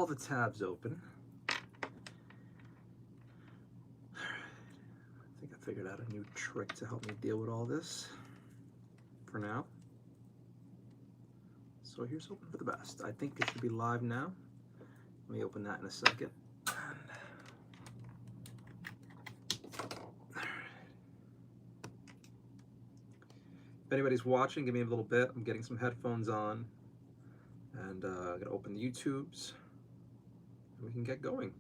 all the tabs open. I think I figured out a new trick to help me deal with all this for now. So here's hoping for the best. I think it should be live now. Let me open that in a second. If anybody's watching, give me a little bit. I'm getting some headphones on, and I'm gonna open the YouTubes, and we can get going.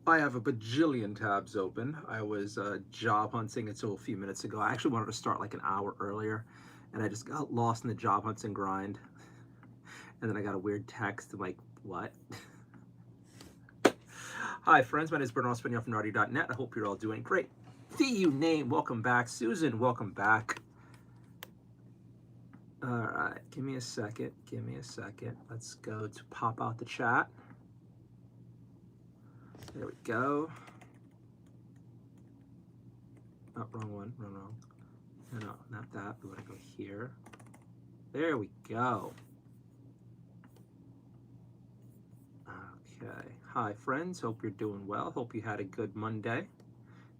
I have a bajillion tabs open. I was job hunting until a few minutes ago. I actually wanted to start like an hour earlier, and I just got lost in the job hunting grind. And then I got a weird text. I'm like, what? Hi, friends. My name is Bernard Spaniel from Nardio.net. I hope you're all doing great. You name, welcome back. Susan, welcome back. All right, give me a second. Give me a second. Let's go to pop out the chat. There we go. Oh, wrong one. Wrong. No, not that. We want to go here. There we go. Okay. Hi, friends. Hope you're doing well. Hope you had a good Monday.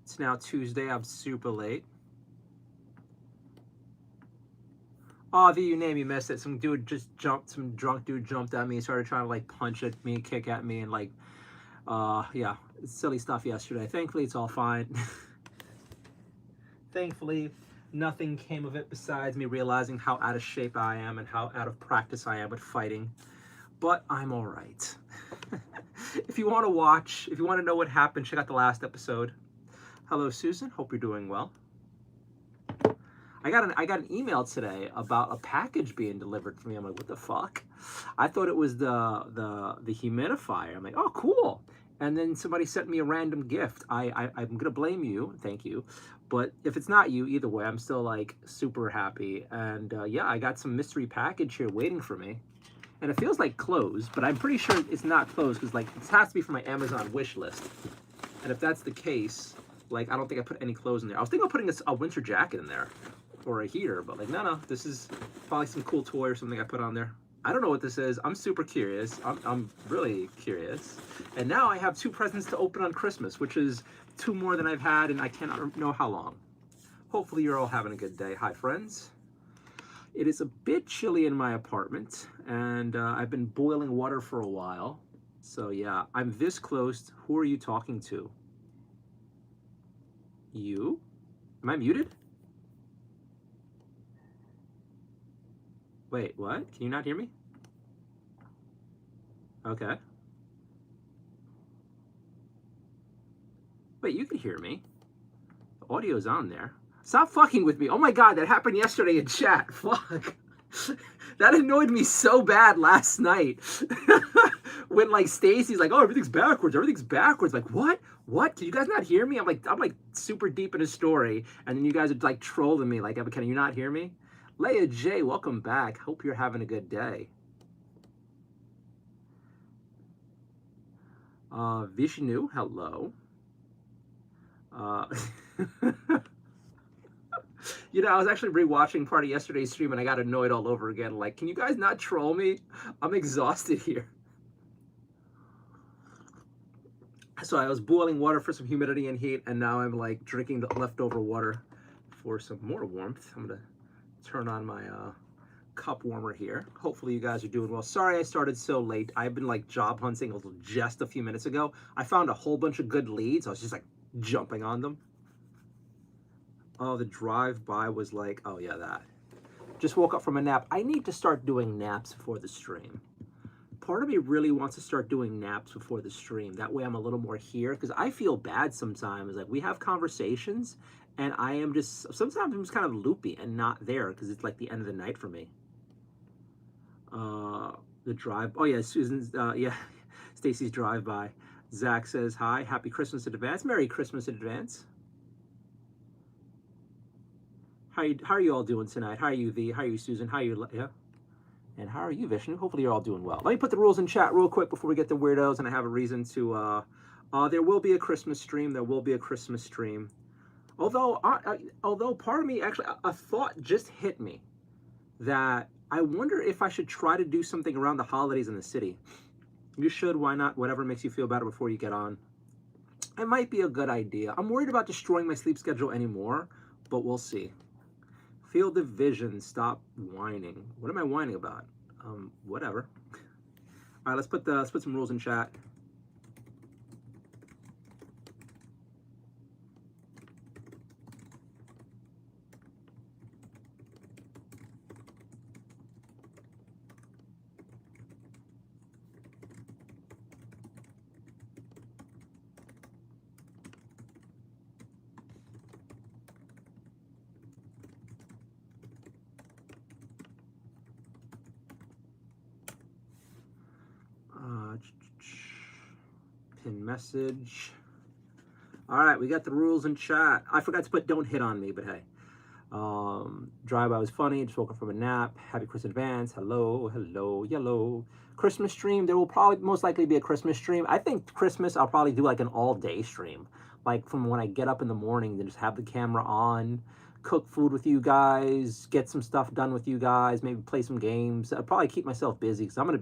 It's now Tuesday. I'm super late. Oh, you name, you missed it. Some dude just jumped. Some drunk dude jumped at me. Started trying to like punch at me, kick at me, and like, yeah, silly stuff yesterday. Thankfully, it's all fine. Thankfully, nothing came of it besides me realizing how out of shape I am and how out of practice I am with fighting. But I'm all right. If you want to watch, if you want to know what happened, check out the last episode. Hello, Susan. Hope you're doing well. I got an email today about a package being delivered for me. I'm like, what the fuck? I thought it was the humidifier. I'm like, oh, cool. And then somebody sent me a random gift. I'm gonna blame you, thank you. But if it's not you, either way, I'm still like super happy. And yeah, I got some mystery package here waiting for me. And it feels like closed, but I'm pretty sure it's not closed because like it has to be for my Amazon wish list. And if that's the case, like I don't think I put any clothes in there. I was thinking of putting a winter jacket in there or a heater, but like no, this is probably some cool toy or something I put on there. I don't know what this is. I'm super curious. I'm really curious. And now I have 2 presents to open on Christmas, which is 2 more than I've had, and I cannot know how long. Hopefully you're all having a good day. Hi, friends. It is a bit chilly in my apartment, and I've been boiling water for a while. So yeah, I'm this close. Who are you talking to? You? Am I muted? Wait, what? Can you not hear me? Okay. Wait, you can hear me. The audio's on there. Stop fucking with me. Oh my god, that happened yesterday in chat. Fuck. That annoyed me so bad last night. When like Stacy's like, oh, everything's backwards. Everything's backwards. Like, what? What? Can you guys not hear me? I'm like super deep in a story, and then you guys are like trolling me. Like, can you not hear me? Leia J, welcome back. Hope you're having a good day. Vishnu, hello. You know, I was actually rewatching part of yesterday's stream and I got annoyed all over again. Like, can you guys not troll me? I'm exhausted here. So I was boiling water for some humidity and heat, and now I'm like drinking the leftover water for some more warmth. I'm gonna turn on my cup warmer here. Hopefully you guys are doing well. Sorry I started so late. I've been like job hunting just a few minutes ago. I found a whole bunch of good leads. I was just like jumping on them. Oh, the drive-by was like, oh yeah, that. Just woke up from a nap. I need to start doing naps before the stream. Part of me really wants to start doing naps before the stream. That way I'm a little more here, because I feel bad sometimes. Like, we have conversations, and I am just, sometimes I'm just kind of loopy and not there, because it's like the end of the night for me. The drive, oh yeah, Susan's, yeah, Stacy's drive-by. Zach says, hi, happy Christmas in advance. Merry Christmas in advance. How are you all doing tonight? How are you, V? How are you, Susan? How are you, yeah? And how are you, Vishnu? Hopefully you're all doing well. Let me put the rules in chat real quick before we get to weirdos, and I have a reason to, there will be a Christmas stream. There will be a Christmas stream. Although part of me, actually, a thought just hit me that I wonder if I should try to do something around the holidays in the city. You should, why not? Whatever makes you feel better before you get on. It might be a good idea. I'm worried about destroying my sleep schedule anymore, but we'll see. Field of vision, stop whining. What am I whining about? Whatever. All right, let's put some rules in chat. Pin message. All right, we got the rules in chat. I forgot to put "don't hit on me," but hey. Drive-by was funny. Just woke up from a nap. Happy Christmas advance. Hello, hello, yellow. Christmas stream. There will probably most likely be a Christmas stream. I think Christmas I'll probably do like an all-day stream, like from when I get up in the morning, then just have the camera on, cook food with you guys, get some stuff done with you guys, maybe play some games. I'll probably keep myself busy because I'm gonna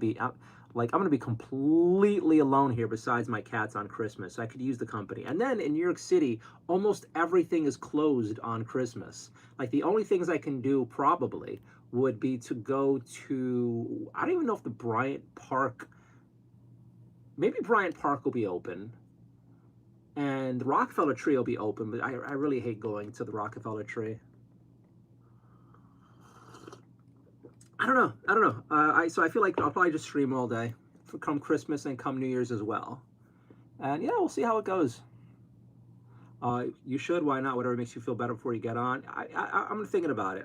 be completely alone here besides my cats on Christmas. So I could use the company. And then in New York City, almost everything is closed on Christmas. Like the only things I can do probably would be to go to, I don't even know if the Bryant Park, maybe Bryant Park will be open. And the Rockefeller Tree will be open, but I really hate going to the Rockefeller Tree. I don't know. So I feel like I'll probably just stream all day for come Christmas and come New Year's as well. And yeah, we'll see how it goes. You should. Why not? Whatever makes you feel better before you get on. I'm thinking about it.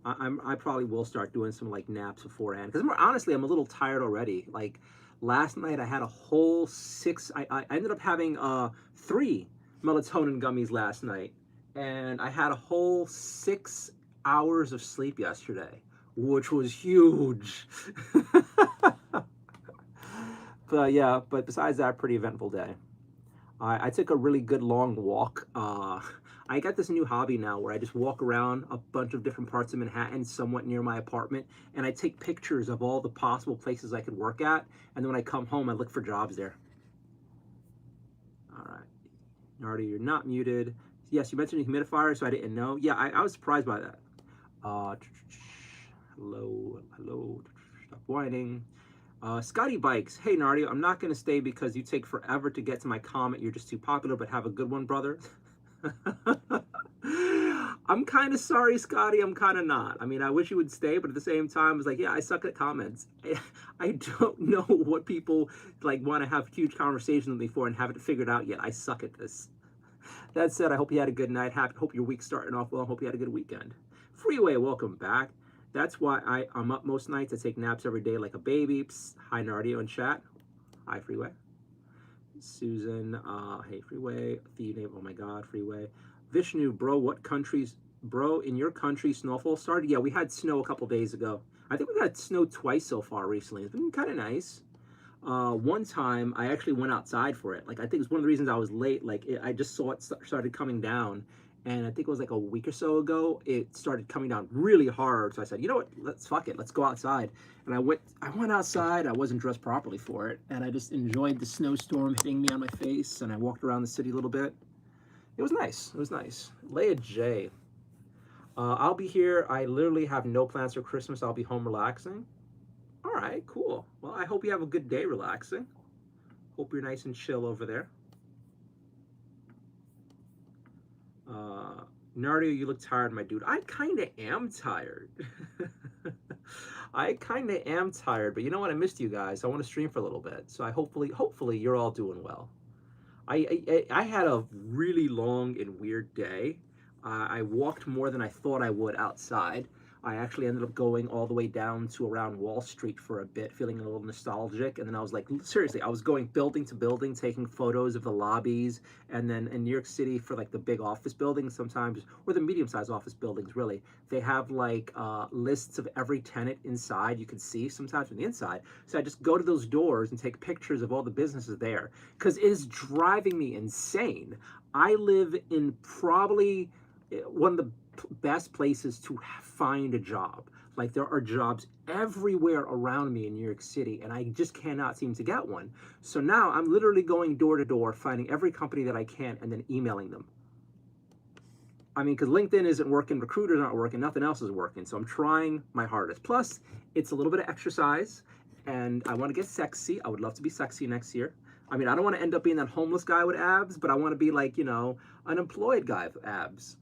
I probably will start doing some like naps beforehand because honestly, I'm a little tired already. Like last night, I had a whole six. I ended up having 3 melatonin gummies last night, and I had a whole 6 hours of sleep yesterday, which was huge. But yeah, but besides that, pretty eventful day. I took a really good long walk. I got this new hobby now where I just walk around a bunch of different parts of Manhattan, somewhat near my apartment, and I take pictures of all the possible places I could work at, and then when I come home, I look for jobs there. All right. Nardio, you're not muted. Yes, you mentioned a humidifier, so I didn't know. Yeah, I was surprised by that. Hello, stop whining. Scotty Bikes, hey Nardio, I'm not going to stay because you take forever to get to my comment. You're just too popular, but have a good one, brother. I'm kind of sorry, Scotty. I'm kind of not. I mean, I wish you would stay, but at the same time, I was like, yeah, I suck at comments. I don't know what people like want to have huge conversations with me for and haven't figured out yet. I suck at this. That said, I hope you had a good night. Hope your week's starting off well. Hope you had a good weekend. Freeway, welcome back. That's why I'm up most nights. I take naps every day like a baby. Psst. Hi, Nardio in chat. Hi, Freeway. Susan, hey, Freeway. The name, oh my God, Freeway. Vishnu, bro, what countries, bro, in your country, snowfall started? Yeah, we had snow a couple days ago. I think we've had snow twice so far recently. It's been kind of nice. One time, I actually went outside for it. Like, I think it's one of the reasons I was late. Like, I just saw it started coming down. And I think it was like a week or so ago, it started coming down really hard. So I said, you know what, fuck it, let's go outside. And I went outside, I wasn't dressed properly for it. And I just enjoyed the snowstorm hitting me on my face. And I walked around the city a little bit. It was nice, Leia J. I'll be here, I literally have no plans for Christmas. I'll be home relaxing. All right, cool. Well, I hope you have a good day relaxing. Hope you're nice and chill over there. Nardio, you look tired, my dude. I kind of am tired. I kind of am tired, but you know what? I missed you guys. I want to stream for a little bit. So hopefully you're all doing well. I had a really long and weird day. I walked more than I thought I would outside. I actually ended up going all the way down to around Wall Street for a bit, feeling a little nostalgic. And then I was like, seriously, I was going building to building, taking photos of the lobbies. And then in New York City for like the big office buildings sometimes, or the medium-sized office buildings really, they have like lists of every tenant inside you can see sometimes from the inside. So I just go to those doors and take pictures of all the businesses there because it is driving me insane. I live in probably one of the best places to find a job. Like there are jobs everywhere around me in New York City, and I just cannot seem to get one. So now I'm literally going door to door, finding every company that I can, and then emailing them. I mean, because LinkedIn isn't working, recruiters aren't working, nothing else is working. So I'm trying my hardest. Plus, it's a little bit of exercise, and I want to get sexy. I would love to be sexy next year. I mean, I don't want to end up being that homeless guy with abs, but I want to be like, you know, an employed guy with abs.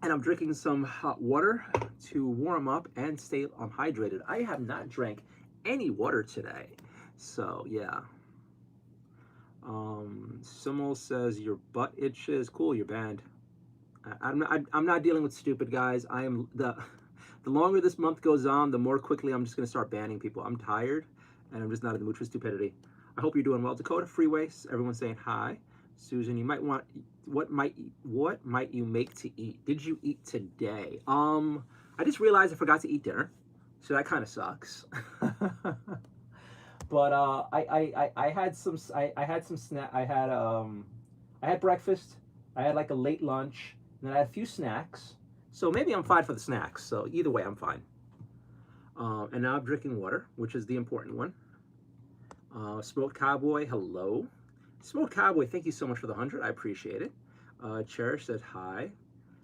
And I'm drinking some hot water to warm up and stay hydrated. I have not drank any water today. So, yeah. Simul says your butt itches. Cool, you're banned. I'm not dealing with stupid guys. I am the longer this month goes on, the more quickly I'm just gonna start banning people. I'm tired, and I'm just not in the mood for stupidity. I hope you're doing well, Dakota Freeways. Everyone's saying hi. Susan, you might want what might you make to eat? Did you eat today? I just realized I forgot to eat dinner, so that kind of sucks. But I had some snack. I had breakfast. I had like a late lunch, and then I had a few snacks. So maybe I'm fine for the snacks. So either way, I'm fine. And now I'm drinking water, which is the important one. Smoked Cowboy, hello. Smoked Cowboy, thank you so much for the 100. I appreciate it. Cherish says hi.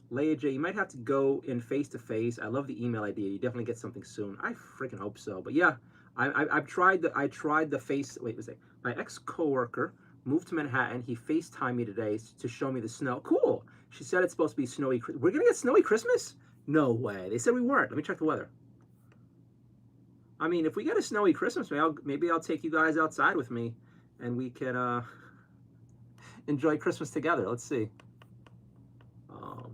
Leia J, you might have to go in face to face. I love the email idea. You definitely get something soon. I freaking hope so. But yeah, I've tried the face. Wait, was it? My ex-coworker moved to Manhattan. He FaceTimed me today to show me the snow. Cool. She said it's supposed to be snowy. We're gonna get snowy Christmas? No way. They said we weren't. Let me check the weather. I mean, if we get a snowy Christmas, maybe I'll take you guys outside with me, and we can enjoy Christmas together. Let's see. All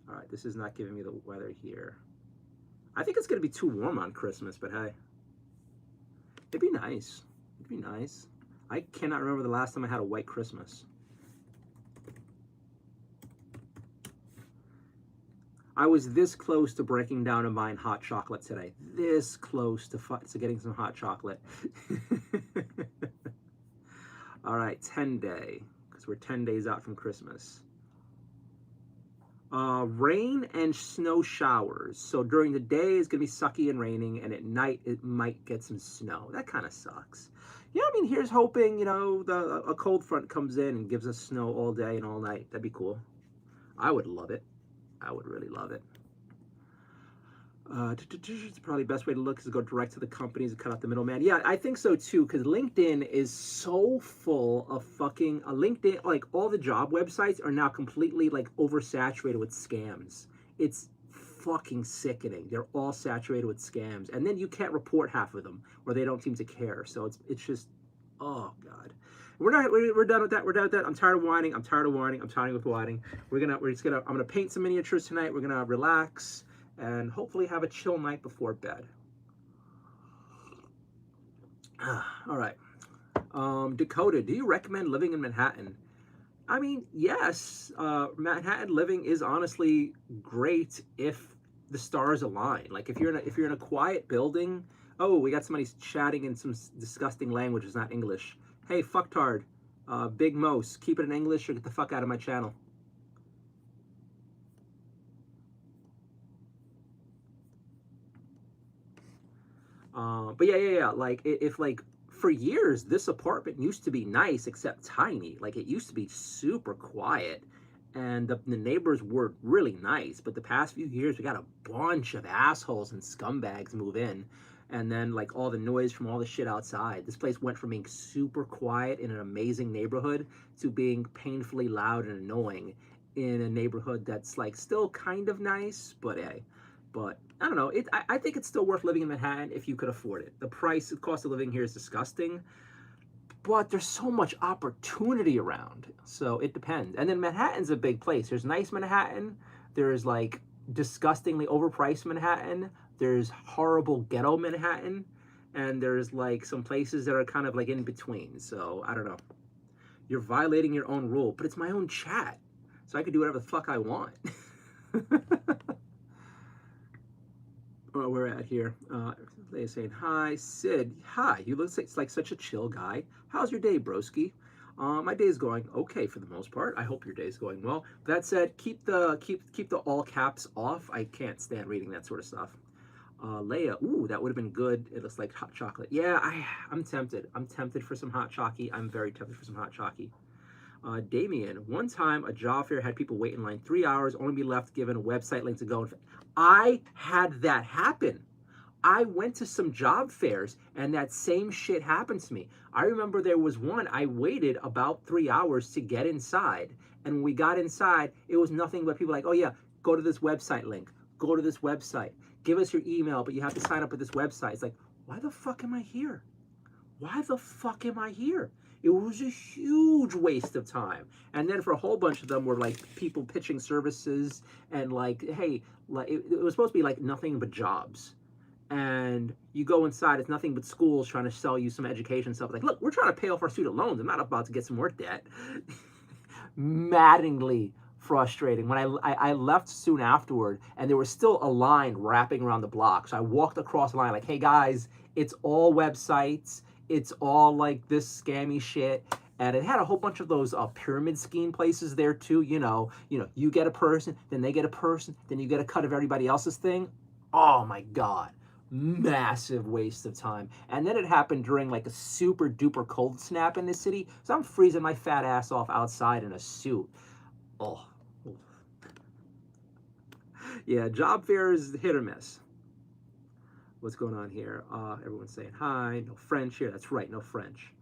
right, this is not giving me the weather here. I think it's going to be too warm on Christmas, but hey. It'd be nice. It'd be nice. I cannot remember the last time I had a white Christmas. I was this close to breaking down and buying hot chocolate today. This close to getting some hot chocolate. All right, 10-day, because we're 10 days out from Christmas. Rain and snow showers. So during the day, it's going to be sucky and raining, and at night, it might get some snow. That kind of sucks. Yeah, I mean, here's hoping, you know, a cold front comes in and gives us snow all day and all night. That'd be cool. I would love it. I would really love it. Probably the best way to look is to go direct to the companies and cut out the middleman. Yeah, I think so too, because LinkedIn is so full of fucking LinkedIn. Like all the job websites are now completely like oversaturated with scams. It's fucking sickening. They're all saturated with scams, and then you can't report half of them, or they don't seem to care. So it's just, oh god. We're done with that. We're done with that. I'm tired of whining. I'm tired of whining. I'm tired of whining. I'm gonna paint some miniatures tonight. We're gonna relax and hopefully have a chill night before bed. All right. Dakota, do you recommend living in Manhattan? I mean, yes. Manhattan living is honestly great if the stars align. Like if you're in a quiet building. Oh, we got somebody chatting in some disgusting language. It's not English. Hey, fucktard. Big Mose, keep it in English or get the fuck out of my channel. But yeah. Like, if like, for years, this apartment used to be nice, except tiny. Like, it used to be super quiet, and the neighbors were really nice. But the past few years, we got a bunch of assholes and scumbags move in, and then like all the noise from all the shit outside. This place went from being super quiet in an amazing neighborhood to being painfully loud and annoying in a neighborhood that's like still kind of nice, but hey. But I don't know. I think it's still worth living in Manhattan if you could afford it. The cost of living here is disgusting, but there's so much opportunity around. So it depends. And then Manhattan's a big place. There's nice Manhattan. There's like disgustingly overpriced Manhattan. There's horrible ghetto Manhattan. And there's like some places that are kind of like in between. So I don't know. You're violating your own rule, but it's my own chat. So I can do whatever the fuck I want. Where we're at here. Leia saying hi. Sid, hi. You look like such a chill guy. How's your day, broski? My day's going okay for the most part. I hope your day's going well. That said, keep the all caps off. I can't stand reading that sort of stuff. Leia, ooh, that would have been good. It looks like hot chocolate. Yeah, I'm tempted. I'm tempted for some hot chalky. I'm very tempted for some hot chalky. Damien, one time a job fair had people wait in line 3 hours, only be left given a website link to go. I had that happen. I went to some job fairs and that same shit happened to me. I remember there was one, I waited about 3 hours to get inside. And when we got inside, it was nothing but people like, oh yeah, go to this website link, go to this website, give us your email, but you have to sign up with this website. It's like, why the fuck am I here? Why the fuck am I here? It was a huge waste of time. And then for a whole bunch of them were like people pitching services and like, hey, like it was supposed to be like nothing but jobs. And you go inside, it's nothing but schools trying to sell you some education stuff. Like, look, we're trying to pay off our student loans. I'm not about to get some more debt. Maddeningly frustrating. When I left soon afterward, and there was still a line wrapping around the block. So I walked across the line like, hey guys, it's all websites. It's all like this scammy shit. And it had a whole bunch of those pyramid scheme places there too. You know, you get a person, then they get a person, then you get a cut of everybody else's thing. Oh my God. Massive waste of time. And then it happened during like a super duper cold snap in this city. So I'm freezing my fat ass off outside in a suit. Oh. Yeah, job fair is hit or miss. What's going on here? Everyone's saying hi. No French here. That's right, no French.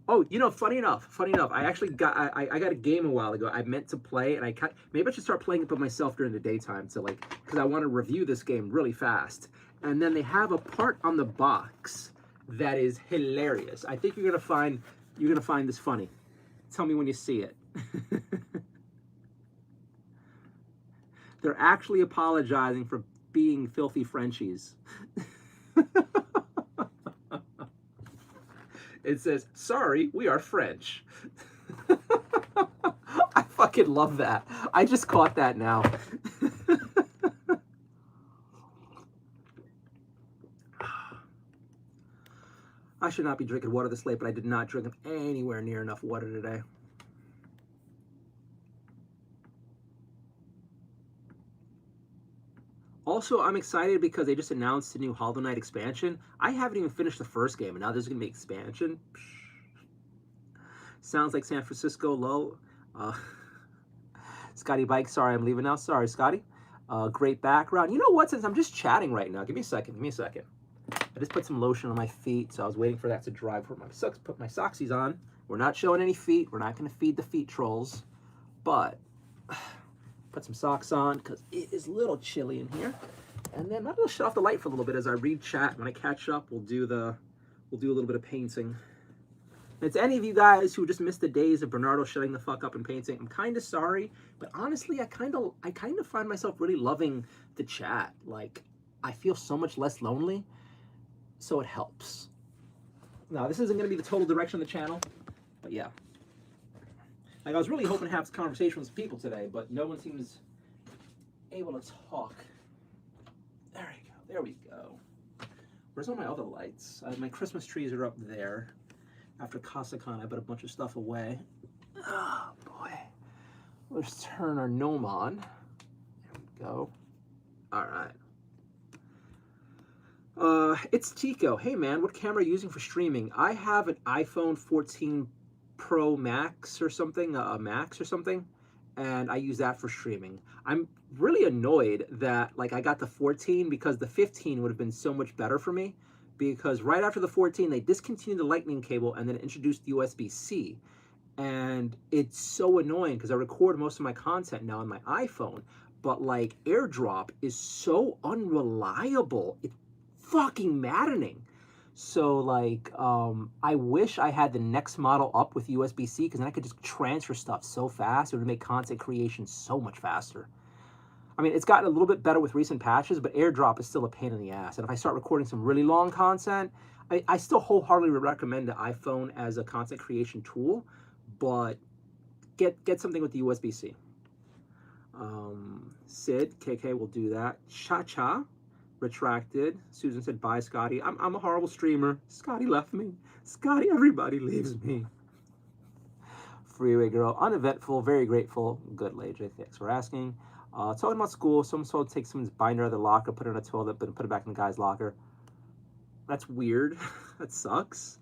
Oh, funny enough, I actually got I got a game a while ago. I meant to play, and maybe I should start playing it by myself during the daytime to like, because I want to review this game really fast. And then they have a part on the box that is hilarious. I think you're gonna find this funny. Tell me when you see it. They're actually apologizing for being filthy Frenchies. It says, sorry, we are French. I fucking love that. I just caught that now. I should not be drinking water this late, but I did not drink anywhere near enough water today. Also, I'm excited because they just announced a new Hollow Knight expansion. I haven't even finished the first game, and now there's going to be expansion. Sounds like San Francisco, low. Scotty Bike, sorry, I'm leaving now. Sorry, Scotty. Great background. You know what? Since I'm just chatting right now, give me a second. I just put some lotion on my feet, so I was waiting for that to dry. Put my socksies on. We're not showing any feet. We're not going to feed the feet trolls, but put some socks on because it is a little chilly in here. And then I'm going to shut off the light for a little bit as I read chat. When I catch up, we'll do a little bit of painting. And to any of you guys who just missed the days of Bernardo shutting the fuck up and painting, I'm kind of sorry, but honestly, I kind of find myself really loving the chat. Like, I feel so much less lonely, so it helps. Now, this isn't going to be the total direction of the channel, but yeah. Like, I was really hoping to have this conversation with some people today, but no one seems able to talk. There we go. Where's all my other lights? My Christmas trees are up there. After Casacon, I put a bunch of stuff away. Oh, boy. Let's turn our gnome on. There we go. All right. It's Tico. Hey, man, what camera are you using for streaming? I have an iPhone 14 Pro Max or something, and I use that for streaming. I'm really annoyed that like I got the 14 because the 15 would have been so much better for me, because right after the 14 they discontinued the lightning cable and then introduced USB-C, and it's so annoying because I record most of my content now on my iPhone, but like AirDrop is so unreliable. It's fucking maddening. So like, I wish I had the next model up with USB-C, because then I could just transfer stuff so fast. It would make content creation so much faster. I mean, it's gotten a little bit better with recent patches, but AirDrop is still a pain in the ass. And if I start recording some really long content, I still wholeheartedly recommend the iPhone as a content creation tool, but get something with the USB-C. Sid, KK will do that. Cha-Cha. Retracted. Susan said, bye, Scotty. I'm a horrible streamer. Scotty left me. Scotty, everybody leaves me. freeway girl. Uneventful, very grateful. Good, Lay thanks for asking. Talking about school, someone told to take someone's binder out of the locker, put it in a toilet, but put it back in the guy's locker. That's weird. That sucks.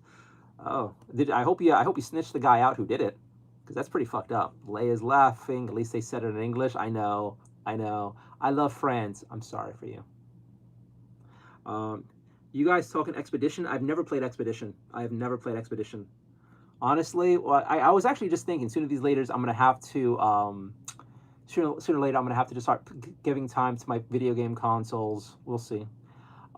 Oh, I hope you snitched the guy out who did it, because that's pretty fucked up. Lay is laughing. At least they said it in English. I know. I love France. I'm sorry for you. You guys talking Expedition? I've never played Expedition. Honestly, well, I was actually just thinking, sooner or later, I'm gonna have to sooner or later I'm gonna have to just start giving time to my video game consoles. We'll see.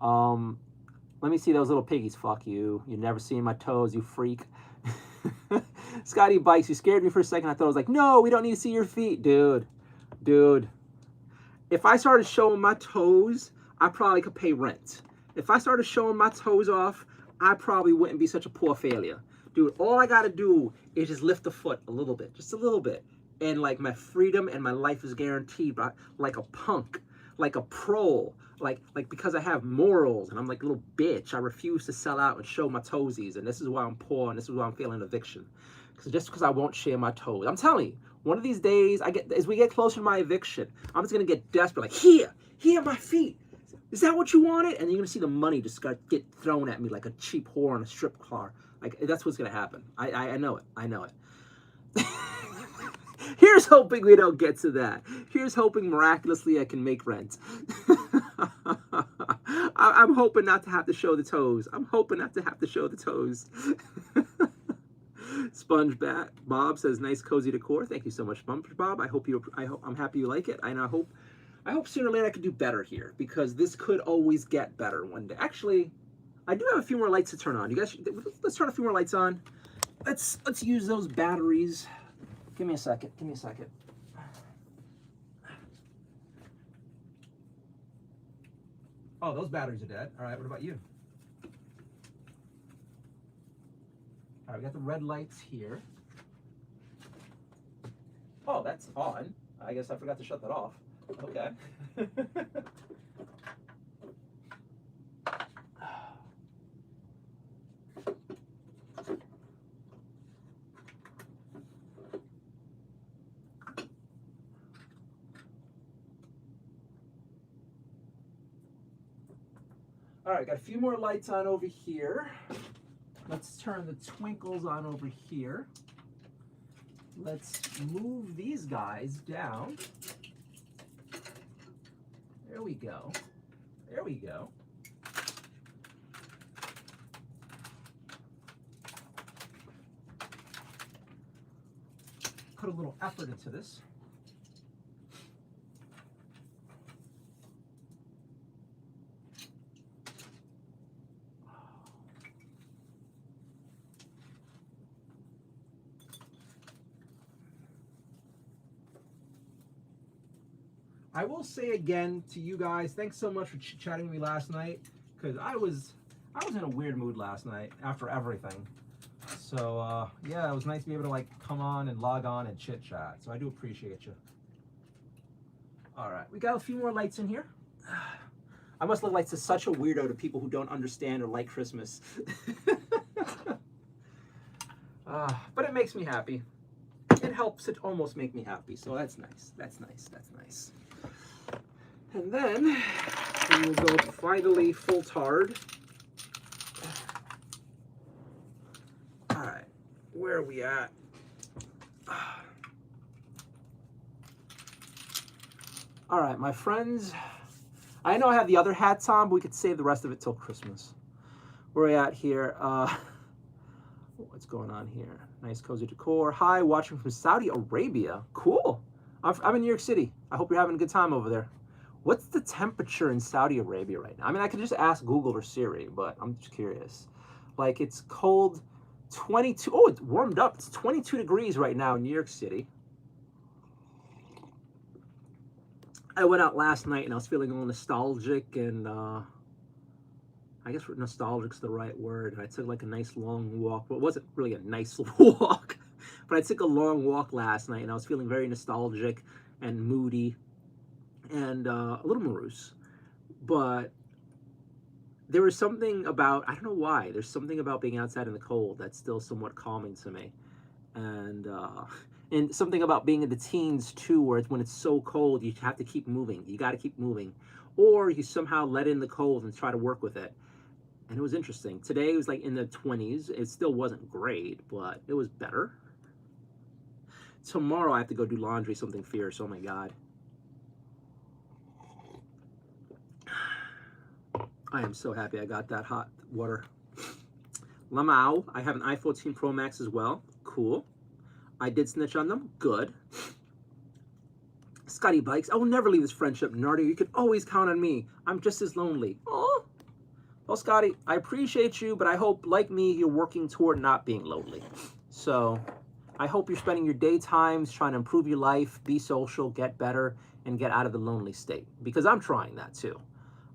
Let me see those little piggies. Fuck you. You've never seen my toes, you freak. Scotty Bikes, you scared me for a second. I thought I was like, no, we don't need to see your feet, dude. If I started showing my toes, I probably could pay rent. If I started showing my toes off, I probably wouldn't be such a poor failure. Dude, all I gotta do is just lift a foot a little bit, just a little bit. And like my freedom and my life is guaranteed, but like a punk, like a pro, like because I have morals and I'm like a little bitch, I refuse to sell out and show my toesies. And this is why I'm poor and this is why I'm feeling eviction. Just because I won't share my toes. I'm telling you, one of these days, as we get closer to my eviction, I'm just gonna get desperate, like, here are my feet. Is that what you wanted? And you're gonna see the money just get thrown at me like a cheap whore on a strip car. Like, that's what's gonna happen. I know it. Here's hoping we don't get to that. Here's hoping miraculously I can make rent. I'm hoping not to have to show the toes. SpongeBob Bob says, nice cozy decor. Thank you so much, SpongeBob. I'm happy you like it. And I hope sooner or later I can do better here, because this could always get better one day. Actually, I do have a few more lights to turn on. You guys, let's turn a few more lights on. Let's use those batteries. Give me a second. Oh, those batteries are dead. All right, what about you? All right, we got the red lights here. Oh, that's on. I guess I forgot to shut that off. Okay. All right, got a few more lights on over here. Let's turn the twinkles on over here. Let's move these guys down. There we go. Put a little effort into this. I will say again to you guys, thanks so much for chatting with me last night, because I was in a weird mood last night after everything. So yeah, it was nice to be able to like come on and log on and chit chat. So I do appreciate you. All right, we got a few more lights in here. I must look like such a weirdo to people who don't understand or like Christmas. But it makes me happy. It helps it almost make me happy. So that's nice. And then we will go finally full tard. All right, where are we at? All right, my friends. I know I have the other hats on, but we could save the rest of it till Christmas. Where are we at here? What's going on here? Nice cozy decor. Hi, watching from Saudi Arabia. Cool. I'm in New York City. I hope you're having a good time over there. What's the temperature in Saudi Arabia right now? I mean, I could just ask Google or Siri, but I'm just curious. Like, it's cold, 22. Oh, it's warmed up. It's 22 degrees right now in New York City. I went out last night and I was feeling a little nostalgic, and I guess nostalgic's the right word. And I took like a nice long walk. Well, it wasn't really a nice walk, but I took a long walk last night and I was feeling very nostalgic and moody and a little morose. But there was something about, I don't know why, there's something about being outside in the cold that's still somewhat calming to me. And something about being in the teens too, where it's when it's so cold, you have to keep moving. You got to keep moving, or you somehow let in the cold and try to work with it. And it was interesting. Today it was like in the 20s. It still wasn't great, but it was better. Tomorrow I have to go do laundry, something fierce. Oh my God. I am so happy I got that hot water. Lamau, I have an iPhone 14 Pro Max as well. Cool. I did snitch on them. Good. Scotty Bikes, I will never leave this friendship. Nardio, you can always count on me. I'm just as lonely. Oh. Well, Scotty, I appreciate you, but I hope, like me, you're working toward not being lonely. So I hope you're spending your daytimes trying to improve your life, be social, get better, and get out of the lonely state. Because I'm trying that too.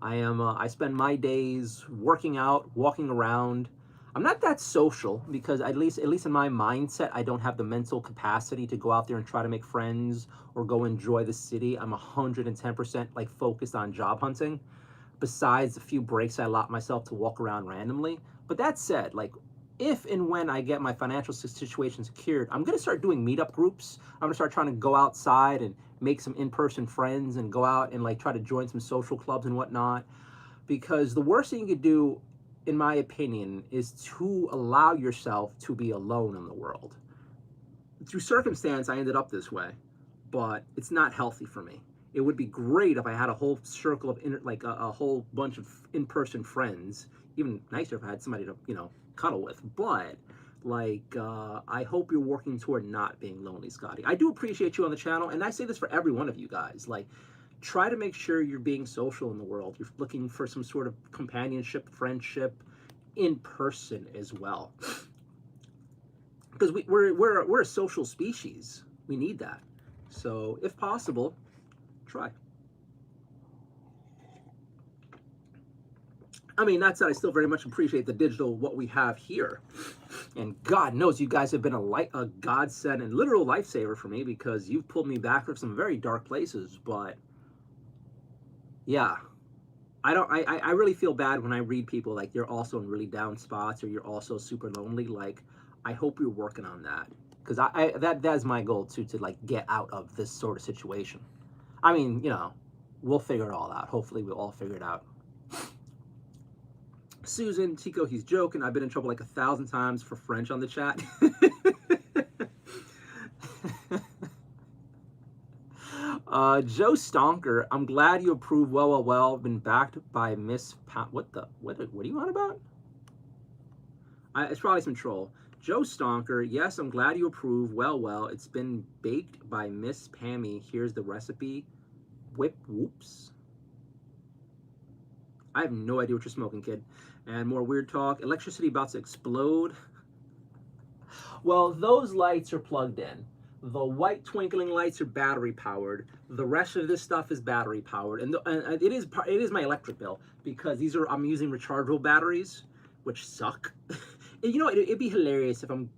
I spend my days working out, walking around. I'm not that social because at least in my mindset, I don't have the mental capacity to go out there and try to make friends or go enjoy the city. I'm 110% like focused on job hunting, besides a few breaks I allot myself to walk around randomly. But that said, like, if and when I get my financial situation secured, I'm gonna start doing meetup groups. I'm gonna start trying to go outside and make some in-person friends and go out and like try to join some social clubs and whatnot. Because the worst thing you could do, in my opinion, is to allow yourself to be alone in the world. Through circumstance, I ended up this way, but it's not healthy for me. It would be great if I had a whole circle of a whole bunch of in-person friends. Even nicer if I had somebody to cuddle with. But I hope you're working toward not being lonely, Scotty. I do appreciate you on the channel, and I say this for every one of you guys. Like, try to make sure you're being social in the world. You're looking for some sort of companionship, friendship, in person as well. Because we're a social species. We need that. So if possible, try. I mean, that said, I still very much appreciate the digital, what we have here. And God knows you guys have been a godsend and literal lifesaver for me, because you've pulled me back from some very dark places. But yeah, I really feel bad when I read people like you're also in really down spots or you're also super lonely. Like, I hope you're working on that, because that is my goal too, to like get out of this sort of situation. I mean, we'll figure it all out. Hopefully we'll all figure it out. Susan, Chico, he's joking. I've been in trouble like 1,000 times for French on the chat. Joe Stonker, I'm glad you approve. Well. Been backed by Miss what are you on about? It's probably some troll. Joe Stonker, yes, I'm glad you approve. Well. It's been baked by Miss Pammy. Here's the recipe. Whoops. I have no idea what you're smoking, kid. And more weird talk. Electricity about to explode. Well, those lights are plugged in. The white twinkling lights are battery powered. The rest of this stuff is battery powered, and it is my electric bill, because I'm using rechargeable batteries, which suck. It'd be hilarious if I'm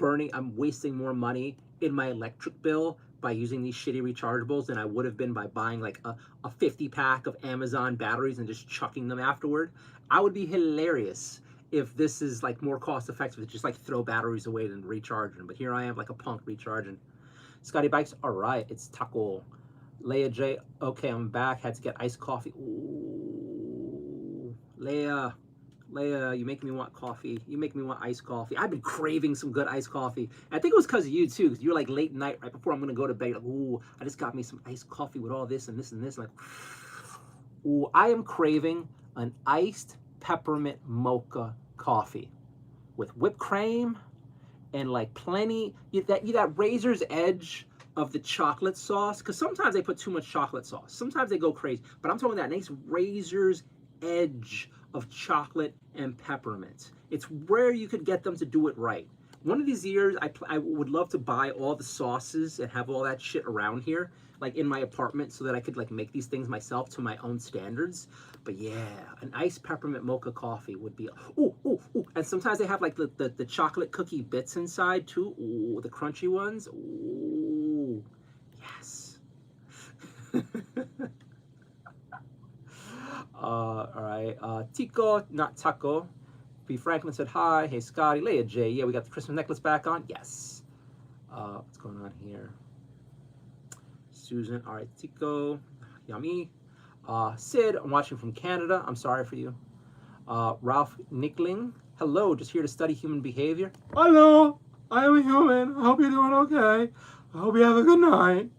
wasting more money in my electric bill by using these shitty rechargeables than I would have been by buying like a 50 pack of Amazon batteries and just chucking them afterward. I would be hilarious if this is like more cost effective to just like throw batteries away than recharge them. But here I am like a punk recharging. Scotty Bikes, all right, it's Taco. Leia J, okay, I'm back. Had to get iced coffee. Ooh, Leia, you make me want coffee. You make me want iced coffee. I've been craving some good iced coffee. And I think it was because of you too, because you're like late night, right before I'm gonna go to bed. Like, ooh, I just got me some iced coffee with all this and this and this. Like, ooh, I am craving an iced peppermint mocha coffee with whipped cream and like plenty, that razor's edge of the chocolate sauce, because sometimes they put too much chocolate sauce. Sometimes they go crazy, but I'm talking that nice razor's edge of chocolate and peppermint. It's where you could get them to do it right. One of these years, I would love to buy all the sauces and have all that shit around here, like in my apartment, so that I could like make these things myself to my own standards. But yeah, an iced peppermint mocha coffee would be, ooh. And sometimes they have like the chocolate cookie bits inside too. Ooh, the crunchy ones. Ooh, yes. All right, Tico, not Taco. B. Franklin said hi. Hey, Scotty. Leia J. Yeah, we got the Christmas necklace back on. Yes. What's going on here? Susan, all right, Tico, Yummy. Sid, I'm watching from Canada. I'm sorry for you. Ralph Nickling, hello, just here to study human behavior. Hello, I am a human. I hope you're doing okay. I hope you have a good night.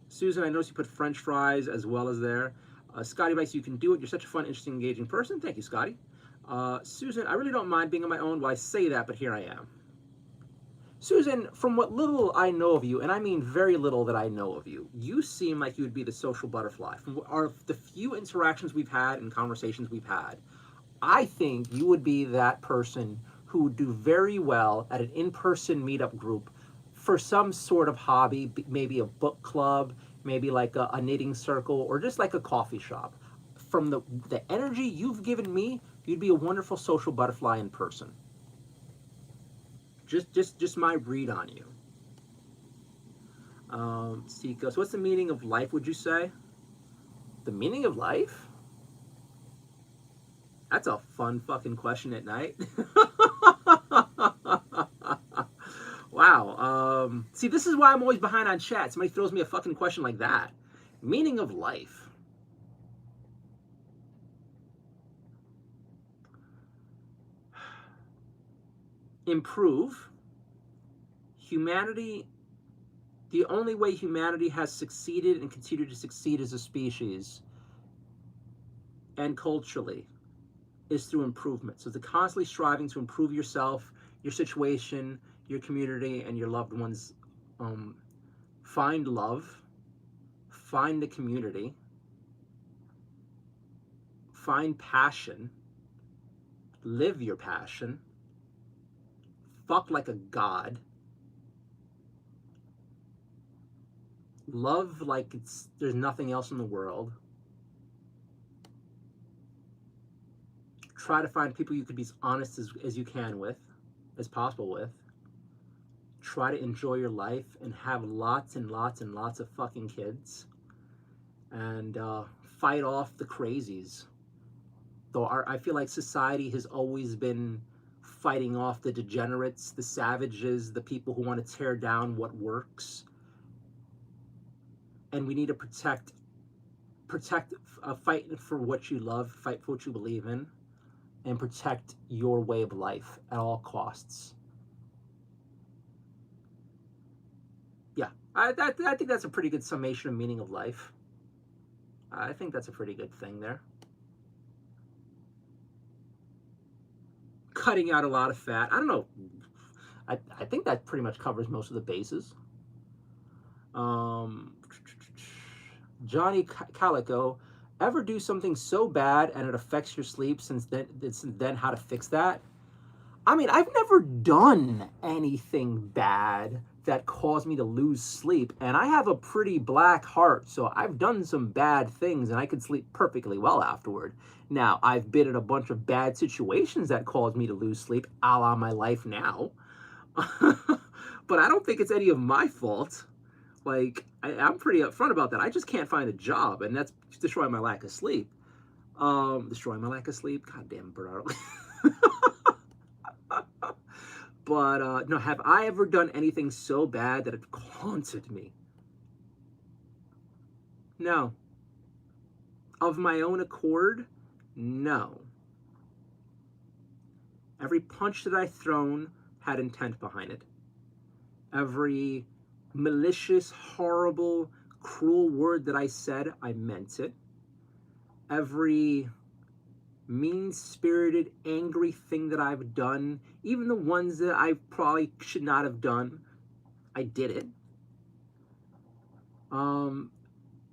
Susan, I noticed you put French fries as well as there. Scotty writes, you can do it. You're such a fun, interesting, engaging person. Thank you, Scotty. Susan, I really don't mind being on my own. Well, I say that, but here I am. Susan, from what little I know of you, and I mean very little that I know of you, you seem like you would be the social butterfly. From the few interactions we've had and conversations we've had, I think you would be that person who would do very well at an in-person meetup group for some sort of hobby, maybe a book club, maybe like a knitting circle, or just like a coffee shop. From the energy you've given me, you'd be a wonderful social butterfly in person. Just my read on you. Sika, so what's the meaning of life, would you say? The meaning of life? That's a fun fucking question at night. Wow. See, this is why I'm always behind on chat. Somebody throws me a fucking question like that. Meaning of life. Improve. Humanity, the only way humanity has succeeded and continued to succeed as a species and culturally is through improvement. So the constantly striving to improve yourself, your situation, your community, and your loved ones. Find love, find the community, find passion, live your passion, fuck like a god, love like there's nothing else in the world. Try to find people you could be as honest as you can with, as possible with. Try to enjoy your life and have lots and lots and lots of fucking kids. And fight off the crazies. Though I feel like society has always been fighting off the degenerates, the savages, the people who want to tear down what works. And we need to fight for what you love, fight for what you believe in, and protect your way of life at all costs. Yeah, I think that's a pretty good summation of meaning of life. I think that's a pretty good thing there. Cutting out a lot of fat. I don't know. I think that pretty much covers most of the bases. Johnny Calico, ever do something so bad and it affects your sleep since then how to fix that? I mean, I've never done anything bad that caused me to lose sleep, and I have a pretty black heart, so I've done some bad things and I could sleep perfectly well afterward. Now, I've been in a bunch of bad situations that caused me to lose sleep, a la my life now. But I don't think it's any of my fault. Like, I'm pretty upfront about that. I just can't find a job, and that's destroying my lack of sleep. Destroying my lack of sleep? God damn, Bernardo. But no, have I ever done anything so bad that it haunted me? No. Of my own accord? No. Every punch that I've thrown had intent behind it. Every malicious, horrible, cruel word that I said, I meant it. Every mean-spirited, angry thing that I've done, even the ones that I probably should not have done, I did it.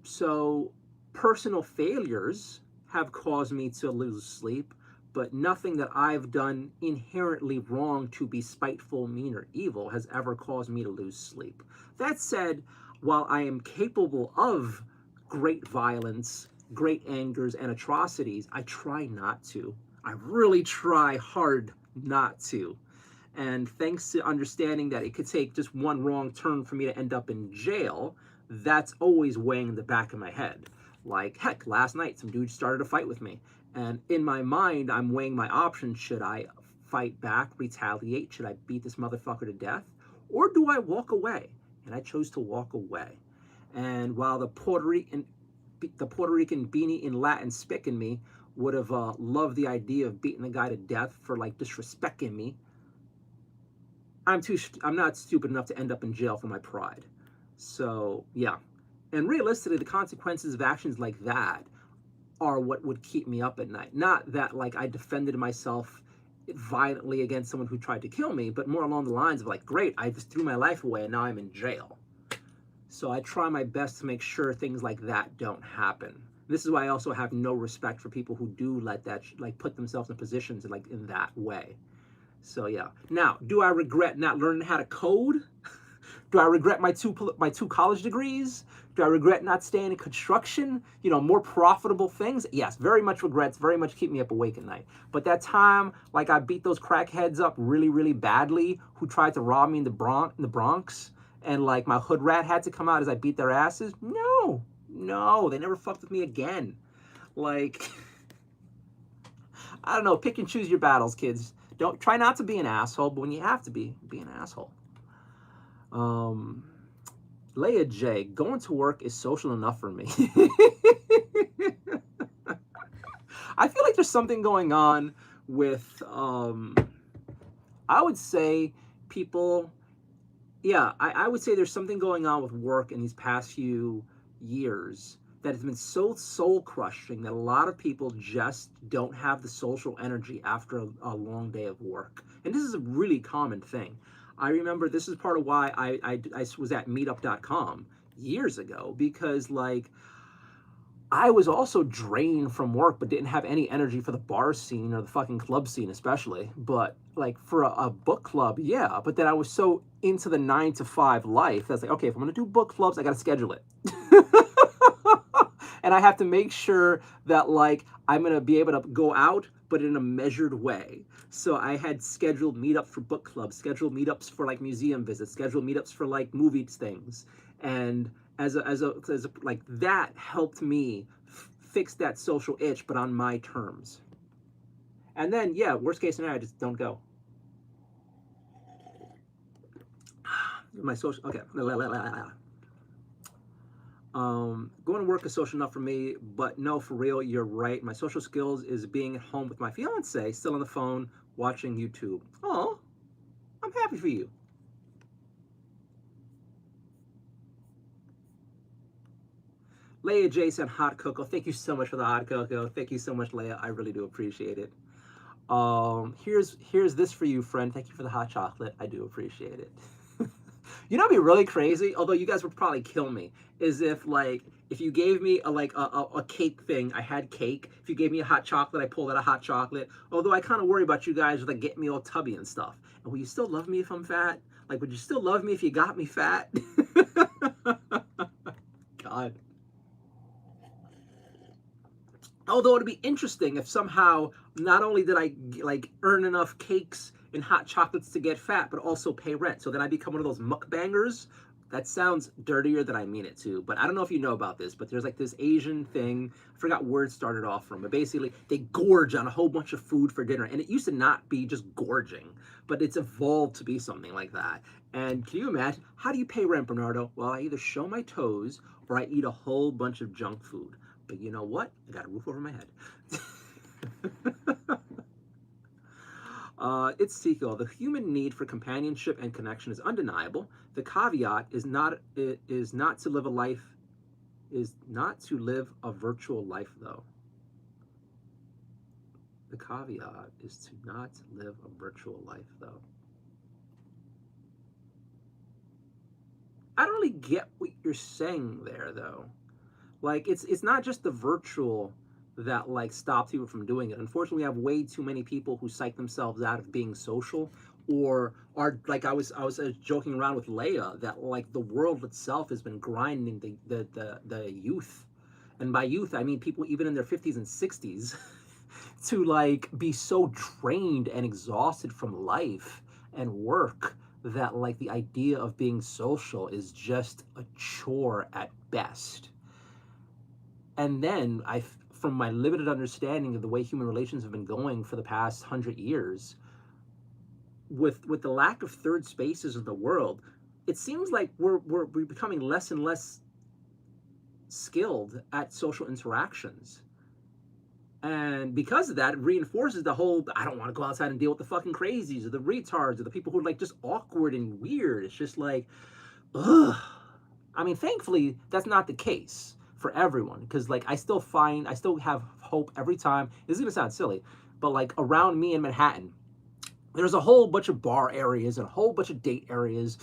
So personal failures have caused me to lose sleep, but nothing that I've done inherently wrong to be spiteful, mean, or evil has ever caused me to lose sleep. That said, while I am capable of great violence, great angers, and atrocities, I try not to. I really try hard not to. And thanks to understanding that it could take just one wrong turn for me to end up in jail, that's always weighing in the back of my head. Like, heck, last night some dude started a fight with me. And in my mind, I'm weighing my options. Should I fight back, retaliate? Should I beat this motherfucker to death? Or do I walk away? And I chose to walk away. And while the Puerto Rican beanie in Latin spicking me would have loved the idea of beating the guy to death for like disrespecting me, I'm not stupid enough to end up in jail for my pride. So yeah. And realistically, the consequences of actions like that are what would keep me up at night. Not that like I defended myself violently against someone who tried to kill me, but more along the lines of like, great, I just threw my life away and now I'm in jail. So I try my best to make sure things like that don't happen. This is why I also have no respect for people who do let that like put themselves in positions like in that way. So yeah. Now, do I regret not learning how to code? Do I regret my two college degrees? Do I regret not staying in construction? You know, more profitable things? Yes, very much regrets, very much keep me up awake at night. But that time, like I beat those crackheads up really, really badly who tried to rob me in the Bronx, and like my hood rat had to come out as I beat their asses? No, they never fucked with me again. Like, I don't know, pick and choose your battles, kids. Don't try not to be an asshole, but when you have to be an asshole. Leah J, going to work is social enough for me. I feel like there's something going on with, I would say people, yeah, I would say there's something going on with work in these past few years that has been so soul crushing that a lot of people just don't have the social energy after a long day of work. And this is a really common thing. I remember this is part of why I was at meetup.com years ago, because like I was also drained from work but didn't have any energy for the bar scene or the fucking club scene especially. But like for a book club, yeah. But then I was so into the 9-to-5 life that's like, okay, if I'm gonna do book clubs, I gotta schedule it. And I have to make sure that like I'm gonna be able to go out, but in a measured way. So I had scheduled meetups for book clubs, scheduled meetups for like museum visits, scheduled meetups for like movie things, and as a like that helped me fix that social itch, but on my terms. And then yeah, worst case scenario, I just don't go. My social okay. Going to work is social enough for me, but no, for real, you're right. My social skills is being at home with my fiance, still on the phone, watching YouTube. Oh, I'm happy for you. Leia J said hot cocoa. Thank you so much for the hot cocoa. Thank you so much, Leia. I really do appreciate it. Here's this for you, friend. Thank you for the hot chocolate. I do appreciate it. You know what'd be really crazy, although you guys would probably kill me, is if like if you gave me a cake thing, I had cake. If you gave me a hot chocolate, I pulled out a hot chocolate. Although I kind of worry about you guys with like getting me all tubby and stuff. And will you still love me if I'm fat? Like, would you still love me if you got me fat? God. Although it'd be interesting if somehow not only did I like earn enough cakes and hot chocolates to get fat, but also pay rent. So then I become one of those mukbangers. That sounds dirtier than I mean it to, but I don't know if you know about this, but there's like this Asian thing, I forgot where it started off from, but basically they gorge on a whole bunch of food for dinner, and it used to not be just gorging, but it's evolved to be something like that. And can you imagine, how do you pay rent, Bernardo? Well, I either show my toes or I eat a whole bunch of junk food. But you know what? I got a roof over my head. It's Sequel. The human need for companionship and connection is undeniable. The caveat is not to live a virtual life, though. The caveat is to not live a virtual life, though. I don't really get what you're saying there, though. Like, it's not just the virtual that like stops people from doing it. Unfortunately, we have way too many people who psych themselves out of being social, or are like I was joking around with Leia that like the world itself has been grinding the youth, and by youth I mean people even in their 50s and 60s, to like be so drained and exhausted from life and work that like the idea of being social is just a chore at best. And then from my limited understanding of the way human relations have been going for the past 100 years, with the lack of third spaces in the world, it seems like we're becoming less and less skilled at social interactions. And because of that, it reinforces the whole I don't want to go outside and deal with the fucking crazies or the retards or the people who are like just awkward and weird. It's just like, ugh. I mean, thankfully, that's not the case for everyone because, like, I still have hope every time. This is going to sound silly, but, like, around me in Manhattan, there's a whole bunch of bar areas and a whole bunch of date areas.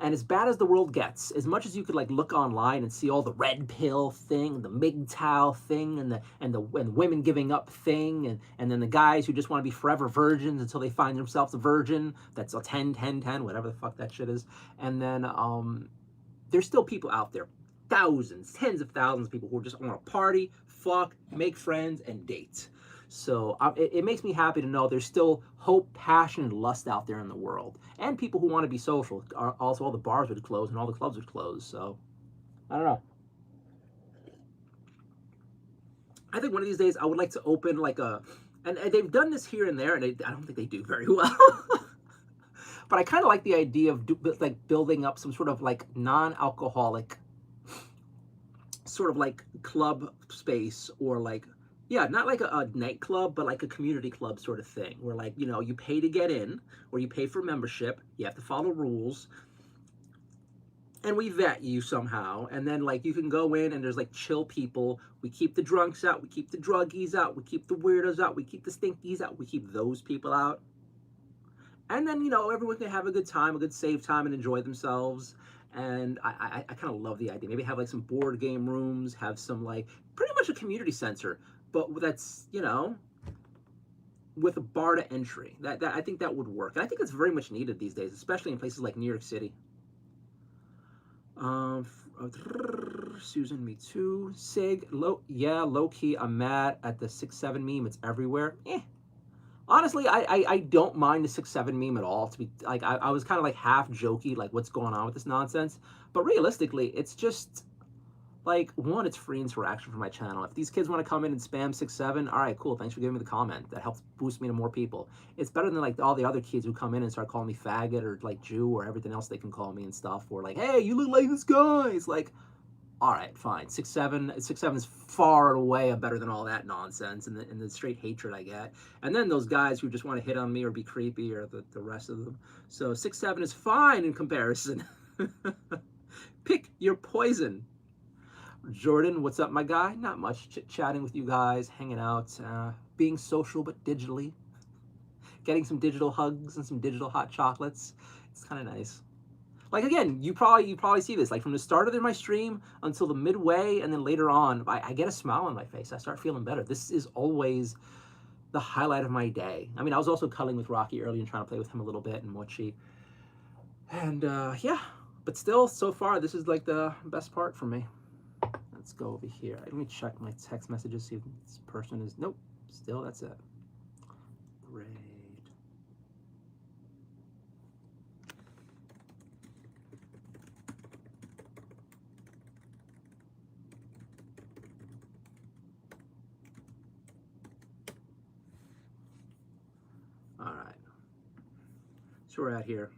And as bad as the world gets, as much as you could like look online and see all the red pill thing, the MGTOW thing, and the women giving up thing, and then the guys who just want to be forever virgins until they find themselves a virgin. That's a 10, 10, 10, whatever the fuck that shit is. And then there's still people out there, thousands, tens of thousands of people who just want to party, fuck, make friends, and date. So it makes me happy to know there's still hope, passion, and lust out there in the world. And people who want to be social. Also, all the bars would close and all the clubs would close. So, I don't know. I think one of these days I would like to open like a... And they've done this here and there, and I don't think they do very well. But I kind of like the idea of like building up some sort of like non-alcoholic sort of like club space or like... Yeah, not like a nightclub, but like a community club sort of thing, where like, you know, you pay to get in, or you pay for membership, you have to follow rules, and we vet you somehow, and then like you can go in and there's like chill people, we keep the drunks out, we keep the druggies out, we keep the weirdos out, we keep the stinkies out, we keep those people out, and then, you know, everyone can have a good time, a good save time and enjoy themselves. And I kind of love the idea. Maybe have like some board game rooms, have some like pretty much a community center, but that's, you know, with a bar to entry. That I think that would work. And I think it's very much needed these days, especially in places like New York City. Susan, me too. Sig, low key, I'm mad at the 6-7 meme. It's everywhere. Honestly, I don't mind the 6-7 meme at all. To be like, I was kind of like half jokey, like what's going on with this nonsense. But realistically, it's just like, one, it's free interaction for my channel. If these kids want to come in and spam 6-7, all right, cool. Thanks for giving me the comment. That helps boost me to more people. It's better than like all the other kids who come in and start calling me faggot or like Jew or everything else they can call me and stuff. Or like, hey, you look like this guy. It's like, all right, fine. 6-7 is far and away better than all that nonsense and the straight hatred I get. And then those guys who just want to hit on me or be creepy or the rest of them. So 6-7 is fine in comparison. Pick your poison. Jordan, what's up, my guy? Not much. Chit-chatting with you guys, hanging out, being social but digitally. Getting some digital hugs and some digital hot chocolates. It's kind of nice. Like, again, you probably see this. Like, from the start of my stream until the midway, and then later on, I get a smile on my face. I start feeling better. This is always the highlight of my day. I mean, I was also cuddling with Rocky earlier and trying to play with him a little bit and Mochi. And, yeah. But still, so far, this is, like, the best part for me. Let's go over here. Let me check my text messages, see if this person is... Nope. Still, that's it. Great. All right. So we're at here.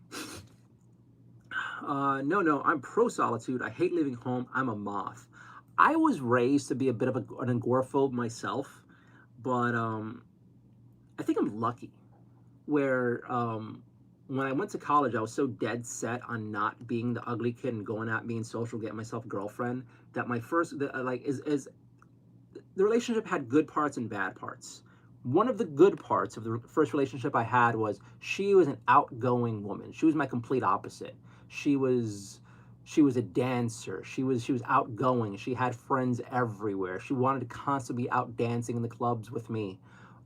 No, I'm pro-solitude. I hate leaving home. I'm a moth. I was raised to be a bit of an agoraphobe myself, but I think I'm lucky where when I went to college, I was so dead set on not being the ugly kid and going out being social, getting myself a girlfriend, that my first, the relationship had good parts and bad parts. One of the good parts of the first relationship I had was she was an outgoing woman. She was my complete opposite. She was a dancer. She was outgoing. She had friends everywhere. She wanted to constantly be out dancing in the clubs with me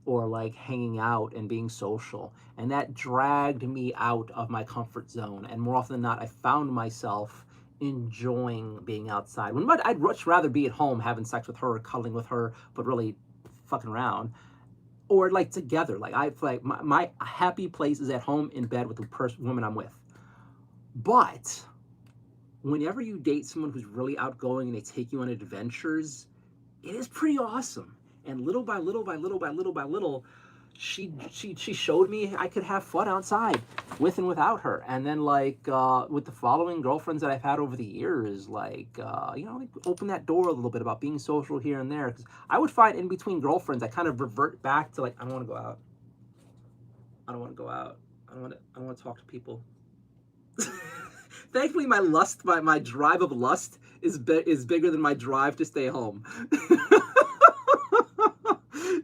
or like hanging out and being social. And that dragged me out of my comfort zone. And more often than not, I found myself enjoying being outside. When I'd much rather be at home having sex with her or cuddling with her, but really fucking around. Or like together. Like I like my happy place is at home in bed with the woman I'm with. But whenever you date someone who's really outgoing and they take you on adventures, it is pretty awesome. And little by little by little by little by little, she showed me I could have fun outside with and without her. And then like with the following girlfriends that I've had over the years, like like open that door a little bit about being social here and there. Because I would find in between girlfriends, I kind of revert back to like I don't want to go out. I don't want to go out. I don't want to talk to people. Thankfully, my drive of lust is bigger than my drive to stay home.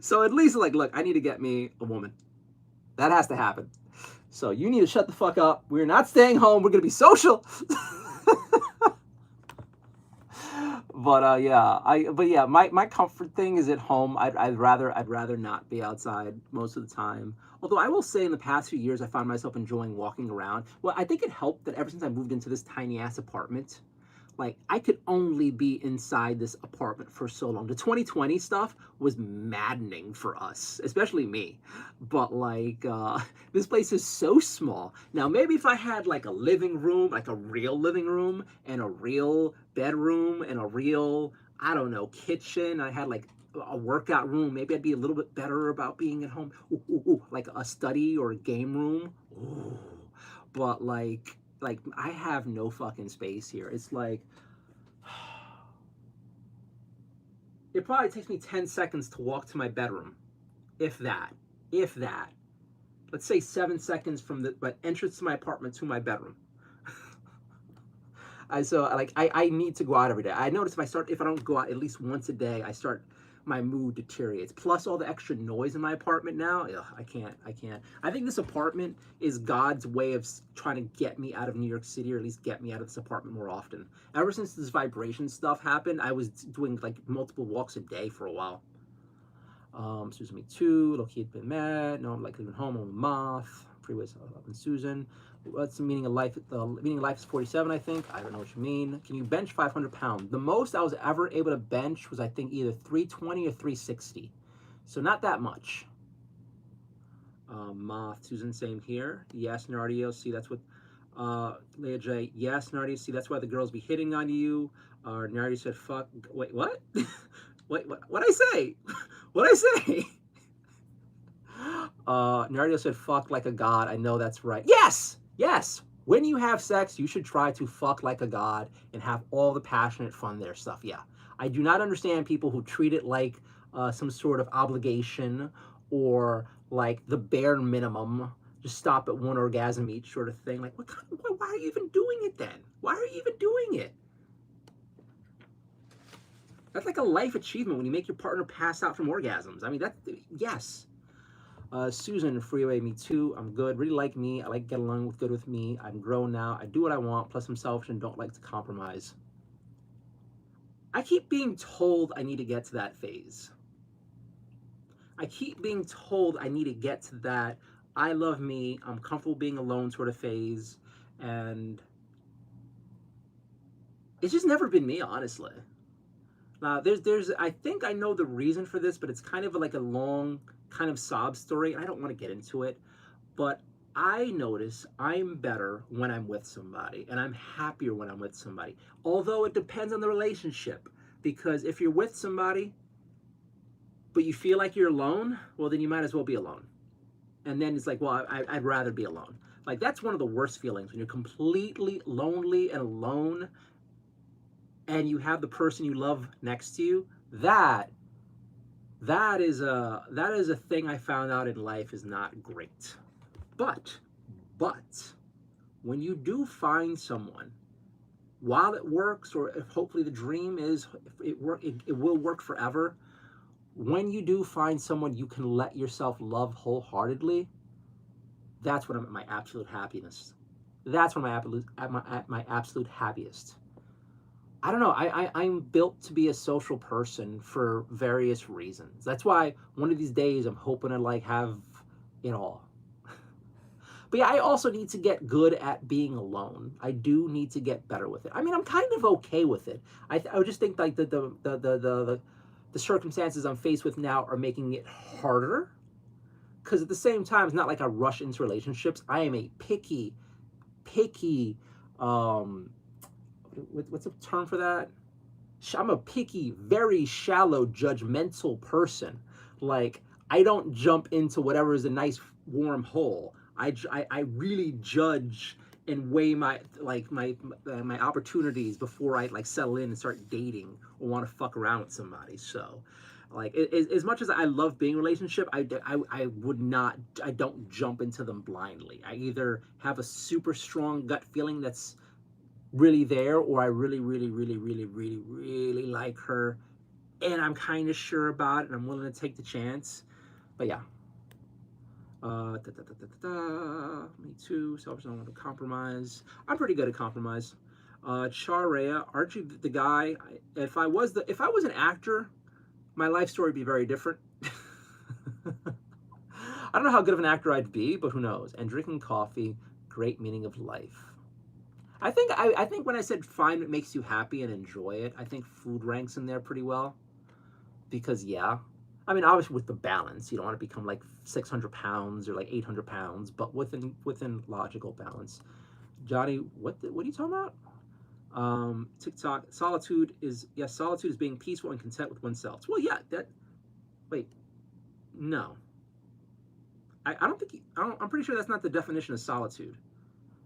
So at least like, look, I need to get me a woman. That has to happen. So you need to shut the fuck up. We're not staying home. We're gonna be social. But my comfort thing is at home. I'd rather not be outside most of the time. Although I will say in the past few years I found myself enjoying walking around. Well, I think it helped that ever since I moved into this tiny ass apartment, like I could only be inside this apartment for so long. The 2020 stuff was maddening for us, especially me. But like this place is so small. Now maybe if I had like a living room, like a real living room and a real bedroom and a real, I don't know, kitchen, I had like a workout room, maybe I'd be a little bit better about being at home. Like a study or a game room. Ooh. But like I have no fucking space here. It's like it probably takes me 10 seconds to walk to my bedroom, if that. Let's say 7 seconds from the entrance to my apartment to my bedroom. I need to go out every day. I notice if I don't go out at least once a day, my mood deteriorates. Plus all the extra noise in my apartment now. Ugh, I can't. I think this apartment is God's way of trying to get me out of New York City, or at least get me out of this apartment more often. Ever since this vibration stuff happened, I was doing like multiple walks a day for a while. Susan, me too. Loki had been mad. No, I'm like leaving home. I'm a moth. Freeways and Susan. What's the meaning of life? The meaning of life is 47, I think. I don't know what you mean. Can you bench 500 pounds? The most I was ever able to bench was, I think, either 320 or 360. So not that much. Moth, Susan, same here. Yes, Nardio. See, that's what. Leah J. Yes, Nardio. See, that's why the girls be hitting on you. Nardio said, fuck. Wait, what? Wait, what'd I say? What'd I say? Nardio said, fuck like a god. I know that's right. Yes! Yes! When you have sex, you should try to fuck like a god and have all the passionate fun there stuff. Yeah. I do not understand people who treat it like some sort of obligation or like the bare minimum. Just stop at one orgasm each sort of thing. Like, why are you even doing it then? Why are you even doing it? That's like a life achievement when you make your partner pass out from orgasms. I mean, yes. Susan, Freeway, me too. I'm good. Really like me. I like get along good with me. I'm grown now. I do what I want. Plus, I'm selfish and don't like to compromise. I keep being told I need to get to that phase. I keep being told I need to get to that I love me, I'm comfortable being alone sort of phase. And it's just never been me, honestly. I think I know the reason for this, but it's kind of like a long kind of sob story, and I don't want to get into it, but I notice I'm better when I'm with somebody, and I'm happier when I'm with somebody. Although it depends on the relationship, because if you're with somebody, but you feel like you're alone, well, then you might as well be alone. And then it's like, well, I'd rather be alone. Like, that's one of the worst feelings, when you're completely lonely and alone, and you have the person you love next to you. That is a thing I found out in life is not great. But when you do find someone, while it works, or if hopefully the dream is it will work forever, when you do find someone you can let yourself love wholeheartedly, that's when I'm at my absolute happiness. That's when I'm at my absolute happiest. I don't know. I'm built to be a social person for various reasons. That's why one of these days I'm hoping to like have it all. But yeah, I also need to get good at being alone. I do need to get better with it. I mean, I'm kind of okay with it. I would just think like the circumstances I'm faced with now are making it harder. Because at the same time, it's not like I rush into relationships. I am a picky, what's the term for that? I'm a picky, very shallow, judgmental person. Like, I don't jump into whatever is a nice warm hole. I really judge and weigh my opportunities before I like settle in and start dating or want to fuck around with somebody. So, like as much as I love being in a relationship, I would not, I don't jump into them blindly. I either have a super strong gut feeling that's really there, or I really like her, and I'm kind of sure about it, and I'm willing to take the chance. But yeah, me too. Selfish, I don't want to compromise. I'm pretty good at compromise. Charea, aren't you the guy? If I was an actor, my life story would be very different. I don't know how good of an actor I'd be, but who knows? And drinking coffee, great meaning of life. I think when I said find what makes you happy and enjoy it, I think food ranks in there pretty well. Because yeah, I mean obviously with the balance, you don't want to become like 600 pounds or like 800 pounds, but within logical balance. Johnny, what are you talking about? TikTok, solitude is, yes, solitude is being peaceful and content with oneself. Well, yeah, that, wait, no. I don't think, I'm pretty sure that's not the definition of solitude.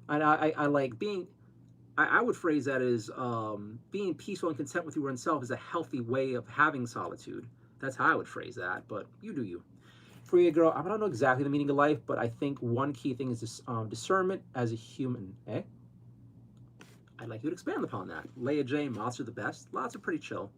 I like being, I would phrase that as being peaceful and content with oneself is a healthy way of having solitude. That's how I would phrase that, but you do you. For you, girl, I don't know exactly the meaning of life, but I think one key thing is this, discernment as a human. Eh? I'd like you to expand upon that. Leia J, moths are the best. Lots are pretty chill.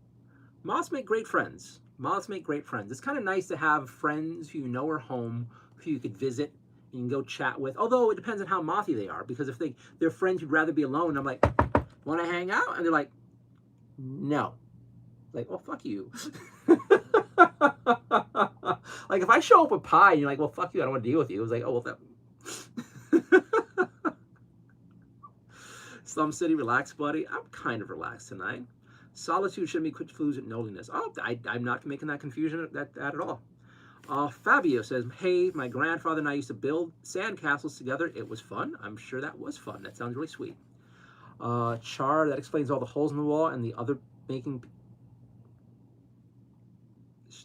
Moths make great friends. Moths make great friends. It's kind of nice to have friends who you know are home, who you could visit, and you can go chat with. Although it depends on how mothy they are, because if they're friends who'd rather be alone, I'm like, want to hang out? And they're like, no. Like, well, fuck you. Like if I show up with pie and you're like, well, fuck you, I don't want to deal with you. It's like, oh, well, that. Slum City, relax, buddy. I'm kind of relaxed tonight. Solitude shouldn't be confused with loneliness. Oh, I'm not making that confusion at all. Fabio says, hey, my grandfather and I used to build sandcastles together. It was fun. I'm sure that was fun. That sounds really sweet. Char, that explains all the holes in the wall and the other making...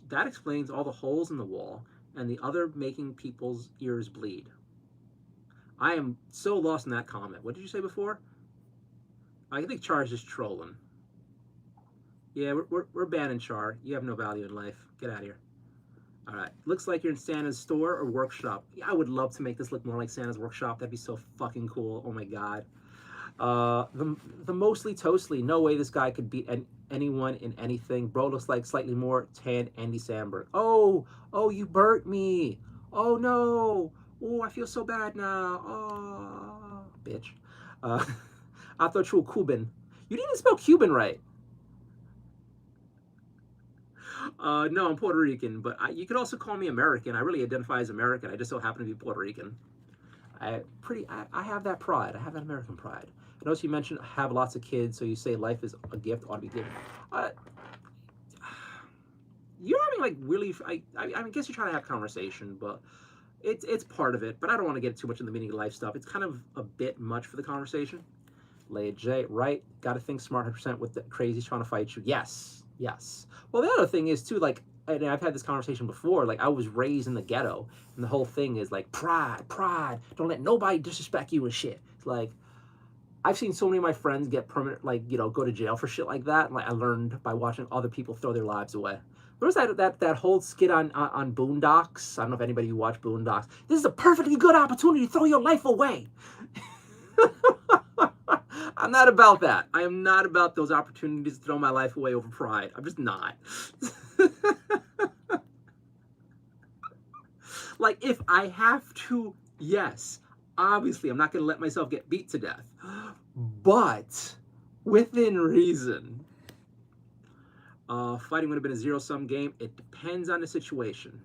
That explains all the holes in the wall and the other making people's ears bleed. I am so lost in that comment. What did you say before? I think Char is just trolling. Yeah, we're banning Char. You have no value in life. Get out of here. All right. Looks like you're in Santa's store or workshop. Yeah, I would love to make this look more like Santa's workshop. That'd be so fucking cool. Oh my god. The mostly toastly. No way this guy could beat anyone in anything. Bro looks like slightly more tan Andy Samberg. Oh, you burnt me. Oh no. Oh, I feel so bad now. Oh, bitch. I thought you were Cuban. You didn't even spell Cuban right. No, I'm Puerto Rican, but you could also call me American. I really identify as American. I just so happen to be Puerto Rican. I have that pride. I have that American pride. I notice you mentioned have lots of kids, so you say life is a gift, ought to be given. You're having like really, I guess you're trying to have conversation, but it's part of it. But I don't want to get too much in the meaning of life stuff. It's kind of a bit much for the conversation. Leia J, right? Got to think smart 100% with the crazies trying to fight you. Yes. Well, the other thing is too, like, and I've had this conversation before, like I was raised in the ghetto, and the whole thing is like pride, don't let nobody disrespect you and shit. It's like, I've seen so many of my friends get permanent, like, go to jail for shit like that, and like I learned by watching other people throw their lives away. There was that whole skit on Boondocks. I don't know if anybody who watched Boondocks. This is a perfectly good opportunity to throw your life away. I'm not about that. I am not about those opportunities to throw my life away over pride. I'm just not. Like, if I have to, yes, obviously I'm not going to let myself get beat to death. But within reason. Fighting would have been a zero-sum game. It depends on the situation.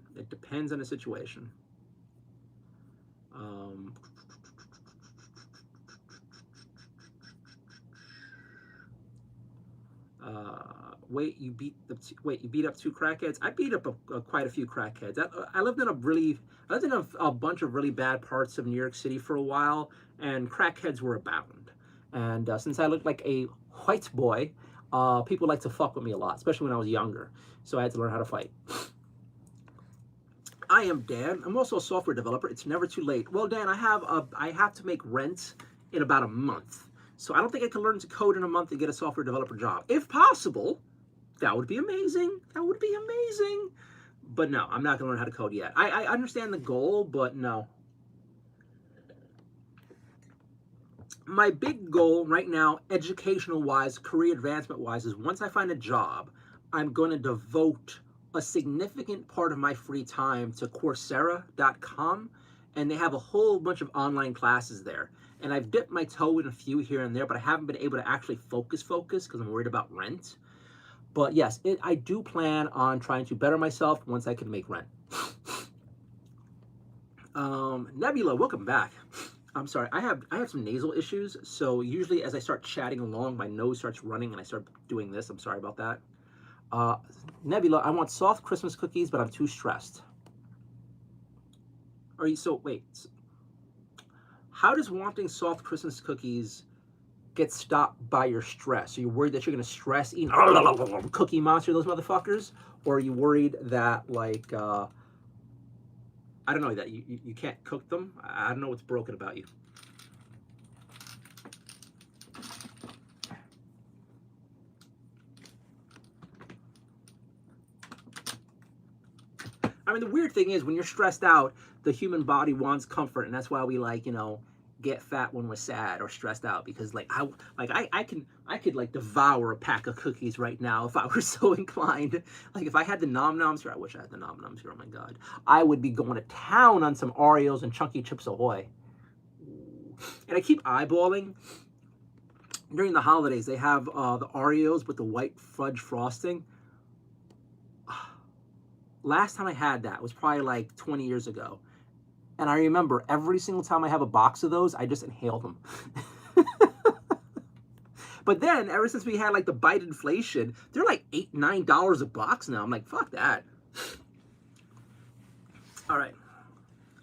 Wait, you beat up two crackheads? I beat up quite a few crackheads. I lived in a bunch of really bad parts of New York City for a while, and crackheads were abound. And since I looked like a white boy, people liked to fuck with me a lot, especially when I was younger. So I had to learn how to fight. I am Dan. I'm also a software developer. It's never too late. Well, Dan, I have to make rent in about a month. So I don't think I can learn to code in a month and get a software developer job. If possible, that would be amazing. That would be amazing. But no, I'm not going to learn how to code yet. I understand the goal, but no. My big goal right now, educational wise, career advancement wise, is once I find a job, I'm going to devote a significant part of my free time to Coursera.com, and they have a whole bunch of online classes there. And I've dipped my toe in a few here and there, but I haven't been able to actually focus because I'm worried about rent. But yes, I do plan on trying to better myself once I can make rent. Nebula, welcome back. I'm sorry, I have some nasal issues, so usually as I start chatting along, my nose starts running and I start doing this. I'm sorry about that. Nebula, I want soft Christmas cookies, but I'm too stressed. Are you, so wait, how does wanting soft Christmas cookies get stopped by your stress? Are you worried that you're going to stress eating Cookie Monster, those motherfuckers? Or are you worried that, like, I don't know, that you can't cook them? I don't know what's broken about you. I mean, the weird thing is when you're stressed out, the human body wants comfort, and that's why we, like, you know, get fat when we're sad or stressed out, because like I could like devour a pack of cookies right now if I were so inclined. Like if I had the nom noms here, I wish I had the nom noms here. Oh my god, I would be going to town on some Oreos and Chunky Chips Ahoy. And I keep eyeballing during the holidays. They have the Oreos with the white fudge frosting. Last time I had that was probably like 20 years ago. And I remember every single time I have a box of those, I just inhale them. But then, ever since we had like the bite inflation, they're like $8, $9 a box now. I'm like, fuck that. All right.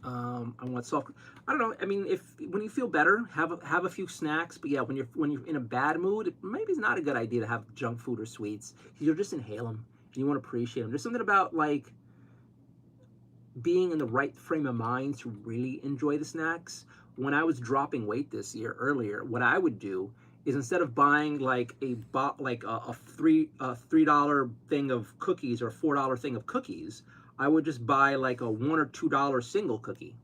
I want soft. I don't know. I mean, when you feel better, have a few snacks. But yeah, when you're in a bad mood, maybe it's not a good idea to have junk food or sweets. You'll just inhale them, and you won't appreciate them. There's something about like being in the right frame of mind to really enjoy the snacks. When I was dropping weight this year earlier, what I would do is instead of buying like a $3 thing of cookies or a $4 thing of cookies, I would just buy like a $1 or $2 single cookie,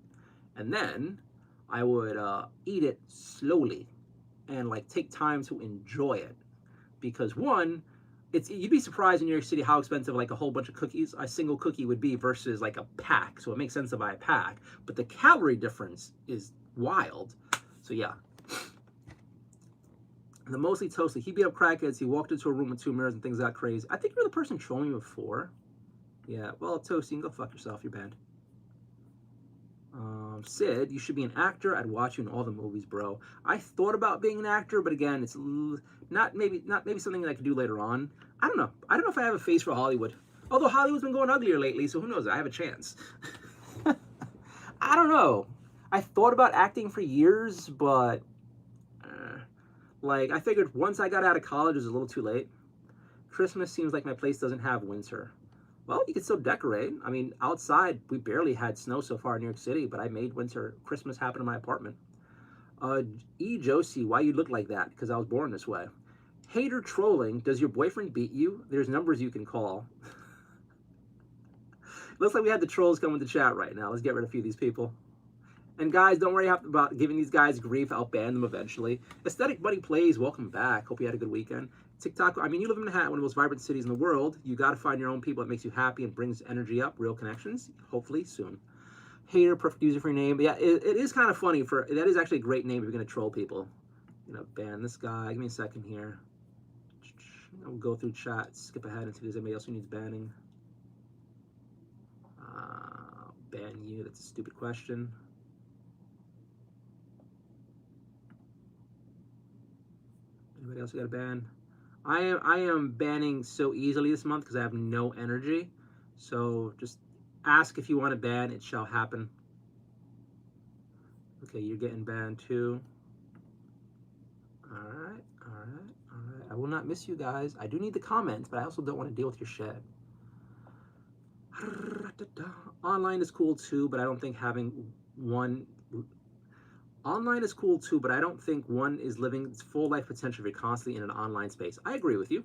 and then I would eat it slowly and like take time to enjoy it, because one, you'd be surprised in New York City how expensive like a whole bunch of cookies, a single cookie would be versus like a pack. So it makes sense to buy a pack, but the calorie difference is wild. So yeah. The mostly toasted. He beat up crackheads. He walked into a room with 2 mirrors and things got crazy. I think you're the person trolling me before. Yeah, well, Toasty, you can go fuck yourself. You're banned. Sid, you should be an actor. I'd watch you in all the movies, bro. I thought about being an actor, but again, it's not maybe something that I could do later on. I don't know. I don't know if I have a face for Hollywood. Although Hollywood's been going uglier lately, so who knows? I have a chance. I don't know. I thought about acting for years, but like I figured once I got out of college, it was a little too late. Christmas seems like my place doesn't have winter. Well, you can still decorate. I mean, outside, we barely had snow so far in New York City, but I made Christmas happen in my apartment. Josie, why you look like that? Because I was born this way. Hater trolling, does your boyfriend beat you? There's numbers you can call. Looks like we had the trolls come into chat right now. Let's get rid of a few of these people. And guys, don't worry about giving these guys grief. I'll ban them eventually. Aesthetic Buddy Plays, welcome back. Hope you had a good weekend. TikTok, I mean, you live in Manhattan, one of the most vibrant cities in the world. You got to find your own people that makes you happy and brings energy up, real connections, hopefully soon. Hater, perfect user for your name. But yeah, it is kind of funny. That is actually a great name if you're going to troll people. You know, ban this guy. Give me a second here. I'll go through chat, skip ahead and see if there's anybody else who needs banning. Ban you, that's a stupid question. Anybody else who got a ban? I am banning so easily this month because I have no energy. So just ask if you want to ban, it shall happen. Okay, you're getting banned too. Alright. I will not miss you guys. I do need the comments, but I also don't want to deal with your shit. Online is cool too, but I don't think having one. Online is cool too, but I don't think one is living its full life potential if you're constantly in an online space. I agree with you.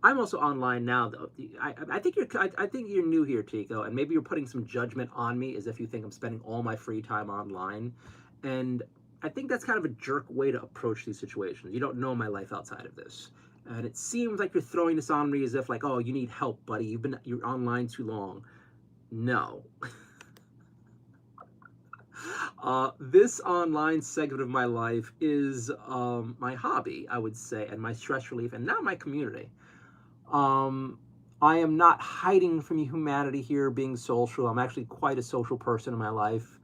I'm also online now, though. I think I think you're new here, Tico, and maybe you're putting some judgment on me as if you think I'm spending all my free time online, and I think that's kind of a jerk way to approach these situations. You don't know my life outside of this, and it seems like you're throwing this on me as if like, oh, you need help, buddy. You're online too long. No. This online segment of my life is my hobby, I would say, and my stress relief, and now my community. I am not hiding from humanity here, being social. I'm actually quite a social person in my life.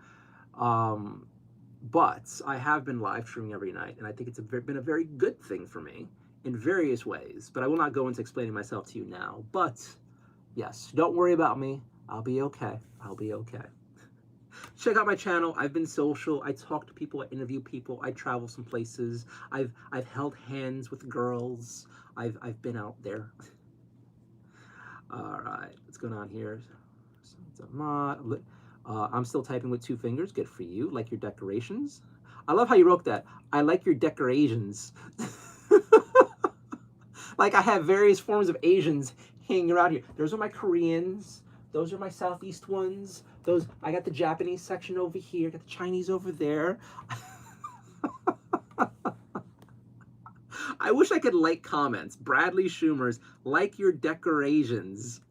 But I have been live streaming every night, and I think it's been a very good thing for me in various ways. But I will not go into explaining myself to you now. But yes, don't worry about me. I'll be okay. I'll be okay. Check out my channel. I've been social. I talk to people. I interview people. I travel some places. I've held hands with girls. I've been out there. All right, what's going on here? I'm still typing with 2 fingers. Good for you. Like your decorations. I love how you wrote that. I like your decorations. Like I have various forms of Asians hanging around here. Those are my Koreans. Those are my Southeast ones. Those, I got the Japanese section over here. Got the Chinese over there. I wish I could like comments. Bradley Schumer's, like your decorations.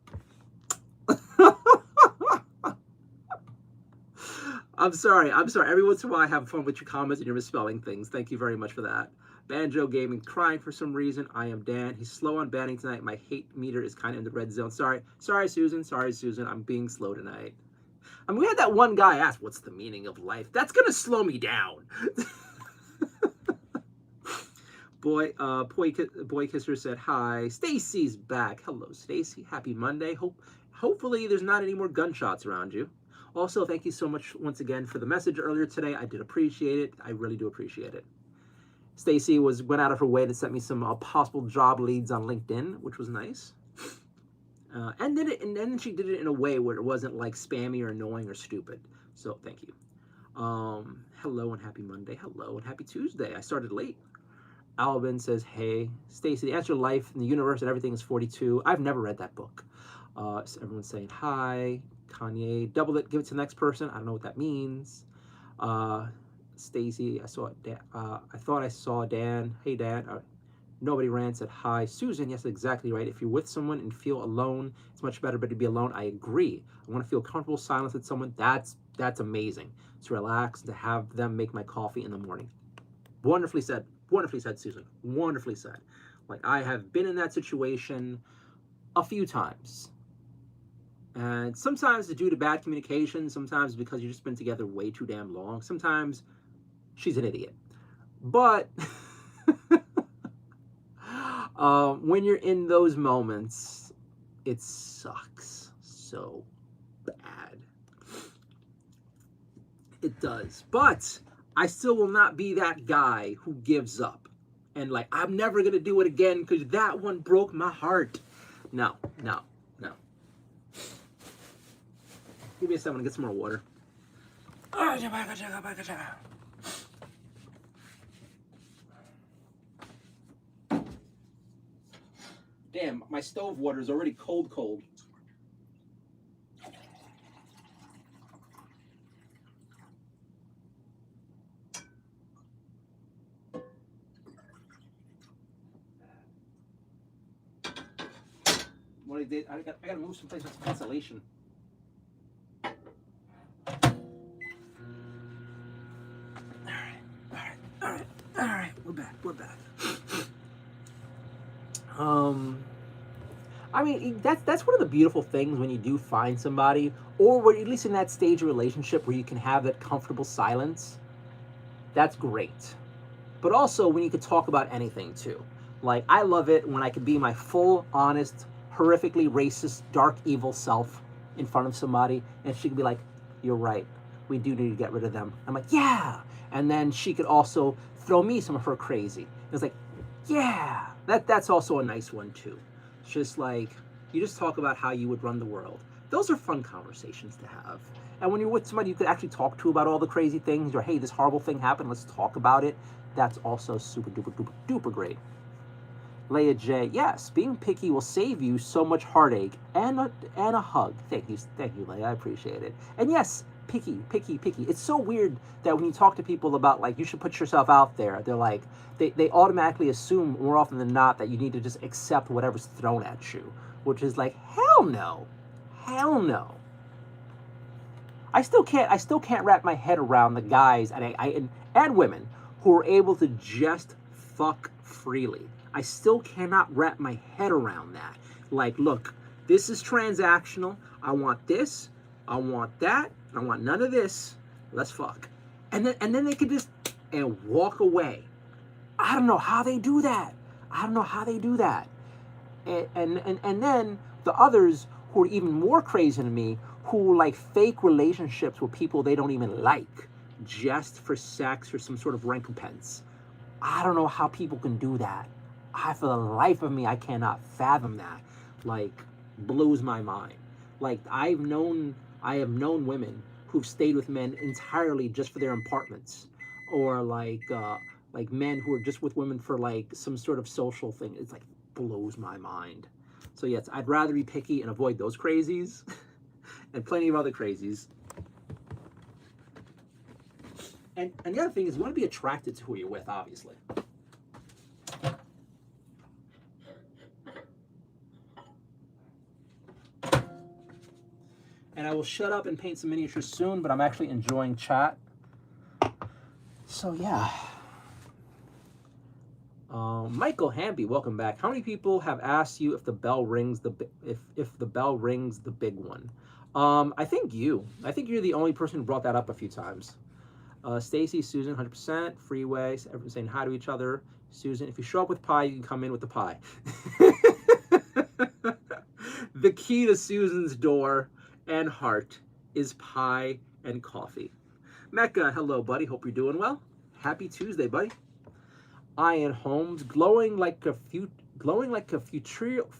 I'm sorry. Every once in a while I have fun with your comments and you're misspelling things. Thank you very much for that. Banjo Gaming crying for some reason. I am Dan. He's slow on banning tonight. My hate meter is kind of in the red zone. Sorry, Susan. Sorry, Susan. I'm being slow tonight. I mean, we had that one guy ask, what's the meaning of life? That's going to slow me down. Boy Kisser said hi. Stacy's back. Hello, Stacy. Happy Monday. Hopefully there's not any more gunshots around you. Also, thank you so much once again for the message earlier today. I did appreciate it. I really do appreciate it. Stacy went out of her way to send me some possible job leads on LinkedIn, which was nice. And then she did it in a way where it wasn't like spammy or annoying or stupid. So thank you. Hello and happy Monday. Hello and happy Tuesday. I started late. Albin says, hey, Stacy, the answer to life and the universe and everything is 42. I've never read that book. So everyone's saying hi. Kanye, double it, give it to the next person. I don't know what that means. Stacy, I thought I saw Dan. Hey, Dan. Nobody ran, said hi. Susan, yes, exactly right. If you're with someone and feel alone, it's much better to be alone. I agree. I want to feel comfortable silence with someone. That's amazing. To relax, to have them make my coffee in the morning. Wonderfully said. Wonderfully said, Susan. Wonderfully said. Like, I have been in that situation a few times. And sometimes due to bad communication, sometimes because you've just been together way too damn long. Sometimes she's an idiot. But when you're in those moments, it sucks so bad. It does. But I still will not be that guy who gives up. And like, I'm never going to do it again because that one broke my heart. No. Give me a second to get some more water. Damn, my stove water is already cold. What I did, I gotta move someplace with some insulation. All right, we're back. I mean, that's one of the beautiful things when you do find somebody, or when, at least in that stage of relationship where you can have that comfortable silence. That's great. But also when you could talk about anything too. Like, I love it when I can be my full, honest, horrifically racist, dark, evil self in front of somebody, and she could be like, you're right, we do need to get rid of them. I'm like, yeah. And then she could also throw me some of her crazy. It's like, yeah, that's also a nice one too. It's just like, you just talk about how you would run the world. Those are fun conversations to have. And when you're with somebody you could actually talk to about all the crazy things, or hey, this horrible thing happened, let's talk about it. That's also super duper duper duper great. Leia J, yes, being picky will save you so much heartache and a hug. Thank you, Leia. I appreciate it. And yes, picky, picky, picky. It's so weird that when you talk to people about like you should put yourself out there, they're like they automatically assume more often than not that you need to just accept whatever's thrown at you, which is like hell no, hell no. I still can't wrap my head around the guys and women who are able to just fuck freely. I still cannot wrap my head around that. Like, look, this is transactional. I want this. I want that. I want none of this. Let's fuck. And then they could just and walk away. I don't know how they do that. I don't know how they do that. And then the others who are even more crazy than me, who like fake relationships with people they don't even like, just for sex or some sort of recompense. I don't know how people can do that. For the life of me, I cannot fathom that. Like, blows my mind. Like, I have known women who've stayed with men entirely just for their apartments, or like men who are just with women for like some sort of social thing. It's like blows my mind. So yes, I'd rather be picky and avoid those crazies, and plenty of other crazies. And the other thing is, you want to be attracted to who you're with, obviously. And I will shut up and paint some miniatures soon, but I'm actually enjoying chat. So yeah. Michael Hamby, welcome back. How many people have asked you if the bell rings if the bell rings the big one? I think you. I think you're the only person who brought that up a few times. Stacy, Susan, 100%. Freeway, everyone saying hi to each other. Susan, if you show up with pie, you can come in with the pie. The key to Susan's door and heart is pie and coffee. Mecca, hello, buddy. Hope you're doing well. Happy Tuesday, buddy. Ian Holmes, glowing like a futureal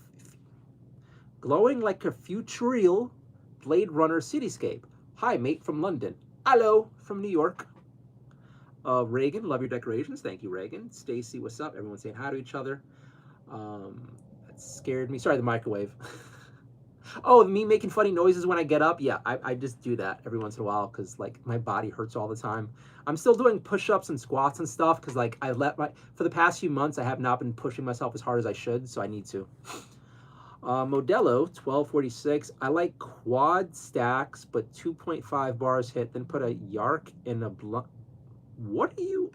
Blade Runner cityscape. Hi, mate from London. Hello from New York. Reagan, love your decorations. Thank you, Reagan. Stacy, what's up? Everyone's saying hi to each other. That scared me. Sorry, the microwave. Oh, me making funny noises when I get up? Yeah, I just do that every once in a while because like my body hurts all the time. I'm still doing push-ups and squats and stuff because like for the past few months I have not been pushing myself as hard as I should, so I need to. Modelo 1246. I like quad stacks, but 2.5 bars hit, then put a yark in a blunt. What are you,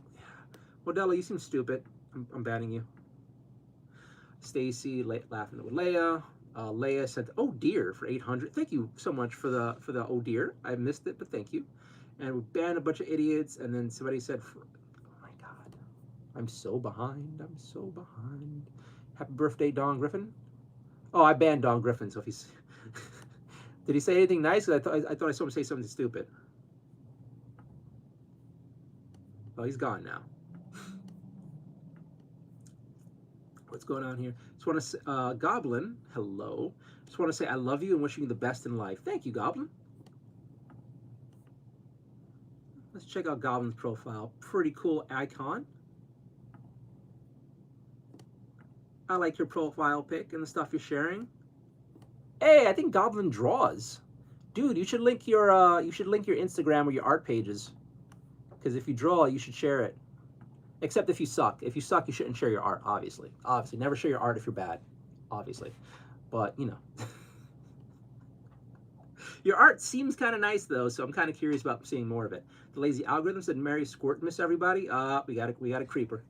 Modelo? You seem stupid. I'm banning you. Stacy laughing with Leia. Leia said, "Oh dear," for 800. Thank you so much for the oh dear. I missed it, but thank you. And we banned a bunch of idiots. And then somebody said, "Oh my God, I'm so behind. I'm so behind." Happy birthday, Don Griffin. Oh, I banned Don Griffin. So if he's did he say anything nice? I thought I saw him say something stupid. Oh, he's gone now. What's going on here? Just want to say, Goblin, hello. Just want to say I love you and wishing you the best in life. Thank you, Goblin. Let's check out Goblin's profile. Pretty cool icon. I like your profile pic and the stuff you're sharing. Hey, I think Goblin draws. Dude, you should link your Instagram or your art pages. Because if you draw, you should share it. Except if you suck. If you suck, you shouldn't share your art, obviously. Obviously, never share your art if you're bad. Obviously. But, you know. Your art seems kind of nice, though, so I'm kind of curious about seeing more of it. The Lazy Algorithm said, Mary Squirt miss everybody. We got a creeper.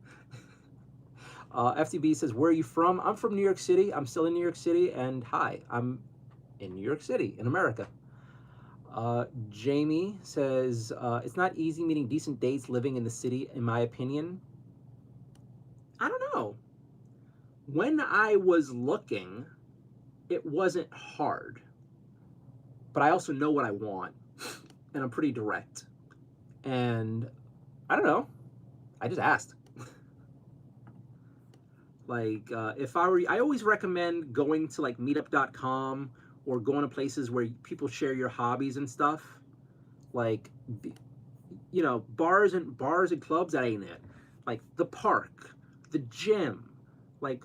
FTB says, where are you from? I'm from New York City. I'm still in New York City. And hi, I'm in New York City, in America. Jamie says, it's not easy meeting decent dates living in the city, in my opinion. I don't know. When I was looking, it wasn't hard. But I also know what I want. And I'm pretty direct. And I don't know. I just asked. Like, if I were, I always recommend going to like meetup.com or going to places where people share your hobbies and stuff. Like, you know, bars and clubs, that ain't it. Like the park, the gym, like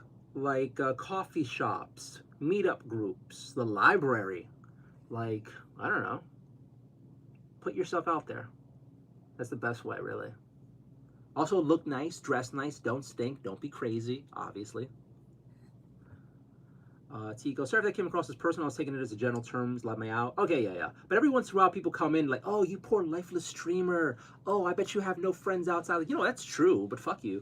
coffee shops, meetup groups, the library. Like, I don't know. Put yourself out there. That's the best way, really. Also, look nice, dress nice, don't stink, don't be crazy, obviously. Tico, sorry if that came across as personal. I was taking it as a general terms. Let me out. Okay, yeah. But every once in a while, people come in like, "Oh, you poor lifeless streamer. Oh, I bet you have no friends outside." Like, you know, that's true, but fuck you.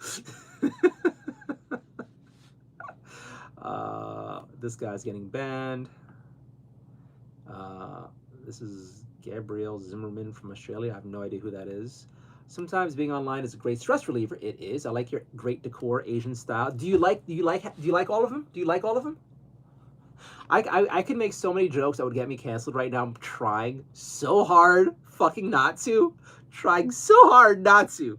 This guy's getting banned. This is Gabriel Zimmerman from Australia. I have no idea who that is. Sometimes being online is a great stress reliever. It is. I like your great decor, Asian style. Do you like all of them? Do you like all of them? I could make so many jokes that would get me canceled right now. I'm trying so hard fucking not to. Trying so hard not to.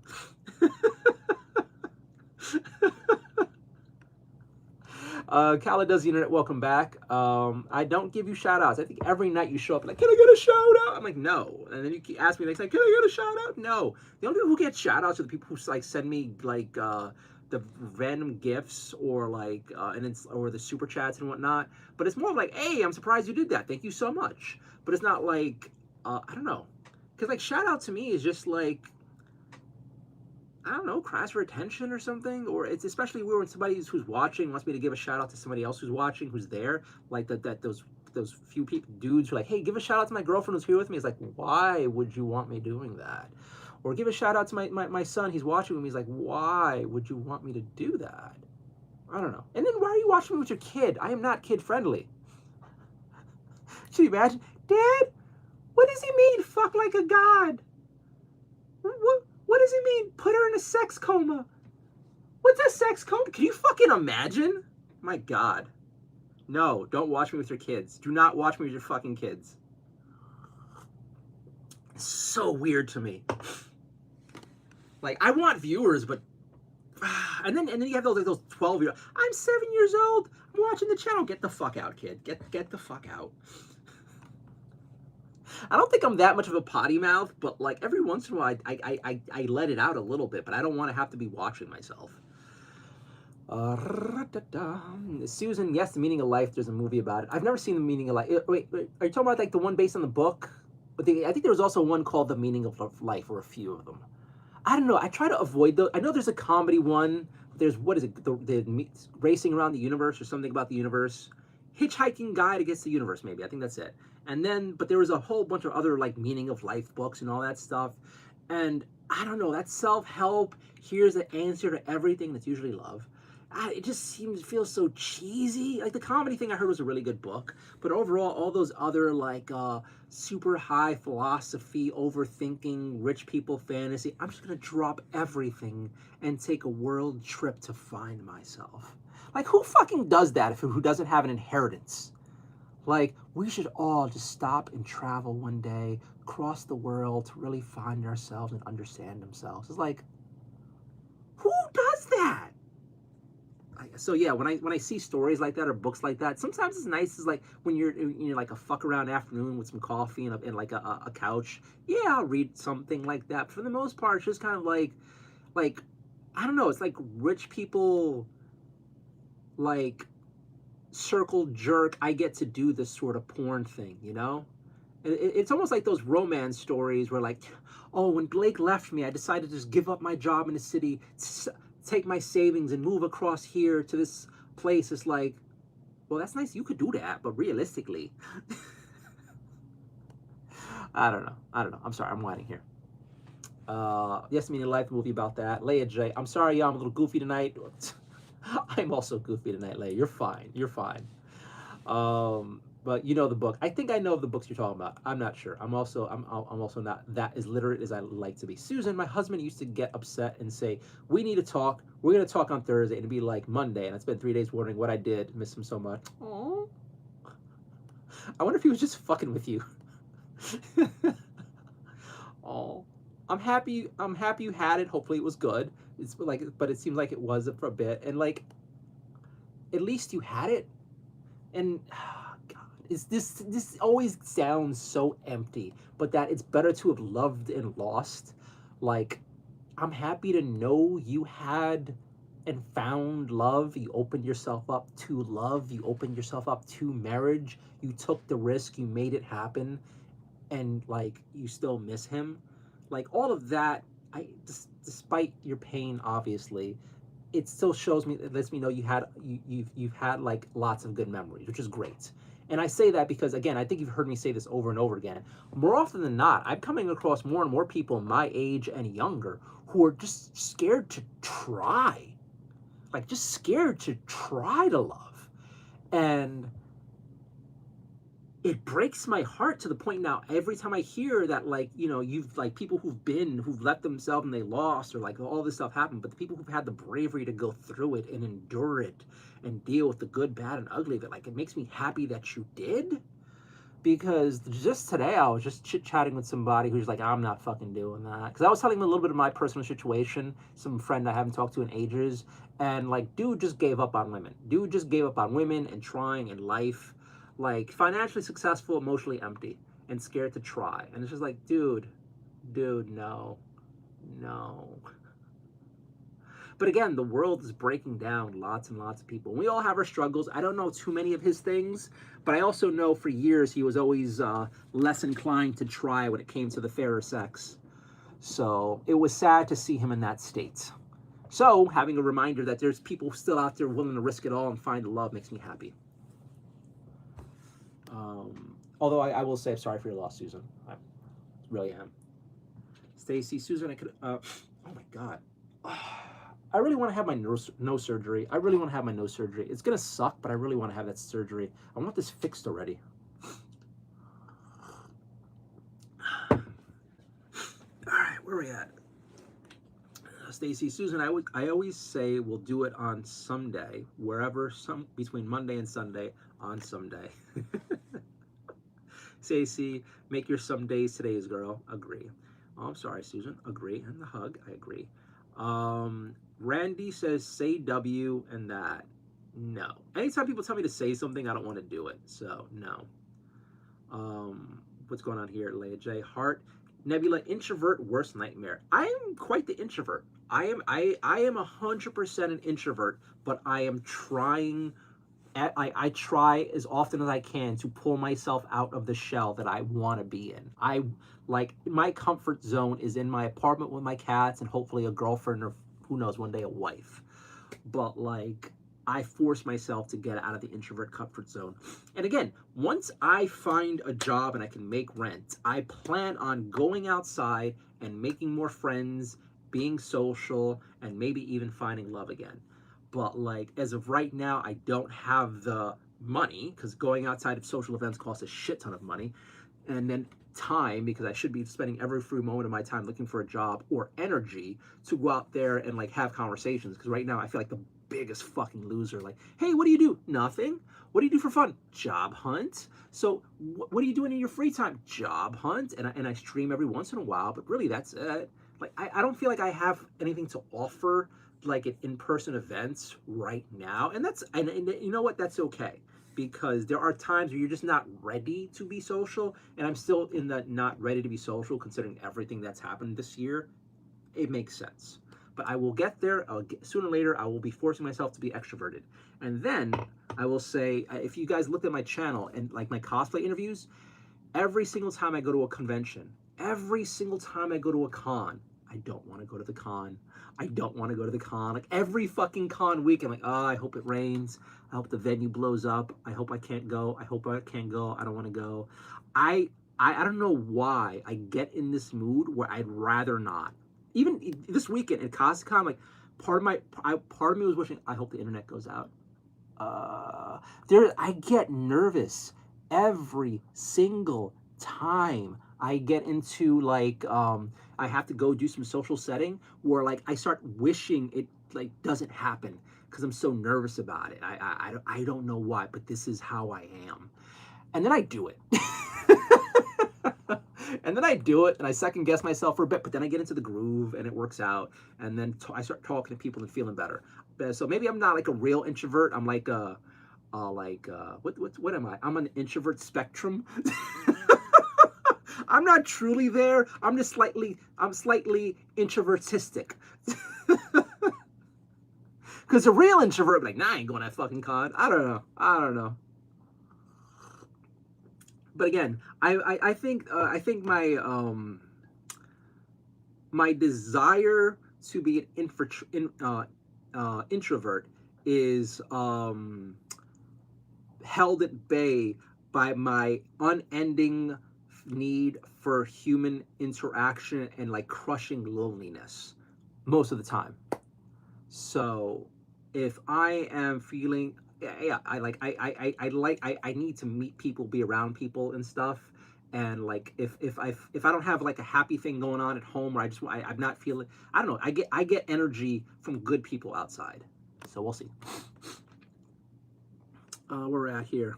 Khaled does the internet, welcome back. I don't give you shout outs. I think every night you show up like, can I get a shout out? I'm like, no. And then you ask me next time, can I get a shout out? No. The only people who get shout outs are the people who like send me like the random gifts or like and it's or the super chats and whatnot. But it's more like, hey, I'm surprised you did that. Thank you so much. But it's not like I don't know, because like shout out to me is just like, I don't know, cries for attention or something. Or it's especially weird when somebody who's watching wants me to give a shout out to somebody else who's watching, who's there. Like those few people, dudes who are like, hey, give a shout out to my girlfriend who's here with me. It's like, why would you want me doing that? Or give a shout out to my son, he's watching with me. He's like, why would you want me to do that? I don't know. And then why are you watching me with your kid? I am not kid friendly. Should you imagine? Dad, what does he mean, fuck like a god? What does he mean, put her in a sex coma? What's a sex coma? Can you fucking imagine? My God. No, don't watch me with your kids. Do not watch me with your fucking kids. It's so weird to me. Like, I want viewers, but and then you have those 12-year-old. I'm 7 years old. I'm watching the channel. Get the fuck out, kid. Get the fuck out. I don't think I'm that much of a potty mouth, but like every once in a while, I let it out a little bit, but I don't want to have to be watching myself. Susan, yes, The Meaning of Life. There's a movie about it. I've never seen The Meaning of Life. Wait, are you talking about like the one based on the book? But I think there was also one called The Meaning of Life, or a few of them. I don't know. I try to avoid those. I know there's a comedy one. There's, what is it? The Racing Around the Universe, or something about the universe. Hitchhiking Guide Against the Universe, maybe. I think that's it. And then, but there was a whole bunch of other like meaning of life books and all that stuff. And I don't know, that self-help, here's the answer to everything, that's usually love. It just feels so cheesy. Like the comedy thing I heard was a really good book, but overall, all those other like super high philosophy, overthinking, rich people fantasy, I'm just gonna drop everything and take a world trip to find myself. Like, who fucking does that who doesn't have an inheritance? Like, we should all just stop and travel one day, cross the world to really find ourselves and understand themselves. It's like, who does that? So yeah, when I see stories like that or books like that, sometimes it's nice. It's like when you're like a fuck around afternoon with some coffee and like a couch. Yeah, I'll read something like that. But for the most part, it's just kind of like I don't know. It's like rich people, like, circle jerk, I get to do this sort of porn thing, you know? It's almost like those romance stories where like, oh, when Blake left me, I decided to just give up my job in the city, take my savings and move across here to this place. It's like, well, that's nice, you could do that, but realistically, I don't know. I'm sorry, I'm whining here. Yes, Meaning Life movie about that. Leia J, I'm sorry, y'all, I'm a little goofy tonight. I'm also goofy tonight, Leia. You're fine. You're fine. But you know the book. I think I know the books you're talking about. I'm not sure. I'm also not that as literate as I like to be. Susan, my husband used to get upset and say, "We need to talk. We're gonna talk on Thursday," and it'd be like Monday, and I spent 3 days wondering what I did. Miss him so much. Aww. I wonder if he was just fucking with you. Oh, I'm happy you had it. Hopefully it was good. It's like, but it seems like it was for a bit, and like, at least you had it. And oh, God, This always sounds so empty, but that it's better to have loved and lost. Like, I'm happy to know you had and found love. You opened yourself up to love. You opened yourself up to marriage. You took the risk. You made it happen, and like you still miss him. Like all of that. Despite your pain, obviously, it still shows me, it lets me know you've had like lots of good memories, which is great. And I say that because, again, I think you've heard me say this over and over again. More often than not, I'm coming across more and more people my age and younger who are just scared to try, like just scared to try to love. And it breaks my heart to the point now, every time I hear that, like, you know, you've like people who've let themselves and they lost, or like all this stuff happened, but the people who've had the bravery to go through it and endure it and deal with the good, bad, and ugly of it, like, it makes me happy that you did. Because just today I was just chit-chatting with somebody who's like, I'm not fucking doing that. Because I was telling him a little bit of my personal situation, some friend I haven't talked to in ages, and like, dude just gave up on women. Dude just gave up on women and trying in life. Like, financially successful, emotionally empty, and scared to try. And it's just like, dude, no. But again, the world is breaking down lots and lots of people. We all have our struggles. I don't know too many of his things, but I also know for years he was always less inclined to try when it came to the fairer sex. So it was sad to see him in that state. So having a reminder that there's people still out there willing to risk it all and find love makes me happy. Although I will say I'm sorry for your loss, Susan. I really am. Stacy, Susan, I could. Oh my God. I really want to have my nose surgery. I really want to have my nose surgery. It's gonna suck, but I really want to have that surgery. I want this fixed already. All right, where are we at? Stacy, Susan, I always say we'll do it on someday, wherever, between Monday and Sunday, on someday. Stacy, make your some days today's, girl. Agree. Oh, I'm sorry, Susan. Agree. And the hug, I agree. Randy says, say W and that. No. Anytime people tell me to say something, I don't want to do it. So, no. What's going on here? Leia J. Heart. Nebula, introvert, worst nightmare. I am quite the introvert. I am 100% an introvert, but I am trying. I try as often as I can to pull myself out of the shell that I want to be in. My comfort zone is in my apartment with my cats and hopefully a girlfriend, or who knows, one day a wife. But like, I force myself to get out of the introvert comfort zone. And again, once I find a job and I can make rent, I plan on going outside and making more friends, being social, and maybe even finding love again. But like, as of right now, I don't have the money, because going outside of social events costs a shit ton of money. And then time, because I should be spending every free moment of my time looking for a job, or energy to go out there and like have conversations. Because right now I feel like the biggest fucking loser. Like, hey, what do you do? Nothing. What do you do for fun? Job hunt. So what are you doing in your free time? Job hunt. And I stream every once in a while, but really that's it. Like, I don't feel like I have anything to offer like at in-person events right now. And you know what? That's okay. Because there are times where you're just not ready to be social, and I'm still in the not ready to be social considering everything that's happened this year. It makes sense. But I will get there. Sooner or later, I will be forcing myself to be extroverted. And then I will say, if you guys looked at my channel and like my cosplay interviews, every single time I go to a convention, every single time I go to a con, I don't want to go to the con. I don't want to go to the con. Like every fucking con week, I'm like, oh, I hope it rains. I hope the venue blows up. I hope I can't go. I hope I can't go. I don't want to go. I don't know why I get in this mood where I'd rather not. Even this weekend at CosCon, like part of me was wishing, I hope the internet goes out. I get nervous every single time I get into like I have to go do some social setting where like I start wishing it like doesn't happen because I'm so nervous about it. I don't know why, but this is how I am. And then I do it. And then I do it and I second guess myself for a bit, but then I get into the groove and it works out. And then I start talking to people and feeling better. So maybe I'm not like a real introvert. I'm like a what am I? I'm on the introvert spectrum. I'm not truly there. I'm slightly introvertistic. Because a real introvert would be like, nah, I ain't going to that fucking con. I don't know. But again, I think my desire to be an introvert is held at bay by my unending need for human interaction and like crushing loneliness most of the time. So if I am feeling, yeah, I need to meet people, be around people and stuff. And like if I don't have like a happy thing going on at home, or I'm not feeling, I don't know, I get energy from good people outside. So we'll see. Where we're at here.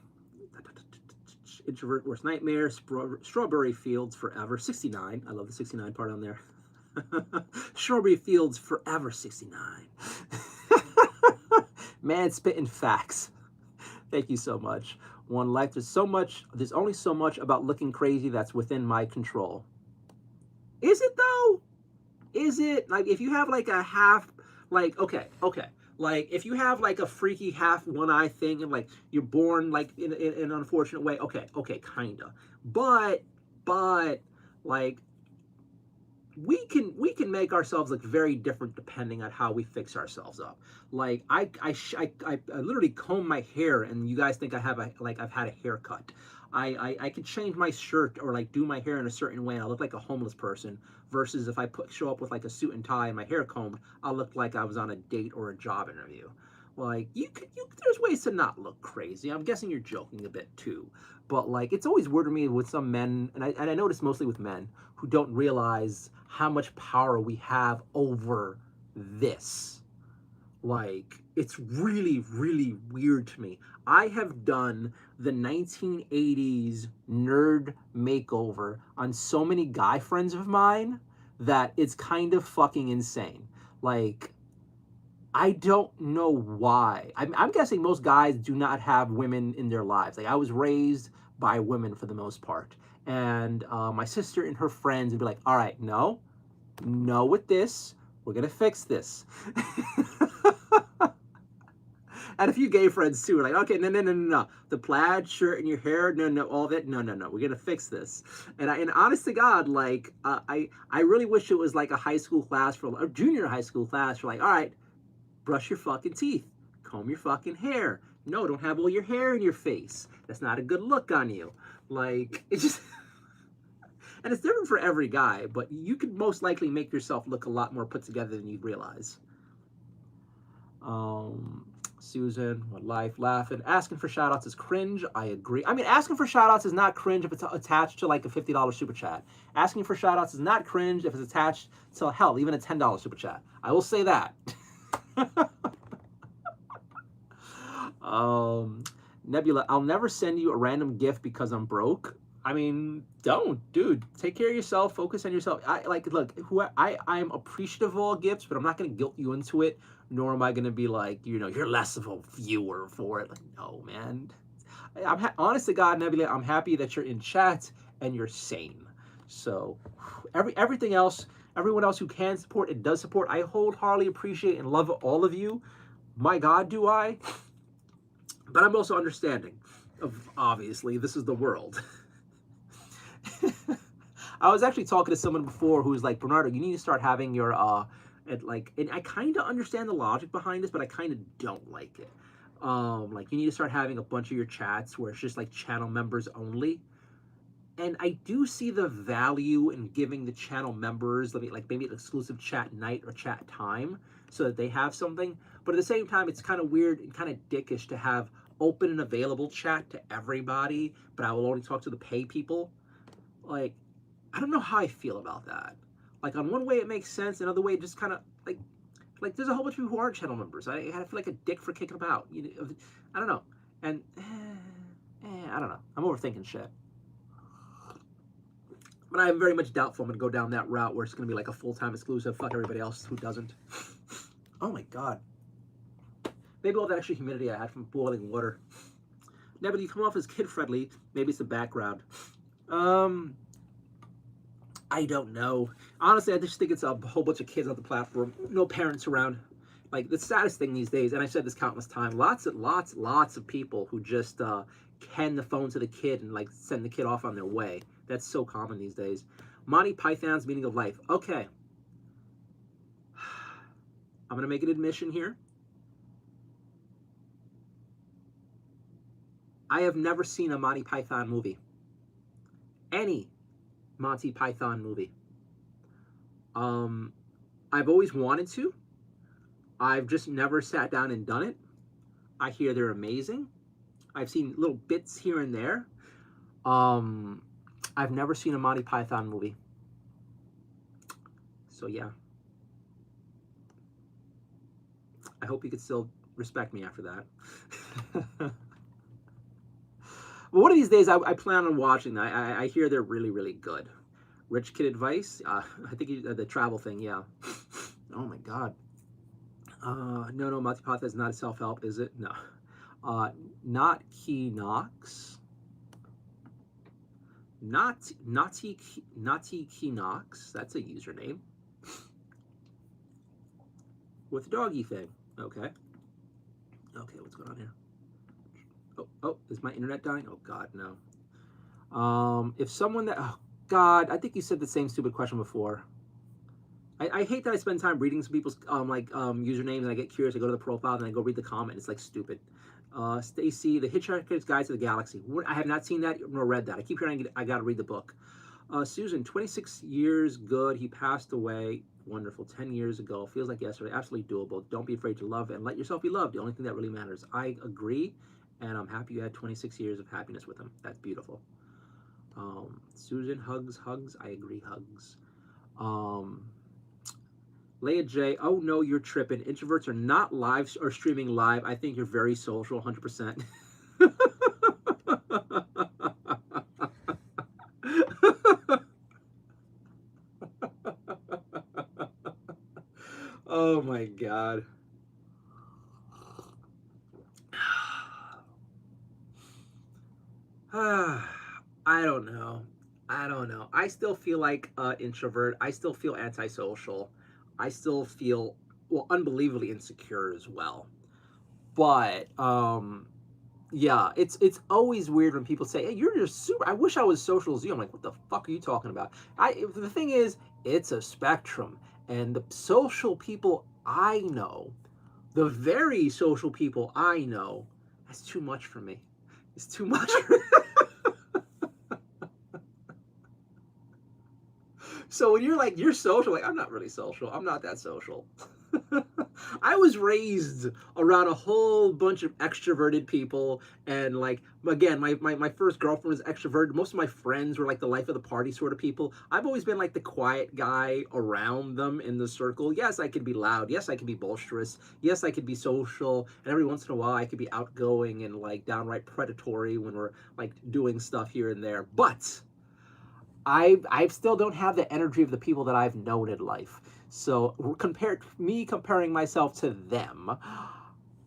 Introvert worst nightmare. Strawberry fields forever. 69. I love the 69 part on there. Strawberry fields forever. 69. Man spitting facts. Thank you so much. One life. There's only so much about looking crazy that's within my control. Is it though? Is it? Like if you have like a half, like, okay. Like if you have like a freaky half one eye thing and like you're born like in an unfortunate way, okay, kinda. But like we can make ourselves look very different depending on how we fix ourselves up. Like I literally comb my hair and you guys think I've had a haircut. I can change my shirt or like do my hair in a certain way and I look like a homeless person, versus if I show up with like a suit and tie and my hair combed, I'll look like I was on a date or a job interview. Like there's ways to not look crazy. I'm guessing you're joking a bit too, but like it's always weird to me with some men, and I notice mostly with men who don't realize how much power we have over this. Like it's really weird to me. I have done the 1980s nerd makeover on so many guy friends of mine that it's kind of fucking insane. Like I don't know why. I'm guessing most guys do not have women in their lives. Like I was raised by women for the most part, and my sister and her friends would be like, "All right, no with this. We're gonna fix this." And a few gay friends too are like, okay, no. The plaid shirt and your hair, no, all that, no. We're gonna fix this. And honest to God, like, I really wish it was like a high school class or junior high school class for like, all right, brush your fucking teeth, comb your fucking hair. No, don't have all your hair in your face. That's not a good look on you. Like, it's just, and it's different for every guy, but you could most likely make yourself look a lot more put together than you'd realize. Susan, what life, laughing. Asking for shoutouts is cringe. I agree. I mean, asking for shoutouts is not cringe if it's attached to like a $50 super chat. Asking for shoutouts is not cringe if it's attached to, hell, even a $10 super chat. I will say that. Nebula, I'll never send you a random gift because I'm broke. I mean, don't, dude. Take care of yourself. Focus on yourself. I'm appreciative of all gifts, but I'm not gonna guilt you into it. Nor am I gonna be like, you're less of a viewer for it. Like, no, man. Honest to God, Nebula, I'm happy that you're in chat and you're sane. So, everything else, everyone else who can support and does support, I wholeheartedly appreciate and love all of you. My God, do I? But I'm also understanding of, obviously, this is the world. I was actually talking to someone before who was like, Bernardo, you need to start having your, and I kind of understand the logic behind this, but I kind of don't like it. Like, you need to start having a bunch of your chats where it's just like channel members only. And I do see the value in giving the channel members, like maybe an exclusive chat night or chat time so that they have something. But at the same time, it's kind of weird and kind of dickish to have open and available chat to everybody, but I will only talk to the pay people. Like, I don't know how I feel about that. Like, on one way it makes sense, another way it just kind of, like there's a whole bunch of people who aren't channel members. I feel like a dick for kicking them out. I don't know. And, I don't know. I'm overthinking shit. But I am very much doubtful I'm going to go down that route where it's going to be like a full-time exclusive. Fuck everybody else who doesn't. Oh my God. Maybe all that extra humidity I had from boiling water Nebby, you come off as kid-friendly. Maybe it's the background. Um, I don't know. Honestly, I just think it's a whole bunch of kids on the platform. No parents around. Like, the saddest thing these days, and I've said this countless times, lots of people who just hand the phone to the kid and, like, send the kid off on their way. That's so common these days. Monty Python's Meaning of Life. Okay. I'm going to make an admission here. I have never seen a Monty Python movie. Any Monty Python movie. I've always wanted to. I've just never sat down and done it. I hear they're amazing. I've seen little bits here and there. I've never seen a Monty Python movie. So yeah. I hope you could still respect me after that. But one of these days, I plan on watching that. I hear they're really, really good. Rich Kid Advice. I think the travel thing. Yeah. Oh my God. No, Monty Python is not a self-help, is it? No. Not Key Knox. Naughty Key Knox. That's a username. With the doggy thing. Okay. Okay, what's going on here? Oh, is my internet dying? Oh God, no. If someone that, oh God, I think you said the same stupid question before. I hate that I spend time reading some people's usernames and I get curious. I go to the profile and I go read the comment. It's like stupid. Stacy, The Hitchhiker's Guide to the Galaxy. I have not seen that nor read that. I keep hearing I got to read the book. Susan, 26 years, good. He passed away. Wonderful. 10 years ago. Feels like yesterday. Absolutely doable. Don't be afraid to love and let yourself be loved. The only thing that really matters. I agree, and I'm happy you had 26 years of happiness with him. That's beautiful. Susan, hugs. I agree, hugs. Leah J, oh no, you're tripping. Introverts are not live or streaming live. I think you're very social, 100%. Oh my God. I don't know. I still feel like introvert. I still feel antisocial. I still feel, well, unbelievably insecure as well. But yeah, it's always weird when people say, "Hey, you're just super. I wish I was social as you." I'm like, "What the fuck are you talking about?" The thing is, it's a spectrum, and the social people I know, the very social people I know, that's too much for me. It's too much. So when you're like, you're social, like, I'm not really social. I'm not that social. I was raised around a whole bunch of extroverted people. And like, again, my first girlfriend was extroverted. Most of my friends were like the life of the party sort of people. I've always been like the quiet guy around them in the circle. Yes, I could be loud. Yes, I could be boisterous. Yes, I could be social. And every once in a while, I could be outgoing and like downright predatory when we're like doing stuff here and there. But I still don't have the energy of the people that I've known in life. So comparing myself to them,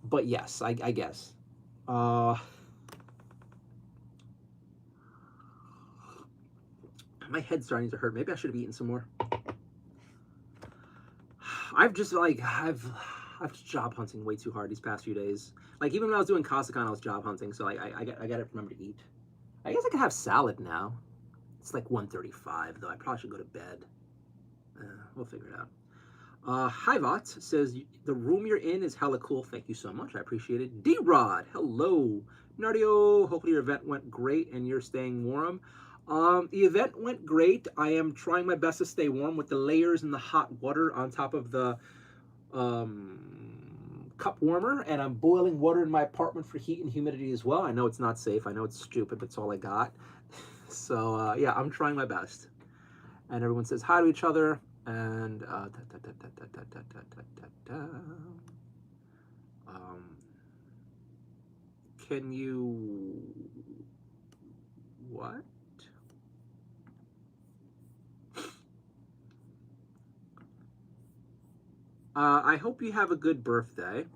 but yes, I guess. My head's starting to hurt. Maybe I should have eaten some more. I've just job hunting way too hard these past few days. Like even when I was doing Costacon, I was job hunting. So I got to remember to eat. I guess I could have salad now. It's like 1:35 though. I probably should go to bed. We'll figure it out. Hivot says, the room you're in is hella cool. Thank you so much. I appreciate it. D-Rod, hello. Nardio, hopefully your event went great and you're staying warm. The event went great. I am trying my best to stay warm with the layers and the hot water on top of the cup warmer, and I'm boiling water in my apartment for heat and humidity as well. I know it's not safe. I know it's stupid, but it's all I got. So, yeah, I'm trying my best. And everyone says hi to each other. And can you what? I hope you have a good birthday.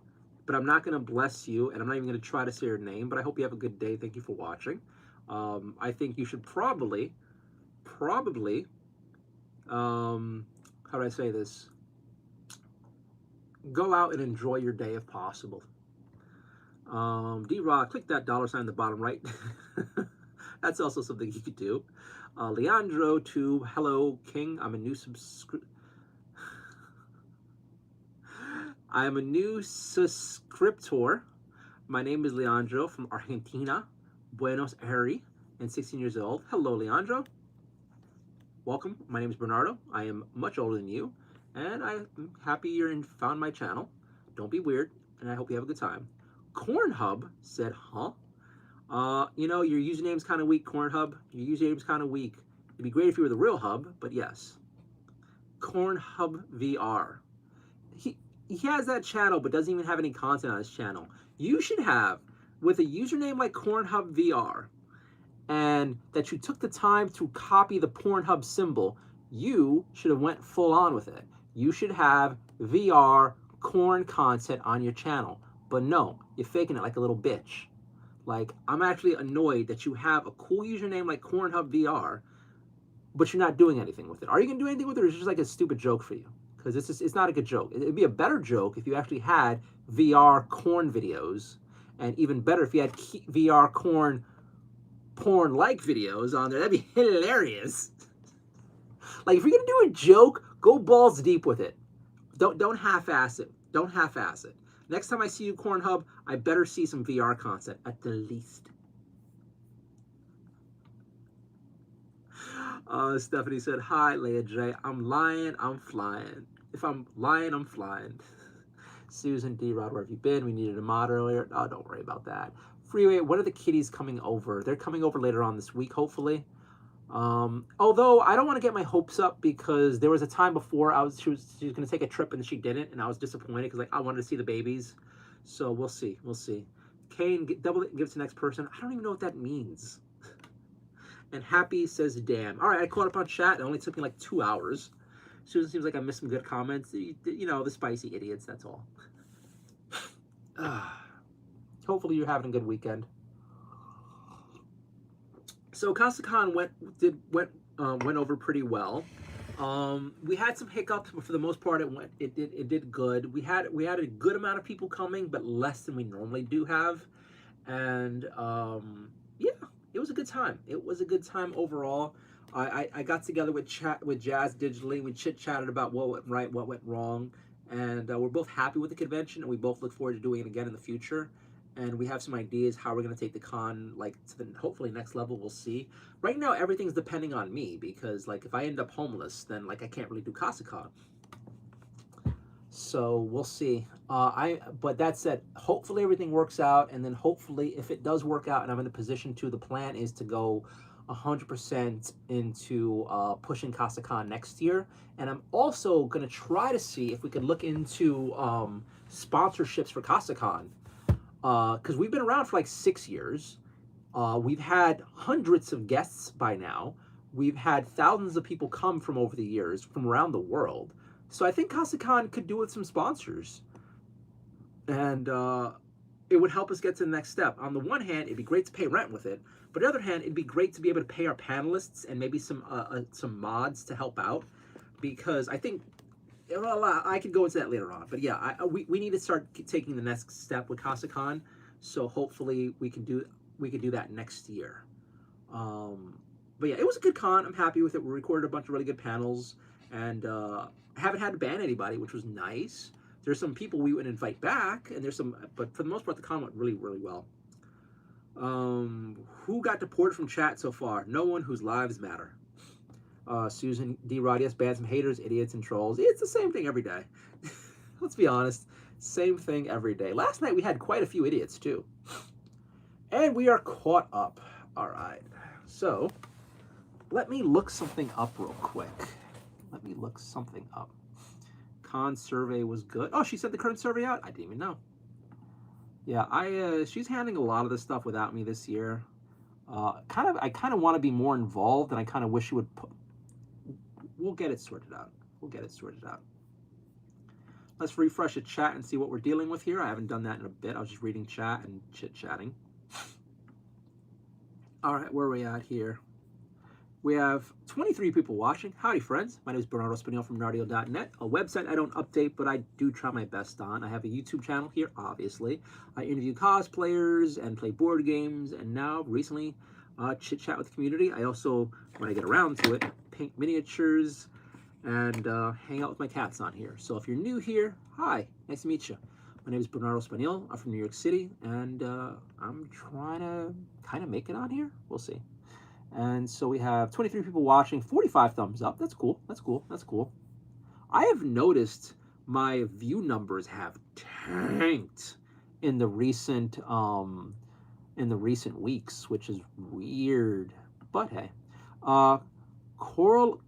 but I'm not going to bless you, and I'm not even going to try to say your name, but I hope you have a good day. Thank you for watching. I think you should probably, how do I say this? Go out and enjoy your day if possible. D-Rod, click that $ in the bottom right. That's also something you could do. Leandro Tube, hello, King. I'm a new subscriber. My name is Leandro from Argentina, Buenos Aires, and 16 years old. Hello, Leandro. Welcome. My name is Bernardo. I am much older than you, and I'm happy you found my channel. Don't be weird, and I hope you have a good time. Cornhub said, huh? You know, your username's kind of weak, Cornhub. Your username's kind of weak. It'd be great if you were the real hub, but yes. Cornhub VR. He has that channel, but doesn't even have any content on his channel. You should have, with a username like Cornhub VR, and that you took the time to copy the Pornhub symbol, you should have went full on with it. You should have VR corn content on your channel. But no, you're faking it like a little bitch. Like, I'm actually annoyed that you have a cool username like Cornhub VR, but you're not doing anything with it. Are you going to do anything with it, or is it just like a stupid joke for you? Because it's not a good joke. It'd be a better joke if you actually had VR corn videos, and even better if you had VR corn porn-like videos on there. That'd be hilarious. Like, if you're going to do a joke, go balls deep with it. Don't half-ass it. Don't half-ass it. Next time I see you, Cornhub, I better see some VR content, at the least. Stephanie said, hi, Leia J. I'm lying, I'm flying. If I'm lying, I'm flying. Susan D. Rod, where have you been? We needed a mod earlier. Oh, don't worry about that. Freeway, when are the kitties coming over? They're coming over later on this week, hopefully. Although I don't want to get my hopes up, because there was a time before she was going to take a trip and she didn't, and I was disappointed because, like, I wanted to see the babies. So we'll see. We'll see. Kane, double it and give it to the next person. I don't even know what that means. And Happy says, damn. All right, I caught up on chat. It only took me like 2 hours. Susan seems like I missed some good comments. You know, the spicy idiots, that's all. Hopefully you're having a good weekend. So CasaCon went over pretty well. We had some hiccups, but for the most part, it did good. We had a good amount of people coming, but less than we normally do have, and yeah, it was a good time. It was a good time overall. I got together with Jazz digitally. We chit-chatted about what went right, what went wrong, and we're both happy with the convention, and we both look forward to doing it again in the future. And we have some ideas how we're going to take the con, like, to the hopefully next level. We'll see. Right now, everything's depending on me, because, like, if I end up homeless, then, like, I can't really do CasaCon. So we'll see. But that said, hopefully everything works out, and then hopefully if it does work out and I'm in a position to, the plan is to go 100% into pushing CasaCon next year. And I'm also going to try to see if we can look into sponsorships for CasaCon. Because we've been around for like 6 years. We've had hundreds of guests by now. We've had thousands of people come from over the years from around the world. So I think CasaCon could do with some sponsors. And it would help us get to the next step. On the one hand, it'd be great to pay rent with it. But on the other hand, it'd be great to be able to pay our panelists and maybe some mods to help out. Because I think, well, I could go into that later on. But yeah, we need to start taking the next step with CasaCon. So hopefully we can do that next year. But yeah, it was a good con. I'm happy with it. We recorded a bunch of really good panels. And haven't had to ban anybody, which was nice. There's some people we would invite back, and there's some, but for the most part, the con went really, really well. Who got deported from chat so far? No one whose lives matter. Susan D. Rod, yes, ban some haters, idiots, and trolls. It's the same thing every day. Let's be honest. Same thing every day. Last night we had quite a few idiots, too. And we are caught up. All right. So, let me look something up real quick. Let me look something up. Con survey was good. Oh, she sent the current survey out? I didn't even know. Yeah, she's handling a lot of this stuff without me this year. I kind of want to be more involved, and I kind of wish she would we'll get it sorted out. We'll get it sorted out. Let's refresh the chat and see what we're dealing with here. I haven't done that in a bit. I was just reading chat and chit-chatting. All right, where are we at here? We have 23 people watching. Howdy, friends. My name is Bernardo Spaniel from Nardio.net, a website I don't update, but I do try my best on. I have a YouTube channel here, obviously. I interview cosplayers and play board games, and now, recently, chit-chat with the community. I also, when I get around to it, paint miniatures and hang out with my cats on here. So if you're new here, hi, nice to meet you. My name is Bernardo Spaniel. I'm from New York City, and I'm trying to kind of make it on here. We'll see. And so we have 23 people watching, 45 thumbs up. That's cool. That's cool. That's cool. I have noticed my view numbers have tanked in the recent weeks, which is weird. But hey, Cora.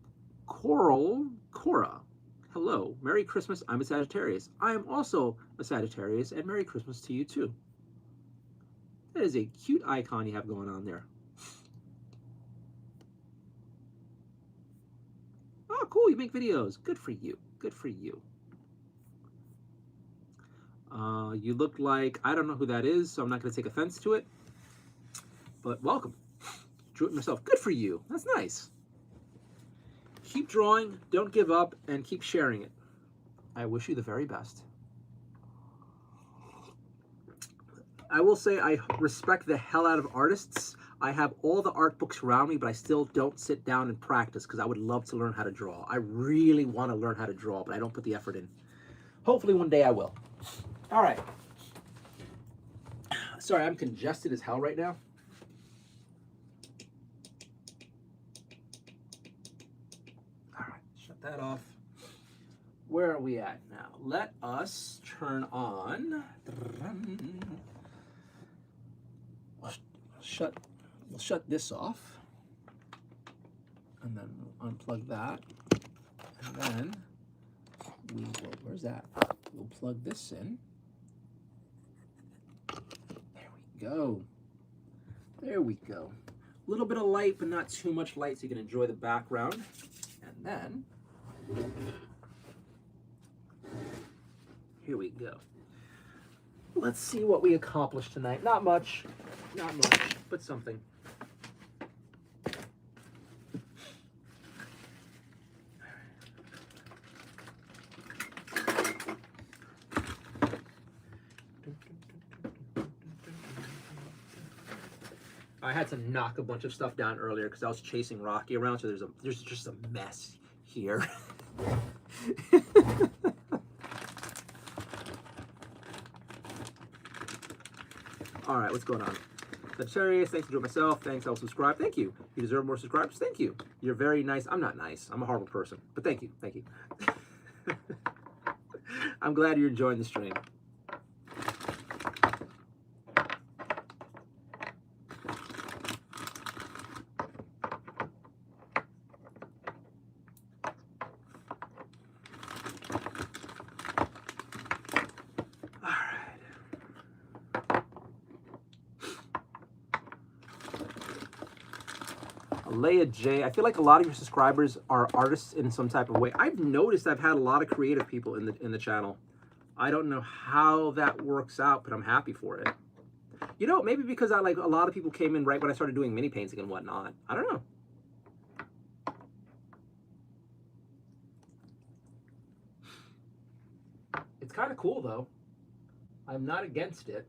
Hello, Merry Christmas. I'm a Sagittarius. I am also a Sagittarius, and Merry Christmas to you too. That is a cute icon you have going on there. Oh, cool, you make videos. Good for you. Good for you. You look like, I don't know who that is, so I'm not going to take offense to it. But welcome. Drew it myself. Good for you. That's nice. Keep drawing, don't give up, and keep sharing it. I wish you the very best. I will say I respect the hell out of artists. I have all the art books around me, but I still don't sit down and practice because I would love to learn how to draw. I really want to learn how to draw, but I don't put the effort in. Hopefully one day I will. All right. Sorry, I'm congested as hell right now. All right, shut that off. Where are we at now? Let us turn on. We'll shut this off, and then we'll unplug that, and then we will, where's that? We'll plug this in. There we go. There we go. A little bit of light, but not too much light so you can enjoy the background. And then, here we go. Let's see what we accomplished tonight. Not much, but something. I had to knock a bunch of stuff down earlier because I was chasing Rocky around, so there's just a mess here. All right, what's going on? Sagittarius, thanks for doing myself. Thanks, I'll subscribe. Thank you. You deserve more subscribers. Thank you. You're very nice. I'm not nice. I'm a horrible person, but thank you. Thank you. I'm glad you're enjoying the stream. Leia J, I feel like a lot of your subscribers are artists in some type of way. I've noticed I've had a lot of creative people in the channel. I don't know how that works out, but I'm happy for it. You know, maybe because a lot of people came in right when I started doing mini painting and whatnot. I don't know. It's kind of cool though. I'm not against it.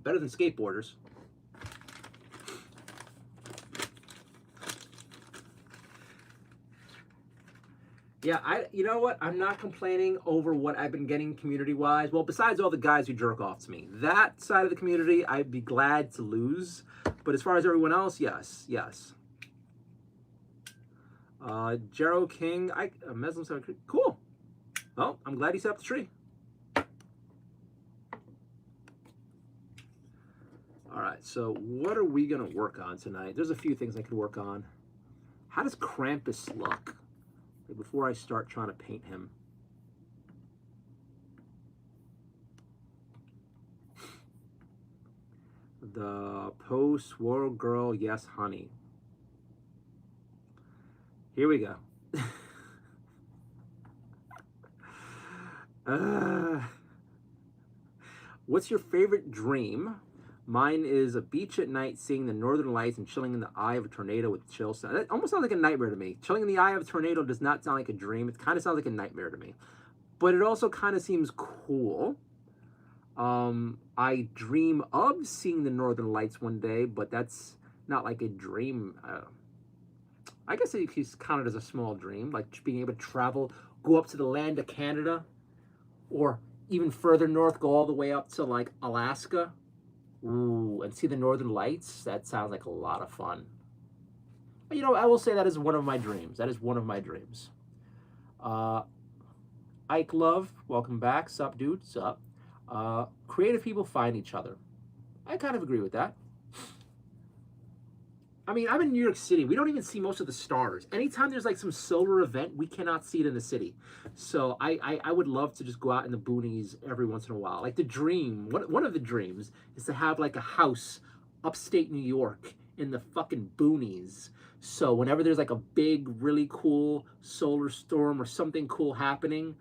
Better than skateboarders. Yeah, you know what? I'm not complaining over what I've been getting community-wise. Well, besides all the guys who jerk off to me. That side of the community, I'd be glad to lose. But as far as everyone else, yes, yes. Jero King, Muslim, cool. Well, I'm glad he set up the tree. All right, so what are we going to work on tonight? There's a few things I could work on. How does Krampus look? Before I start trying to paint him. The post-war girl, yes, honey. Here we go. Uh, what's your favorite dream? Mine is a beach at night, seeing the northern lights and chilling in the eye of a tornado with chill sound. That almost sounds like a nightmare to me. Chilling in the eye of a tornado does not sound like a dream. It kind of sounds like a nightmare to me. But it also kind of seems cool. I dream of seeing the northern lights one day, but that's not like a dream. I guess it could count it as a small dream, like being able to travel, go up to the land of Canada, or even further north, go all the way up to like Alaska. Ooh, and see the northern lights. That sounds like a lot of fun. You know, I will say that is one of my dreams. That is one of my dreams. Ike Love, welcome back. Sup, dude? Sup? Creative people find each other. I kind of agree with that. I mean, I'm in New York City. We don't even see most of the stars. Anytime there's like some solar event, we cannot see it in the city. So I would love to just go out in the boonies every once in a while. Like the dream, one of the dreams is to have like a house upstate New York in the fucking boonies. So whenever there's like a big, really cool solar storm or something cool happening,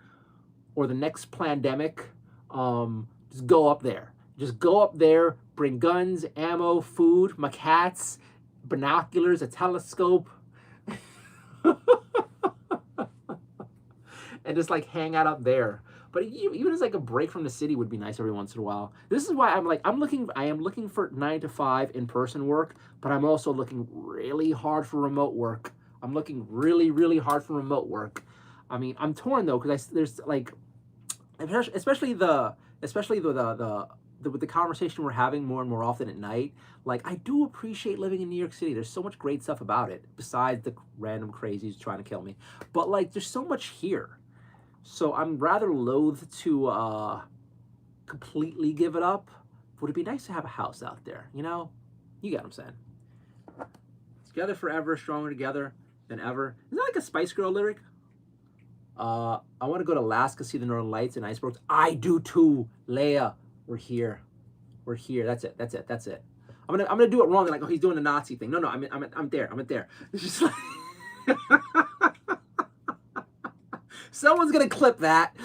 or the next pandemic, just go up there. Just go up there, bring guns, ammo, food, my cats, binoculars, a telescope, and just like hang out up there. But even as like a break from the city would be nice every once in a while. This is why I am looking for 9 to 5 in-person work, but I'm also looking really hard for remote work. I'm looking really, really hard for remote work. I mean, I'm torn though, because there's like, especially with the conversation we're having more and more often at night, like I do appreciate living in New York City. There's so much great stuff about it, besides the random crazies trying to kill me. But like, there's so much here. So I'm rather loath to completely give it up. Would it be nice to have a house out there? You know? You get what I'm saying. Together forever, stronger together than ever. Isn't that like a Spice Girl lyric? I want to go to Alaska, see the northern lights and icebergs. I do too, Leia. We're here. We're here. That's it. That's it. That's it. I'm gonna do it wrong. They're like, oh, he's doing the Nazi thing. No, I'm there. I'm there. It's just like someone's gonna clip that.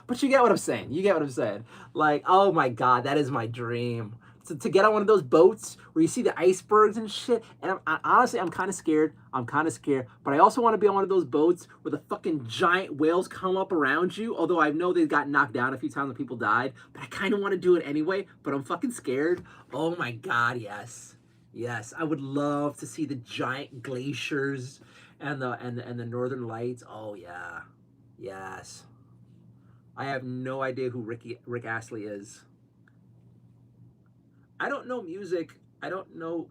But you get what I'm saying. You get what I'm saying. Like, oh my God, that is my dream. To get on one of those boats where you see the icebergs and shit. And honestly, I'm kind of scared. But I also want to be on one of those boats where the fucking giant whales come up around you. Although I know they got knocked down a few times and people died. But I kind of want to do it anyway. But I'm fucking scared. Oh my God, yes. Yes, I would love to see the giant glaciers and the northern lights. Oh yeah. Yes. I have no idea who Rick Astley is. I don't know music. I don't know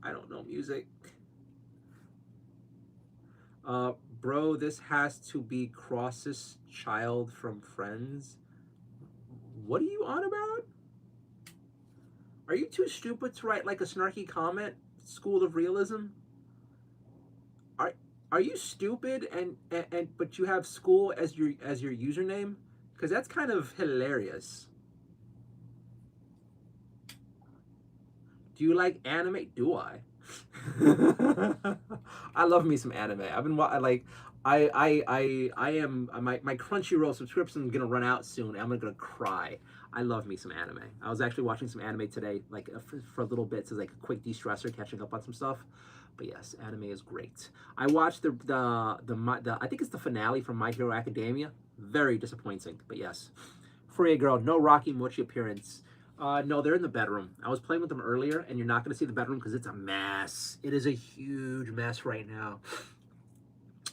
music. Bro, this has to be Cross's child from Friends. What are you on about? Are you too stupid to write like a snarky comment? School of Realism? Are you stupid and but you have school as your username? Because that's kind of hilarious. Do you like anime? Do I? I love me some anime. I've been like, I am my Crunchyroll subscription is gonna run out soon. I'm gonna cry. I love me some anime. I was actually watching some anime today, like for a little bit, so like a quick de-stressor, catching up on some stuff. But yes, anime is great. I watched the I think it's the finale from My Hero Academia. Very disappointing, but yes. Freya girl, no Rocky Mochi appearance. No, they're in the bedroom. I was playing with them earlier, and you're not going to see the bedroom because it's a mess. It is a huge mess right now.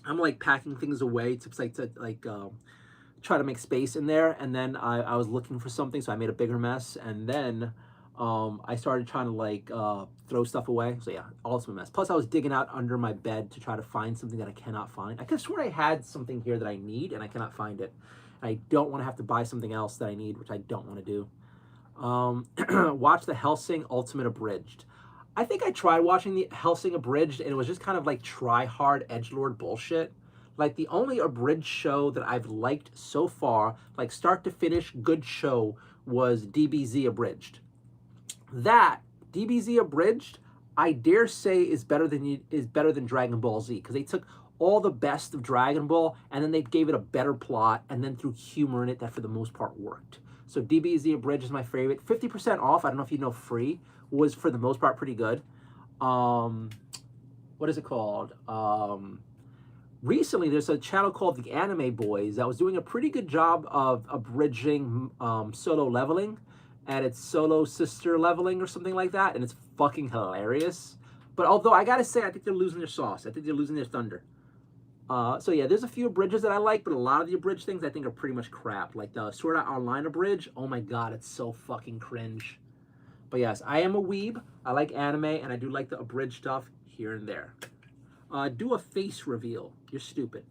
I'm like packing things away to try to make space in there, and then I was looking for something, so I made a bigger mess, and then I started trying to like throw stuff away. So yeah, also a mess. Plus, I was digging out under my bed to try to find something that I cannot find. I could have sworn I had something here that I need, and I cannot find it. I don't want to have to buy something else that I need, which I don't want to do. Watch the Hellsing Ultimate Abridged. I think I tried watching the Hellsing Abridged, and it was just kind of like try-hard edgelord bullshit. Like, the only abridged show that I've liked so far, like start to finish, good show, was DBZ Abridged. That, DBZ Abridged, I dare say is better than Dragon Ball Z, because they took all the best of Dragon Ball, and then they gave it a better plot, and then threw humor in it that for the most part worked. So DBZ Abridged is my favorite. 50% off, I don't know if you know, free, was for the most part pretty good. What is it called? Recently, there's a channel called The Anime Boys that was doing a pretty good job of abridging Solo Leveling, and it's Solo Sister Leveling or something like that, and it's fucking hilarious. But although I gotta say, I think they're losing their sauce. I think they're losing their thunder. So yeah, there's a few abridges that I like, but a lot of the abridged things I think are pretty much crap. Like the Sword Art Online abridge, oh my god, it's so fucking cringe. But yes, I am a weeb. I like anime, and I do like the abridged stuff here and there. Do a face reveal. You're stupid.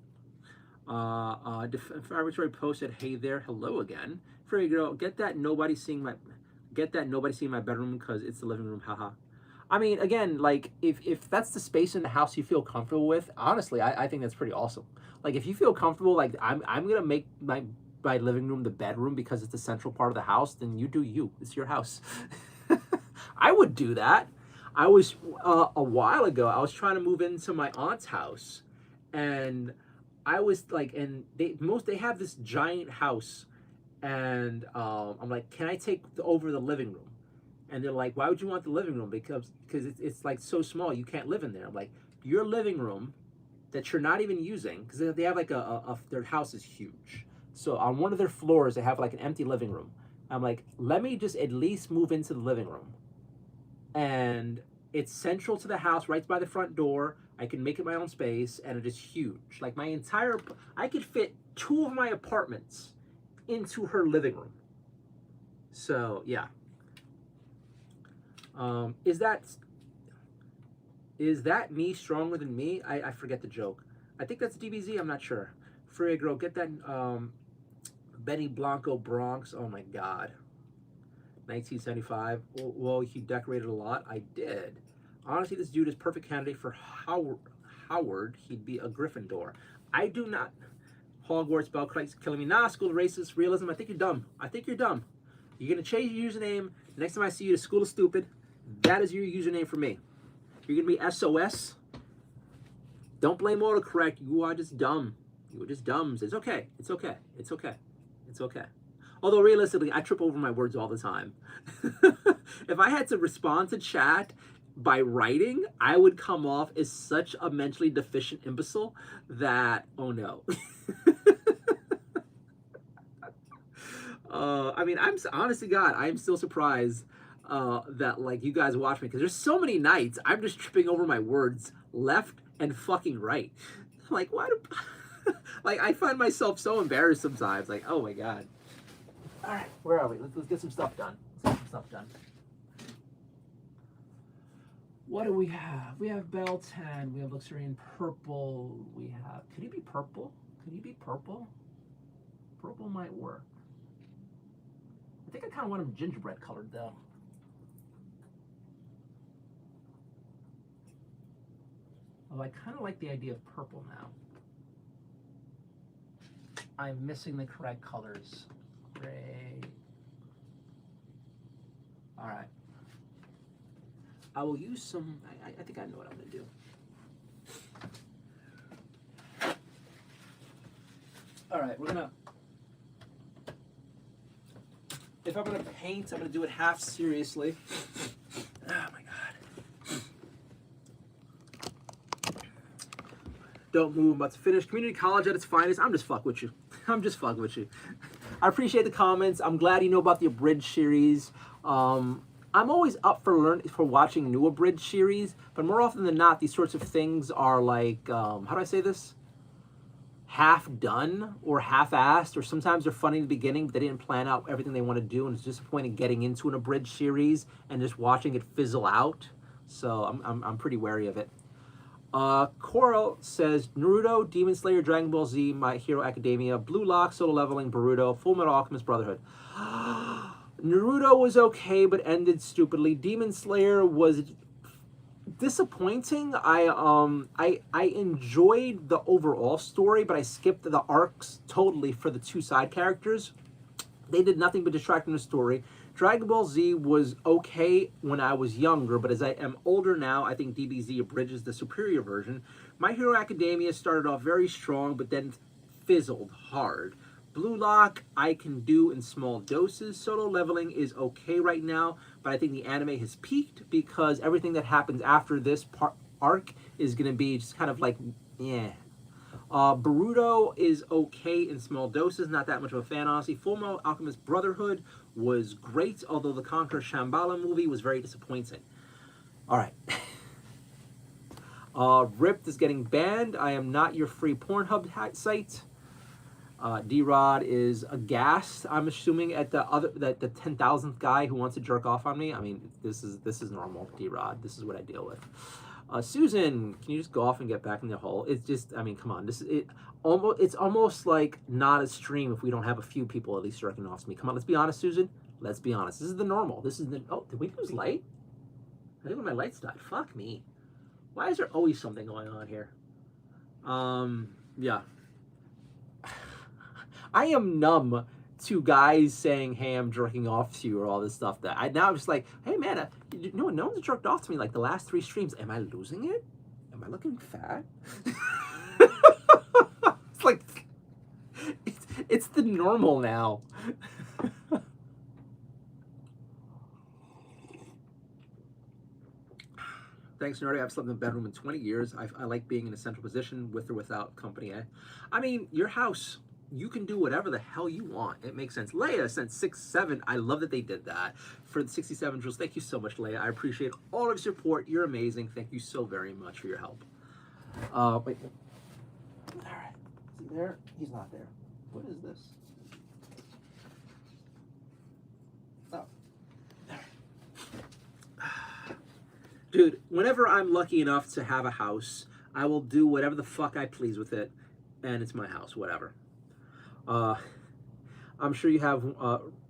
Defamatory posted, "Hey there, hello again. Furry girl, get that nobody seeing my bedroom because it's the living room, haha." I mean, again, like if that's the space in the house you feel comfortable with, honestly, I think that's pretty awesome. Like if you feel comfortable, like I'm gonna make my living room the bedroom because it's the central part of the house, then you do you. It's your house. I would do that. I was a while ago, I was trying to move into my aunt's house, and I was like, and they have this giant house, and I'm like, can I take over the living room? And they're like, why would you want the living room? Because it's like so small, you can't live in there. I'm like, your living room that you're not even using, because they have like their house is huge. So on one of their floors, they have like an empty living room. I'm like, let me just at least move into the living room. And it's central to the house, right by the front door. I can make it my own space, and it is huge. Like I could fit 2 of my apartments into her living room. So yeah. Is that me stronger than me? I forget the joke. I think that's DBZ, I'm not sure. Freya girl, get that Benny Blanco Bronx. Oh my god. 1975. Well, he decorated a lot. I did. Honestly, this dude is perfect candidate for Howard. He'd be a Gryffindor. I do not. Hogwarts bell crack's killing me. Nah, school of racist realism. I think you're dumb. I think you're dumb. You're gonna change your username. Next time I see you, the school of stupid. That is your username for me. You're gonna be SOS. Don't blame autocorrect. You are just dumb. You are just dumbs. It's okay. It's okay. It's okay. It's okay. Although realistically, I trip over my words all the time. If I had to respond to chat by writing, I would come off as such a mentally deficient imbecile that, oh no. I mean, honestly, God, I am still surprised that like you guys watch me, because there's so many nights I'm just tripping over my words left and fucking right. Like, why do like I find myself so embarrassed sometimes. Like, oh my god. All right, where are we? Let's get some stuff done. Let's get some stuff done. What do we have? We have Bell 10. We have Luxurian Purple. We have. Could he be purple? Could he be purple? Purple might work. I think I kind of want him gingerbread colored though. Oh, I kind of like the idea of purple now. I'm missing the correct colors. Great. All right. I will use some, I think I know what I'm going to do. All right, we're going to, if I'm going to paint, I'm going to do it half seriously. Oh my God. Don't move, I'm about to finish. Community college at its finest. I'm just fucking with you. I'm just fucking with you. I appreciate the comments. I'm glad you know about the abridged series. I'm always up for watching new abridged series, but more often than not, these sorts of things are like, how do I say this? Half done or half-assed, or sometimes they're funny in the beginning, but they didn't plan out everything they want to do, and it's disappointing getting into an abridged series and just watching it fizzle out. So I'm pretty wary of it. Coral says Naruto, Demon Slayer, Dragon Ball Z, My Hero Academia, Blue Lock, Solo Leveling, Boruto, Full Metal Alchemist Brotherhood. Naruto was okay, but ended stupidly. Demon Slayer was disappointing. I enjoyed the overall story, but I skipped the arcs totally for the 2 side characters. They did nothing but distract from the story. Dragon Ball Z was okay when I was younger, but as I am older now, I think DBZ abridges the superior version. My Hero Academia started off very strong, but then fizzled hard. Blue Lock, I can do in small doses. Solo Leveling is okay right now, but I think the anime has peaked because everything that happens after this arc is going to be just kind of like, yeah. Boruto is okay in small doses, not that much of a fan, honestly. Fullmetal Alchemist Brotherhood was great, although the Conquer Shambhala movie was very disappointing. All right. Ripped is getting banned. I am not your free Pornhub site. D-Rod is aghast, I'm assuming, at the 10,000th guy who wants to jerk off on me. I mean, this is normal, D-Rod. This is what I deal with. Susan, can you just go off and get back in the hole? It's just, I mean, come on. It's almost like not a stream if we don't have a few people at least jerking off to me. Come on, let's be honest, Susan. Let's be honest. This is the normal. This is the, oh, did we lose light? I think one of my lights died. Fuck me. Why is there always something going on here? Yeah. I am numb to guys saying, hey, I'm jerking off to you, or all this stuff. That I'm just like, hey man, no one's jerked off to me like the last 3 streams. Am I losing it? Am I looking fat? It's like, it's the normal now. Thanks, Nardio. I've slept in the bedroom in 20 years. I like being in a central position with or without company. I mean, your house. You can do whatever the hell you want. It makes sense. Leia sent 6-7. I love that they did that. For the 67 drills, thank you so much, Leia. I appreciate all of your support. You're amazing. Thank you so very much for your help. Wait. All right. Is he there? He's not there. What is this? Oh. Dude, whenever I'm lucky enough to have a house, I will do whatever the fuck I please with it. And it's my house, whatever. I'm sure you have,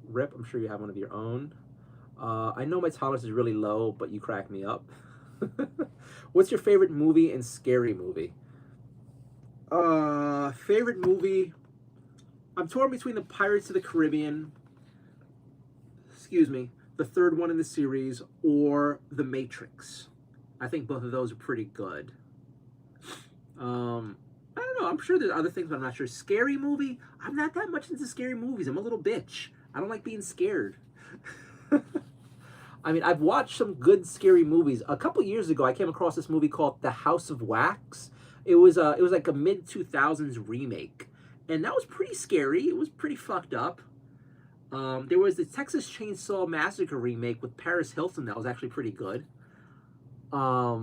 Rip, I'm sure you have one of your own. I know my tolerance is really low, but you crack me up. What's your favorite movie and scary movie? Favorite movie, I'm torn between the Pirates of the Caribbean, excuse me, the third one in the series, or The Matrix. I think both of those are pretty good. I don't know. I'm sure there's other things, but I'm not sure. Scary movie? I'm not that much into scary movies. I'm a little bitch. I don't like being scared. I mean, I've watched some good scary movies. A couple years ago, I came across this movie called The House of Wax. It was like a mid-2000s remake, and that was pretty scary. It was pretty fucked up. There was the Texas Chainsaw Massacre remake with Paris Hilton that was actually pretty good. I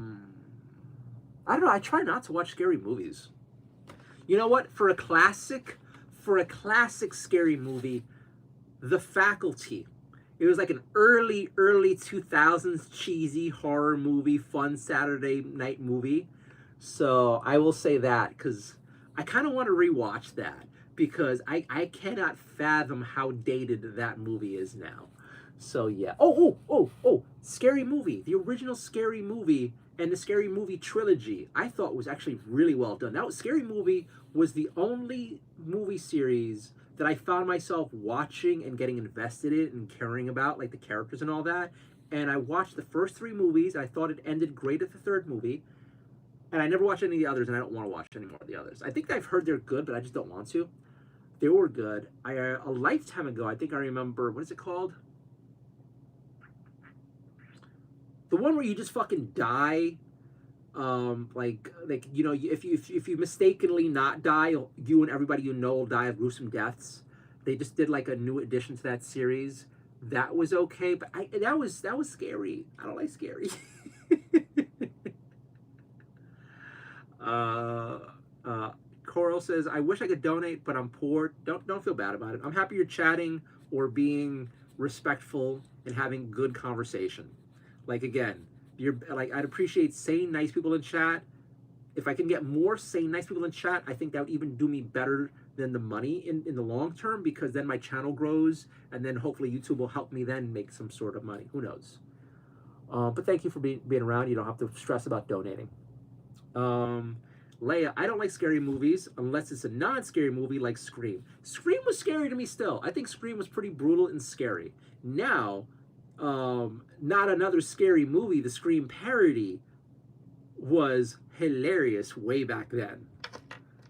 don't know. I try not to watch scary movies. You know what? For a classic scary movie, The Faculty. It was like an early 2000s cheesy horror movie, fun Saturday night movie. So I will say that because I kind of want to rewatch that because I cannot fathom how dated that movie is now. So yeah. Oh, Scary Movie. The original Scary Movie and the Scary Movie trilogy, I thought was actually really well done. That was, Scary Movie was the only movie series that I found myself watching and getting invested in and caring about, like the characters and all that. And I watched the first 3 movies. I thought it ended great at the 3rd movie. And I never watched any of the others, and I don't want to watch any more of the others. I think I've heard they're good, but I just don't want to. They were good. A lifetime ago, I think I remember, what is it called? The one where you just fucking die, like you know, if you mistakenly not die, you and everybody you know will die of gruesome deaths. They just did like a new addition to that series. That was okay, but that was scary. I don't like scary. Coral says, I wish I could donate, but I'm poor. Don't feel bad about it. I'm happy you're chatting or being respectful and having good conversation. Like, again, you're like, I'd appreciate sane, nice people in chat. If I can get more sane, nice people in chat, I think that would even do me better than the money in the long term, because then my channel grows, and then hopefully YouTube will help me then make some sort of money. Who knows? But thank you for being around. You don't have to stress about donating. Leia, I don't like scary movies unless it's a non-scary movie like Scream. Scream was scary to me still. I think Scream was pretty brutal and scary. Now, not another scary movie, the Scream parody, was hilarious way back then.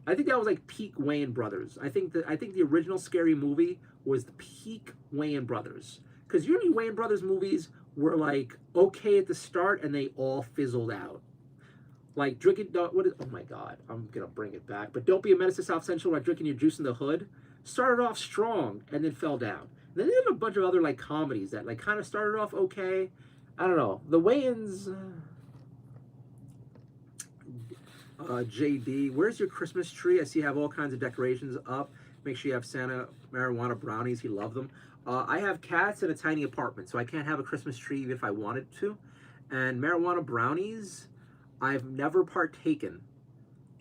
I think that was like peak Wayans Brothers. I think the original Scary Movie was the peak Wayans Brothers. Because usually Wayans Brothers movies were like okay at the start and they all fizzled out. Like drinking, what is? Oh my God, I'm gonna bring it back. But Don't Be a Menace to South Central by drinking your juice in the hood. Started off strong and then fell down. And then they have a bunch of other like comedies that like kind of started off okay. I don't know. The Wayans. JD, where's your Christmas tree? I see you have all kinds of decorations up. Make sure you have Santa marijuana brownies. He loved them. I have cats in a tiny apartment, so I can't have a Christmas tree even if I wanted to. And marijuana brownies, I've never partaken.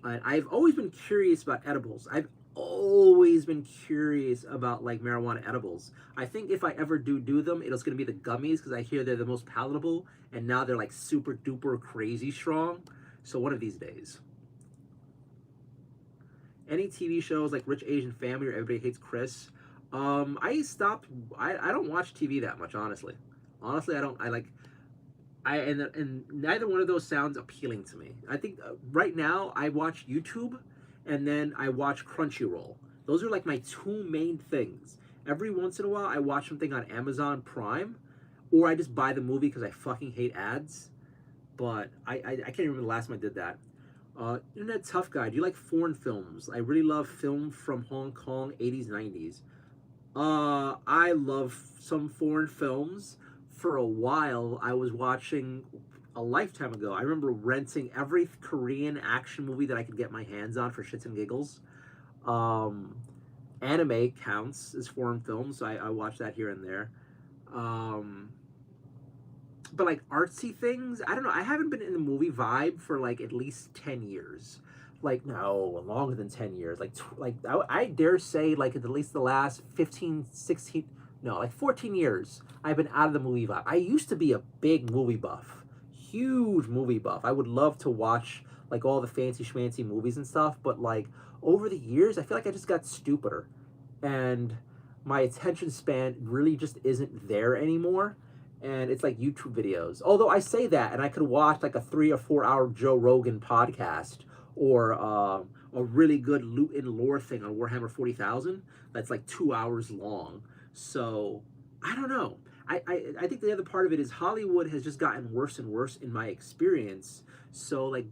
I've always been curious about edibles. I've always been curious about like marijuana edibles. I think if I ever do them, it's going to be the gummies because I hear they're the most palatable, and now they're like super duper crazy strong. So one of these days. Any TV shows like Rich Asian Family or Everybody Hates Chris? I stopped. I don't watch TV that much, honestly. Honestly, I don't. I like. And neither one of those sounds appealing to me. I think right now I watch YouTube, and then I watch Crunchyroll. Those are like my two main things. Every once in a while, I watch something on Amazon Prime, or I just buy the movie because I fucking hate ads. But I can't remember the last time I did that. Internet Tough Guy, do you like foreign films? I really love film from Hong Kong, 80s, 90s. I love some foreign films. For a while, I was watching a lifetime ago. I remember renting every Korean action movie that I could get my hands on for shits and giggles. Anime counts as foreign films, so I watch that here and there. But like artsy things, I don't know. I haven't been in the movie vibe for like at least 10 years. Like no, longer than 10 years. I dare say like at least the last 15, 16, no, like 14 years I've been out of the movie vibe. I used to be a big movie buff. Huge movie buff. I would love to watch like all the fancy schmancy movies and stuff, but like over the years I feel like I just got stupider. And my attention span really just isn't there anymore. And it's like YouTube videos. Although I say that, and I could watch like a 3 or 4 hour Joe Rogan podcast or a really good loot and lore thing on Warhammer 40,000 that's like 2 hours long. So I don't know. I think the other part of it is Hollywood has just gotten worse and worse in my experience. So like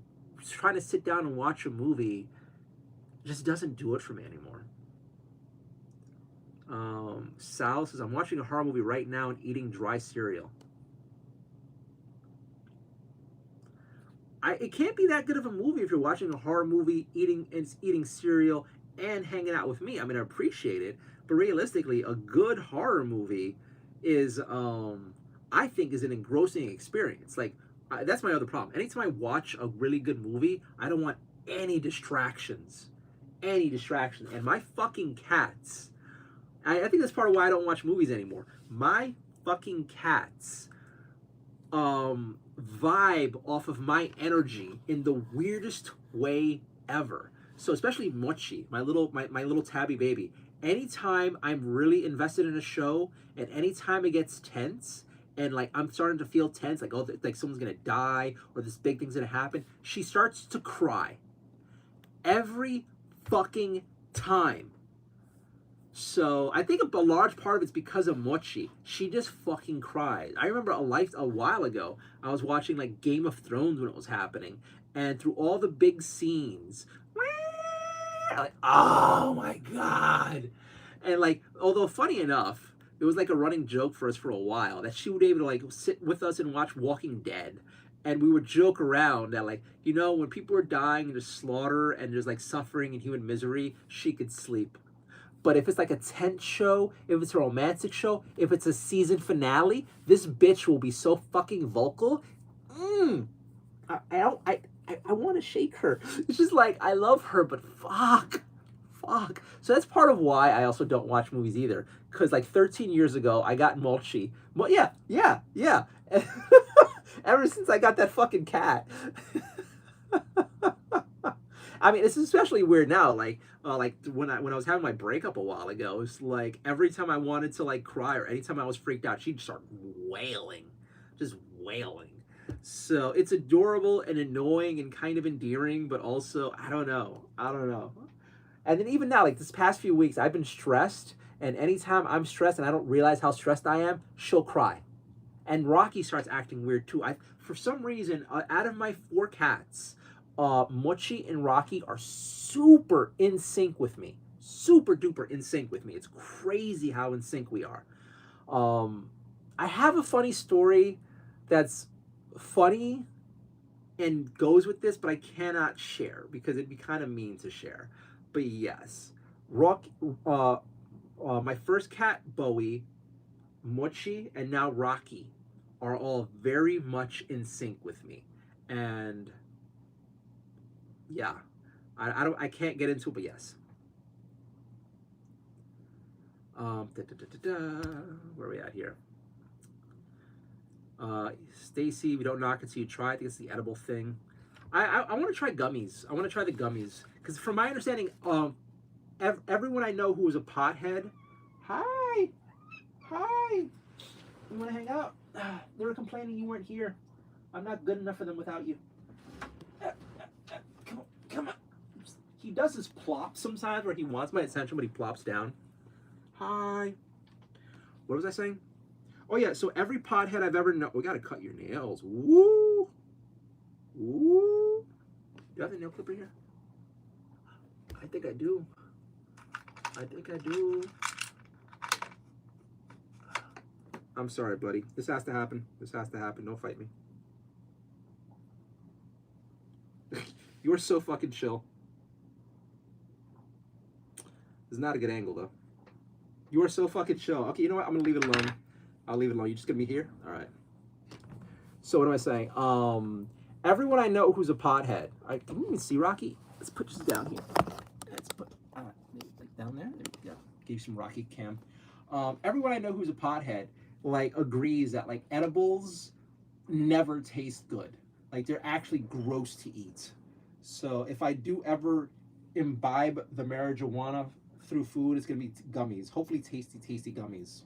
trying to sit down and watch a movie just doesn't do it for me anymore. Sal says, I'm watching a horror movie right now and eating dry cereal. It can't be that good of a movie if you're watching a horror movie, eating cereal, and hanging out with me. I mean, I appreciate it, but realistically, a good horror movie is, I think, is an engrossing experience. Like, that's my other problem. Anytime I watch a really good movie, I don't want any distractions. Any distractions. And my fucking cats... I think that's part of why I don't watch movies anymore. My fucking cats vibe off of my energy in the weirdest way ever. So especially Mochi, my little tabby baby. Anytime I'm really invested in a show and anytime it gets tense and like I'm starting to feel tense, like like someone's gonna die or this big thing's gonna happen, she starts to cry. Every fucking time. So I think a large part of it's because of Mochi. She just fucking cries. I remember a while ago, I was watching like Game of Thrones when it was happening, and through all the big scenes, like, oh my God. And like, although funny enough, it was like a running joke for us for a while that she would be able to like sit with us and watch Walking Dead. And we would joke around that like, you know, when people are dying and there's slaughter and there's like suffering and human misery, she could sleep. But if it's like a tense show, if it's a romantic show, if it's a season finale, this bitch will be so fucking vocal. I want to shake her. It's just like, I love her, but fuck. So that's part of why I also don't watch movies either. Because like 13 years ago, I got Mulchy. Well, yeah. Ever since I got that fucking cat. I mean, it's especially weird now. Like when I was having my breakup a while ago, it's like every time I wanted to like cry or anytime I was freaked out, she'd start wailing, just wailing. So it's adorable and annoying and kind of endearing, but also I don't know. I don't know. And then even now, like this past few weeks, I've been stressed, and anytime I'm stressed and I don't realize how stressed I am, she'll cry. And Rocky starts acting weird too. I for some reason, out of my 4 cats, Mochi and Rocky are super in sync with me. Super duper in sync with me. It's crazy how in sync we are. Um, I have a funny story that's funny and goes with this, but I cannot share because it'd be kind of mean to share. But yes, Rock, uh, my first cat, Bowie, Mochi, and now Rocky are all very much in sync with me. And yeah, I can't get into it, but yes. Where are we at here? Stacy, we don't knock until you try. I think it's the edible thing. I want to try gummies. I want to try the gummies because, from my understanding, everyone I know who is a pothead. Hi, hi. You want to hang out? They were complaining you weren't here. I'm not good enough for them without you. Come on, come on. He does this plop sometimes where he wants my attention, but he plops down. Hi. What was I saying? Oh yeah, so every pothead I've ever known. We gotta cut your nails. Woo! Woo! Do you have the nail clipper here? I think I do. I think I do. I'm sorry, buddy. This has to happen. This has to happen. Don't fight me. You are so fucking chill. This is not a good angle, though. You are so fucking chill. Okay, you know what? I'm gonna leave it alone. I'll leave it alone. You just gonna be here? All right. So what am I saying? Everyone I know who's a pothead. Can you even see Rocky? Let's put this down here. Let's put like down there. There we go. Give you some Rocky cam. Everyone I know who's a pothead like agrees that like edibles never taste good. Like they're actually gross to eat. So if I do ever imbibe the marijuana through food, it's gonna be gummies. Hopefully tasty, tasty gummies.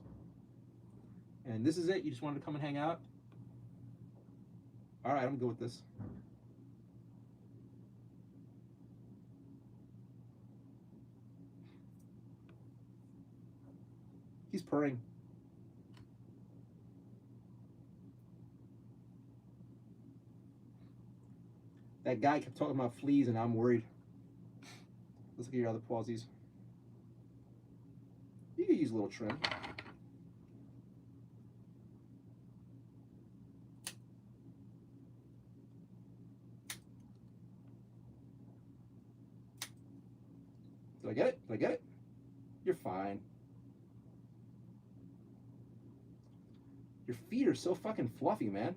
And this is it. You just wanted to come and hang out? All right, I'm good with this. He's purring. That guy kept talking about fleas, and I'm worried. Let's look at your other pawsies. You could use a little trim. Did I get it? Did I get it? You're fine. Your feet are so fucking fluffy, man.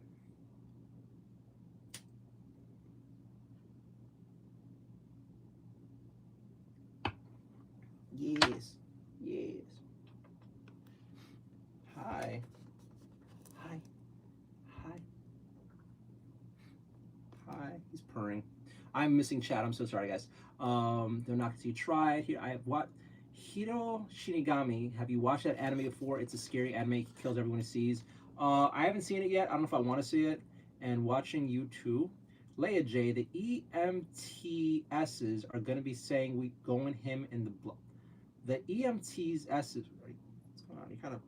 Yes. Yes. Hi. Hi. Hi. Hi. He's purring. I'm missing chat. I'm so sorry, guys. They're not to try here. I have what? Hiro Shinigami. Have you watched that anime before? It's a scary anime. He kills everyone he sees. I haven't seen it yet. I don't know if I want to see it. And watching you too. Leia J, the EMTSs are going to be saying we going him in the blood. The EMTSs, right? What's going on? You kind of.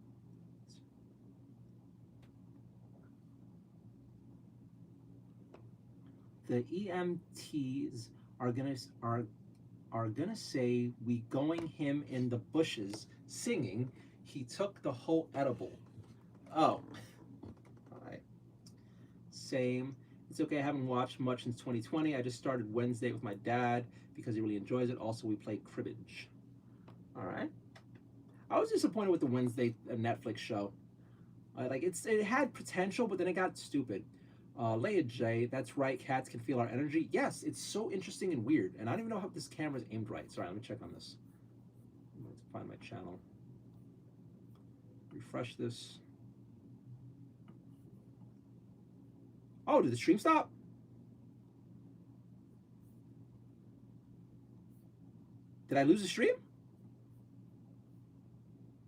The EMTs are gonna say we going him in the bushes singing. He took the whole edible. Oh, all right. Same. It's okay. I haven't watched much since 2020. I just started Wednesday with my dad because he really enjoys it. Also, we play cribbage. All right. I was disappointed with the Wednesday Netflix show. Like it had potential, but then it got stupid. Leia J, that's right. Cats can feel our energy. Yes, it's so interesting and weird, and I don't even know how this camera's aimed right. Sorry, let me check on this. Let's find my channel. Refresh this. Oh, did the stream stop? Did I lose the stream?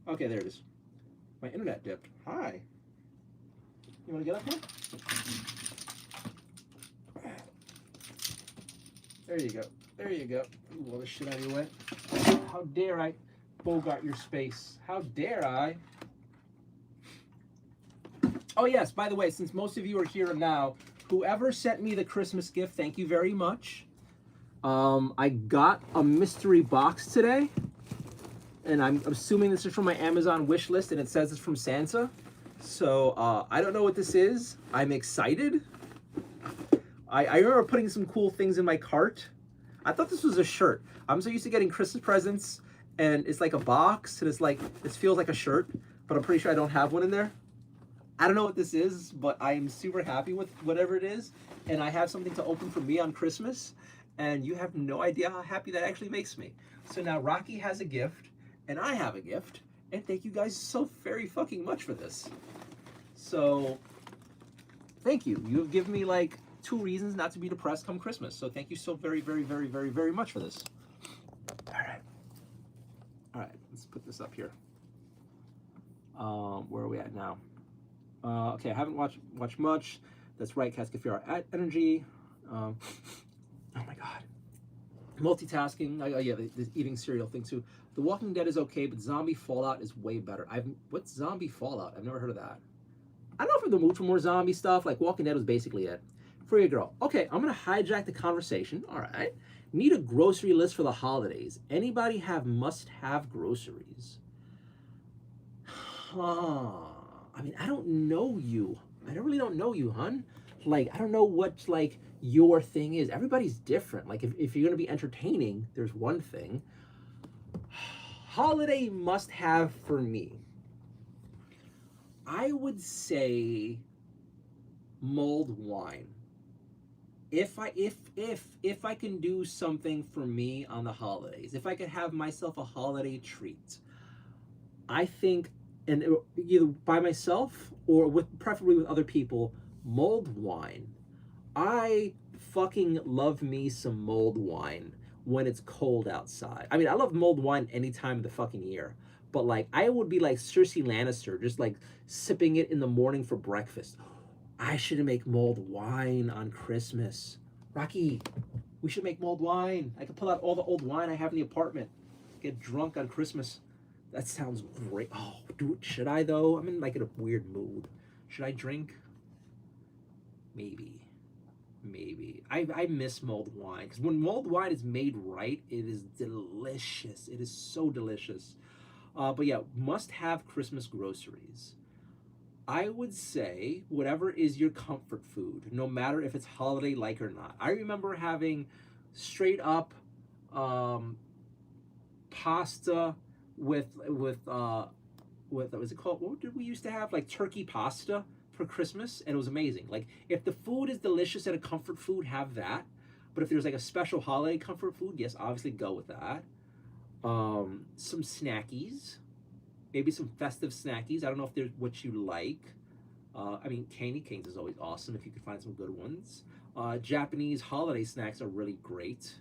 Okay, there it is. My internet dipped. Hi. You want to get up here? There you go. There you go. Ooh, all this shit out of your way. How dare I bogart your space? How dare I? Oh, yes, by the way, since most of you are here now, whoever sent me the Christmas gift, thank you very much. I got a mystery box today, and I'm assuming this is from my Amazon wish list, and it says it's from Santa. So, I don't know what this is. I'm excited. I remember putting some cool things in my cart. I thought this was a shirt. I'm so used to getting Christmas presents, and it's like a box, and it's like, it feels like a shirt, but I'm pretty sure I don't have one in there. I don't know what this is, but I am super happy with whatever it is, and I have something to open for me on Christmas, and you have no idea how happy that actually makes me. So now Rocky has a gift, and I have a gift, and thank you guys so very fucking much for this. So, thank you. You have given me like 2 reasons not to be depressed come Christmas. So thank you so very, very, very, very, very much for this. All right. All right, let's put this up here. Where are we at now? Okay, I haven't watched much. That's right, Cascafira at Energy. Oh my God. Multitasking. Yeah, the eating cereal thing too. The Walking Dead is okay, but Zombie Fallout is way better. What's Zombie Fallout? I've never heard of that. I don't know if I'm the mood for more zombie stuff. Like Walking Dead was basically it. For your girl. Okay, I'm gonna hijack the conversation. All right. Need a grocery list for the holidays. Anybody have must-have groceries? I mean, I don't know you. I really don't know you, hun. Like, I don't know what, like, your thing is. Everybody's different. Like, if you're going to be entertaining, there's one thing. Holiday must-have for me. I would say mulled wine. If I can do something for me on the holidays, if I could have myself a holiday treat, I think, and either by myself or preferably with other people, mulled wine. I fucking love me some mulled wine when it's cold outside. I mean, I love mulled wine any time of the fucking year. But like, I would be like Cersei Lannister, just like sipping it in the morning for breakfast. I should make mulled wine on Christmas. Rocky, we should make mulled wine. I could pull out all the old wine I have in the apartment. Get drunk on Christmas. That sounds great. Oh, should I though? I'm in like in a weird mood. Should I drink? Maybe. I miss mulled wine because when mulled wine is made right, it is delicious. It is so delicious. But yeah, must have Christmas groceries. I would say whatever is your comfort food, no matter if it's holiday like or not. I remember having straight up pasta with what was it called? What did we used to have? Like turkey pasta for Christmas, and it was amazing. Like if the food is delicious and a comfort food, have that. But if there's like a special holiday comfort food, yes, obviously go with that. Some snackies, maybe some festive snackies. I don't know if there's what you like. I mean, candy canes is always awesome if you can find some good ones. Japanese holiday snacks are really great.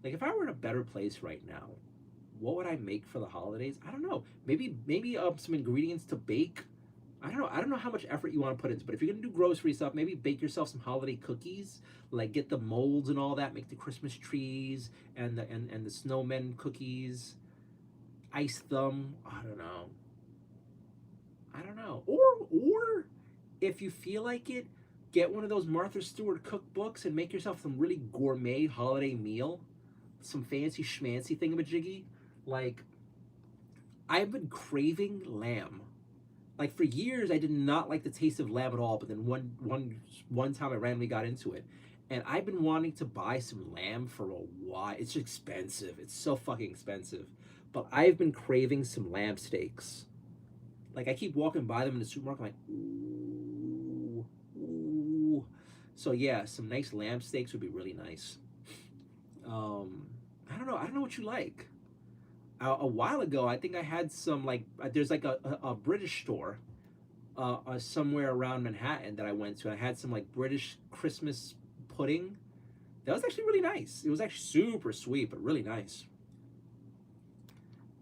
Like if I were in a better place right now, what would I make for the holidays? I don't know. Maybe some ingredients to bake. I don't know how much effort you want to put into, but if you're gonna do grocery stuff, maybe bake yourself some holiday cookies. Like get the molds and all that, make the Christmas trees and the snowmen cookies. Ice them. I don't know. Or if you feel like it, get one of those Martha Stewart cookbooks and make yourself some really gourmet holiday meal. Some fancy schmancy thingamajiggy. Like, I've been craving lamb. Like for years, I did not like the taste of lamb at all. But then one time, I randomly got into it, and I've been wanting to buy some lamb for a while. It's expensive. It's so fucking expensive. But I've been craving some lamb steaks. Like I keep walking by them in the supermarket, I'm like, ooh, ooh. So yeah, some nice lamb steaks would be really nice. I don't know what you like. A while ago, I think I had some like there's like a British store somewhere around Manhattan that I went to. I had some like British Christmas pudding. That was actually really nice. It was actually super sweet, but really nice.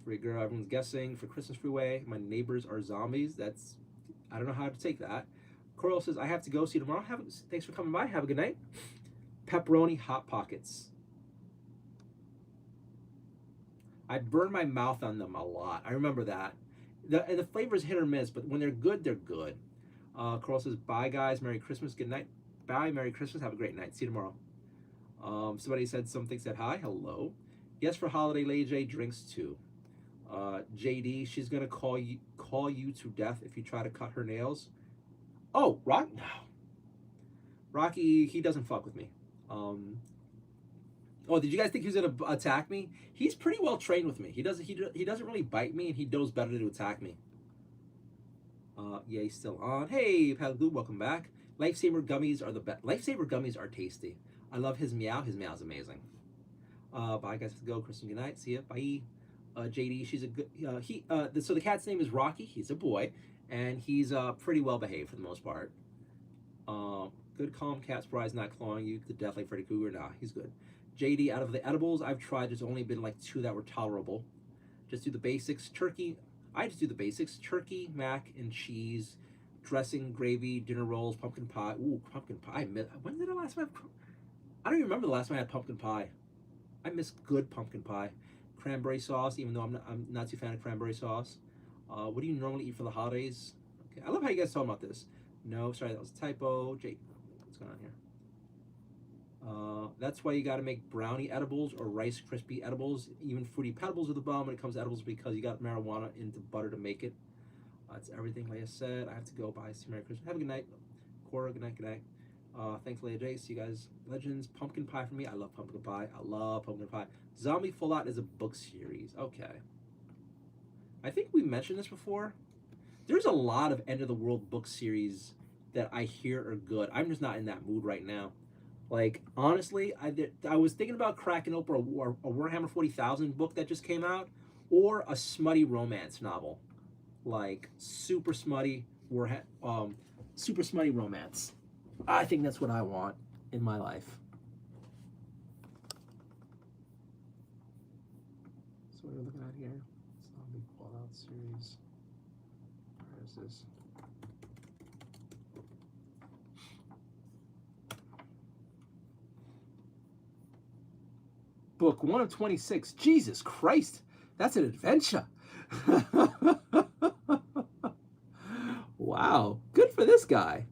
For a girl, everyone's guessing for Christmas freeway. My neighbors are zombies. I don't know how to take that. Coral says, I have to go. See you tomorrow. Thanks for coming by. Have a good night. Pepperoni Hot Pockets. I burn my mouth on them a lot. I remember that. And the flavor's hit or miss, but when they're good, they're good. Coral says, bye guys. Merry Christmas. Good night. Bye. Merry Christmas. Have a great night. See you tomorrow. Somebody said hi. Hello. Yes, for holiday, Lady J, drinks too. JD, she's gonna call you to death if you try to cut her nails. Oh, Rocky, no. Rocky, he doesn't fuck with me. Oh, did you guys think he was gonna attack me? He's pretty well trained with me. He doesn't really bite me, and he knows better to attack me. Yeah, he's still on. Hey, Pal-Glue, welcome back. Lifesaver gummies are the best. Lifesaver gummies are tasty. I love his meow. His meow's amazing. Bye, guys. Have to go. Kristen, good night. See ya. Bye. JD, she's a good. So the cat's name is Rocky. He's a boy, and he's pretty well behaved for the most part. Good, calm cat. Surprised not clawing you to death like Freddy Krueger. Nah, he's good. JD, out of the edibles I've tried, there's only been like 2 that were tolerable. Just do the basics. Turkey. I just do the basics. Turkey, mac and cheese, dressing, gravy, dinner rolls, pumpkin pie. Ooh, pumpkin pie. When did I last time? I don't even remember the last time I had pumpkin pie. I miss good pumpkin pie. Cranberry sauce, even though I'm not too fan of cranberry sauce. What do you normally eat for the holidays? Okay, I love how you guys talk about this. No, sorry, that was a typo. Jake, what's going on here? That's why you got to make brownie edibles or Rice Krispie edibles. Even Fruity Pebbles are the bomb when it comes to edibles because you got marijuana into butter to make it. That's everything. Like I said, I have to go. Bye. See you. Merry Christmas. Have a good night. Cora, good night. Good night. Thanks, Leia J. See you guys. Legends. Pumpkin pie for me. I love pumpkin pie. I love pumpkin pie. Zombie Fallout is a book series. Okay. I think we mentioned this before. There's a lot of End of the World book series that I hear are good. I'm just not in that mood right now. Like, honestly, I was thinking about cracking open a Warhammer 40,000 book that just came out, or a smutty romance novel. Like, super smutty romance. I think that's what I want in my life. So what are we looking at here? Zombie Fallout series. Where is this? Book 1 of 26. Jesus Christ, that's an adventure. Wow, good for this guy.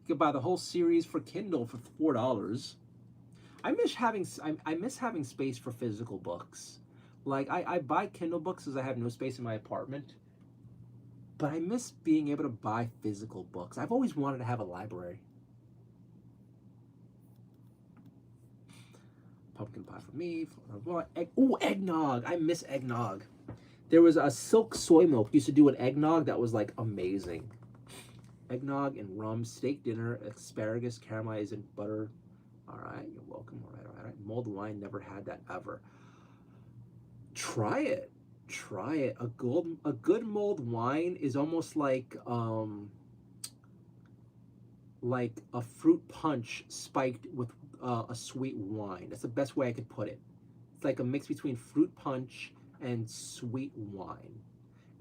You could buy the whole series for Kindle for $4. I miss having space for physical books. Like I buy Kindle books because I have no space in my apartment. But I miss being able to buy physical books. I've always wanted to have a library. Pumpkin pie for me. Ooh, eggnog. I miss eggnog. There was a Silk Soy Milk used to do an eggnog that was like amazing. Eggnog and rum, steak dinner, asparagus, caramelized and butter. All right, you're welcome. All right. Mulled wine, never had that ever. Try it. A good mulled wine is almost like a fruit punch spiked with a sweet wine. That's the best way I could put it. It's like a mix between fruit punch and sweet wine.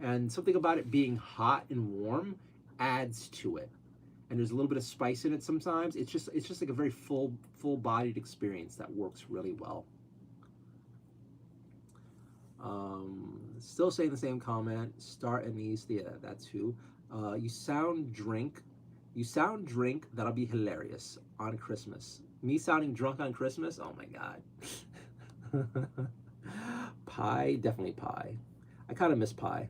And something about it being hot and warm adds to it. And there's a little bit of spice in it sometimes. It's just like a very full-bodied experience that works really well. Still saying the same comment. Star Anise, yeah, that's who. You sound drink, that'll be hilarious on Christmas. Me sounding drunk on Christmas? Oh my God. Pie, definitely pie. I kind of miss pie.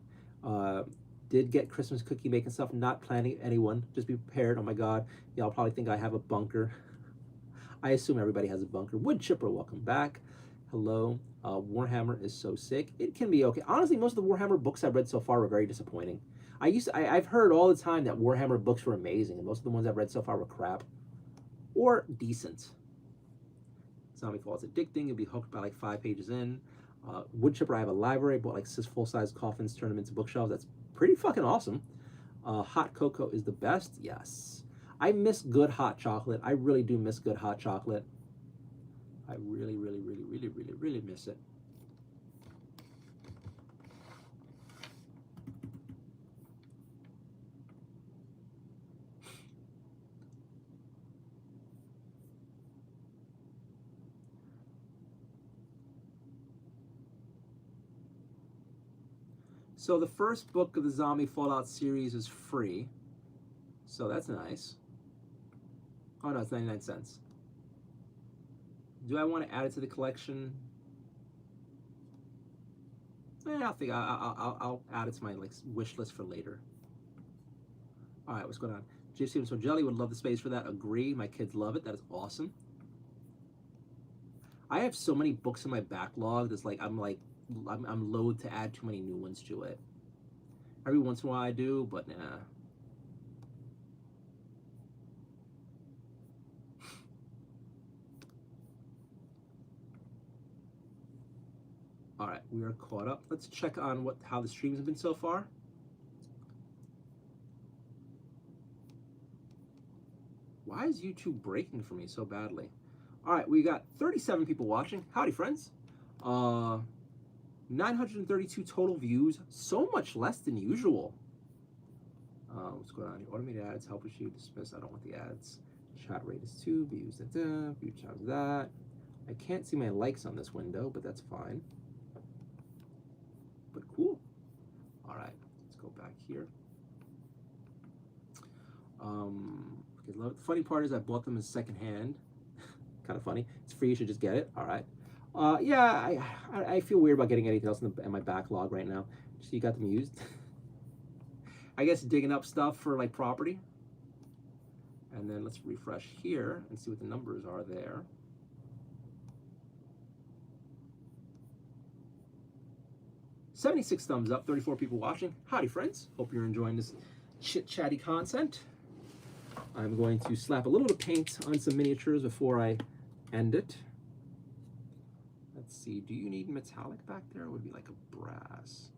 Did get Christmas cookie making stuff, not planning anyone. Just be prepared. Oh my God. Y'all probably think I have a bunker. I assume everybody has a bunker. Wood Chipper, welcome back. Hello. Warhammer is so sick. It can be okay. Honestly, most of the Warhammer books I've read so far were very disappointing. I've heard all the time that Warhammer books were amazing, and most of the ones I've read so far were crap. Or decent. Zombie Fallout's addicting. You'll be hooked by like 5 pages in. Wood Chipper, I have a library. Bought like 6 full-size coffins, turned them into bookshelves. That's pretty fucking awesome. Hot cocoa is the best. Yes. I miss good hot chocolate. I really do miss good hot chocolate. I really, really, really, really, really, really miss it. So the first book of the Zombie Fallout series is free. So that's nice. Oh no, it's 99 cents. Do I want to add it to the collection? I think I'll add it to my wish list for later. All right, what's going on? JC So Jelly would love the space for that. Agree. My kids love it. That is awesome. I have so many books in my backlog. That's I'm loath to add too many new ones to it. Every once in a while I do, but nah. All right, we are caught up. Let's check on how the streams have been so far. Why is YouTube breaking for me so badly? All right, we got 37 people watching. Howdy, friends. 932 total views. So much less than usual. What's going on here? Automated ads help you dismiss. I don't want the ads. Chat rate is 2. Views view times that. I can't see my likes on this window, but that's fine. But cool. All right, let's go back here. The funny part is I bought them as secondhand. Kind of funny. It's free. You should just get it. All right. Yeah, I feel weird about getting anything else in my backlog right now. So you got them used. I guess digging up stuff for like property. And then let's refresh here and see what the numbers are there. $76 thumbs up, 34 people watching. Howdy, friends. Hope you're enjoying this chit-chatty content. I'm going to slap a little bit of paint on some miniatures before I end it. Let's see, do you need metallic back there? Or would it be like a brass?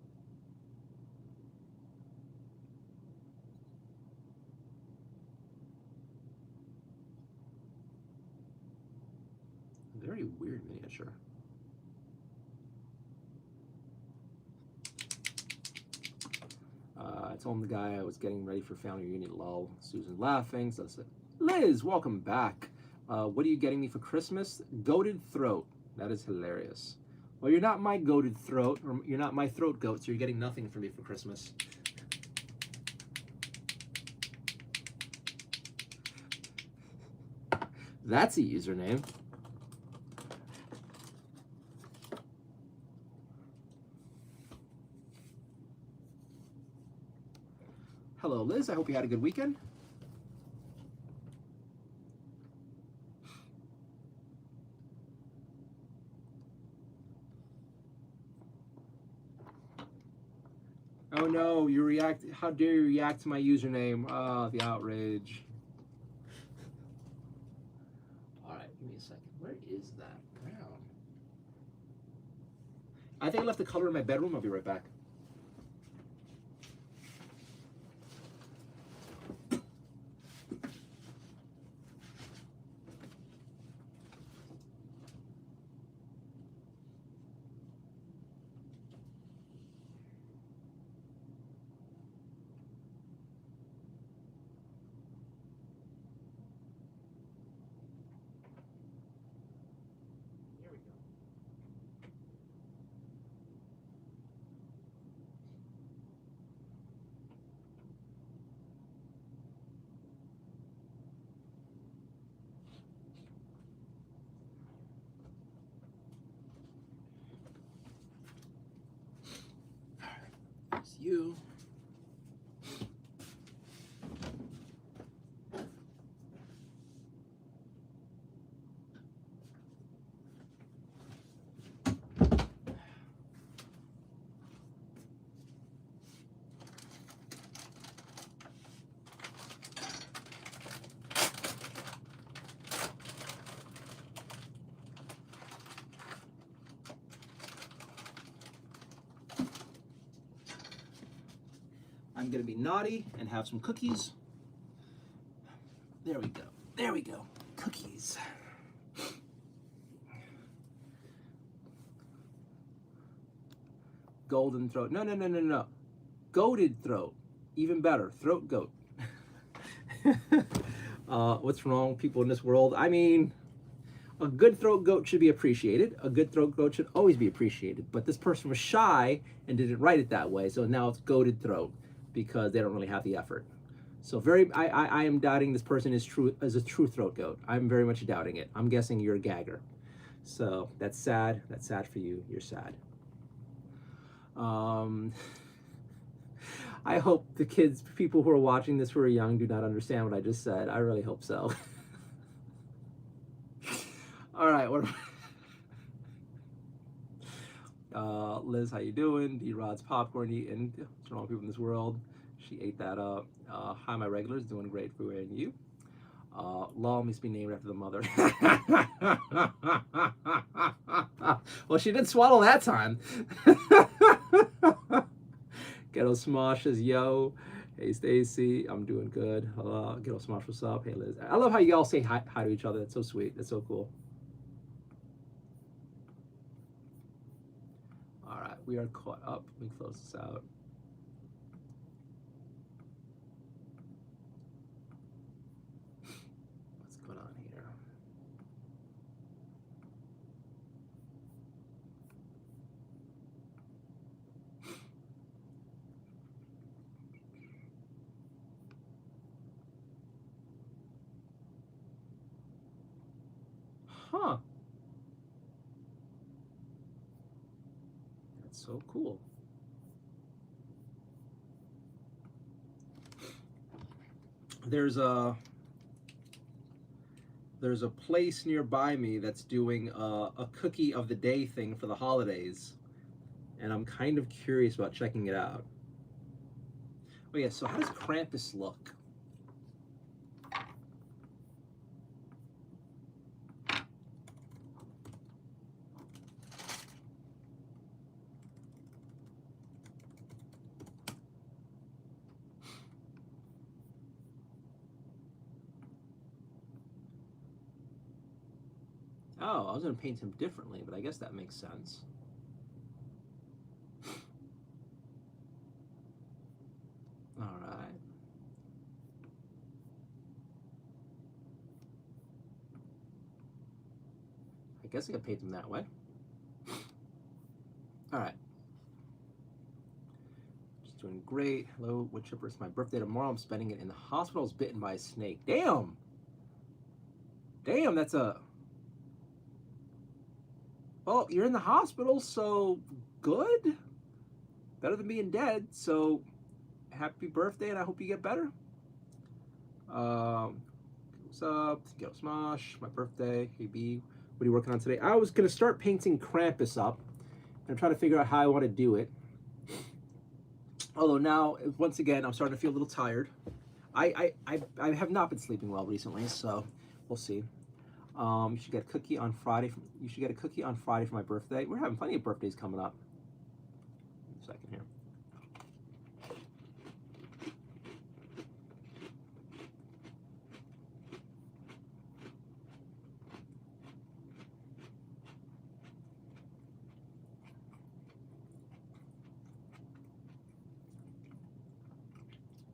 Very weird miniature. I told the guy I was getting ready for family reunion. Lol. Susan laughing. So I said, Liz, welcome back. What are you getting me for Christmas? Goated throat. That is hilarious. Well, you're not my goated throat, or you're not my throat goat, so you're getting nothing from me for Christmas. That's a username. Hello, Liz. I hope you had a good weekend. Oh no, you react. How dare you react to my username? Oh, the outrage. All right, give me a second. Where is that brown? I think I left the color in my bedroom. I'll be right back. You. I'm gonna be naughty and have some cookies. There we go. There we go. Cookies. Golden throat. No, no, no, no, no. Goated throat. Even better. Throat goat. What's wrong with people in this world? I mean, A good throat goat should be appreciated. A good throat goat should always be appreciated. But this person was shy and didn't write it that way, so now it's goated throat because they don't really have the effort. So I am doubting this person is a true throat goat. I'm very much doubting it. I'm guessing you're a gagger. So that's sad. That's sad for you. You're sad. I hope the people who are watching this who are young, do not understand what I just said. I really hope so. All right, Liz, how you doing? D-Rod's popcorn eating. What's wrong with people in this world? She ate that up. Hi, my regulars, doing great for you. Law must be named after the mother. Well, she did swallow that time. Ghetto Smosh says, yo. Hey, Stacy, I'm doing good. Ghetto Smosh, what's up? Hey, Liz. I love how you all say hi to each other. That's so sweet. That's so cool. All right, we are caught up. Let me close this out. What's going on here? Huh. That's so cool. There's a place nearby me that's doing a cookie of the day thing for the holidays, and I'm kind of curious about checking it out. Oh yeah, so how does Krampus look? Oh, I was going to paint him differently, but I guess that makes sense. All right. I guess I can paint him that way. All right. Just doing great. Hello, wood chipper. It's my birthday tomorrow. I'm spending it in the hospital. I was bitten by a snake. Damn. Damn, that's a... Well, you're in the hospital, so good. Better than being dead, so happy birthday, and I hope you get better. What's up? Go Smosh, my birthday. Hey, B, what are you working on today? I was going to start painting Krampus up. I'm trying to figure out how I want to do it. Although now, once again, I'm starting to feel a little tired. I have not been sleeping well recently, so we'll see. You should get a cookie on Friday. You should get a cookie on Friday for my birthday. We're having plenty of birthdays coming up. A second here.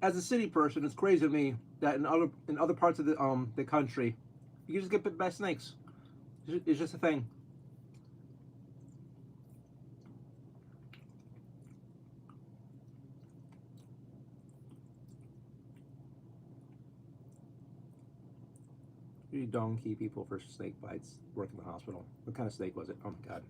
As a city person, it's crazy to me that in other parts of the country, you just get bit by snakes. It's just a thing. You donkey people for snake bites work in the hospital. What kind of snake was it? Oh my god.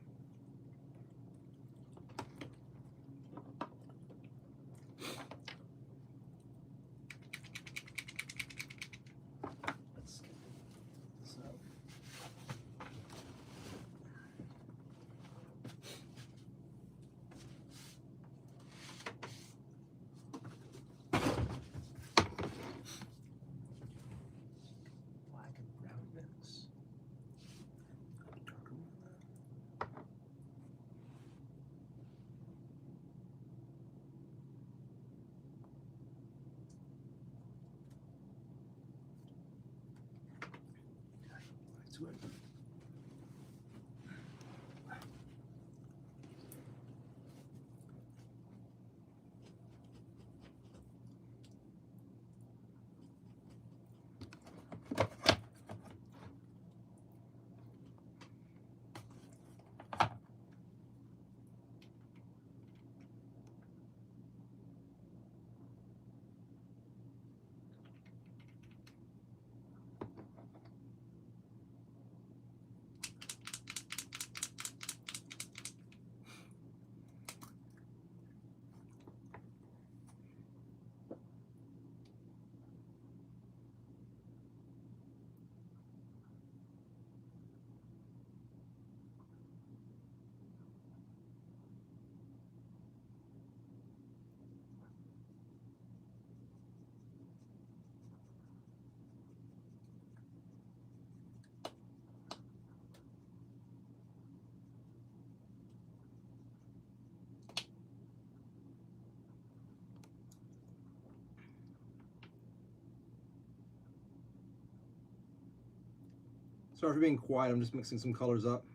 Sorry for being quiet. I'm just mixing some colors up.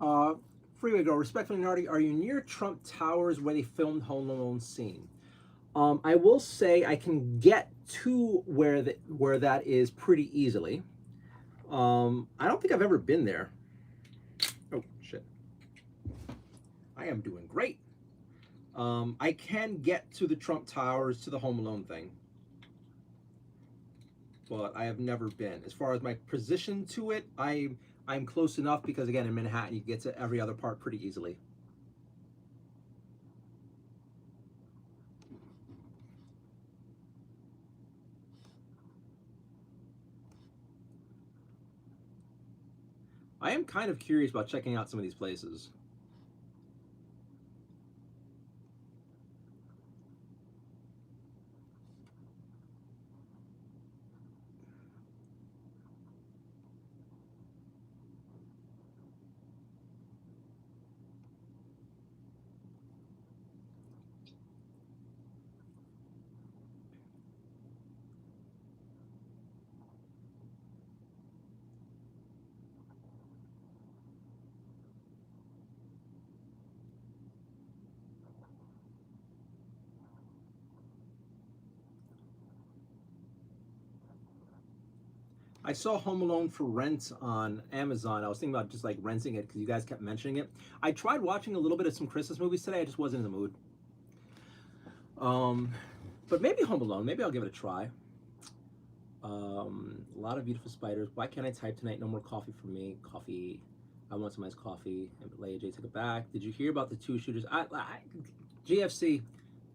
All right. Freeway Girl, respectfully, Nardi, are you near Trump Towers where they filmed Home Alone scene? I will say I can get to where that is pretty easily. I don't think I've ever been there. Oh shit! I am doing great. I can get to the Trump Towers, to the Home Alone thing, but I have never been. As far as my position to it, I'm close enough because again in Manhattan you get to every other part pretty easily. I am kind of curious about checking out some of these places. I saw Home Alone for rent on Amazon. I was thinking about just like renting it because you guys kept mentioning it. I tried watching a little bit of some Christmas movies today. I just wasn't in the mood. Um, but maybe Home Alone. Maybe I'll give it a try. A lot of beautiful spiders. Why can't I type tonight? No more coffee for me. Coffee. I want some iced coffee. And Leia J took it back. Did you hear about the two shooters? GFC.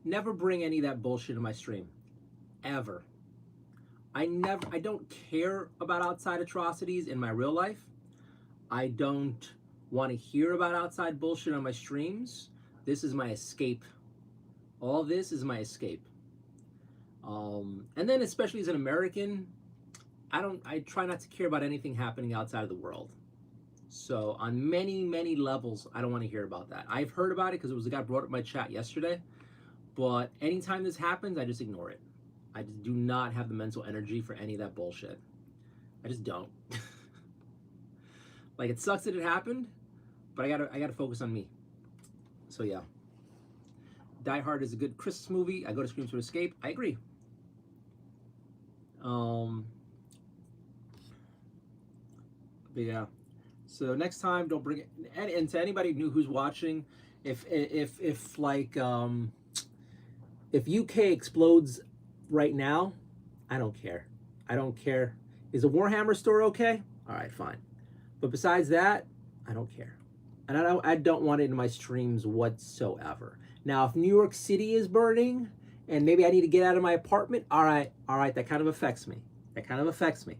Never bring any of that bullshit in my stream, ever. I don't care about outside atrocities in my real life. I don't want to hear about outside bullshit on my streams. This is my escape. All this is my escape. And then especially as an American, I try not to care about anything happening outside of the world. So on many levels, I don't want to hear about that. I've heard about it because it was a guy brought up my chat yesterday. But anytime this happens, I just ignore it. I just do not have the mental energy for any of that bullshit. I just don't. Like it sucks that it happened, but I gotta focus on me. So yeah. Die Hard is a good Christmas movie. I go to screams to escape. I agree. But yeah. So next time, don't bring it. And to anybody new who's watching, if like if UK explodes right now, I don't care. I don't care. Is a Warhammer store okay? All right, fine. But besides that, I don't care. And I don't want it in my streams whatsoever. Now, if New York City is burning and maybe I need to get out of my apartment, all right, that kind of affects me. That kind of affects me.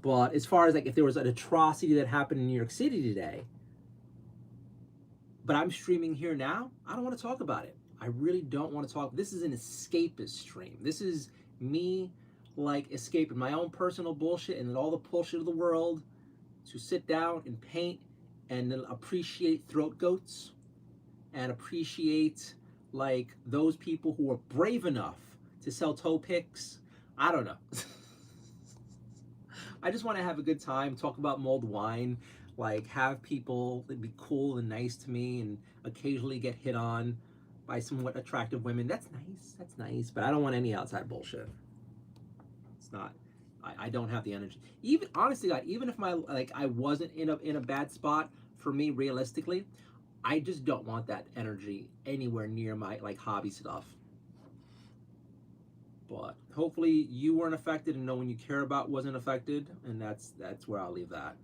But as far as like if there was an atrocity that happened in New York City today, but I'm streaming here now, I don't want to talk about it. I really don't want to talk. This is an escapist stream. This is me like escaping my own personal bullshit and all the bullshit of the world to sit down and paint and appreciate throat goats and appreciate like those people who are brave enough to sell toe picks. I don't know. I just want to have a good time, talk about mulled wine, like have people be cool and nice to me and occasionally get hit on by somewhat attractive women. That's nice, but I don't want any outside bullshit. It's not, I don't have the energy. Even honestly, God, even if I wasn't in a bad spot for me realistically, I just don't want that energy anywhere near my like hobby stuff. But hopefully you weren't affected and no one you care about wasn't affected, and that's where I'll leave that.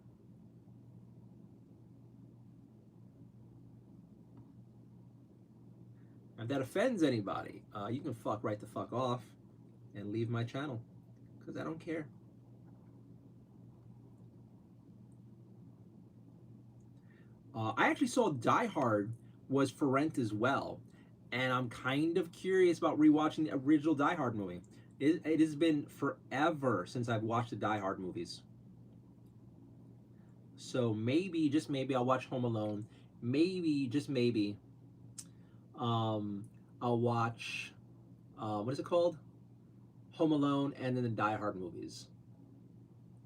If that offends anybody, you can fuck right the fuck off and leave my channel because I don't care. I actually saw Die Hard was for rent as well, and I'm kind of curious about rewatching the original Die Hard movie. It has been forever since I've watched the Die Hard movies. So maybe, just maybe, I'll watch Home Alone. Maybe, just maybe, um, I'll watch, what is it called? Home Alone and then the Die Hard movies.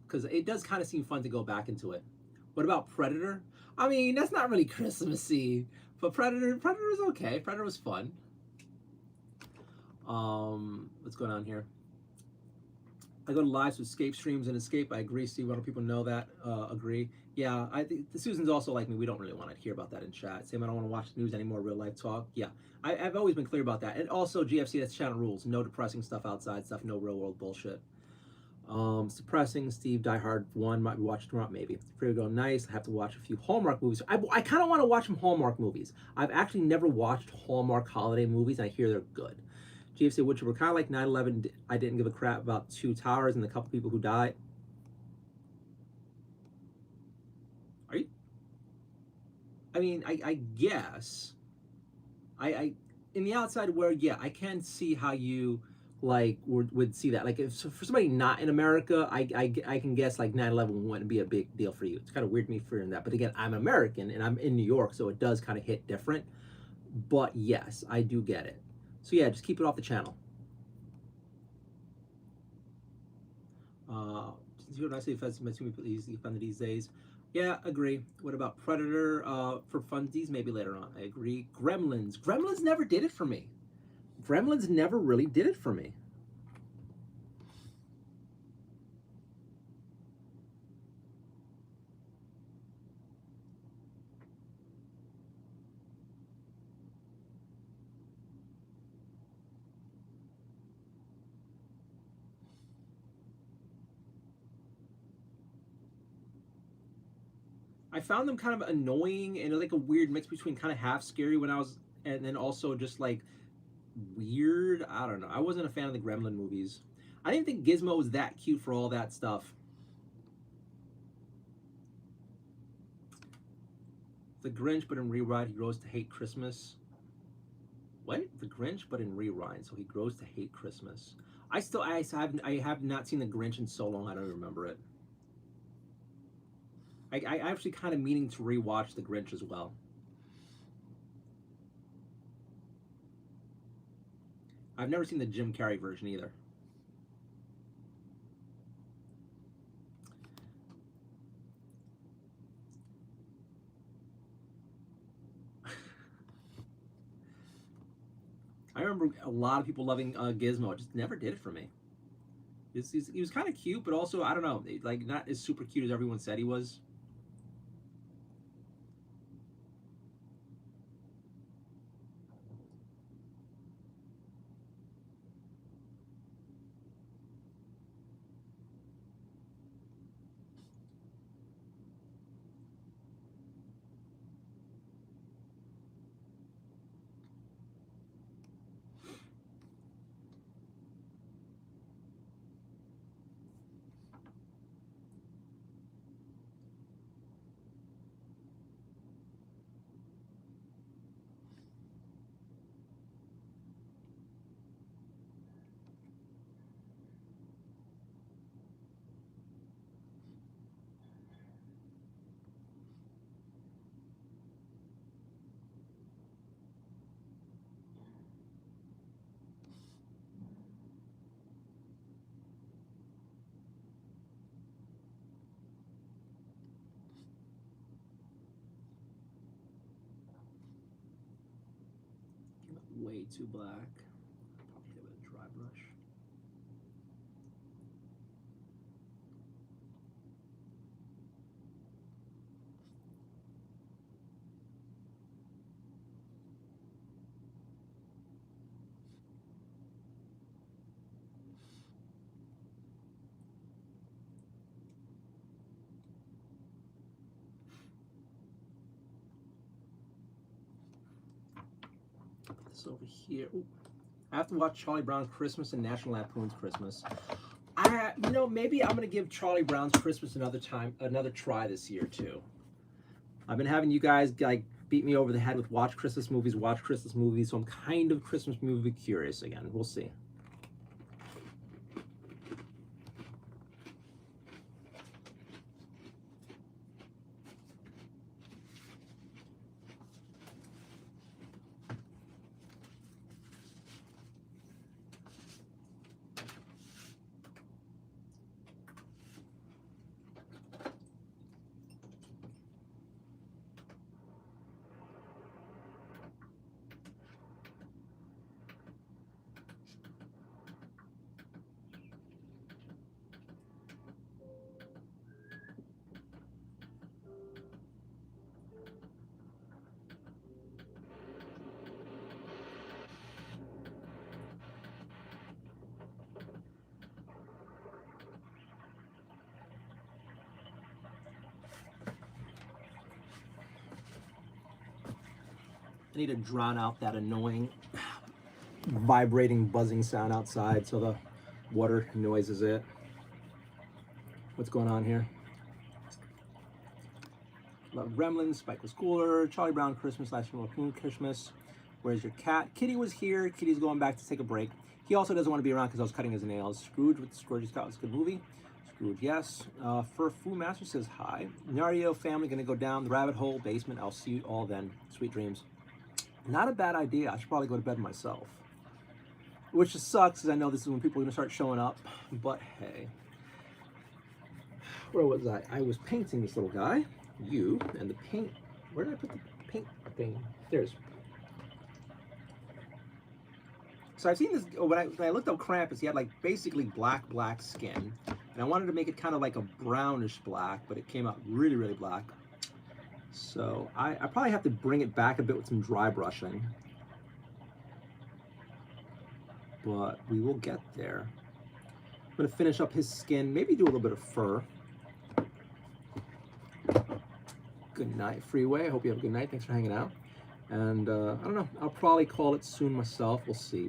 Because it does kind of seem fun to go back into it. What about Predator? I mean, that's not really Christmassy, but Predator is okay. Predator was fun. What's going on here? I go to lives with escape streams and escape. I agree, Steve. A lot of people know that. Agree. Yeah, I think Susan's also like me. We don't really want to hear about that in chat. Same, I don't want to watch the news anymore. Real life talk. Yeah, I've always been clear about that. And also, GFC, that's channel rules. No depressing stuff outside stuff. No real world bullshit. Depressing. Steve, Die Hard 1 might be watched tomorrow. Maybe. Free to go. Nice. I have to watch a few Hallmark movies. I kind of want to watch some Hallmark movies. I've actually never watched Hallmark holiday movies. And I hear they're good. GFC, which were kind of like 9/11. I didn't give a crap about two towers and the couple people who died. Are you? I mean, I guess. I in the outside world, yeah, I can see how you like would see that. Like, if so for somebody not in America, I can guess like 9/11 wouldn't be a big deal for you. It's kind of weird me fearing that. But again, I'm American and I'm in New York, so it does kind of hit different. But yes, I do get it. So yeah, just keep it off the channel. You're not saying offensive to me easily offended these days. Yeah, agree. What about Predator? For funsies, maybe later on. I agree. Gremlins. Gremlins never did it for me. Gremlins never really did it for me. I found them kind of annoying and like a weird mix between kind of half scary when I was, and then also just like weird. I don't know. I wasn't a fan of the Gremlin movies. I didn't think Gizmo was that cute for all that stuff. The Grinch, but in Rewrite, he grows to hate Christmas. What? The Grinch, but in Rewrite, so he grows to hate Christmas. I have not seen the Grinch in so long. I don't remember it. I actually kind of meaning to rewatch the Grinch as well. I've never seen the Jim Carrey version either. I remember a lot of people loving Gizmo. It just never did it for me. He was kind of cute, but also, I don't know, like not as super cute as everyone said he was. Way too black. Probably hit it with a dry brush. Put this over here. Ooh. I have to watch Charlie Brown's Christmas and National Lampoon's Christmas. Maybe I'm gonna give Charlie Brown's Christmas another try this year too. I've been having you guys like beat me over the head with watch Christmas movies, so I'm kind of Christmas movie curious again. We'll see. I need to drown out that annoying vibrating, buzzing sound outside, so the water noises it. What's going on here? Love Gremlins, Spike was cooler, Charlie Brown Christmas, Last Year Raccoon Christmas, Where's Your Cat? Kitty was here, Kitty's going back to take a break. He also doesn't want to be around because I was cutting his nails. Scrooge with Scrooge Scott was a good movie. Scrooge, yes. Fur Fu Master says hi. Nardio family gonna go down the rabbit hole basement. I'll see you all then. Sweet dreams. Not a bad idea. I should probably go to bed myself. Which just sucks because I know this is when people are gonna start showing up. But hey. Where was I? I was painting this little guy. You and the paint. Where did I put the paint thing? There's. So I've seen this, when I looked up Krampus, he had like basically black skin. And I wanted to make it kind of like a brownish black, but it came out really, really black. So I probably have to bring it back a bit with some dry brushing. But we will get there. I'm gonna finish up his skin, maybe do a little bit of fur. Good night, Freeway. I hope you have a good night. Thanks for hanging out. And I don't know, I'll probably call it soon myself. We'll see.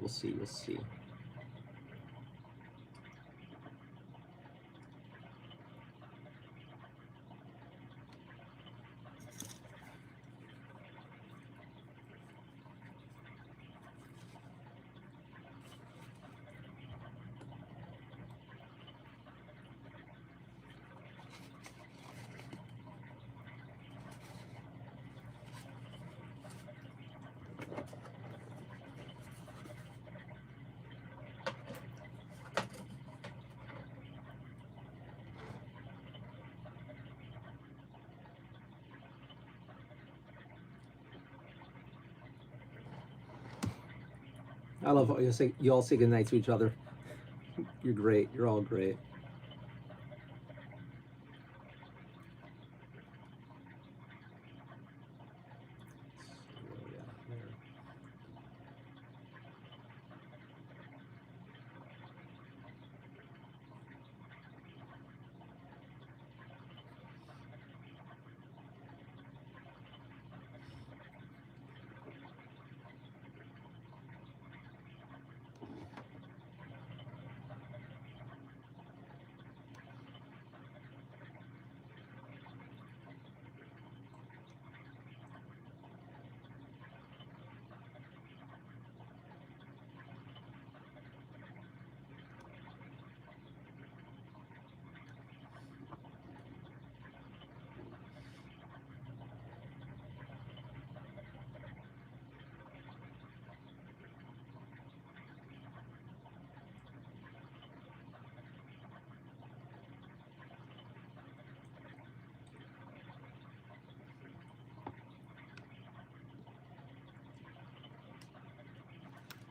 I love how you all say good night to each other. You're great. You're all great.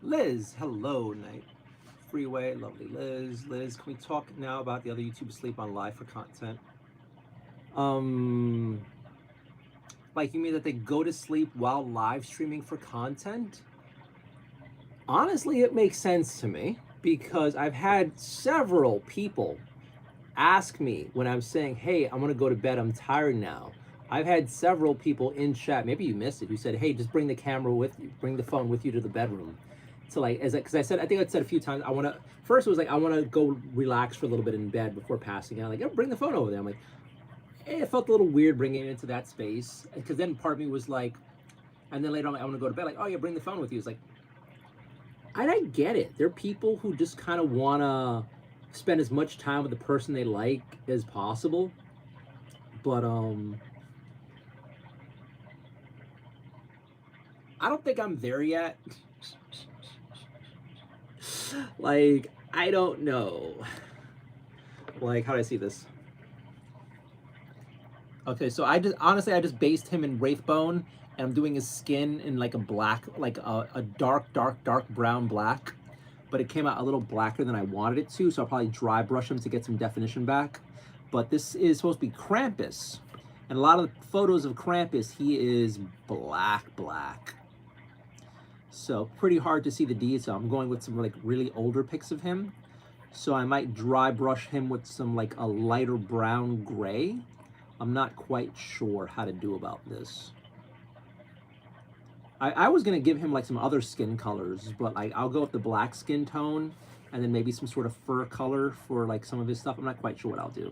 Liz, hello, night. Freeway, lovely Liz. Liz, can we talk now about the other YouTubers sleep on live for content? Like, you mean that they go to sleep while live streaming for content? Honestly, it makes sense to me because I've had several people ask me when I'm saying, hey, I'm gonna go to bed, I'm tired now. I've had several people in chat, maybe you missed it, who said, hey, just bring the camera with you, bring the phone with you to the bedroom. So like, because I think I said a few times, first it was like, I want to go relax for a little bit in bed before passing out. Like, oh, bring the phone over there. I'm like, hey, it felt a little weird bringing it into that space. Because then part of me was like, And then later on, I want to go to bed, like, oh yeah, bring the phone with you. It's like, I get it. There are people who just kind of want to spend as much time with the person they like as possible. But I don't think I'm there yet. Like, I don't know. Like, how do I see this? Okay, so I just based him in Wraithbone, and I'm doing his skin in like a black, like a dark brown black. But it came out a little blacker than I wanted it to, so I'll probably dry brush him to get some definition back. But this is supposed to be Krampus. And a lot of the photos of Krampus, he is black. So pretty hard to see the detail. I'm going with some like really older pics of him. So I might dry brush him with some like a lighter brown gray. I'm not quite sure how to do about this. I was gonna give him like some other skin colors, but I'll go with the black skin tone and then maybe some sort of fur color for like some of his stuff. I'm not quite sure what I'll do.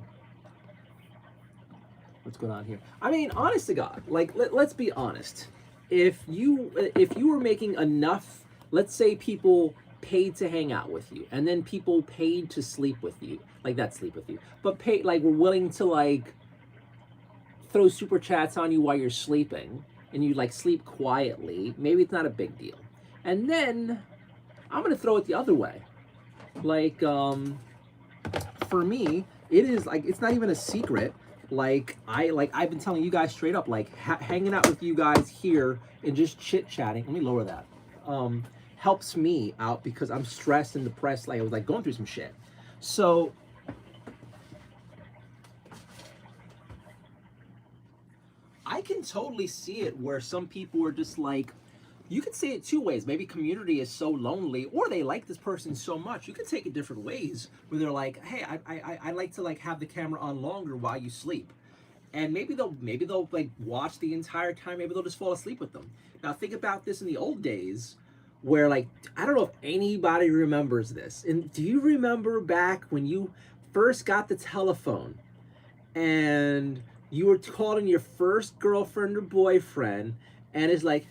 What's going on here? I mean, honest to God, like let's be honest. If you were making enough, let's say people paid to hang out with you, and then people paid to sleep with you, like that sleep with you, but pay like we're willing to like throw super chats on you while you're sleeping, and you like sleep quietly, maybe it's not a big deal. And then I'm gonna throw it the other way. Like for me, it is like it's not even a secret. Like I've been telling you guys straight up, like hanging out with you guys here and just chit chatting. Let me lower that. Helps me out because I'm stressed and depressed. Like I was like going through some shit. So I can totally see it where some people are just like, you could say it two ways. Maybe community is so lonely, or they like this person so much. You could take it different ways, where they're like, hey, I like to like have the camera on longer while you sleep, and maybe they'll like watch the entire time. Maybe they'll just fall asleep with them. Now think about this in the old days, where like I don't know if anybody remembers this. And do you remember back when you first got the telephone, and you were calling your first girlfriend or boyfriend, and it's like,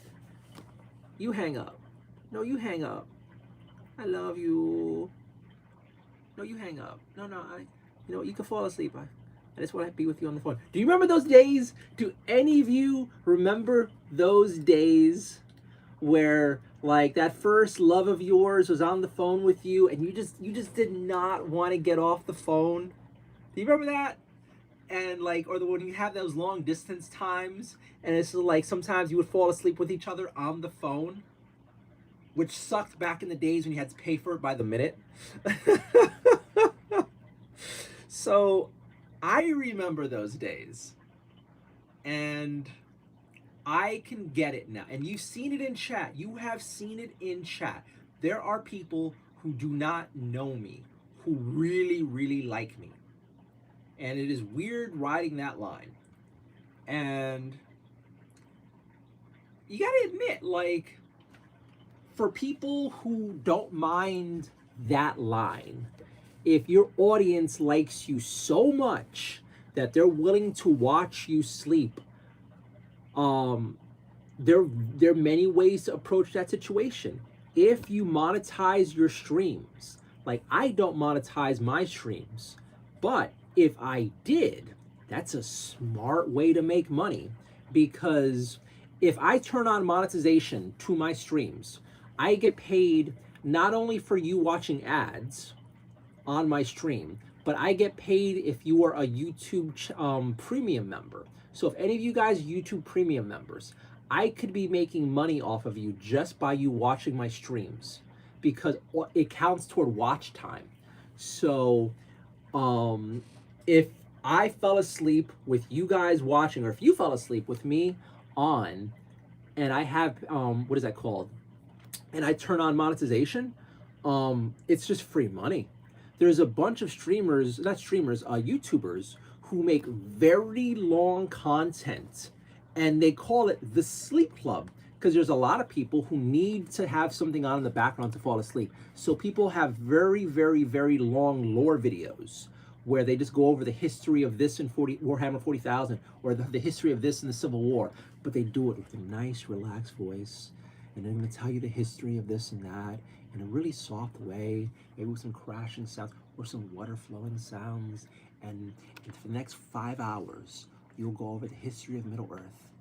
you hang up. No, you hang up. I love you. No, you hang up. No, you can fall asleep. I just want to be with you on the phone. Do you remember those days? Do any of you remember those days where like that first love of yours was on the phone with you, and you just did not want to get off the phone? Do you remember that? And like, or when you have those long distance times, and it's like sometimes you would fall asleep with each other on the phone, which sucked back in the days when you had to pay for it by the minute. So I remember those days, and I can get it now. And you've seen it in chat. You have seen it in chat. There are people who do not know me, who really like me. And it is weird riding that line. And you gotta admit, like, for people who don't mind that line, if your audience likes you so much that they're willing to watch you sleep, there are many ways to approach that situation. If you monetize your streams, like I don't monetize my streams, but if I did, that's a smart way to make money, because if I turn on monetization to my streams, I get paid not only for you watching ads on my stream, but I get paid if you are a YouTube premium member. So if any of you guys are YouTube premium members, I could be making money off of you just by you watching my streams, because it counts toward watch time. So if I fell asleep with you guys watching, or if you fell asleep with me on, and I have what is that called, and I turn on monetization, it's just free money. There's a bunch of streamers, not streamers, YouTubers who make very long content, and they call it the sleep club, because there's a lot of people who need to have something on in the background to fall asleep. So people have very long lore videos where they just go over the history of this in Warhammer 40,000, or the history of this in the Civil War. but they do it with a nice, relaxed voice, and they're going to tell you the history of this and that in a really soft way, maybe with some crashing sounds or some water flowing sounds. And for the next 5 hours, you'll go over the history of Middle Earth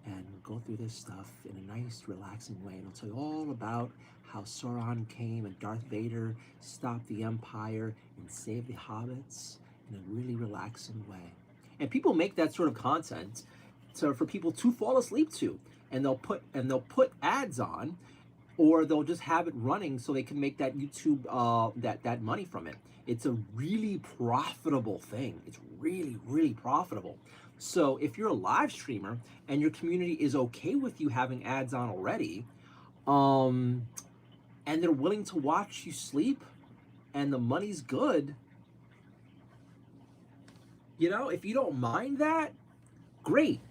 and go through this stuff in a nice, relaxing way. And it'll tell you all about how Sauron came and Darth Vader stopped the Empire and saved the hobbits in a really relaxing way. And people make that sort of content for people to fall asleep to, and they'll put ads on, or they'll just have it running so they can make that YouTube that money from it. It's a really profitable thing. It's really, really profitable. So if you're a live streamer and your community is okay with you having ads on already, and they're willing to watch you sleep, and the money's good, you know, if you don't mind that, great.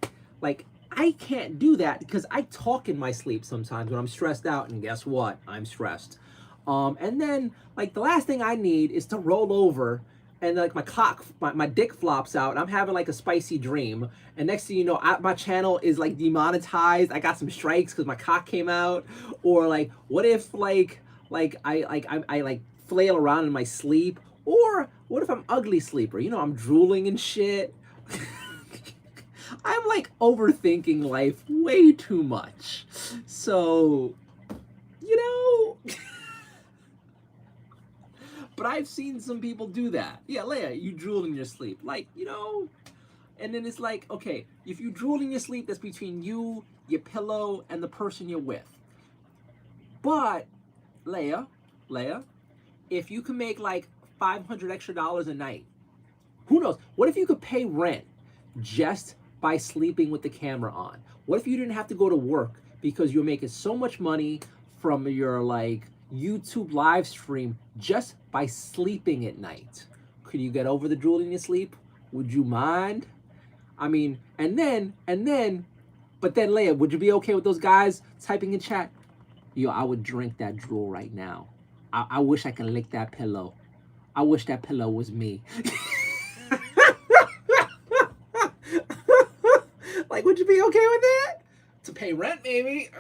Like, I can't do that because I talk in my sleep sometimes when I'm stressed out, and guess what? I'm stressed. And then, like, the last thing I need is to roll over and, like, my dick flops out, and I'm having, like, a spicy dream. And next thing you know, my channel is, like, demonetized. I got some strikes because my cock came out. Or, like, what if, I flail around in my sleep? Or what if I'm ugly sleeper? You know, I'm drooling and shit. I'm like overthinking life way too much. So, you know, but I've seen some people do that. Yeah, Leia, you drool in your sleep. Like, you know, and then it's like, okay, if you drool in your sleep, that's between you, your pillow, and the person you're with. But, Leia, if you can make like $500 extra a night, who knows? What if you could pay rent just by sleeping with the camera on? What if you didn't have to go to work because you're making so much money from your like YouTube live stream just by sleeping at night? Could you get over the drooling in your sleep? Would you mind? I mean, but then Leia, would you be okay with those guys typing in chat? Yo, I would drink that drool right now. I wish I could lick that pillow. I wish that pillow was me. Like, would you be okay with that? To pay rent, maybe.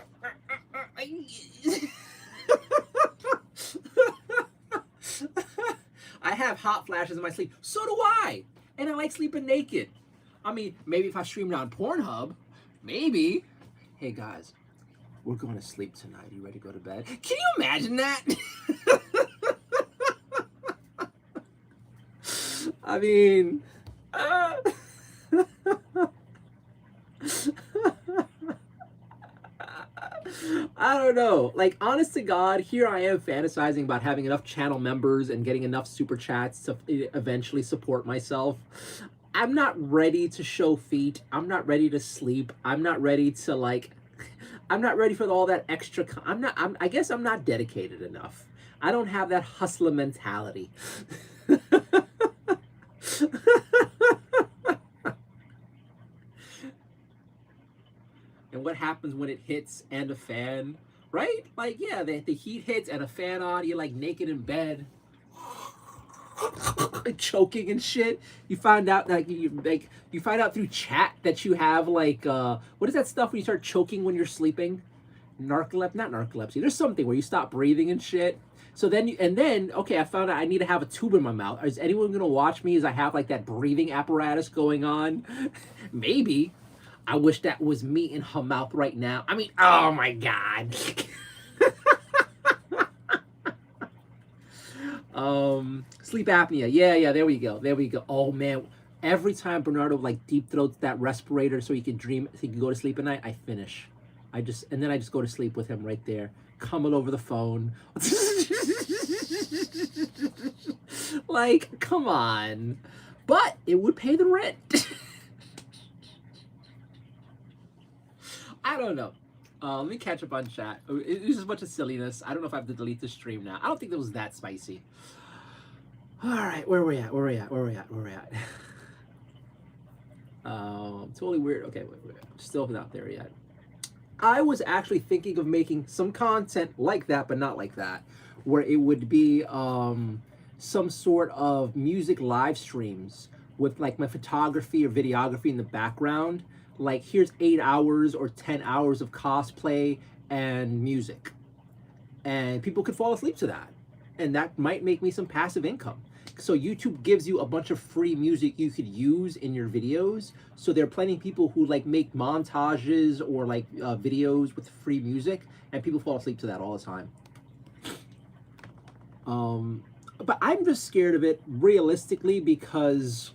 I have hot flashes in my sleep. So do I. And I like sleeping naked. I mean, maybe if I streamed on Pornhub, maybe. Hey, guys, we're going to sleep tonight. Are you ready to go to bed? Can you imagine that? I mean, I don't know. Like, honest to God, here I am fantasizing about having enough channel members and getting enough super chats to eventually support myself. I'm not ready to show feet. I'm not ready to sleep. I'm not ready to, like, I'm not ready for all that extra. I guess I'm not dedicated enough. I don't have that hustler mentality. And what happens when it hits and a fan, right? Like, yeah, the heat hits and a fan on, you're like naked in bed, choking and shit. You find out that you find out through chat that you have like what is that stuff when you start choking when you're sleeping? Not narcolepsy. There's something where you stop breathing and shit. So then, okay, I found out I need to have a tube in my mouth. Is anyone gonna watch me as I have like that breathing apparatus going on? Maybe. I wish that was me in her mouth right now. I mean, oh my God. Sleep apnea. Yeah, there we go. Oh man, every time Bernardo like deep throats that respirator so he can dream, so he can go to sleep at night, I finish. And then I just go to sleep with him right there, coming over the phone. Like, come on. But it would pay the rent. I don't know. Let me catch up on chat. It was just a bunch of silliness. I don't know if I have to delete the stream now. I don't think it was that spicy. All right, where are we at? Totally weird. Okay, wait. Still not there yet. I was actually thinking of making some content like that, but not like that, where it would be some sort of music live streams with like my photography or videography in the background. like here's 8 hours or 10 hours of cosplay and music, and people could fall asleep to that, and that might make me some passive income. So YouTube gives you a bunch of free music you could use in your videos. So there are plenty of people who like make montages or like videos with free music, and people fall asleep to that all the time. But I'm just scared of it realistically because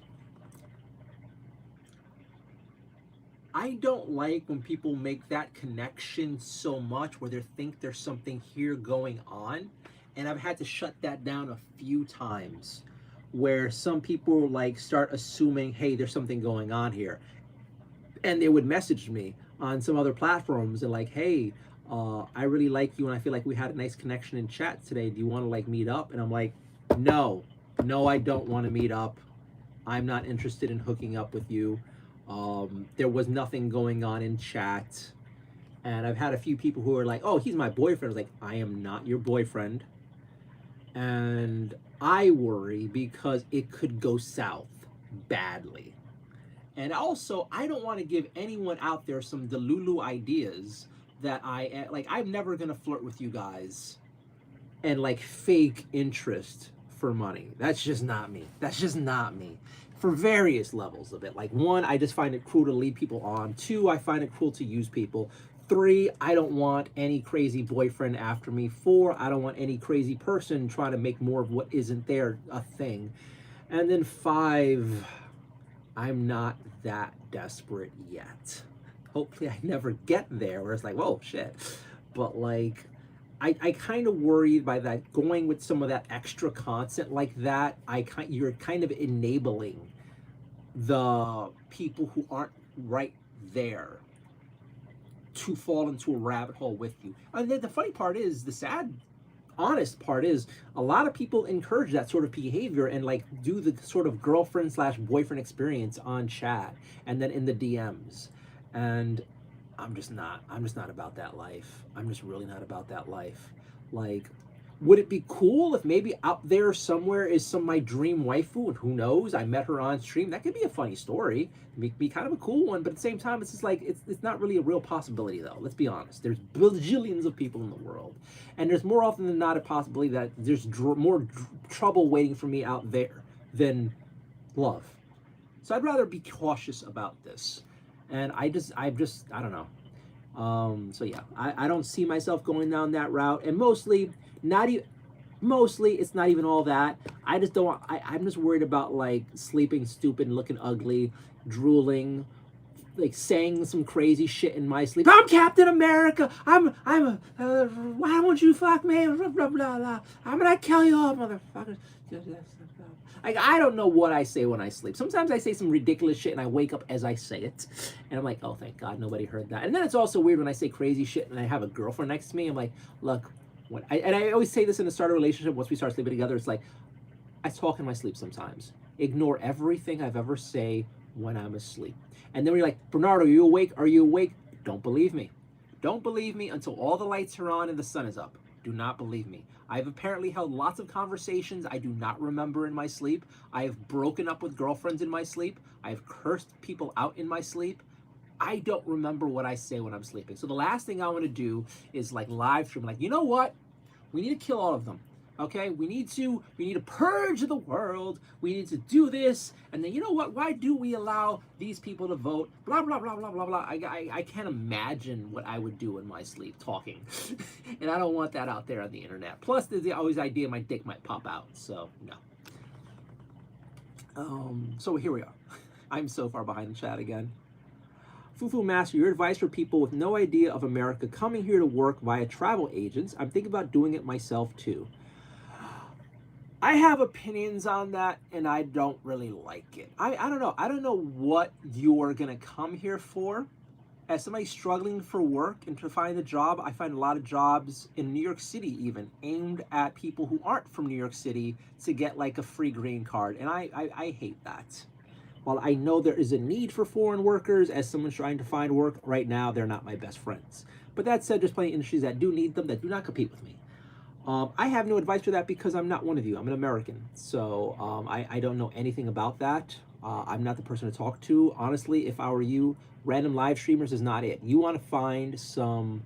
I don't like when people make that connection so much where they think there's something here going on. And I've had to shut that down a few times where some people like start assuming, hey, there's something going on here. And they would message me on some other platforms and like, hey, I really like you and I feel like we had a nice connection in chat today. Do you want to like meet up? And I'm like, no, I don't want to meet up. I'm not interested in hooking up with you. There was nothing going on in chat. And I've had a few people who are like, oh, he's my boyfriend. I was like, I am not your boyfriend. And I worry because it could go south badly. And also, I don't want to give anyone out there some delulu ideas that I'm never going to flirt with you guys and like fake interest for money. That's just not me. That's just not me. For various levels of it. Like, one, I just find it cruel to lead people on. Two, I find it cruel to use people. Three, I don't want any crazy boyfriend after me. Four, I don't want any crazy person trying to make more of what isn't there a thing. And then five, I'm not that desperate yet. Hopefully I never get there where it's like, whoa, shit. But like, I kind of worry by that, going with some of that extra content like that, you're kind of enabling the people who aren't right there to fall into a rabbit hole with you. And then the funny part is, the sad, honest part is, a lot of people encourage that sort of behavior and like do the sort of girlfriend slash boyfriend experience on chat and then in the DMs. And I'm just not about that life. I'm just really not about that life. Like, would it be cool if maybe out there somewhere is my dream waifu, and who knows, I met her on stream? That could be a funny story. It'd be kind of a cool one, but at the same time, it's just like, it's not really a real possibility though. Let's be honest. There's bajillions of people in the world, and there's more often than not a possibility that there's more trouble waiting for me out there than love. So I'd rather be cautious about this. And I don't know. So yeah, I don't see myself going down that route. And mostly it's not even all that. I just don't want, I'm just worried about like sleeping stupid and looking ugly, drooling, like saying some crazy shit in my sleep. I'm Captain America. Why don't you fuck me? Blah, blah, blah, blah. I'm gonna kill you all, motherfuckers. Like, I don't know what I say when I sleep. Sometimes I say some ridiculous shit and I wake up as I say it. And I'm like, oh, thank God nobody heard that. And then it's also weird when I say crazy shit and I have a girlfriend next to me. I'm like, look, and I always say this in the start of a relationship, once we start sleeping together, it's like, I talk in my sleep sometimes. Ignore everything I've ever say when I'm asleep. And then we're like, Bernardo, are you awake? Are you awake? Don't believe me. Don't believe me until all the lights are on and the sun is up. Do not believe me. I've apparently held lots of conversations I do not remember in my sleep. I have broken up with girlfriends in my sleep. I have cursed people out in my sleep. I don't remember what I say when I'm sleeping. So the last thing I want to do is like live stream, like, you know what? We need to kill all of them. Okay, we need to purge the world. We need to do this, and then you know what? Why do we allow these people to vote? Blah blah blah blah blah blah. I can't imagine what I would do in my sleep talking, and I don't want that out there on the internet. Plus, there's always the idea my dick might pop out. So no. So here we are. I'm so far behind the chat again. Fufu Master, your advice for people with no idea of America coming here to work via travel agents. I'm thinking about doing it myself too. I have opinions on that, and I don't really like it. I don't know. I don't know what you're going to come here for. As somebody struggling for work and to find a job, I find a lot of jobs in New York City even aimed at people who aren't from New York City to get like a free green card, and I hate that. While I know there is a need for foreign workers, as someone trying to find work right now, they're not my best friends. But that said, there's plenty of industries that do need them that do not compete with me. I have no advice for that because I'm not one of you. I'm an American. So I don't know anything about that. I'm not the person to talk to. Honestly, if I were you, random live streamers is not it. You want to find some.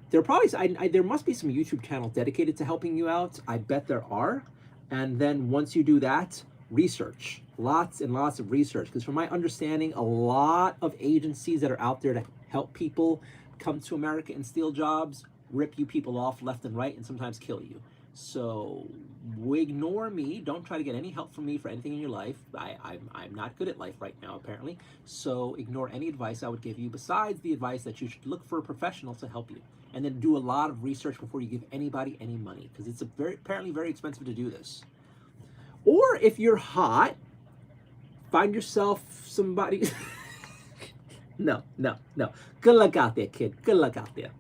There probably there must be some YouTube channels dedicated to helping you out. I bet there are. And then once you do that, research, lots and lots of research. Because from my understanding, a lot of agencies that are out there to help people come to America and steal jobs rip you people off left and right and sometimes kill you. So ignore me. Don't try to get any help from me for anything in your life. I'm not good at life right now, apparently. So ignore any advice I would give you besides the advice that you should look for a professional to help you. And then do a lot of research before you give anybody any money, because it's apparently very expensive to do this. Or if you're hot, find yourself somebody. No. Good luck out there, kid. Good luck out there.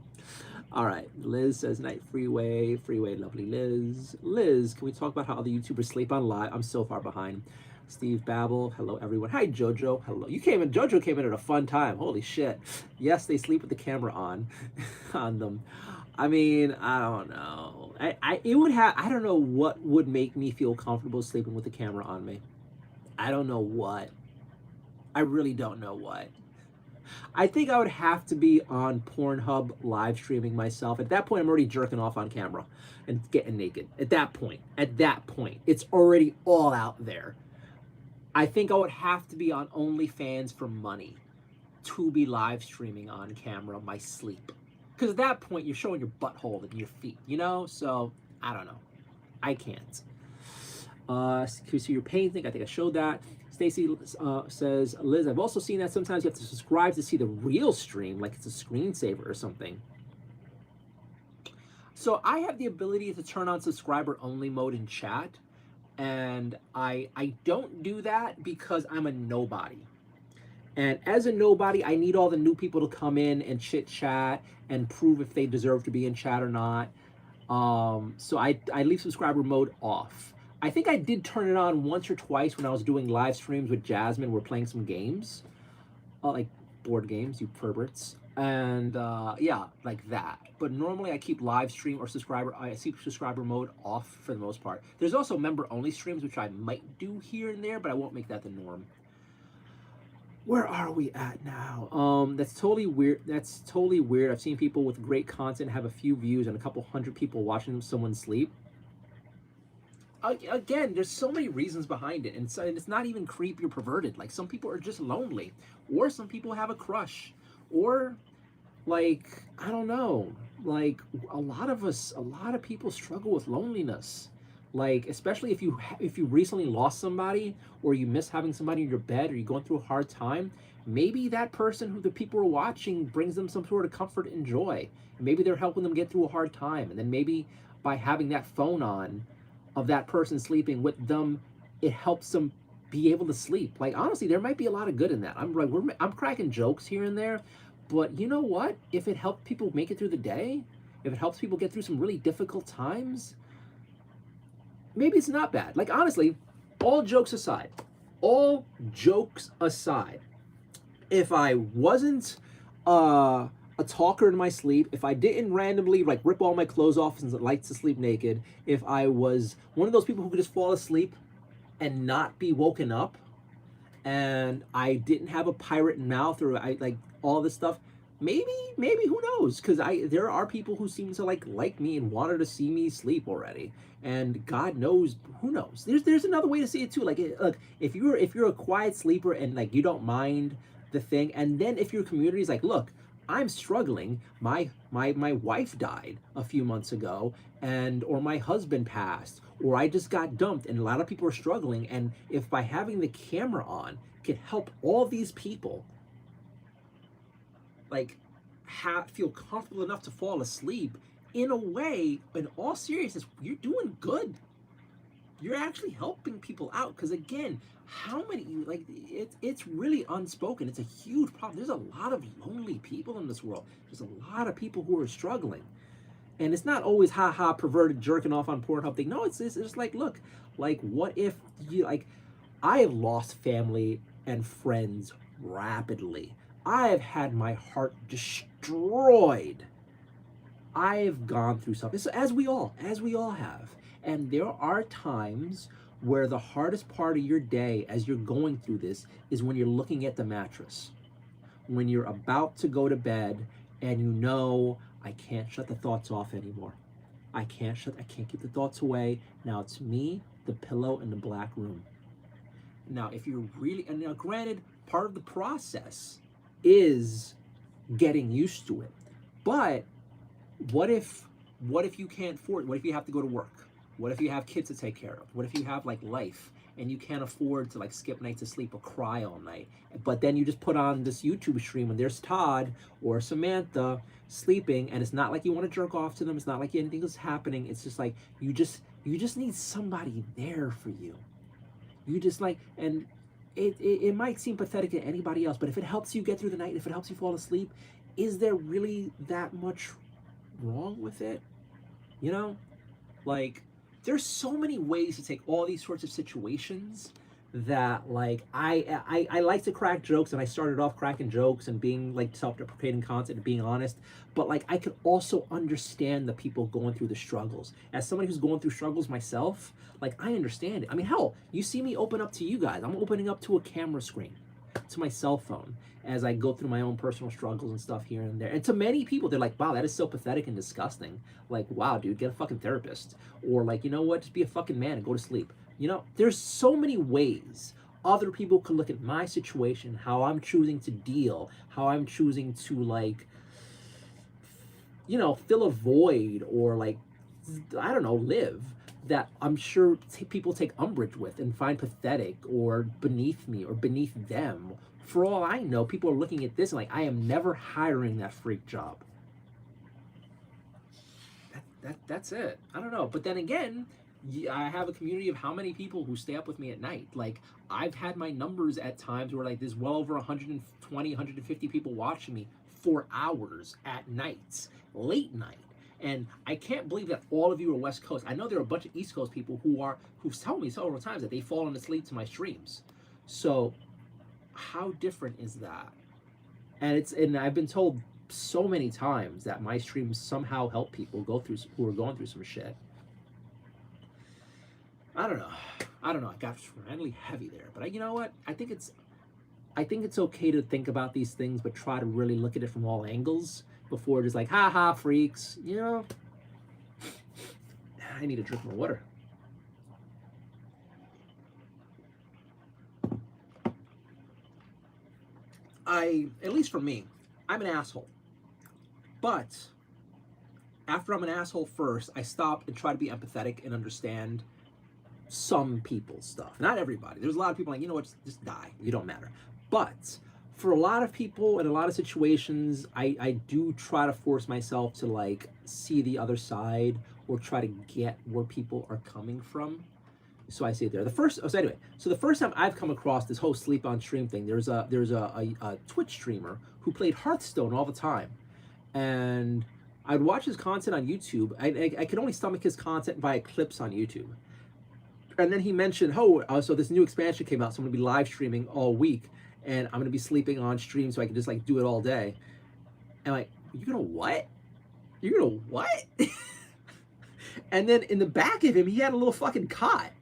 All right, Liz says, night freeway, lovely Liz. Liz, can we talk about how other YouTubers sleep on live? I'm so far behind. Steve Babel, hello everyone. Hi Jojo, hello. Jojo came in at a fun time, holy shit. Yes, they sleep with the camera on them. I mean, I don't know. I don't know what would make me feel comfortable sleeping with the camera on me. I don't know what. I really don't know what. I think I would have to be on Pornhub live streaming myself. At that point, I'm already jerking off on camera and getting naked. At that point, it's already all out there. I think I would have to be on OnlyFans for money to be live streaming on camera my sleep. Because at that point, you're showing your butthole and your feet, you know? So, I don't know. I can't. Can you see your painting? I think I showed that. Stacy says, Liz, I've also seen that sometimes you have to subscribe to see the real stream, like it's a screensaver or something. So I have the ability to turn on subscriber only mode in chat, and I don't do that because I'm a nobody. And as a nobody, I need all the new people to come in and chit chat and prove if they deserve to be in chat or not. So I leave subscriber mode off. I think I did turn it on once or twice when I was doing live streams with Jasmine. We're playing some games, like board games, you perverts. And yeah, like that. But normally I keep live stream or subscriber mode off for the most part. There's also member only streams, which I might do here and there, but I won't make that the norm. Where are we at now? That's totally weird. I've seen people with great content have a few views and a couple hundred people watching someone sleep. Again, there's so many reasons behind it, and it's not even creepy or perverted. Like, some people are just lonely, or some people have a crush, or like, I don't know, like a lot of people struggle with loneliness. Like, especially if you recently lost somebody, or you miss having somebody in your bed, or you're going through a hard time, maybe that person who the people are watching brings them some sort of comfort and joy. Maybe they're helping them get through a hard time, and then maybe by having that phone on of that person sleeping with them, it helps them be able to sleep. Like, honestly, there might be a lot of good in that. I'm cracking jokes here and there, but you know what? If it helps people make it through the day, if it helps people get through some really difficult times, maybe it's not bad. Like, honestly, all jokes aside, if I wasn't a talker in my sleep, if I didn't randomly like rip all my clothes off and like to sleep naked, if I was one of those people who could just fall asleep and not be woken up, and I didn't have a pirate mouth, or I like all this stuff, maybe who knows? Because there are people who seem to like me and wanted to see me sleep already, and God knows, who knows? There's another way to see it too. Like, look, if you're a quiet sleeper and like you don't mind the thing, and then if your community is like, look, I'm struggling. My wife died a few months ago, or my husband passed, or I just got dumped, and a lot of people are struggling. And if by having the camera on can help all these people, like, feel comfortable enough to fall asleep, in a way, in all seriousness, you're doing good. You're actually helping people out, because again, how many, like, it's really unspoken. It's a huge problem. There's a lot of lonely people in this world. There's a lot of people who are struggling, and it's not always perverted jerking off on Pornhub thing. No, it's just like, look, like, what if you, like, I have lost family and friends rapidly. I have had my heart destroyed. I have gone through something, so as we all have. And there are times where the hardest part of your day as you're going through this is when you're looking at the mattress, when you're about to go to bed and you know, I can't shut the thoughts off anymore. I can't keep the thoughts away. Now it's me, the pillow, and the black room. Now, if you're really, and now granted, part of the process is getting used to it. But what if you can't afford, what if you have to go to work? What if you have kids to take care of? What if you have like life and you can't afford to like skip nights of sleep or cry all night? But then you just put on this YouTube stream and there's Todd or Samantha sleeping, and it's not like you want to jerk off to them. It's not like anything is happening. It's just like you just need somebody there for you. You just like, and it might seem pathetic to anybody else, but if it helps you get through the night, if it helps you fall asleep, is there really that much wrong with it? You know, like there's so many ways to take all these sorts of situations that like I like to crack jokes, and I started off cracking jokes and being like self-deprecating content and being honest, but like I could also understand the people going through the struggles. As somebody who's going through struggles myself, like I understand it. I mean, hell, you see me open up to you guys. I'm opening up to a camera screen, to my cell phone, as I go through my own personal struggles and stuff here and there. And to many people, they're like, wow, that is so pathetic and disgusting. Like, wow, dude, get a fucking therapist. Or like, you know what, just be a fucking man and go to sleep. You know, there's so many ways other people could look at my situation, how I'm choosing to deal, how I'm choosing to like, you know, fill a void or like, I don't know, live, that I'm sure people take umbrage with and find pathetic or beneath me or beneath them. For all I know, people are looking at this and like, I am never hiring that freak job. That's it. I don't know. But then again, I have a community of how many people who stay up with me at night. Like, I've had my numbers at times where like there's well over 120, 150 people watching me for hours at nights, late night. And I can't believe that all of you are West Coast. I know there are a bunch of East Coast people who've told me several times that they've fallen asleep to my streams. So how different is that? And I've been told so many times that my streams somehow help people who are going through some shit. I don't know. I got randomly heavy there, but you know what? I think it's okay to think about these things, but try to really look at it from all angles before just like, ha ha, freaks. You know, I need to drink more water. At least for me, I'm an asshole. But after I'm an asshole first, I stop and try to be empathetic and understand some people's stuff. Not everybody. There's a lot of people like, you know what, just die. You don't matter. But for a lot of people in a lot of situations, I do try to force myself to like see the other side or try to get where people are coming from. So I see it there. The first time I've come across this whole sleep on stream thing, there's a Twitch streamer who played Hearthstone all the time, and I'd watch his content on YouTube. I could only stomach his content via clips on YouTube. And then he mentioned, so this new expansion came out, so I'm gonna be live streaming all week, and I'm gonna be sleeping on stream, so I can just like do it all day. And I'm like, you're gonna what? You're gonna what? And then in the back of him, he had a little fucking cot.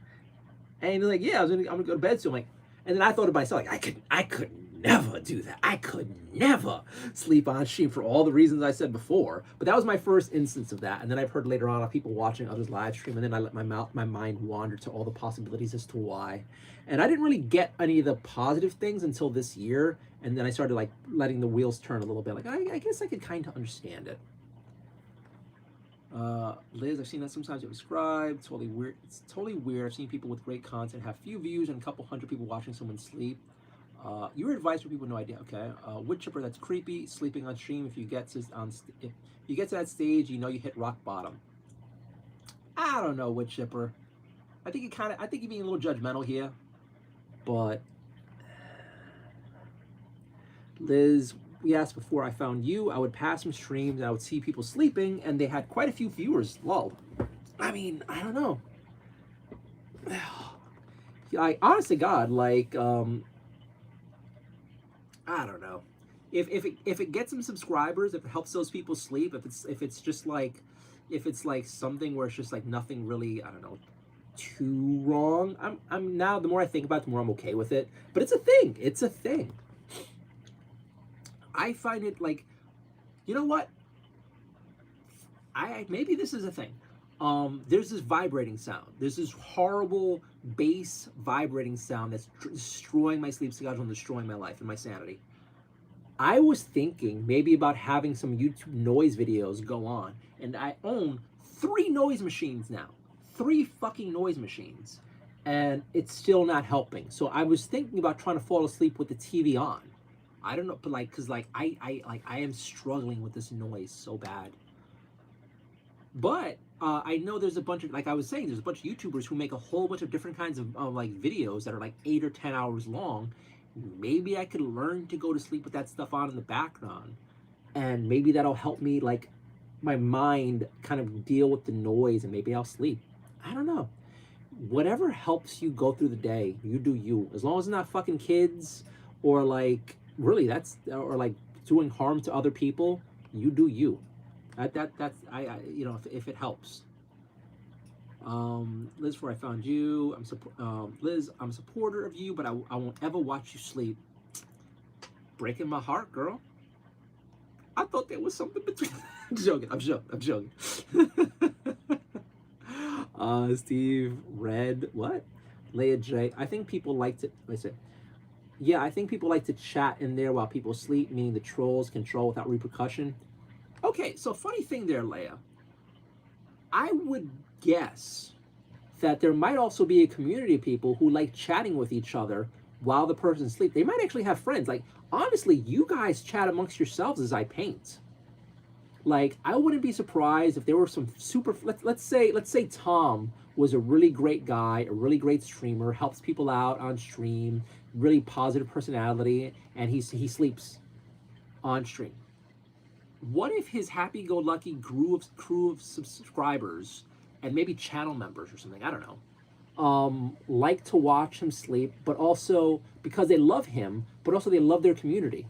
And he's like, yeah, I'm gonna go to bed soon. I'm like, and then I thought to myself, like, I could never do that. I could never sleep on stream for all the reasons I said before. But that was my first instance of that. And then I've heard later on of people watching others live stream, and then I let my mind wander to all the possibilities as to why. And I didn't really get any of the positive things until this year. And then I started like letting the wheels turn a little bit. Like, I guess I could kind of understand it. Liz, I've seen that sometimes you subscribe. Totally weird. It's totally weird. I've seen people with great content have few views and a couple hundred people watching someone sleep. Your advice for people with no idea. Okay. Wood chipper, that's creepy. Sleeping on stream. If you get to that stage, you know you hit rock bottom. I don't know, wood chipper. I think you're being a little judgmental here. But Liz, we asked before I found you, I would pass some streams, I would see people sleeping, and they had quite a few viewers. Lol. I mean, I don't know. I honestly, God, like, I don't know. If it gets some subscribers, if it helps those people sleep, if it's like something where it's just like nothing really, I don't know, too wrong. I'm now, the more I think about it, the more I'm okay with it. But it's a thing. It's a thing. I find it like, you know what? Maybe this is a thing. There's this vibrating sound. There's this horrible bass vibrating sound that's destroying my sleep schedule and destroying my life and my sanity. I was thinking maybe about having some YouTube noise videos go on, and I own 3 noise machines now. 3 fucking noise machines, and it's still not helping. So I was thinking about trying to fall asleep with the TV on. I don't know, but like, cause like I am struggling with this noise so bad. But I know there's a bunch of, like I was saying, there's a bunch of YouTubers who make a whole bunch of different kinds of like videos that are like 8 or 10 hours long. Maybe I could learn to go to sleep with that stuff on in the background, and maybe that'll help me, like, my mind kind of deal with the noise, and maybe I'll sleep. I don't know. Whatever helps you go through the day, you do you. As long as it's not fucking kids or like really or like doing harm to other people, you do you. That's you know, if it helps. Liz, where I found you. Liz, I'm a supporter of you, but I won't ever watch you sleep. Breaking my heart, girl. I thought there was something between. I'm joking. Steve, Red, what? Leah J. I think people like to. Listen. Yeah, I think people like to chat in there while people sleep, meaning the trolls control without repercussion. Okay, so funny thing there, Leia. I would guess that there might also be a community of people who like chatting with each other while the person's asleep. They might actually have friends. Like, honestly, you guys chat amongst yourselves as I paint. Like, I wouldn't be surprised if there were some super, let's say Tom was a really great guy, a really great streamer, helps people out on stream, really positive personality, and he sleeps on stream. What if his happy-go-lucky crew of subscribers and maybe channel members or something, I don't know, like to watch him sleep, but also because they love him, but also they love their community.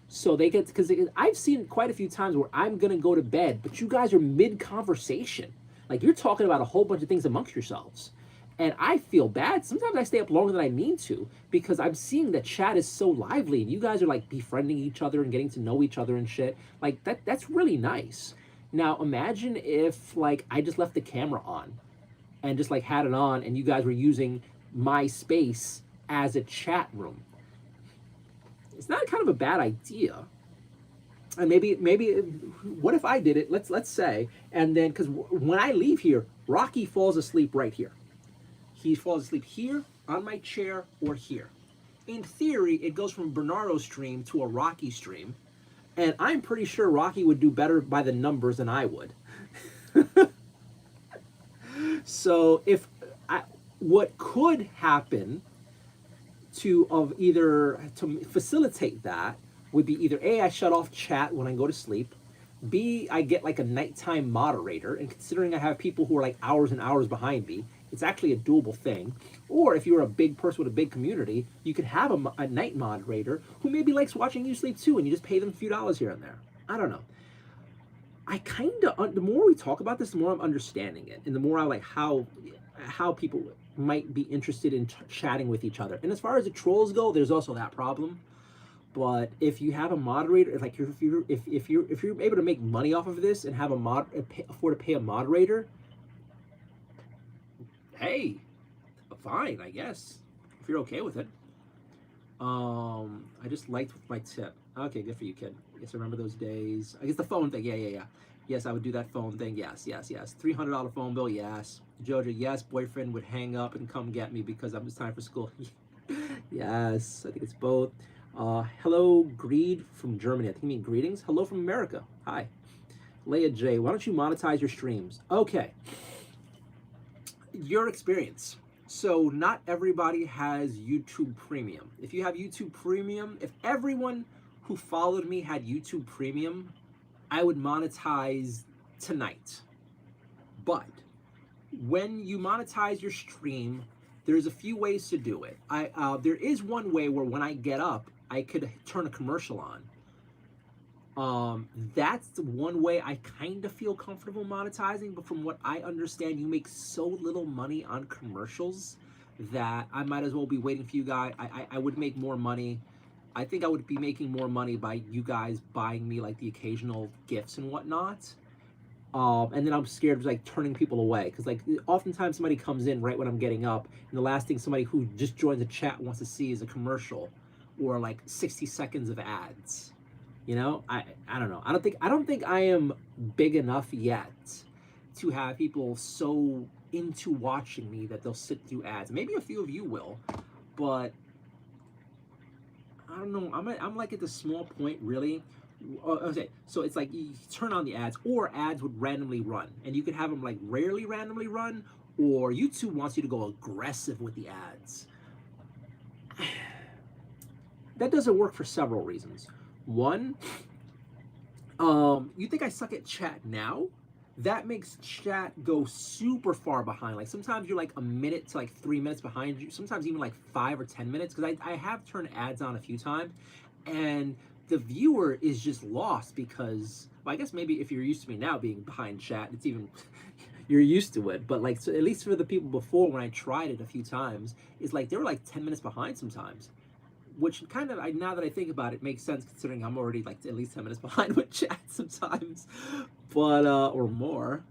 So they get, because I've seen quite a few times where I'm going to go to bed, but you guys are mid-conversation. Like, you're talking about a whole bunch of things amongst yourselves. And I feel bad. Sometimes I stay up longer than I mean to because I'm seeing that chat is so lively and you guys are like befriending each other and getting to know each other and shit. Like, that's really nice. Now, imagine if, like, I just left the camera on and just, like, had it on and you guys were using my space as a chat room. It's not kind of a bad idea. And maybe, what if I did it, let's say, and then, because when I leave here, Rocky falls asleep right here. He falls asleep here, on my chair, or here. In theory, it goes from a Bernardo stream to a Rocky stream, and I'm pretty sure Rocky would do better by the numbers than I would. So what could happen to facilitate that would be either A, I shut off chat when I go to sleep, B, I get like a nighttime moderator, and considering I have people who are like hours and hours behind me, it's actually a doable thing. Or if you're a big person with a big community, you could have a night moderator who maybe likes watching you sleep too, and you just pay them a few dollars here and there. I don't know. I kind of, the more we talk about this, the more I'm understanding it, and the more I like how people might be interested in chatting with each other. And as far as the trolls go, there's also that problem. But if you have a moderator, like if you're able to make money off of this and have afford to pay a moderator, hey, fine, I guess, if you're okay with it. I just liked my tip. Okay, good for you, kid. Yes, I remember those days. I guess the phone thing, yeah. Yes, I would do that phone thing, yes. $300 phone bill, yes. Georgia, yes, boyfriend would hang up and come get me because it's time for school. Yes, I think it's both. Hello, Greed from Germany. I think you mean greetings. Hello from America. Hi. Leah J, why don't you monetize your streams? Okay. Your experience. So not everybody has YouTube Premium. If you have YouTube Premium, if everyone who followed me had YouTube Premium, I would monetize tonight. But when you monetize your stream, there's a few ways to do it. There is one way where when I get up, I could turn a commercial That's the one way I kind of feel comfortable monetizing, but from what I understand, you make so little money on commercials that I might as well be waiting for you guys. I would make more money. I think I would be making more money by you guys buying me like the occasional gifts and whatnot. And then I'm scared of like turning people away because like oftentimes somebody comes in right when I'm getting up, and the last thing somebody who just joined the chat wants to see is a commercial or like 60 seconds of ads. You know, I don't know. I don't think I am big enough yet to have people so into watching me that they'll sit through ads. Maybe a few of you will, but I don't know. I'm like at the small point really. Okay, so it's like you turn on the ads, or ads would randomly run, and you could have them like rarely randomly run, or YouTube wants you to go aggressive with the ads. That doesn't work for several reasons. One, you think I suck at chat now? That makes chat go super far behind. Like sometimes you're like a minute to like 3 minutes behind you. Sometimes even like 5 or 10 minutes. Because I have turned ads on a few times, and the viewer is just lost because, well, I guess maybe if you're used to me now being behind chat, it's even you're used to it. But like, so at least for the people before when I tried it a few times, it's like they were like 10 minutes behind sometimes, which kind of, now that I think about it, makes sense considering I'm already like at least 10 minutes behind with chat sometimes, but or more.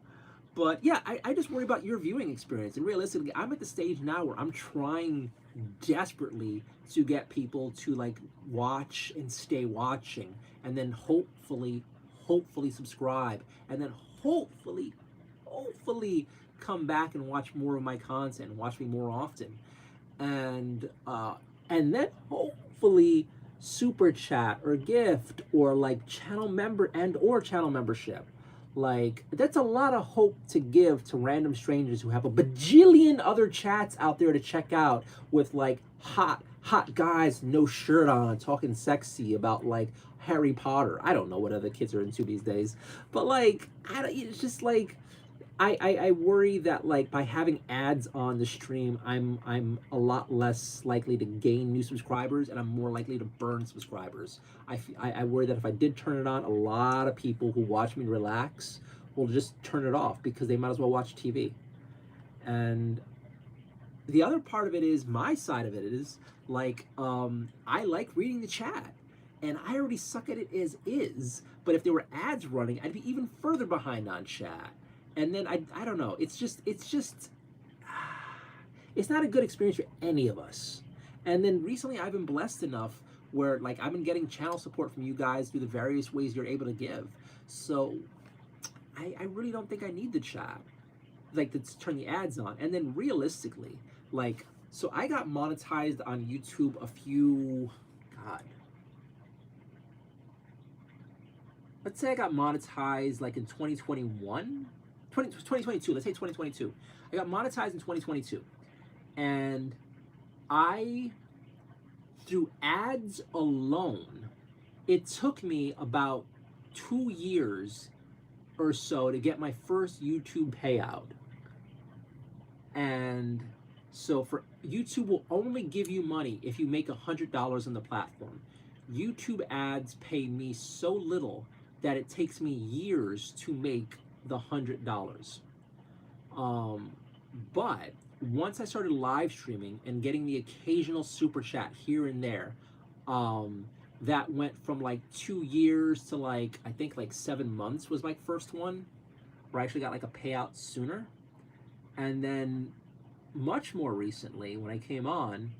But yeah, I just worry about your viewing experience. And realistically, I'm at the stage now where I'm trying desperately to get people to like watch and stay watching, and then hopefully subscribe, and then hopefully come back and watch more of my content and watch me more often. And then hopefully super chat or gift or like channel member and or channel membership. Like that's a lot of hope to give to random strangers who have a bajillion other chats out there to check out with like hot guys no shirt on talking sexy about like Harry Potter. I don't know what other kids are into these days, but like it's just like I worry that like by having ads on the stream, I'm a lot less likely to gain new subscribers, and I'm more likely to burn subscribers. I worry that if I did turn it on, a lot of people who watch me relax will just turn it off because they might as well watch TV. And the other part of it is, my side of it is like I like reading the chat, and I already suck at it as is. But if there were ads running, I'd be even further behind on chat. And then I don't know. It's not a good experience for any of us. And then recently I've been blessed enough where like I've been getting channel support from you guys through the various ways you're able to give. So I really don't think I need the chat, like to turn the ads on. And then realistically, like, so I got monetized on YouTube let's say I got monetized like in 2022, let's say 2022. I got monetized in 2022. And through ads alone, it took me about 2 years or so to get my first YouTube payout. And so for YouTube will only give you money if you make $100 on the platform. YouTube ads pay me so little that it takes me years to make the $100. But once I started live streaming and getting the occasional super chat here and there, that went from like 2 years to like, I think like 7 months was my first one, where I actually got like a payout sooner. And then much more recently, when I came on,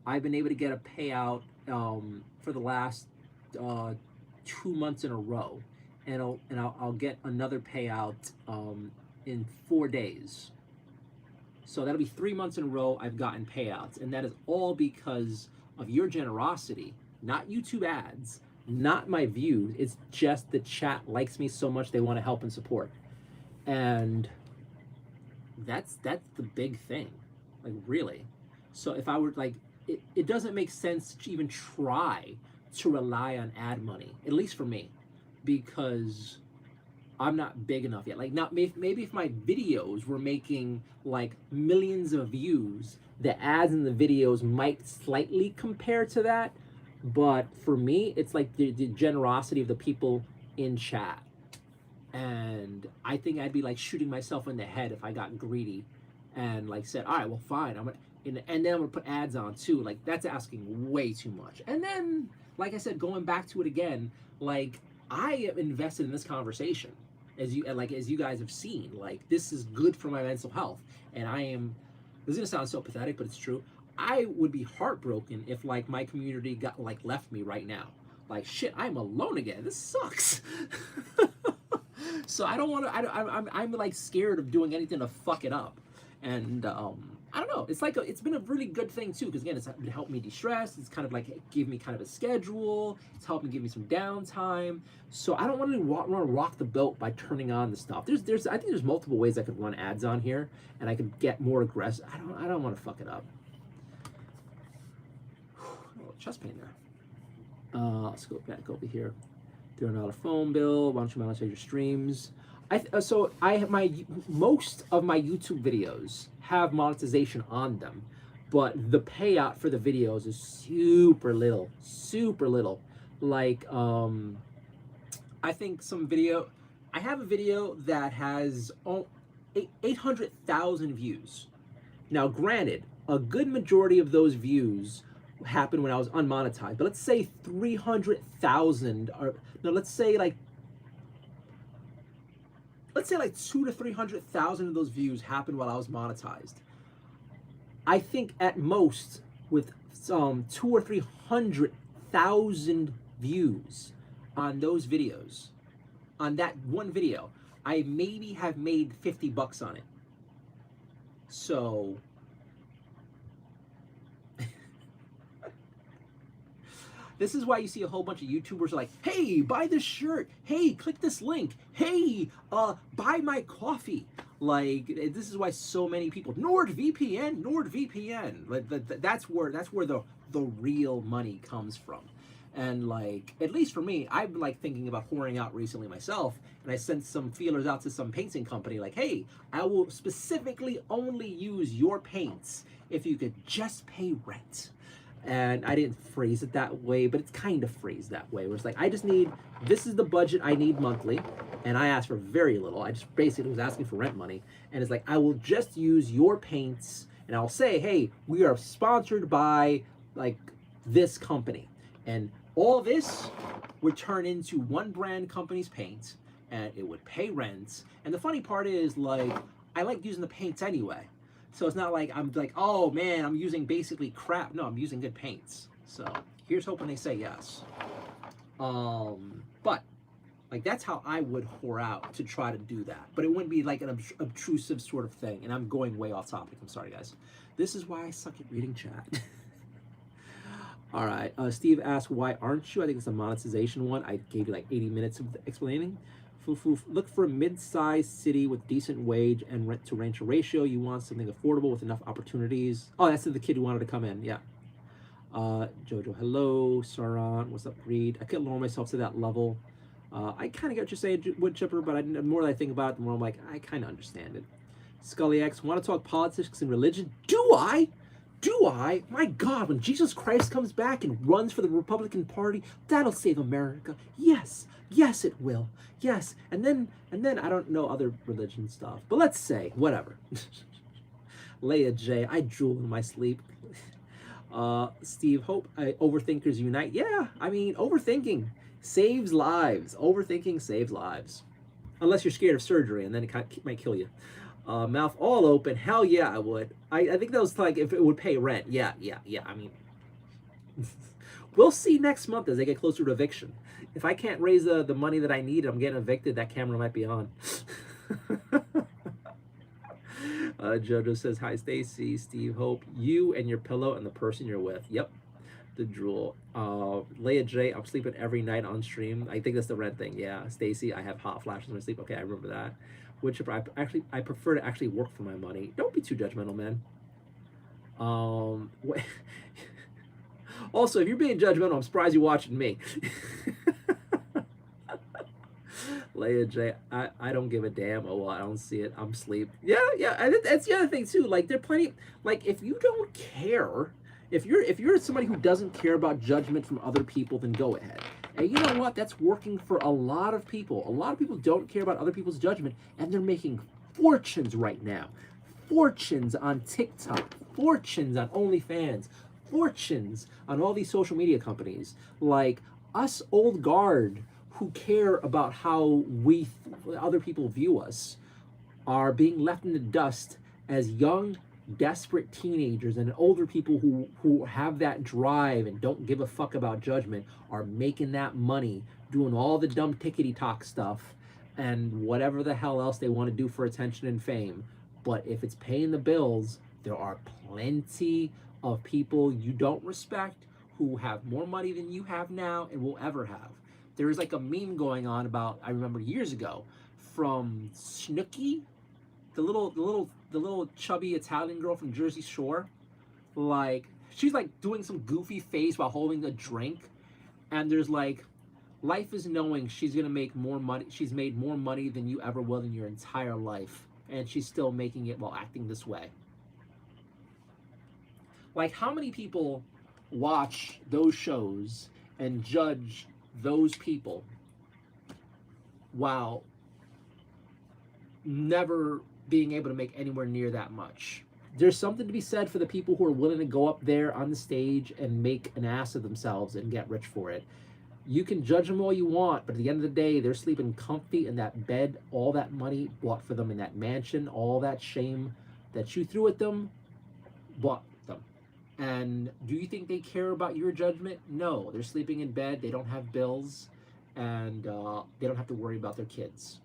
I've been able to get a payout for the last 2 months in a row, and I'll get another payout in 4 days. So that'll be 3 months in a row I've gotten payouts, and that is all because of your generosity, not YouTube ads, not my views. It's just the chat likes me so much they want to help and support, and that's the big thing, like really. So if I were like, it doesn't make sense to even try to rely on ad money, at least for me, because I'm not big enough yet. Like, not maybe if my videos were making like millions of views, the ads in the videos might slightly compare to that, But for me, it's like the generosity of the people in chat. And I think I'd be like shooting myself in the head if I got greedy and like said, all right, well, fine. And then I'm gonna put ads on too. Like that's asking way too much. And then, like I said, going back to it again, like I am invested in this conversation, as you guys have seen. Like this is good for my mental health, and I am. This is gonna sound so pathetic, but it's true. I would be heartbroken if like my community got like left me right now. Like shit, I'm alone again. This sucks. So I don't want to. I'm like scared of doing anything to fuck it up, and I don't know. It's like it's been a really good thing too, because again, it's helped me de-stress. It's kind of like give me kind of a schedule. It's helped me give me some downtime. So I don't want to rock the boat by turning on the stuff. I think there's multiple ways I could run ads on here, and I could get more aggressive. I don't want to fuck it up. Oh, chest pain there. Let's go back over here. $300 phone bill. Why don't you monetize your streams? So I have most of my YouTube videos have monetization on them, but the payout for the videos is super little, super little. Like I think I have a video that has 800,000 views. Now, granted, a good majority of those views happened when I was unmonetized, but let's say 300,000, or no, let's say like 200,000 to 300,000 of those views happened while I was monetized. I think at most with 200,000 or 300,000 views on those videos, on that one video, I maybe have made $50 on it. So this is why you see a whole bunch of YouTubers like, hey, buy this shirt. Hey, click this link. Hey, buy my coffee. Like, this is why so many people, NordVPN. Like, that's where the real money comes from. And like, at least for me, I've been like thinking about whoring out recently myself, and I sent some feelers out to some painting company like, hey, I will specifically only use your paints if you could just pay rent. And I didn't phrase it that way, but it's kind of phrased that way, where it's like, this is the budget I need monthly, and I asked for very little. I just basically was asking for rent money, and it's like, I will just use your paints, and I'll say, hey, we are sponsored by like this company, and all this would turn into one brand company's paint, and it would pay rent. And the funny part is, like, I like using the paints anyway. So it's not like I'm like, oh man, I'm using basically crap. No, I'm using good paints. So here's hoping they say yes. But like that's how I would whore out to try to do that. But it wouldn't be like an obtrusive sort of thing. And I'm going way off topic. I'm sorry, guys. This is why I suck at reading chat. All right. Steve asked, why aren't you? I think it's a monetization one. I gave you like 80 minutes of explaining. Look for a mid-sized city with decent wage and rent-to-rent ratio. You want something affordable with enough opportunities. Oh, that's the kid who wanted to come in. Yeah. Jojo, hello. Saran, what's up, Reed? I couldn't lower myself to that level. I kind of get what you're saying, Wood Chipper, but the more I think about it, the more I'm like, I kind of understand it. Scully X, want to talk politics and religion? Do I? Do I? My God, when Jesus Christ comes back and runs for the Republican Party, that'll save America. Yes. Yes, it will. Yes. And then I don't know other religion stuff. But let's say, whatever. Leia J, I drool in my sleep. Steve Hope, overthinkers unite. Yeah, I mean, overthinking saves lives. Overthinking saves lives. Unless you're scared of surgery, and then it might kill you. Mouth all open. Hell yeah, I would. I think that was like if it would pay rent. Yeah. I mean, we'll see next month as they get closer to eviction. If I can't raise the money that I need, I'm getting evicted. That camera might be on. Jojo says, hi, Stacy, Steve Hope, you and your pillow and the person you're with. Yep, the drool. Leia J, I'm sleeping every night on stream. I think that's the red thing. Yeah, Stacy, I have hot flashes when I sleep. Okay, I remember that. Which I prefer to actually work for my money. Don't be too judgmental, man. Also, if you're being judgmental, I'm surprised you're watching me. Leia J, I don't give a damn. Oh, well, I don't see it. I'm asleep. Yeah. That's the other thing too. Like, there are plenty. Like, if you don't care, If you're somebody who doesn't care about judgment from other people, then go ahead. And you know what? That's working for a lot of people. A lot of people don't care about other people's judgment, and they're making fortunes right now. Fortunes on TikTok, fortunes on OnlyFans, fortunes on all these social media companies. Like us old guard who care about how other people view us are being left in the dust as young, desperate teenagers, and older people who have that drive and don't give a fuck about judgment are making that money doing all the dumb tickety talk stuff and whatever the hell else they want to do for attention and fame. But if it's paying the bills, there are plenty of people you don't respect who have more money than you have now and will ever have. There is like a meme going on about, I remember years ago, from Snooki, the little chubby Italian girl from Jersey Shore. Like, she's like doing some goofy face while holding a drink, and there's like, life is knowing she's gonna make more money. She's made more money than you ever will in your entire life, and she's still making it while acting this way. Like, how many people watch those shows and judge those people while never being able to make anywhere near that much? There's something to be said for the people who are willing to go up there on the stage and make an ass of themselves and get rich for it. You can judge them all you want, but at the end of the day, they're sleeping comfy in that bed. All that money bought for them in that mansion, all that shame that you threw at them, bought them. And do you think they care about your judgment? No, they're sleeping in bed, they don't have bills, and they don't have to worry about their kids.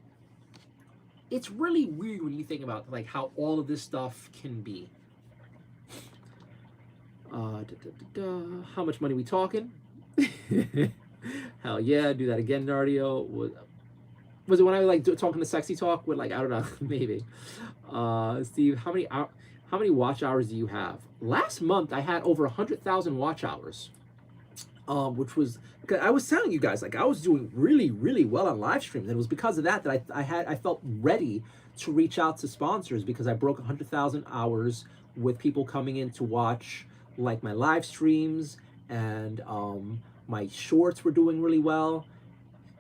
It's really weird when you think about like how all of this stuff can be. How much money we talking? Hell yeah, do that again, Nardio. Was it when I like talking to Sexy Talk with like, I don't know, maybe. Steve, how many watch hours do you have? Last month I had over 100,000 watch hours, which was, I was telling you guys, like, I was doing really, really well on live streams, and it was because of that I felt ready to reach out to sponsors, because I broke 100,000 hours with people coming in to watch like my live streams, and my shorts were doing really well.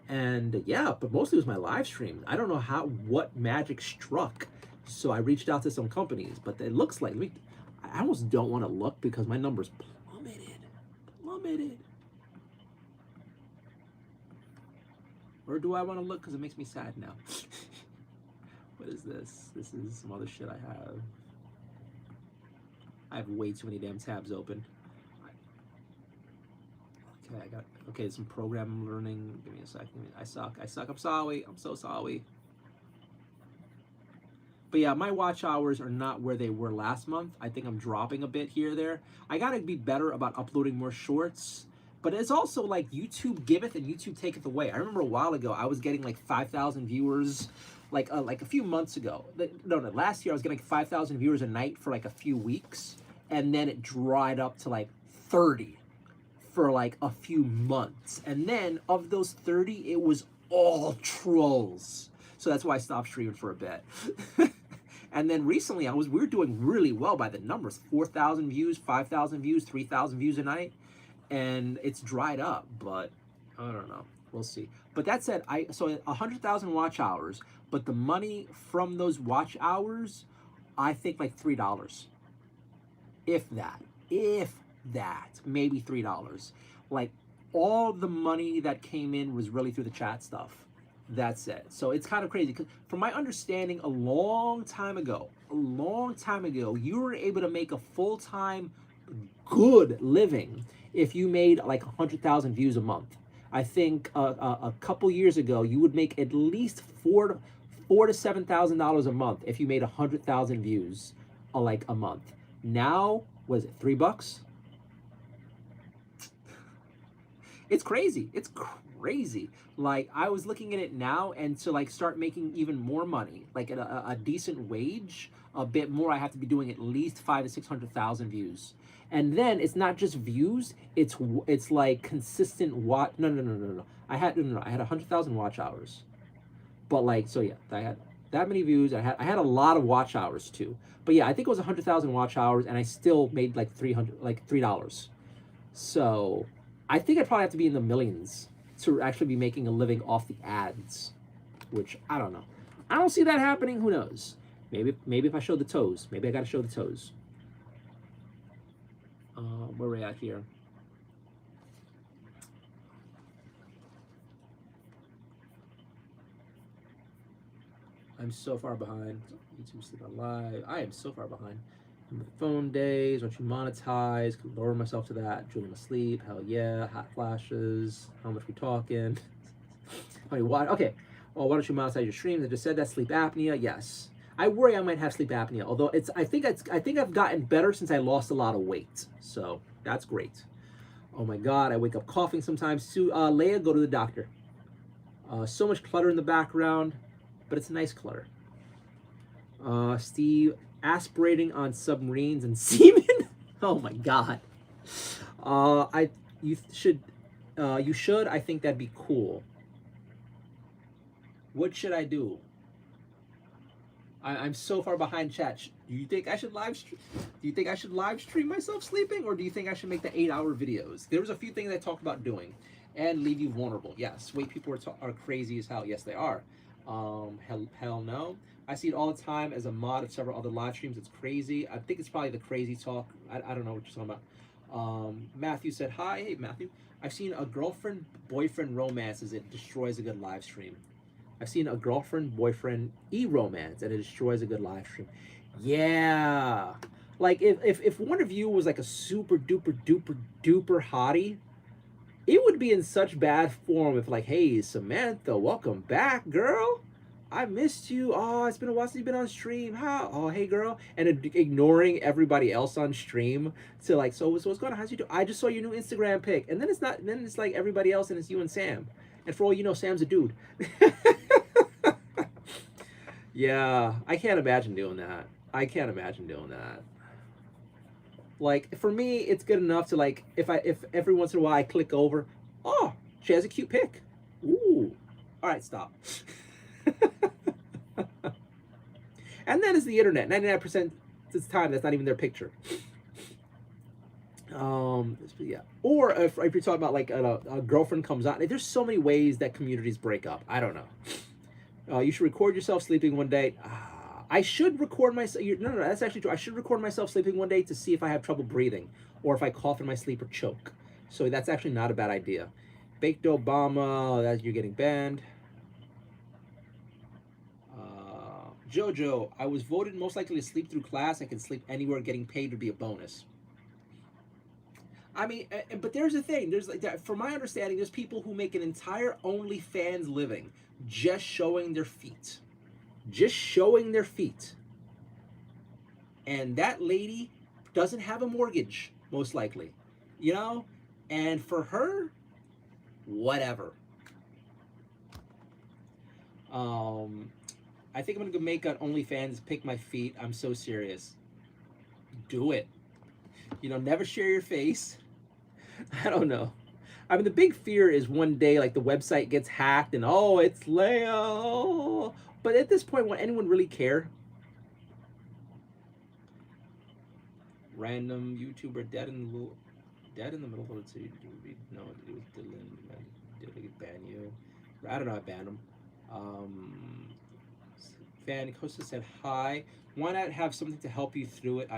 And yeah, but mostly it was my live stream. I don't know what magic struck. So I reached out to some companies, but it looks like, I almost don't want to look because my numbers plummeted. Or do I want to look because it makes me sad now? What is this? This is some other shit I have. I have way too many damn tabs open. Okay, some program learning. Give me a second. I suck. I'm sorry. I'm so sorry. But yeah, my watch hours are not where they were last month. I think I'm dropping a bit here or there. I gotta be better about uploading more shorts. But it's also like YouTube giveth and YouTube taketh away. I remember a while ago, I was getting like 5,000 viewers, like a few months ago. No, last year I was getting 5,000 viewers a night for like a few weeks. And then it dried up to like 30 for like a few months. And then of those 30, it was all trolls. So that's why I stopped streaming for a bit. And then recently we were doing really well by the numbers. 4,000 views, 5,000 views, 3,000 views a night. And it's dried up, but I don't know. We'll see. But that said, so 100,000 watch hours, but the money from those watch hours, I think like $3. If that, maybe $3. Like, all the money that came in was really through the chat stuff. That's it. So it's kind of crazy, because from my understanding, a long time ago, you were able to make a full-time good living if you made like 100,000 views a month. I think a couple years ago, you would make at least $4,000 to $7,000 a month if you made 100,000 views like a month. Now, what is it, $3? It's crazy. It's crazy. Like, I was looking at it now, and to like start making even more money, like at a decent wage, a bit more, I have to be doing at least 500,000 to 600,000 views. And then it's not just views; it's like consistent No. I had 100,000 watch hours, but like, so yeah, I had that many views. I had a lot of watch hours too. But yeah, I think it was 100,000 watch hours, and I still made like $3. So I think I'd probably have to be in the millions to actually be making a living off the ads, which I don't know. I don't see that happening. Who knows? Maybe if I show the toes, maybe I got to show the toes. Where are we at here? I'm so far behind. YouTube sleep on live. I am so far behind. Phone days. Once you monetize, could lower myself to that. Drilling asleep. Hell yeah. Hot flashes. How much we talking? What? Okay. Well, why don't you monetize your streams? I just said that. Sleep apnea. Yes. I worry I might have sleep apnea. Although I think I've gotten better since I lost a lot of weight. So that's great. Oh my God. I wake up coughing sometimes. Leia, go to the doctor. So much clutter in the background, but it's nice clutter. Steve, aspirating on submarines and semen. Oh my God. You should. I think that'd be cool. What should I do? I'm so far behind chat. Do you think I should live stream? Do you think I should live stream myself sleeping, or do you think I should make the 8-hour videos? There was a few things I talked about doing, and leave you vulnerable. Yes, wait, people are crazy as hell. Yes, they are. Hell no. I see it all the time as a mod of several other live streams. It's crazy. I think it's probably the crazy talk. I don't know what you're talking about. Matthew said hi. Hey Matthew. I've seen a girlfriend boyfriend romances. It destroys a good live stream. I've seen a girlfriend boyfriend romance and it destroys a good live stream. Yeah. Like if one of you was like a super duper duper hottie, it would be in such bad form if like, hey Samantha, welcome back, girl. I missed you. Oh, it's been a while since you've been on stream. How? Oh, hey, girl. And ignoring everybody else on stream to like, so what's going on? How's you doing? I just saw your new Instagram pic. And then it's not. Then it's like everybody else, and it's you and Sam. And for all you know, Sam's a dude. Yeah, I can't imagine doing that. I can't imagine doing that. Like for me, it's good enough to like if every once in a while I click over, oh, she has a cute pic. Ooh. All right, stop. And then it's the internet. 99% of the time, that's not even their picture. Yeah. Or if you're talking about like a girlfriend comes on, there's so many ways that communities break up. I don't know. You should record yourself sleeping one day. I should record myself. No, that's actually true. I should record myself sleeping one day to see if I have trouble breathing or if I cough in my sleep or choke. So that's actually not a bad idea. Baked Obama, that you're getting banned. Jojo, I was voted most likely to sleep through class. I can sleep anywhere. Getting paid would be a bonus. I mean, but there's a thing. There's like, from my understanding, there's people who make an entire OnlyFans living just showing their feet. Just showing their feet. And that lady doesn't have a mortgage, most likely. You know? And for her, whatever. I think I'm gonna go make an OnlyFans, pick my feet. I'm so serious. Do it. You know, never share your face. I don't know. I mean, the big fear is one day, like, the website gets hacked and, oh, it's Leo. But at this point, would anyone really care? Random YouTuber dead in the middle of the city. No, it was Dylan. Did I ban you? I don't know. I banned him. Fan Costa said hi. Why not have something to help you through it?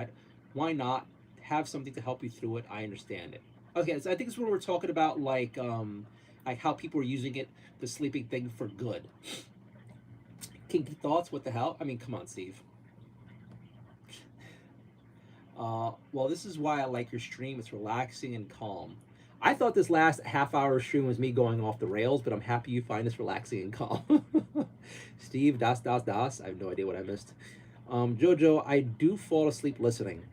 Why not have something to help you through it? I understand it. Okay, so I think it's when we're talking about like how people are using it, the sleeping thing for good. Kinky thoughts? What the hell? I mean, come on, Steve. Well, this is why I like your stream. It's relaxing and calm. I thought this last half-hour stream was me going off the rails, but I'm happy you find this relaxing and calm. Steve, das. I have no idea what I missed. Jojo, I do fall asleep listening.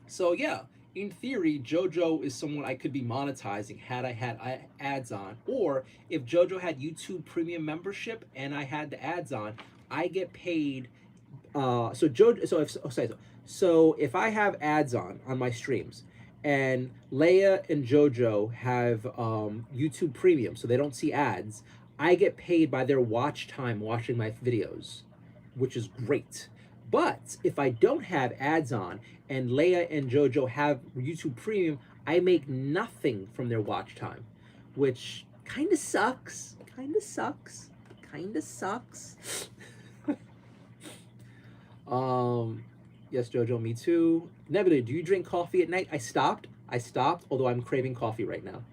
So yeah, in theory, Jojo is someone I could be monetizing had I had ads on. Or if Jojo had YouTube Premium membership and I had the ads on, I get paid. So if I have ads on my streams, and Leia and Jojo have YouTube Premium, so they don't see ads, I get paid by their watch time watching my videos, which is great. But if I don't have ads on and Leia and Jojo have YouTube Premium, I make nothing from their watch time, which kind of sucks. Kind of sucks. Kind of sucks. Yes, Jojo, me too. Nebula, do you drink coffee at night? I stopped, although I'm craving coffee right now.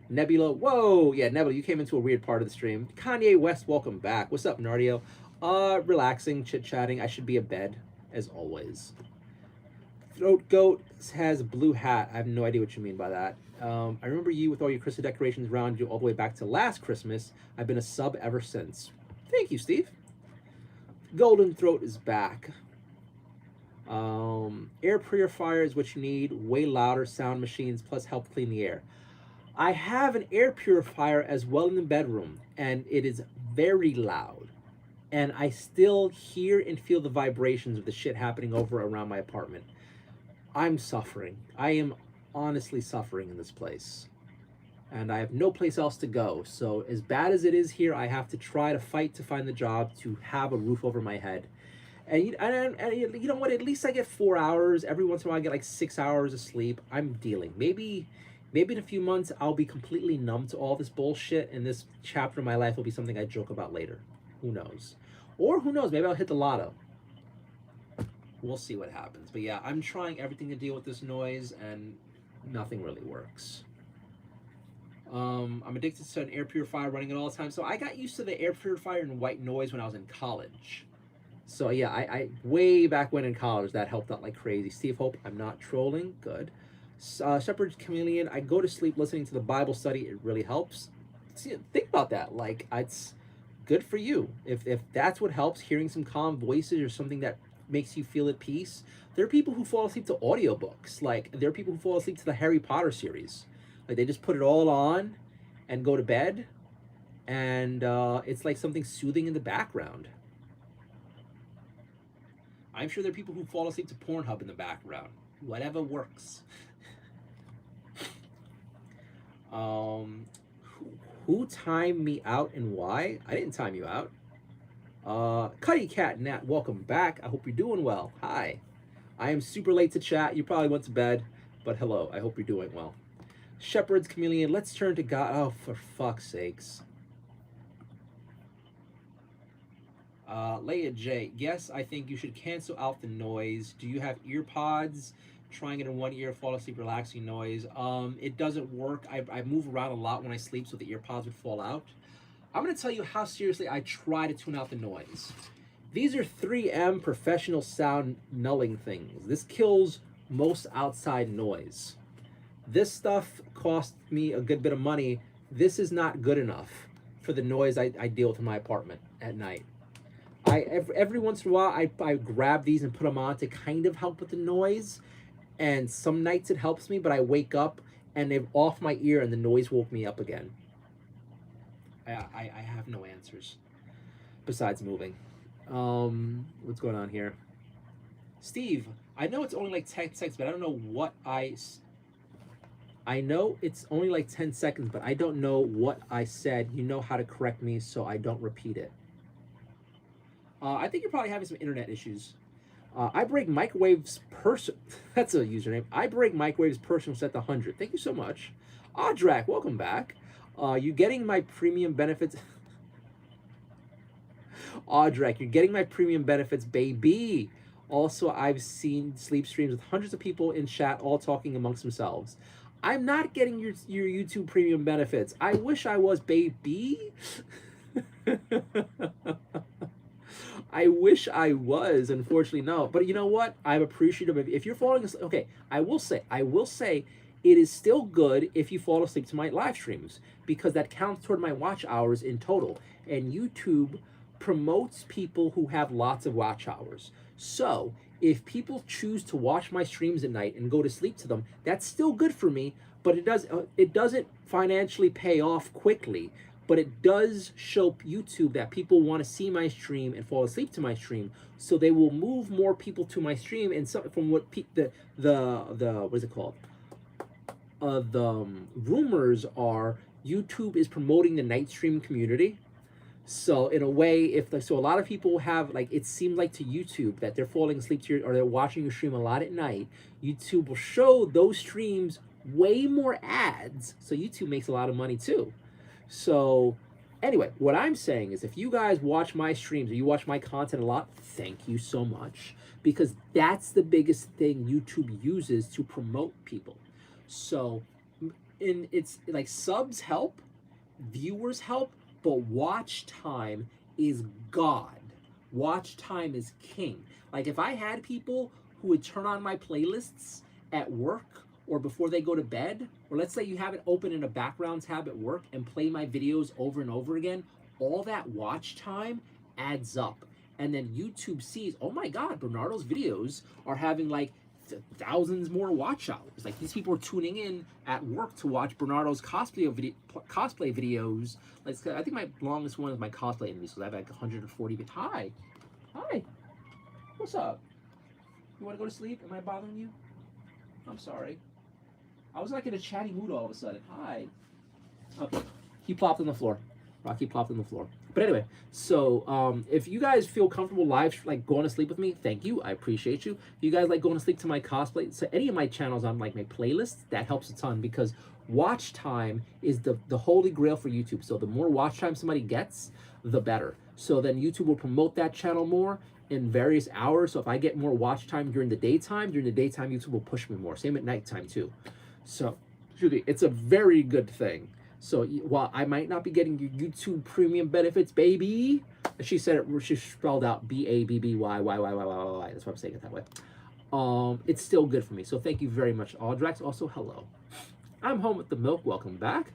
Nebula, whoa, yeah, Nebula, you came into a weird part of the stream. Kanye West, welcome back. What's up, Nardio? Relaxing, chit-chatting. I should be abed, as always. Throat Goat has a blue hat. I have no idea what you mean by that. I remember you with all your Christmas decorations around you all the way back to last Christmas. I've been a sub ever since. Thank you, Steve. Golden Throat is back. Air purifier is what you need. Way louder sound machines plus help clean the air. I have an air purifier as well in the bedroom, and it is very loud. And I still hear and feel the vibrations of the shit happening over around my apartment. I'm suffering. I am honestly suffering in this place. And I have no place else to go. So as bad as it is here, I have to try to fight to find the job to have a roof over my head. And you know what? At least I get 4 hours. Every once in a while I get like 6 hours of sleep. I'm dealing. Maybe in a few months I'll be completely numb to all this bullshit, and this chapter of my life will be something I joke about later. Who knows? Or who knows, maybe I'll hit the lotto. We'll see what happens. But yeah, I'm trying everything to deal with this noise, and nothing really works. I'm addicted to an air purifier running it all the time. So I got used to the air purifier and white noise when I was in college. So yeah, I way back when in college, that helped out like crazy. Steve Hope, I'm not trolling. Good. Shepherd's Chameleon, I go to sleep listening to the Bible study. It really helps. See, think about that. Like, it's good for you. If that's what helps, hearing some calm voices or something that makes you feel at peace. There are people who fall asleep to audiobooks. Like, there are people who fall asleep to the Harry Potter series. Like, they just put it all on and go to bed, and it's like something soothing in the background. I'm sure there are people who fall asleep to Pornhub in the background. Whatever works. Who timed me out and why? I didn't time you out. Cuddy Cat Nat, welcome back. I hope you're doing well. Hi. I am super late to chat. You probably went to bed, but hello. I hope you're doing well. Shepherd's Chameleon, let's turn to God. Oh, for fuck's sakes. Leia J, yes, I think you should cancel out the noise. Do you have ear pods? Trying it in one ear, fall asleep, relaxing noise. It doesn't work. I move around a lot when I sleep, so the ear pods would fall out. I'm going to tell you how seriously I try to tune out the noise. These are 3M professional sound nulling things. This kills most outside noise. This stuff cost me a good bit of money. This is not good enough for the noise I deal with in my apartment at night. Every once in a while, I grab these and put them on to kind of help with the noise. And some nights it helps me, but I wake up and they've off my ear and the noise woke me up again. I have no answers besides moving. What's going on here? Steve, I know it's only like 10 seconds, but I don't know what I know it's only like 10 seconds, but I don't know what I said. You know how to correct me so I don't repeat it. I think you're probably having some internet issues. I break microwaves that's a username. I break microwaves personal set to 100. Thank you so much. Audrak, welcome back. You getting my premium benefits? Audrak, you're getting my premium benefits, baby. Also, I've seen sleep streams with hundreds of people in chat all talking amongst themselves. I'm not getting your YouTube premium benefits. I wish I was, baby. I wish I was. Unfortunately, no. But you know what? I'm appreciative of if you're falling asleep. Okay, I will say it is still good if you fall asleep to my live streams because that counts toward my watch hours in total. And YouTube promotes people who have lots of watch hours. So if people choose to watch my streams at night and go to sleep to them, that's still good for me. But it doesn't financially pay off quickly. But it does show YouTube that people want to see my stream and fall asleep to my stream, so they will move more people to my stream. And so, from what the what is it called? The rumors are, YouTube is promoting the night stream community. So in a way, so a lot of people have, like, it seems like to YouTube that they're falling asleep to your, or they're watching your stream a lot at night. YouTube will show those streams way more ads, so YouTube makes a lot of money too. So anyway, what I'm saying is, if you guys watch my streams or you watch my content a lot, thank you so much, because that's the biggest thing YouTube uses to promote people. So it's like, subs help, viewers help, but watch time is God. Watch time is king. Like, if I had people who would turn on my playlists at work or before they go to bed, or let's say you have it open in a background tab at work and play my videos over and over again, all that watch time adds up. And then YouTube sees, oh my God, Bernardo's videos are having like thousands more watch hours. Like, these people are tuning in at work to watch Bernardo's cosplay videos. Like, I think my longest one is my cosplay interviews, so I have like 140. Hi, what's up? You want to go to sleep? Am I bothering you? I'm sorry. I was like in a chatty mood all of a sudden. Hi. Okay, he plopped on the floor. Rocky plopped on the floor. But anyway, so if you guys feel comfortable like going to sleep with me, thank you. I appreciate you. If you guys like going to sleep to my cosplay, so any of my channels on like my playlists, that helps a ton, because watch time is the holy grail for YouTube. So the more watch time somebody gets, the better. So then YouTube will promote that channel more in various hours. So if I get more watch time during the daytime, YouTube will push me more. Same at nighttime too. So it's a very good thing. So while I might not be getting your YouTube premium benefits, baby, she said it, she spelled out BABBYYYYYY. That's why I'm saying it that way. It's still good for me. So thank you very much, Audrax. Also, hello. I'm home with the milk. Welcome back.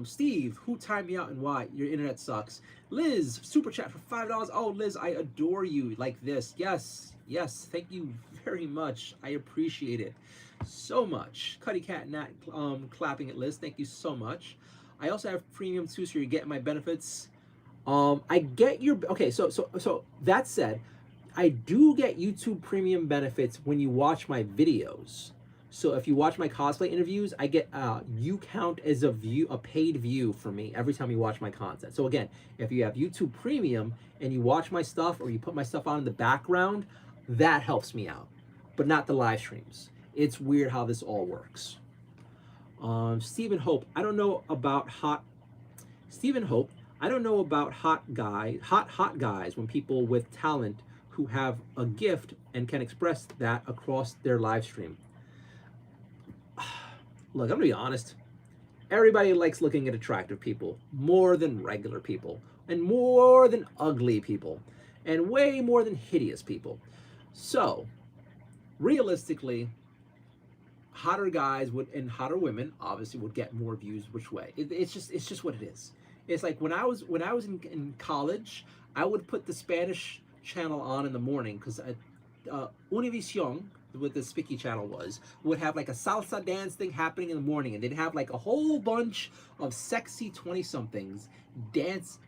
Steve, who timed me out and why? Your internet sucks. Liz, super chat for $5. Oh, Liz, I adore you like this. Yes, yes. Thank you very much. I appreciate it so much. Cuddy Cat Nat clapping at Liz. Thank you so much. I also have premium too, so you're getting my benefits. I get your so that said, I do get YouTube premium benefits when you watch my videos. So if you watch my cosplay interviews, I get you count as a paid view for me every time you watch my content. So again, if you have YouTube Premium and you watch my stuff or you put my stuff on in the background, that helps me out, but not the live streams. It's weird how this all works. Stephen Hope, I don't know about hot guys when people with talent who have a gift and can express that across their live stream. Look, I'm gonna be honest. Everybody likes looking at attractive people more than regular people, and more than ugly people, and way more than hideous people. So, realistically, hotter guys would, and hotter women obviously would get more views. Which way? It's just what it is. It's like when I was in college, I would put the Spanish channel on in the morning because Univision, what the Spicky channel would have like a salsa dance thing happening in the morning, and they'd have like a whole bunch of sexy 20-somethings dancing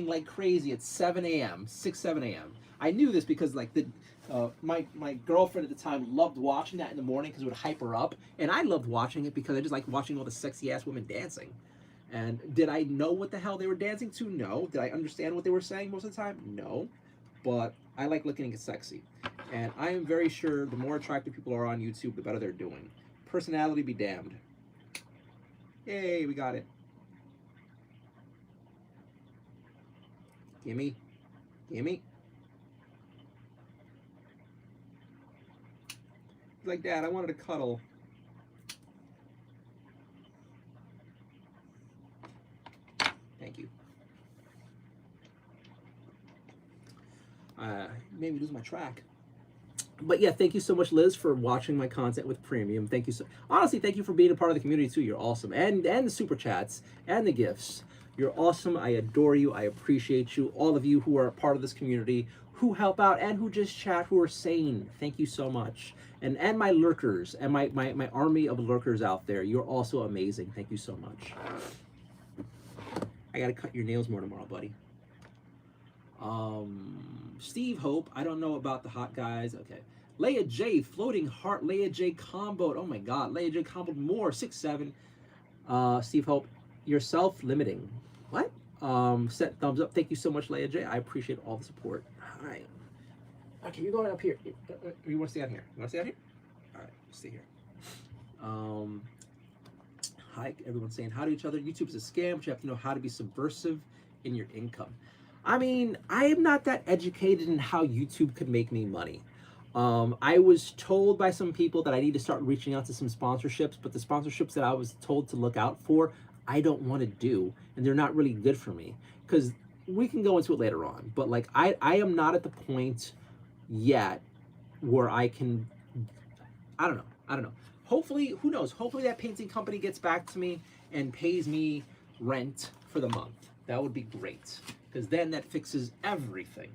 like crazy at 7 a.m., 7 a.m. I knew this because like my girlfriend at the time loved watching that in the morning because it would hype her up, and I loved watching it because I just liked watching all the sexy ass women dancing. And did I know what the hell they were dancing to? No. Did I understand what they were saying most of the time? No. But I like looking at sexy. And I am very sure the more attractive people are on YouTube, the better they're doing. Personality be damned. Yay, we got it. Gimme. Gimme. He's like, Dad, I wanted to cuddle. Thank you. Made me lose my track. But yeah, thank you so much, Liz, for watching my content with premium. Thank you so honestly, thank you for being a part of the community too. You're awesome. And the super chats and the gifts. You're awesome. I adore you. I appreciate you. All of you who are a part of this community, who help out and who just chat, who are sane. Thank you so much. And my lurkers and my army of lurkers out there. You're also amazing. Thank you so much. I gotta cut your nails more tomorrow, buddy. Steve Hope, I don't know about the hot guys. Okay. Leia J, Floating Heart, Leia J comboed. Oh my god, Leia J comboed more. 6-7. Steve Hope, you're self-limiting. What? Set thumbs up. Thank you so much, Leia J. I appreciate all the support. All right. Okay, you're going up here. You want to stay out here? You want to stay out here? All right, stay here. Hi, everyone's saying hi to each other. YouTube is a scam, but you have to know how to be subversive in your income. I mean, I am not that educated in how YouTube could make me money. I was told by some people that I need to start reaching out to some sponsorships, but the sponsorships that I was told to look out for, I don't want to do, and they're not really good for me. Because we can go into it later on, but like I am not at the point yet where I can, I don't know. Hopefully, who knows? Hopefully that painting company gets back to me and pays me rent for the month. That would be great, because then that fixes everything.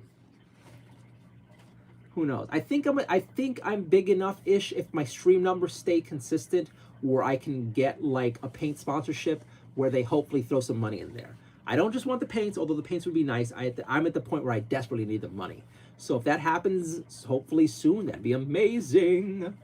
Who knows? I think I'm big enough-ish if my stream numbers stay consistent, where I can get like a paint sponsorship where they hopefully throw some money in there. I don't just want the paints, although the paints would be nice. I'm at the point where I desperately need the money. So if that happens, hopefully soon, that'd be amazing.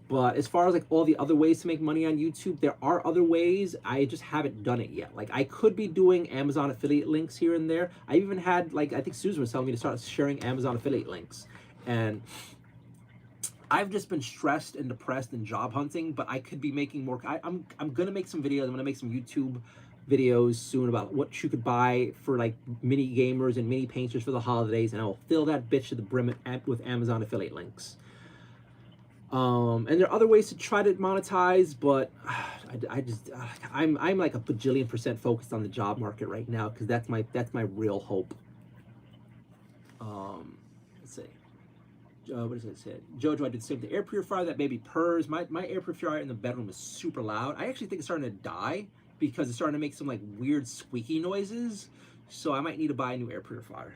But as far as like all the other ways to make money on YouTube, there are other ways. I just haven't done it yet. Like I could be doing Amazon affiliate links here and there. I even had, like, I think Susan was telling me to start sharing Amazon affiliate links. And I've just been stressed and depressed and job hunting, but I could be making more. I'm gonna make some videos. I'm gonna make some YouTube videos soon about what you could buy for like mini gamers and mini painters for the holidays, and I will fill that bitch to the brim with Amazon affiliate links. And there are other ways to try to monetize, but I'm like a bajillion% focused on the job market right now, because that's my real hope. Let's see. What does it say? Jojo, I did the same thing. Air purifier that baby purrs. My air purifier in the bedroom is super loud. I actually think it's starting to die because it's starting to make some like weird squeaky noises. So I might need to buy a new air purifier.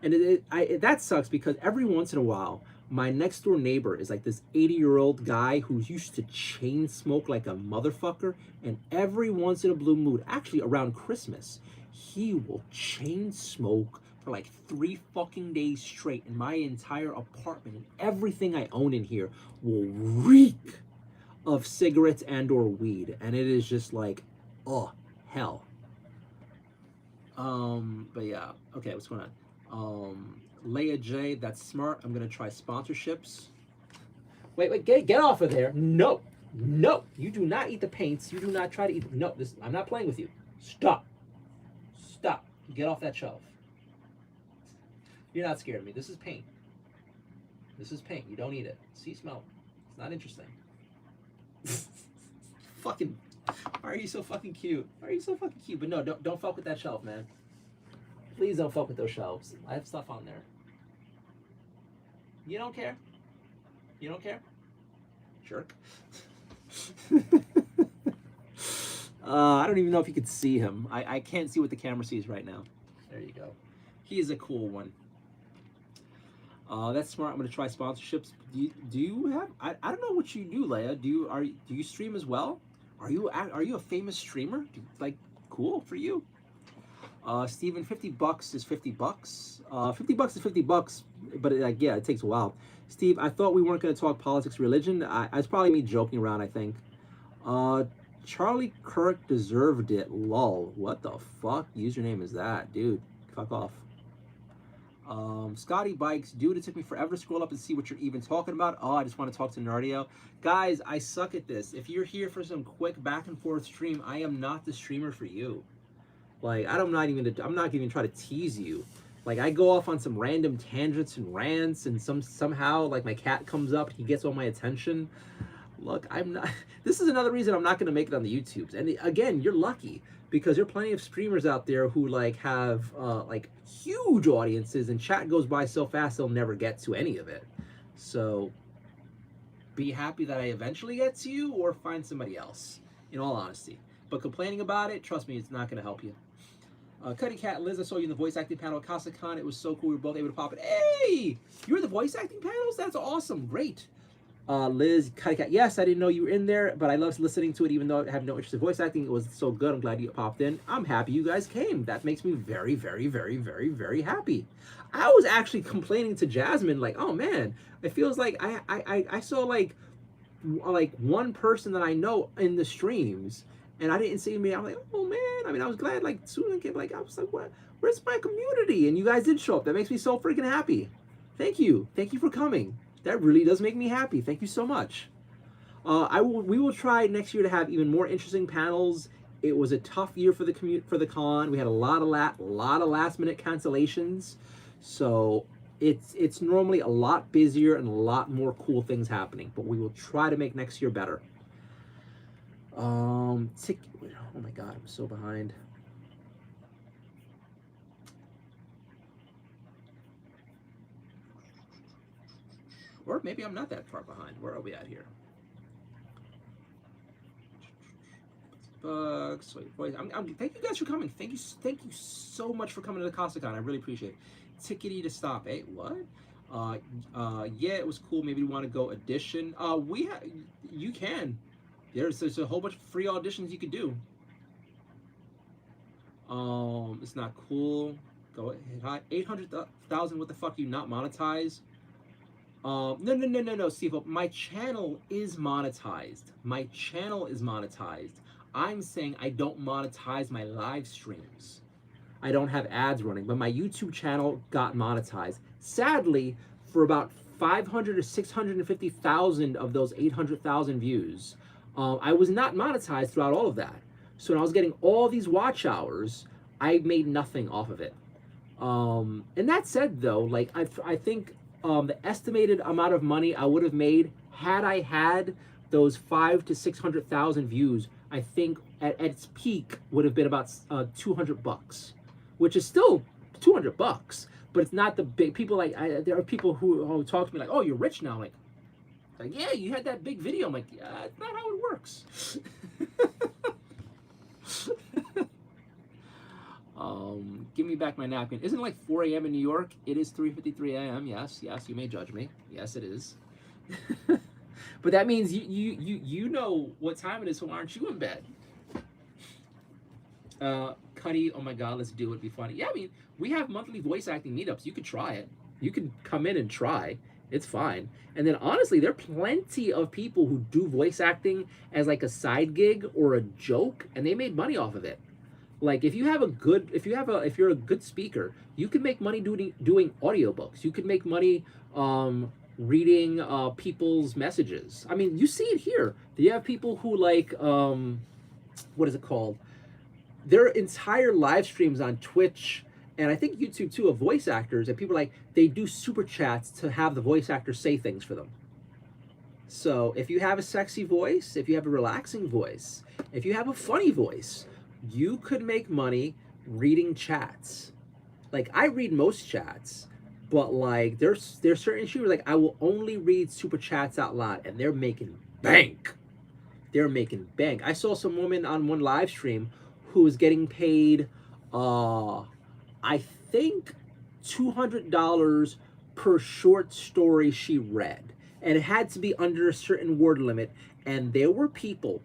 And that sucks, because every once in a while, my next door neighbor is like this 80-year-old guy who's used to chain smoke like a motherfucker. And every once in a blue moon, actually around Christmas, he will chain smoke for like 3 fucking days straight. And my entire apartment and everything I own in here will reek of cigarettes and or weed. And it is just like, oh, hell. But yeah, okay, what's going on? Leia J, that's smart. I'm gonna try sponsorships. Wait, get off of there. No, you do not eat the paints. You do not try to eat. No, I'm not playing with you. Stop. Get off that shelf. You're not scared of me. This is paint. You don't eat it. See, smell. It's not interesting. Fucking. Why are you so fucking cute? But no, don't fuck with that shelf, man. Please don't fuck with those shelves. I have stuff on there. You don't care? Jerk. I don't even know if you could see him. I can't see what the camera sees right now. There you go. He is a cool one. That's smart. I'm gonna try sponsorships. Do you have? I don't know what you do, Leia. Do you stream as well? Are you a famous streamer? Cool for you. Steven, $50 is $50. $50 is $50, but it takes a while. Steve, I thought we weren't going to talk politics, religion. It's probably me joking around, I think. Charlie Kirk deserved it. Lol. What the fuck username is that, dude? Fuck off. Scotty Bikes, dude, it took me forever to scroll up and see what you're even talking about. Oh, I just want to talk to Nardio. Guys, I suck at this. If you're here for some quick back and forth stream, I am not the streamer for you. Like, I'm not even try to tease you. Like, I go off on some random tangents and rants, and somehow, like, my cat comes up, he gets all my attention. Look, this is another reason I'm not going to make it on the YouTubes. And again, you're lucky, because there are plenty of streamers out there who, like, have, like, huge audiences, and chat goes by so fast they'll never get to any of it. So, be happy that I eventually get to you, or find somebody else, in all honesty. But complaining about it, trust me, it's not going to help you. Cuddy Cat Liz, I saw you in the voice acting panel at CasaCon. It was so cool. We were both able to pop it. Hey! You were in the voice acting panels? That's awesome. Great. Liz, yes, I didn't know you were in there, but I loved listening to it even though I have no interest in voice acting. It was so good. I'm glad you popped in. I'm happy you guys came. That makes me very, very, very, very, very happy. I was actually complaining to Jasmine, like, oh man, it feels like I saw like one person that I know in the streams, and I didn't see me. I'm like, oh man. I mean, I was glad like Susan came. Like, I was like, what? Where's my community? And you guys did show up. That makes me so freaking happy. Thank you for coming. That really does make me happy. Thank you so much. We will try next year to have even more interesting panels. It was a tough year for the con. We had a lot of last minute cancellations, so it's normally a lot busier and a lot more cool things happening. But we will try to make next year better. Oh my god, I'm so behind. Or maybe I'm not that far behind. Where are we at here? Bugs. Wait, thank you guys for coming. Thank you so much for coming to the CostaCon. I really appreciate it. Tickety to stop. Hey, what? Yeah, it was cool. Maybe we want to go audition. You can. There's a whole bunch of free auditions you could do. It's not cool. Go ahead. 800,000. What the fuck? You not monetize? No, Steve. My channel is monetized. My channel is monetized. I'm saying I don't monetize my live streams. I don't have ads running, but my YouTube channel got monetized. Sadly, for about 500 or 650,000 of those 800,000 views, I was not monetized throughout all of that. So when I was getting all these watch hours, I made nothing off of it. And that said, though, like I think the estimated amount of money I would have made had I had those 500 to 600,000 views, I think at its peak would have been about $200, which is still $200, but it's not the big people. Like there are people who talk to me like, "Oh, you're rich now." Like, yeah, you had that big video. I'm like, yeah, that's not how it works. Give me back my napkin. Isn't it like 4 a.m. in New York? It is 3:53 a.m. Yes, you may judge me. Yes, it is. But that means you know what time it is, so aren't you in bed? Cuddy, oh my god, let's do it. It'd be funny. Yeah, I mean, we have monthly voice acting meetups. You could try it. You could come in and try. It's fine. And then honestly, there are plenty of people who do voice acting as like a side gig or a joke, and they made money off of it. Like if you're a good speaker, you can make money doing audiobooks. You could make money reading people's messages. I mean, you see it here. You have people who like what is it called? Their entire live streams on Twitch and I think YouTube too of voice actors, and people like they do super chats to have the voice actor say things for them. So if you have a sexy voice, if you have a relaxing voice, if you have a funny voice, you could make money reading chats. Like I read most chats, but like there's certain issues like I will only read super chats out loud, and they're making bank. They're making bank. I saw some woman on one live stream who was getting paid, I think $200 per short story she read, and it had to be under a certain word limit. And there were people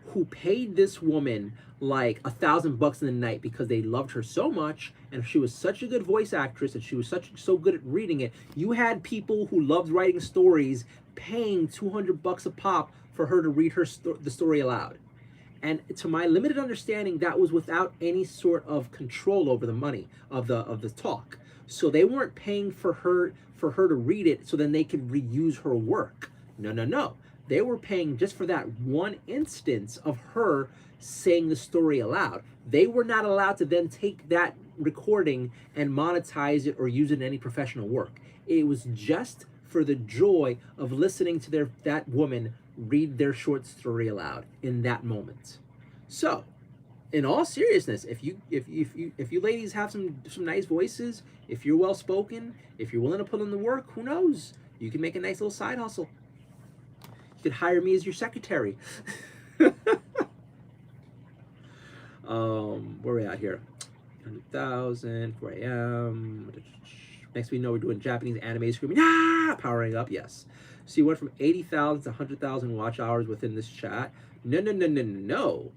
who paid this woman like $1,000 in the night because they loved her so much, and she was such a good voice actress, and she was so good at reading it. You had people who loved writing stories paying $200 a pop for her to read the story aloud. And to my limited understanding, that was without any sort of control over the money of the talk. So they weren't paying for her to read it so then they could reuse her work. No. They were paying just for that one instance of her saying the story aloud. They were not allowed to then take that recording and monetize it or use it in any professional work. It was just for the joy of listening to that woman read their short story aloud in that moment. So, in all seriousness, if you ladies have some nice voices, if you're well spoken, if you're willing to put in the work, who knows? You can make a nice little side hustle. You could hire me as your secretary. Where are we at here? 100,000, 4 a.m. Next we know we're doing Japanese anime screaming, ah, powering up, yes. So you went from 80,000 to 100,000 watch hours within this chat. No, no, no, no, no, no.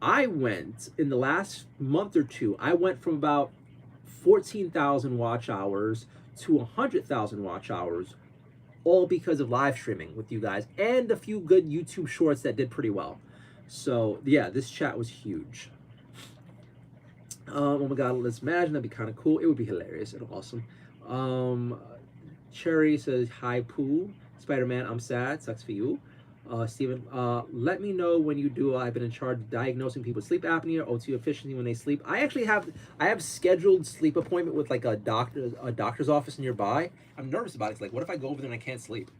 I went, in the last month or two, I went from about 14,000 watch hours to 100,000 watch hours, all because of live streaming with you guys and a few good YouTube shorts that did pretty well. So yeah, this chat was huge. Oh my god, let's imagine that'd be kind of cool. It would be hilarious and awesome. Um, Cherry says, hi, Pooh. Spider-Man, I'm sad. Sucks for you. Steven, let me know when you do. I've been in charge of diagnosing people with sleep apnea, OT efficiency when they sleep. I have scheduled sleep appointment with like a doctor's office nearby. I'm nervous about it. It's like, what if I go over there and I can't sleep?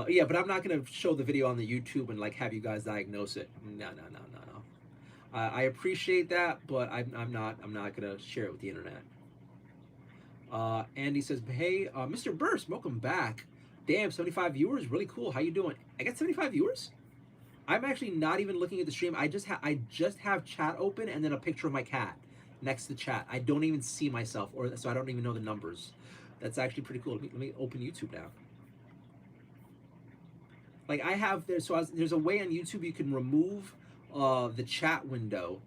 Yeah, but I'm not gonna show the video on the YouTube and like have you guys diagnose it. No, no, no, no, no. I appreciate that, but I'm not gonna share it with the internet. Andy says, hey, Mr. Burst, welcome back. Damn, 75 viewers, really cool. How you doing? I got 75 viewers. I'm actually not even looking at the stream. I just have chat open and then a picture of my cat next to the chat. I don't even see myself, or so I don't even know the numbers. That's actually pretty cool. Let me open YouTube now. Like I have there, so there's a way on YouTube you can remove the chat window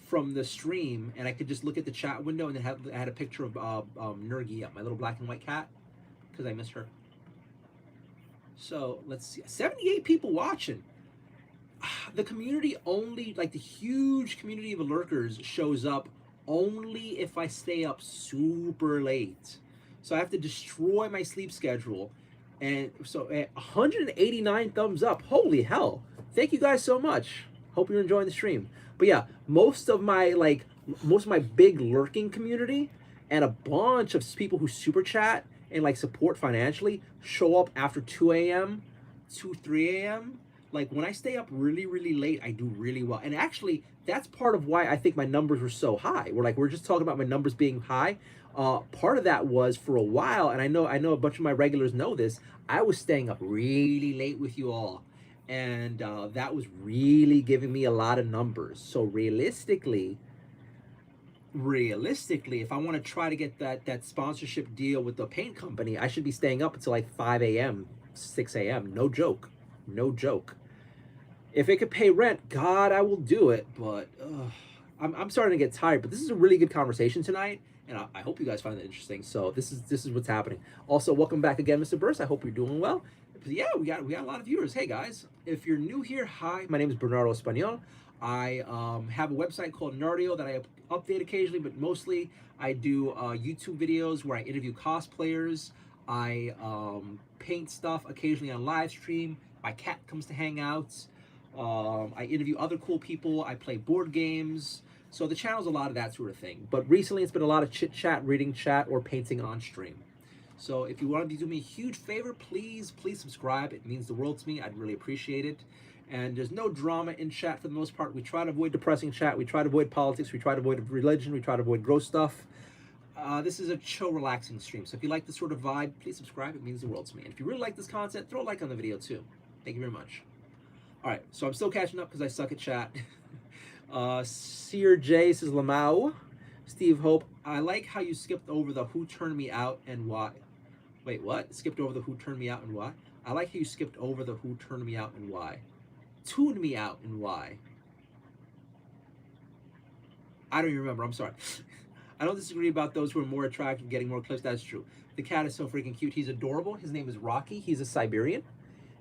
from the stream, and I could just look at the chat window and then I had a picture of Nergie, my little black and white cat, because I miss her. So let's see, 78 people watching. The community only, like the huge community of lurkers shows up only if I stay up super late. So I have to destroy my sleep schedule. And so 189 thumbs up. Holy hell. Thank you guys so much. Hope you're enjoying the stream. But yeah, most of my big lurking community and a bunch of people who super chat and like support financially show up after 2 a.m. to 3 a.m. Like when I stay up really, really late, I do really well. And actually, that's part of why I think my numbers were so high. We're just talking about my numbers being high. Part of that was for a while, and I know a bunch of my regulars know this, I was staying up really late with you all. And that was really giving me a lot of numbers. So realistically, if I want to try to get that sponsorship deal with the paint company, I should be staying up until like 5 a.m., 6 a.m. No joke. No joke. If it could pay rent, God, I will do it. But I'm starting to get tired. But this is a really good conversation tonight, and I hope you guys find it interesting. So this is what's happening. Also, welcome back again, Mr. Burst. I hope you're doing well. Yeah, we got a lot of viewers. Hey guys, if you're new here, hi. My name is Bernardo Espanol. I have a website called Nardio that I update occasionally, but mostly I do YouTube videos where I interview cosplayers. I paint stuff occasionally on live stream. My cat comes to hang out. I interview other cool people. I play board games. So the channel's a lot of that sort of thing. But recently it's been a lot of chit chat, reading chat, or painting on stream. So if you want to do me a huge favor, please subscribe. It means the world to me. I'd really appreciate it. And there's no drama in chat for the most part. We try to avoid depressing chat. We try to avoid politics. We try to avoid religion. We try to avoid gross stuff. This is a chill, relaxing stream. So if you like this sort of vibe, please subscribe. It means the world to me. And if you really like this content, throw a like on the video too. Thank you very much. All right, so I'm still catching up because I suck at chat. Seer J says Lamau. Steve Hope, I like how you skipped over the who turned me out and why. Wait, what? Skipped over the who turned me out and why? I like how you skipped over the who turned me out and why. Tuned me out and why. I don't even remember. I'm sorry. I don't disagree about those who are more attractive getting more clips. That's true. The cat is so freaking cute. He's adorable. His name is Rocky. He's a Siberian.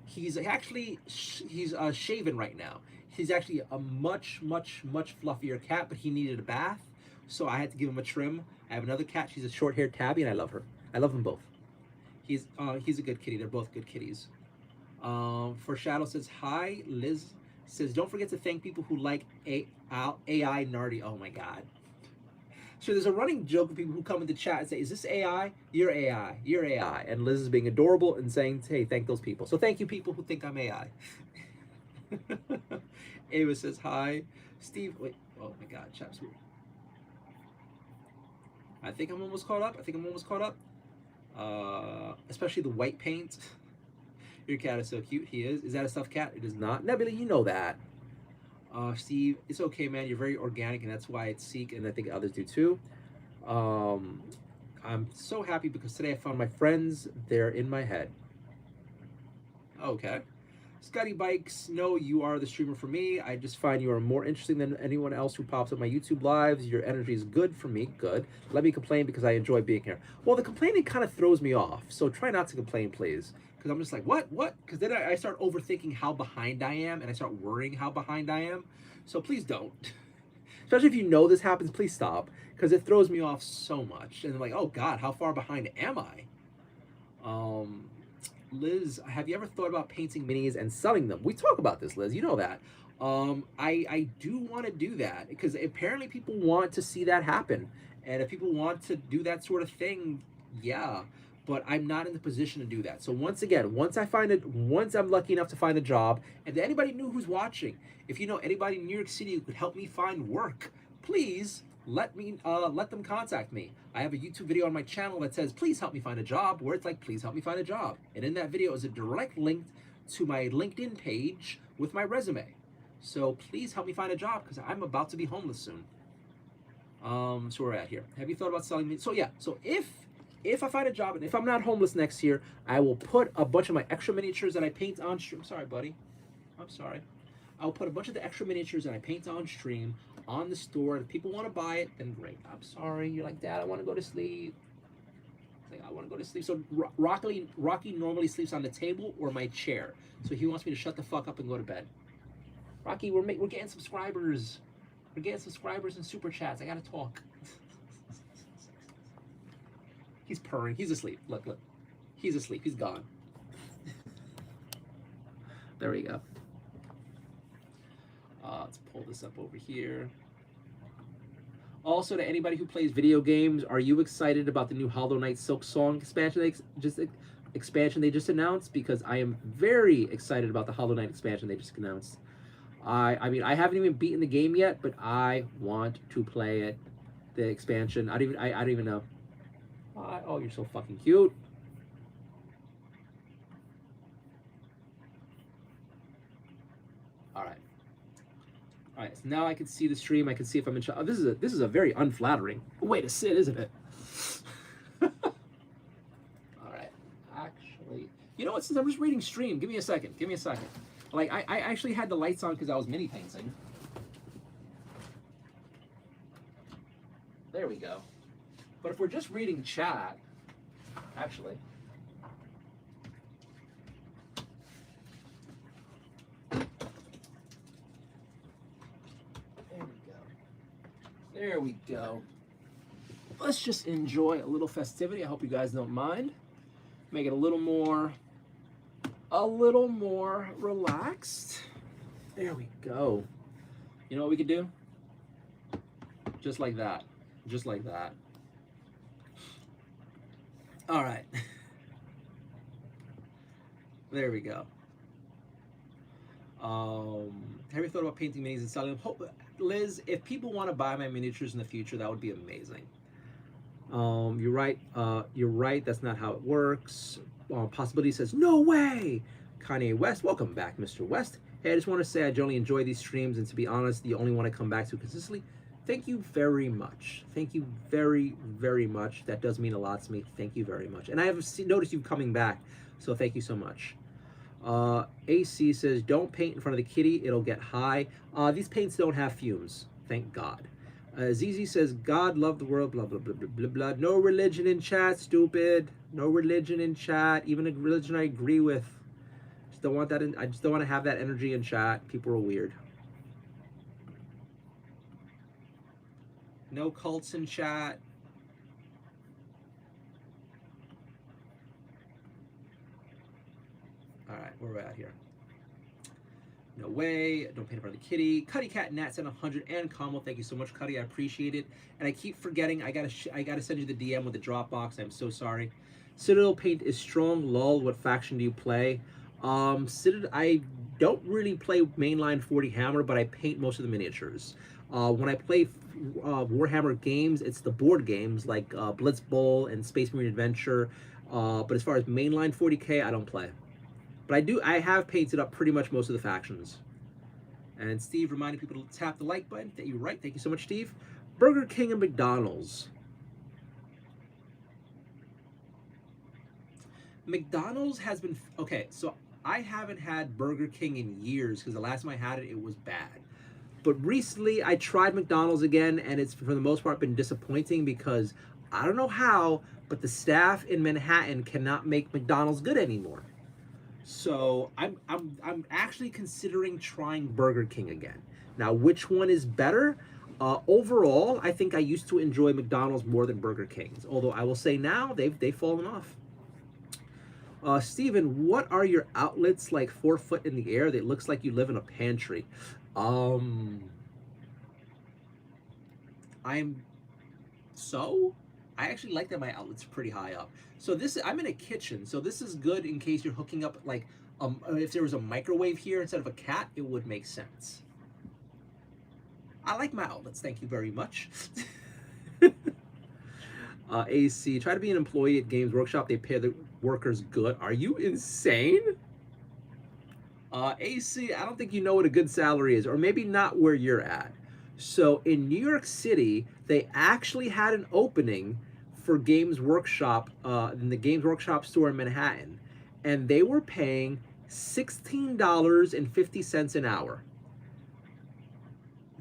He's actually shaven right now. He's actually a much fluffier cat, but he needed a bath, so I had to give him a trim. I have another cat. She's a short-haired tabby, and I love her. I love them both. He's a good kitty. They're both good kitties. Foreshadow says hi. Liz says don't forget to thank people who like AI Nardi. Oh my God. So there's a running joke of people who come into chat and say, is this AI? You're AI. You're AI. And Liz is being adorable and saying, hey, thank those people. So thank you people who think I'm AI. Ava says hi. Steve, wait. Oh my God, chat's weird. I think I'm almost caught up. Especially the white paint. Your cat is so cute. He is. Is that a stuffed cat? It is not. Nebula, you know that. Steve, it's okay, man. You're very organic, and that's why it's Seek, and I think others do too. I'm so happy because today I found my friends. They're in my head. Okay. Scotty Bikes, no, you are the streamer for me. I just find you are more interesting than anyone else who pops up my YouTube lives. Your energy is good for me. Good. Let me complain because I enjoy being here. Well, the complaining kind of throws me off. So try not to complain, please. Because I'm just like, what? What? Because then I start overthinking how behind I am and I start worrying how behind I am. So please don't. Especially if you know this happens, please stop. Because it throws me off so much. And I'm like, oh God, how far behind am I? Um, Liz, have you ever thought about painting minis and selling them? We talk about this, Liz. You know that. I do want to do that because apparently people want to see that happen, and if people want to do that sort of thing, yeah. But I'm not in the position to do that. So once again, once I'm lucky enough to find a job, and anybody new who's watching, if you know anybody in New York City who could help me find work, please let them contact me. I have a YouTube video on my channel that says please help me find a job, where it's like please help me find a job, and in that video is a direct link to my LinkedIn page with my resume. So please help me find a job because I'm about to be homeless soon. So we're at here. Have you thought about selling me? So yeah, so if I find a job and if I'm not homeless next year, I will put a bunch of my extra miniatures that I paint on stream. Sorry, buddy. I'm sorry. I'll put a bunch of the extra miniatures that I paint on stream on the store. If people want to buy it, then great. I'm sorry. You're like, Dad, I want to go to sleep. Like, I want to go to sleep. So Rocky normally sleeps on the table or my chair. So he wants me to shut the fuck up and go to bed. Rocky, we're getting subscribers. We're getting subscribers and super chats. I gotta talk. He's purring. He's asleep. Look, look. He's asleep. He's gone. There we go. Let's pull this up over here. Also, to anybody who plays video games, are you excited about the new Hollow Knight Silk Song expansion they just announced? Because I am very excited about the Hollow Knight expansion they just announced. I mean, I haven't even beaten the game yet, but I want to play it. The expansion. I don't even know. Oh, you're so fucking cute. All right. All right. So now I can see the stream. I can see if I'm in shot. Oh, this is a very unflattering way to sit, isn't it? All right. Actually, you know what? Since I'm just reading stream, give me a second. Give me a second. Like I actually had the lights on because I was mini painting. There we go. But if we're just reading chat, actually. There we go. There we go. Let's just enjoy a little festivity. I hope you guys don't mind. Make it a little more relaxed. There we go. You know what we could do? Just like that. Just like that. All right. There we go. Have you thought about painting minis and selling them? Liz, if people want to buy my miniatures in the future, that would be amazing. You're right. You're right. That's not how it works. Possibility says, no way. Kanye West, welcome back, Mr. West. Hey, I just want to say I generally enjoy these streams, and to be honest, the only one I come back to consistently. Thank you very much. Thank you very, very much. That does mean a lot to me. Thank you very much. And I have noticed you coming back, so thank you so much. AC says, don't paint in front of the kitty. It'll get high. These paints don't have fumes. Thank God. ZZ says, God love the world, blah, blah, blah, blah, blah, blah. No religion in chat, stupid. No religion in chat. Even a religion I agree with. Just don't want that I just don't want to have that energy in chat. People are weird. No cults in chat. All right, where are we at here? No way. Don't paint in front of the kitty. Cuddy Cat Nat sent 100 and Kamal. Thank you so much, Cuddy. I appreciate it. And I keep forgetting. I gotta send you the DM with the Dropbox. I'm so sorry. Citadel paint is strong. Lol. What faction do you play? Citadel. I don't really play mainline 40 Hammer, but I paint most of the miniatures. When I play Warhammer games, it's the board games like Blitz Bowl and Space Marine Adventure. But as far as mainline 40K, I don't play. But I have painted up pretty much most of the factions. And Steve reminded people to tap the like button. You're right. Thank you so much, Steve. Burger King and McDonald's. McDonald's has been okay. So I haven't had Burger King in years because the last time I had it, it was bad. But recently, I tried McDonald's again, and it's for the most part been disappointing because I don't know how, but the staff in Manhattan cannot make McDonald's good anymore. So I'm actually considering trying Burger King again. Now, which one is better? Overall, I think I used to enjoy McDonald's more than Burger King's. Although I will say now they've fallen off. Steven, what are your outlets like 4 foot in the air? That looks like you live in a pantry. Um, I'm so I actually like that my outlet's pretty high up. So this I'm in a kitchen, so this is good in case you're hooking up like if there was a microwave here instead of a cat, it would make sense. I like my outlets, thank you very much. AC, try to be an employee at Games Workshop. They pay the workers good. Are you insane? AC, I don't think you know what a good salary is, or maybe not where you're at. So in New York City, they actually had an opening for Games Workshop in the Games Workshop store in Manhattan, and they were paying $16.50 an hour.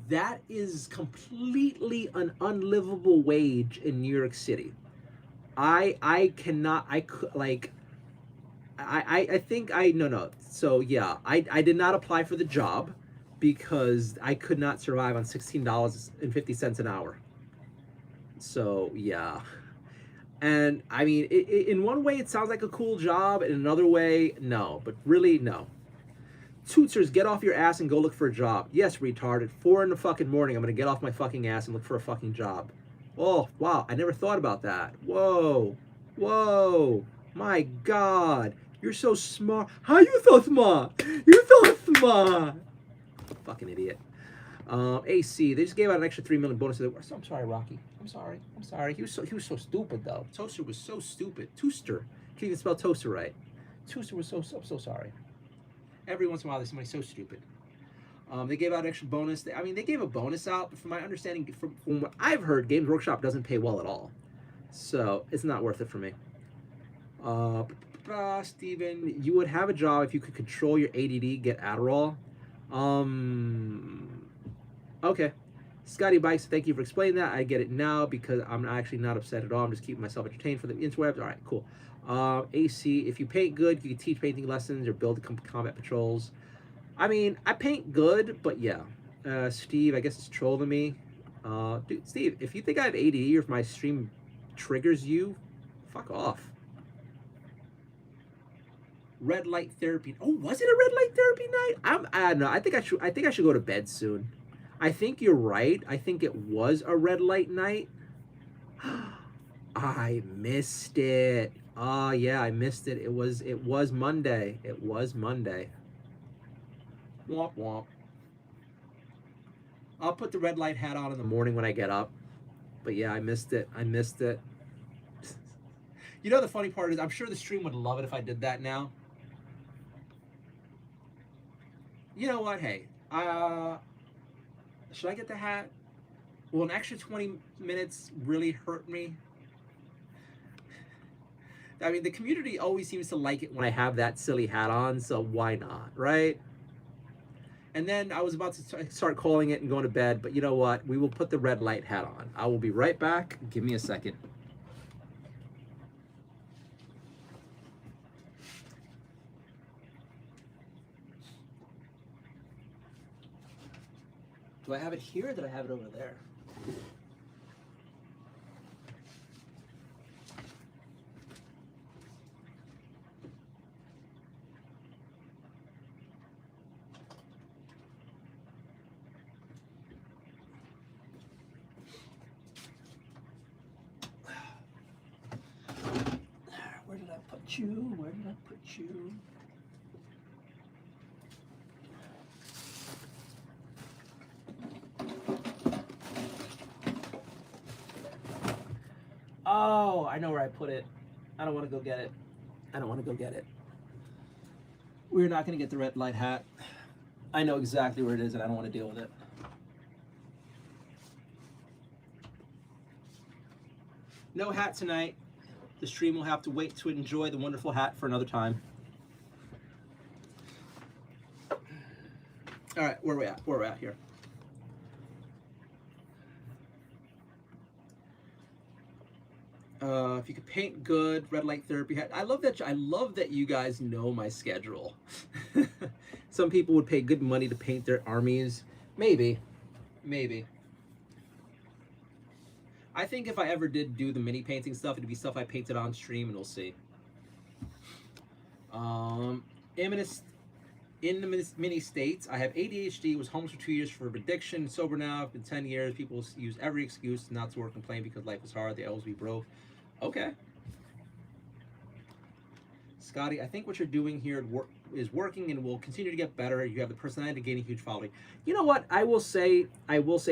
That is completely an unlivable wage in New York City. I cannot I could like I think I no. So yeah, I did not apply for the job because I could not survive on $16.50 an hour. So yeah. And I mean, in one way, it sounds like a cool job. In another way, no. But really, no. Tootsers, get off your ass and go look for a job. Yes, retard. At 4 in the fucking morning, I'm gonna get off my fucking ass and look for a fucking job. Oh, wow. I never thought about that. Whoa. Whoa. My God. You're so smart. How you so smart? You're so smart. Fucking idiot. AC, they just gave out an extra 3 million bonus. I'm sorry, Rocky. I'm sorry. He was so stupid though. Toaster was so stupid. Toaster. Can't even spell toaster right. Toaster was I'm so sorry. Every once in a while, there's somebody so stupid. They gave out extra bonus. They gave a bonus out, but from my understanding, from what I've heard, Games Workshop doesn't pay well at all. So it's not worth it for me. Steven, you would have a job if you could control your ADD, get Adderall. Okay. Scotty Bikes, thank you for explaining that. I get it now because I'm actually not upset at all. I'm just keeping myself entertained for the interwebs. All right, cool. AC, if you paint good, you can teach painting lessons or build combat patrols. I mean, I paint good, but yeah. Steve, I guess it's trolling me. Dude, Steve, if you think I have ADD or if my stream triggers you, fuck off. Red light therapy. Oh, was it a red light therapy night? I don't know. I think I should go to bed soon. I think you're right. I think it was a red light night. I missed it. Oh yeah, I missed it. It was Monday. It was Monday. Womp womp. I'll put the red light hat on in the morning when I get up. But yeah, I missed it. You know the funny part is I'm sure the stream would love it if I did that now. You know what? Hey, should I get the hat? Will an extra 20 minutes really hurt me? I mean, the community always seems to like it when I have that silly hat on, so why not, right? And then I was about to start calling it and going to bed, but you know what? We will put the red light hat on. I will be right back. Give me a second. Do I have it here or did I have it over there? Where did I put you? Oh, I know where I put it. I don't want to go get it. We're not going to get the red light hat. I know exactly where it is and I don't want to deal with it. No hat tonight. The stream will have to wait to enjoy the wonderful hat for another time. All right, where are we at? Where are we at here? If you could paint good, red light therapy hat. I love that. I love that you guys know my schedule. Some people would pay good money to paint their armies. Maybe, maybe. I think if I ever did do the mini painting stuff, it'd be stuff I painted on stream, and we'll see. In the mini states, I have ADHD, was homeless for 2 years for addiction, sober now, been 10 years. People use every excuse not to work, complain because life is hard, they always be broke. Okay. Scotty, I think what you're doing here is working and will continue to get better. You have the personality to gain a huge following. You know what? I will say,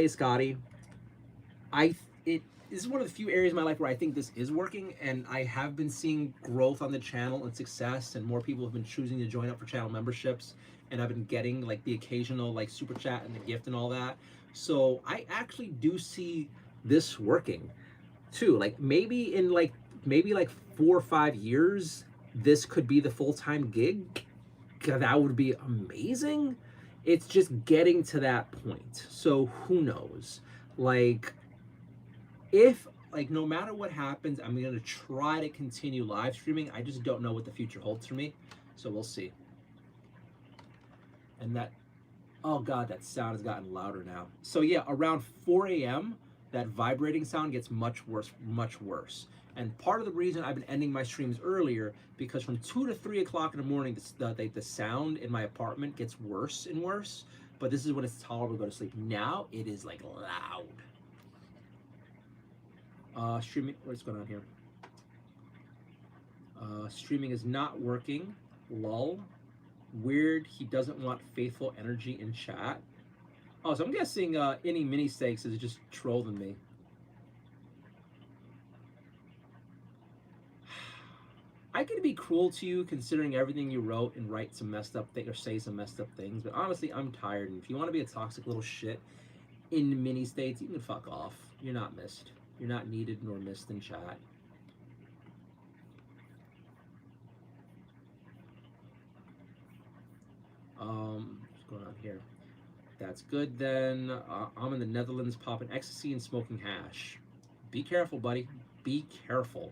Scotty, this is one of the few areas of my life where I think this is working, and I have been seeing growth on the channel and success, and more people have been choosing to join up for channel memberships, and I've been getting like the occasional like super chat and the gift and all that. So I actually do see this working too. Like maybe in like 4 or 5 years, this could be the full-time gig. That would be amazing. It's just getting to that point. So who knows? Like, if like no matter what happens, I'm gonna try to continue live streaming. I just don't know what the future holds for me, so we'll see. And that, oh god, that sound has gotten louder now. So yeah, around 4 a.m. that vibrating sound gets much worse, much worse. And part of the reason I've been ending my streams earlier, because from 2 to 3 o'clock in the morning, the sound in my apartment gets worse and worse. But this is when it's tolerable to go to sleep. Now it is like loud. Streaming, what's going on here? Streaming is not working. Lol. Weird, he doesn't want faithful energy in chat. Oh, so I'm guessing any mini stakes is just trolling me. I could be cruel to you considering everything you wrote and write some messed up things or say some messed up things, but honestly, I'm tired. And if you want to be a toxic little shit in mini states, you can fuck off. You're not missed. You're not needed nor missed in chat. What's going on here? That's good then. I'm in the Netherlands popping ecstasy and smoking hash. Be careful, buddy. Be careful.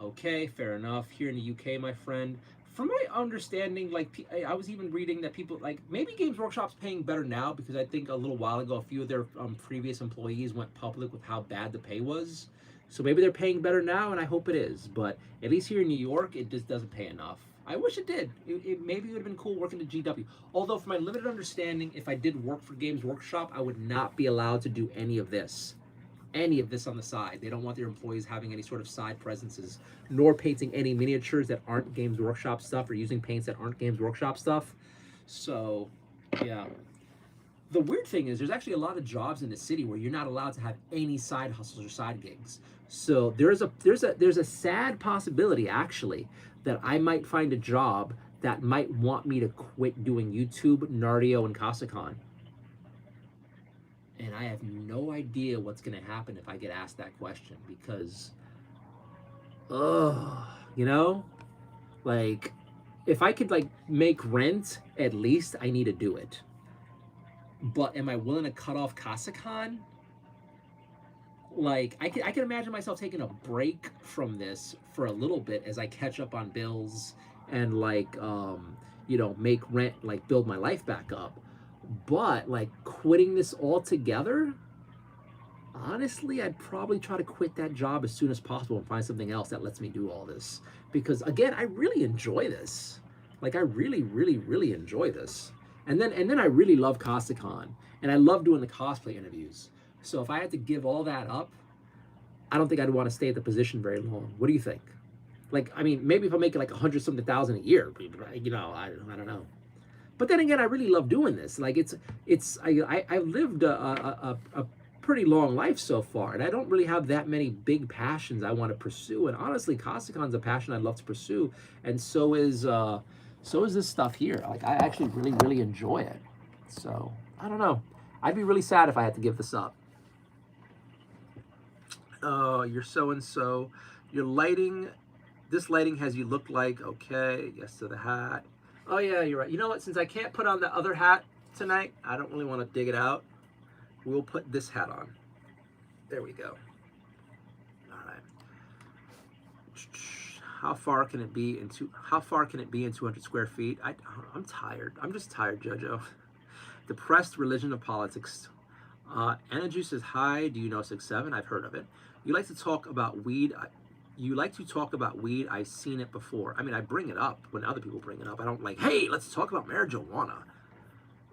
Okay, fair enough. Here in the UK, my friend. From my understanding, like I was even reading that people like maybe Games Workshop's paying better now, because I think a little while ago a few of their previous employees went public with how bad the pay was. So maybe they're paying better now, and I hope it is. But at least here in New York, it just doesn't pay enough. I wish it did. Maybe it would have been cool working at GW. Although, from my limited understanding, if I did work for Games Workshop, I would not be allowed to do any of this. Any of this on the side. They don't want their employees having any sort of side presences, nor painting any miniatures that aren't Games Workshop stuff, or using paints that aren't Games Workshop stuff. So, yeah. The weird thing is, there's actually a lot of jobs in the city where you're not allowed to have any side hustles or side gigs. So there's a sad possibility actually that I might find a job that might want me to quit doing YouTube, Nardio, and Kasacon. And I have no idea what's going to happen if I get asked that question, because, you know, like, if I could, like, make rent, at least I need to do it. But am I willing to cut off Kasacon? Like, I can imagine myself taking a break from this for a little bit as I catch up on bills and, like, you know, make rent, like, build my life back up. But, like, quitting this altogether, honestly, I'd probably try to quit that job as soon as possible and find something else that lets me do all this. Because, again, I really enjoy this. Like, I really, really, really enjoy this. And then I really love Kasacon. And I love doing the cosplay interviews. So if I had to give all that up, I don't think I'd want to stay at the position very long. What do you think? Like, I mean, maybe if I'm making like 100-something thousand a year, you know, I don't know. But then again, I really love doing this. Like, I've lived a pretty long life so far, and I don't really have that many big passions I want to pursue. And honestly, Kasakon's a passion I'd love to pursue, and so is this stuff here. Like, I actually really, really enjoy it. So I don't know. I'd be really sad if I had to give this up. You're so and so. Your lighting, this lighting has you look like, okay, yes to the hat. Oh yeah, you're right. You know what, since I can't put on the other hat tonight, I don't really want to dig it out. We'll put this hat on. There we go. All right. How far can it be in 200 square feet? I'm tired. I'm just tired, Jojo. Depressed religion of politics. Energy says, hi, do you know 6'7"? I've heard of it. You like to talk about weed. I've seen it before. I mean, I bring it up when other people bring it up. I don't like, hey, let's talk about marijuana.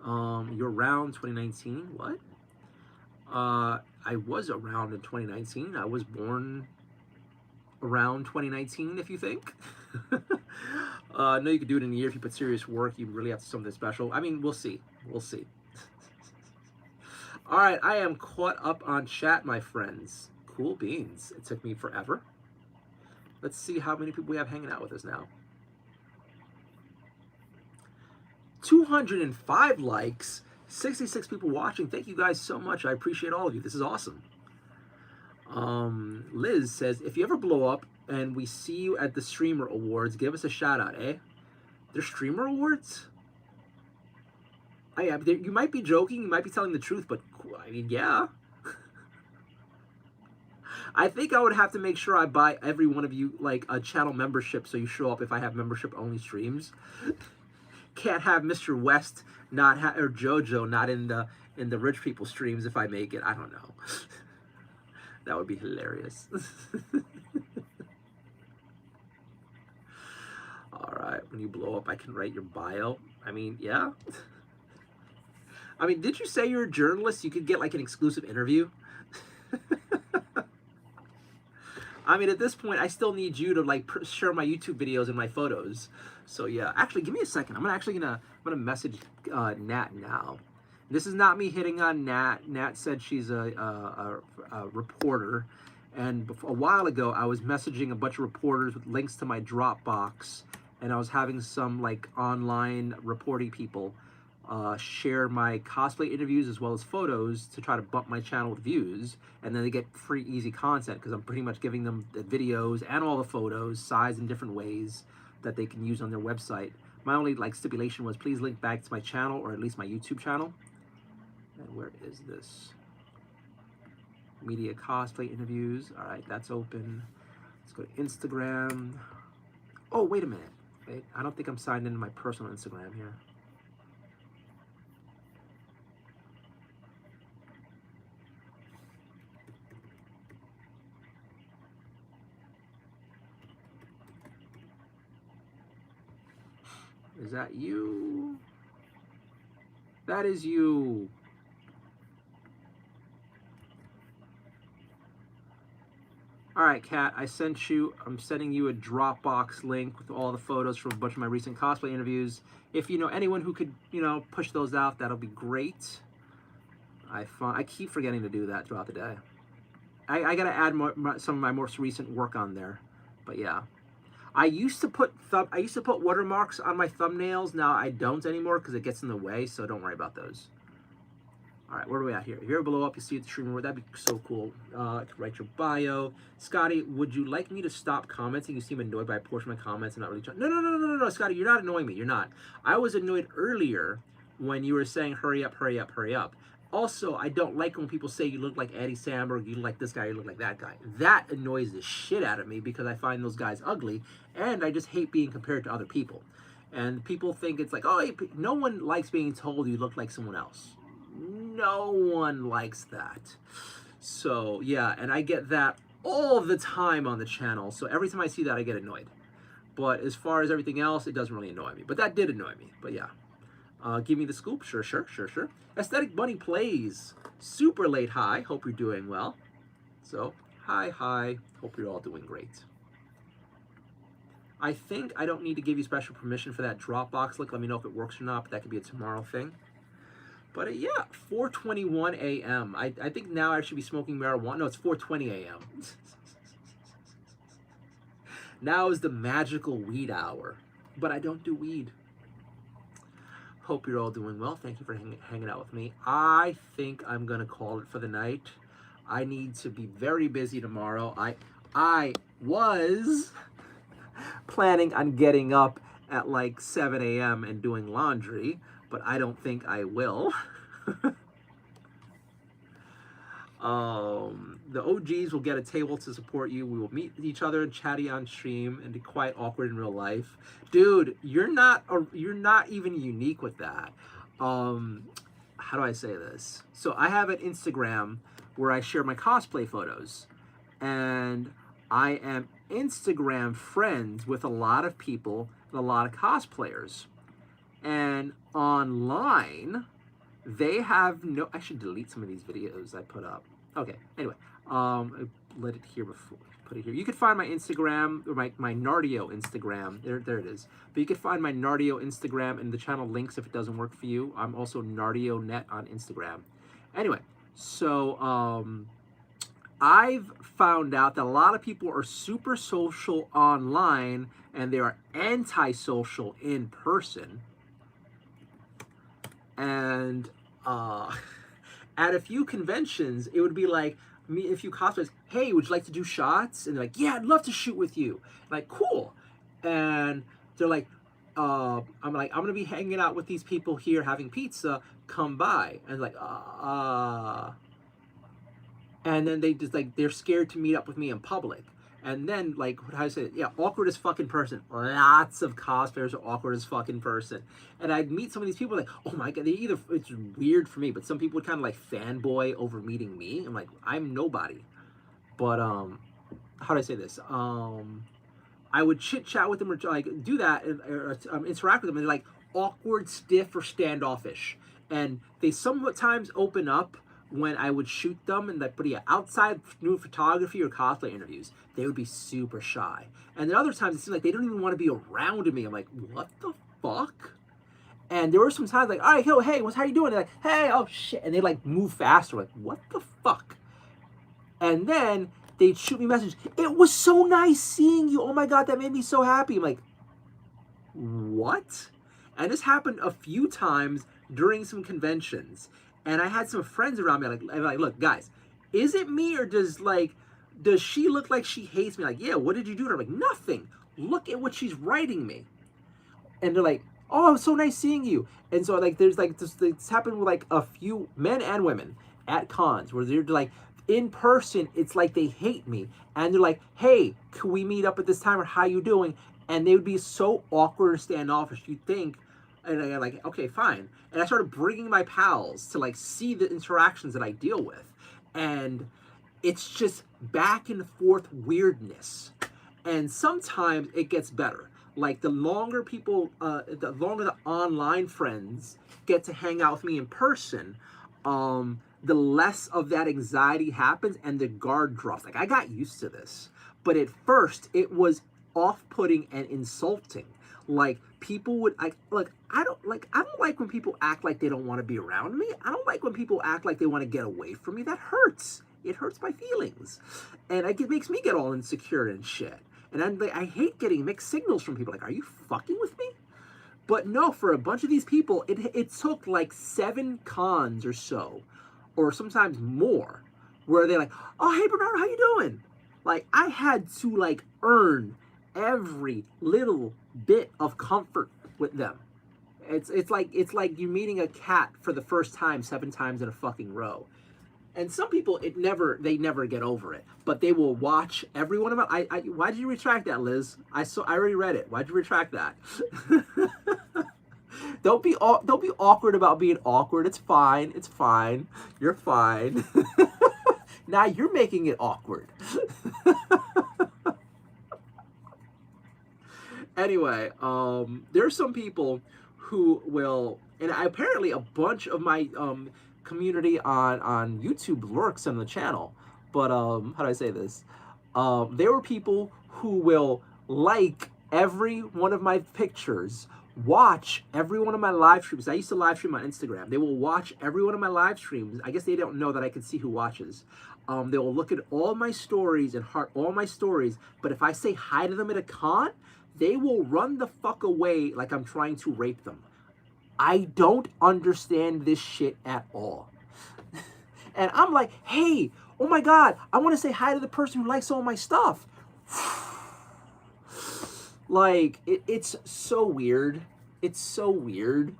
You're around 2019. What? I was around in 2019. I was born around 2019, if you think. No, you could do it in a year if you put serious work. You really have to something special. I mean, we'll see. We'll see. All right, I am caught up on chat, my friends. Cool beans. It took me forever. Let's see how many people we have hanging out with us now. 205 likes, 66 people watching. Thank you guys so much. I appreciate all of you. This is awesome. Liz says, if you ever blow up and we see you at the Streamer Awards, give us a shout out, eh? They're Streamer Awards? You might be joking, you might be telling the truth, but I mean, yeah. I think I would have to make sure I buy every one of you like a channel membership so you show up if I have membership only streams. Can't have Mr. West or JoJo not in the rich people streams if I make it. I don't know. That would be hilarious. All right, when you blow up, I can write your bio. I mean, yeah. I mean, did you say you're a journalist? You could get like an exclusive interview. I mean, at this point, I still need you to like share my YouTube videos and my photos. So yeah, actually, give me a second. I'm gonna message Nat now. This is not me hitting on Nat. Nat said she's a reporter, and a while ago, I was messaging a bunch of reporters with links to my Dropbox, and I was having some like online reporting people share my cosplay interviews as well as photos to try to bump my channel with views, and then they get free easy content because I'm pretty much giving them the videos and all the photos sized in different ways that they can use on their website. My only like stipulation was please link back to my channel, or at least my YouTube channel. And where is this? Media cosplay interviews. All right, that's open. Let's go to Instagram. Oh, wait a minute. Wait, I don't think I'm signed into my personal Instagram here. Is that you? That is you. All right, Kat, I'm sending you a Dropbox link with all the photos from a bunch of my recent cosplay interviews. If you know anyone who could, push those out, that'll be great. I keep forgetting to do that throughout the day. I gotta add some of my most recent work on there, but yeah. I used to put watermarks on my thumbnails. Now I don't anymore because it gets in the way, so don't worry about those. All right, where are we at here? Here below up, you see the streamer. That'd be so cool. Write your bio. Scotty, would you like me to stop commenting? You seem annoyed by a portion of my comments and not really trying. No, Scotty, you're not annoying me. You're not. I was annoyed earlier when you were saying, hurry up, hurry up, hurry up. Also, I don't like when people say you look like Eddie Samberg, you look like this guy, you look like that guy. That annoys the shit out of me because I find those guys ugly, and I just hate being compared to other people. And people think it's like, oh, no one likes being told you look like someone else. No one likes that. So, yeah, and I get that all the time on the channel. So every time I see that, I get annoyed. But as far as everything else, it doesn't really annoy me. But that did annoy me, but yeah. Give me the scoop. Sure. Aesthetic Bunny plays. Super late hi. Hope you're doing well. So, hi. Hope you're all doing great. I think I don't need to give you special permission for that Dropbox link. Let me know if it works or not, but that could be a tomorrow thing. But yeah, 4:21 a.m. I think now I should be smoking marijuana. No, it's 4:20 a.m. Now is the magical weed hour. But I don't do weed. Hope you're all doing well. Thank you for hanging out with me. I think I'm going to call it for the night. I need to be very busy tomorrow. I was planning on getting up at like 7 a.m. and doing laundry, but I don't think I will. The OGs will get a table to support you. We will meet each other and chatty on stream and be quite awkward in real life. Dude, you're not even unique with that. How do I say this? So I have an Instagram where I share my cosplay photos, and I am Instagram friends with a lot of people and a lot of cosplayers. And online, they have no. I should delete some of these videos I put up. Okay. Anyway, I let it here before. Put it here. You can find my Instagram or my Nardio Instagram. There it is. But you can find my Nardio Instagram in the channel links if it doesn't work for you. I'm also NardioNet on Instagram. Anyway, so I've found out that a lot of people are super social online and they are antisocial in person. And at a few conventions, it would be like me, a few cosplayers, hey, would you like to do shots? And they're like, yeah, I'd love to shoot with you. I'm like, cool. And they're like, I'm gonna be hanging out with these people here having pizza. Come by. And like, and then they just like they're scared to meet up with me in public. And then, like, how do I say it? Yeah, awkward as fucking person. Lots of cosplayers are awkward as fucking person. And I'd meet some of these people like, oh my God, it's weird for me, but some people would kind of like fanboy over meeting me. I'm like, I'm nobody. But, how do I say this? I would chit chat with them or like do that or interact with them and they're like awkward, stiff, or standoffish. And they sometimes open up when I would shoot them and like, but yeah, outside new photography or cosplay interviews, they would be super shy. And then other times it seems like they don't even want to be around me. I'm like, what the fuck? And there were some times like, all right, hey, how you doing? They're like, hey, oh shit. And they like move faster. Like, what the fuck? And then they'd shoot me messages. It was so nice seeing you. Oh my God, that made me so happy. I'm like, what? And this happened a few times during some conventions. And I had some friends around me like, look, guys, is it me or does she look like she hates me? Like, yeah, what did you do to her? I'm like, nothing. Look at what she's writing me. And they're like, oh, it was so nice seeing you. And so like, there's like this happened with like a few men and women at cons where they're like, in person, it's like they hate me. And they're like, hey, can we meet up at this time or how you doing? And they would be so awkward or standoffish. You'd think, and I'm like, okay, fine. And I started bringing my pals to like see the interactions that I deal with. And it's just back and forth weirdness. And sometimes it gets better. Like the longer the online friends get to hang out with me in person, the less of that anxiety happens and the guard drops. Like I got used to this. But at first it was off-putting and insulting. Like people would I don't like when people act like they don't want to be around me. I don't like when people act like they want to get away from me. That hurts. It hurts my feelings. And it makes me get all insecure and shit. And I'm like, I hate getting mixed signals from people. Like, are you fucking with me? But no, for a bunch of these people, it took like 7 cons or so, or sometimes more, where they're like, oh, hey, Bernardo, how you doing? Like, I had to like earn every little bit of comfort with them. It's like you're meeting a cat for the first time 7 times in a fucking row. And some people, they never get over it. But they will watch every one of them. Why did you retract that, Liz? I already read it. Why'd you retract that? Don't be awkward about being awkward. It's fine. It's fine. You're fine. Now you're making it awkward. Anyway, there's some people who will, and apparently a bunch of my community on YouTube lurks on the channel. But how do I say this? There were people who will like every one of my pictures, watch every one of my live streams. I used to live stream on Instagram. They will watch every one of my live streams. I guess they don't know that I can see who watches. They will look at all my stories and heart all my stories. But if I say hi to them at a con, they will run the fuck away like I'm trying to rape them. I don't understand this shit at all. And I'm like, hey, Oh my God, I want to say hi to the person who likes all my stuff. Like, it's so weird. It's so weird.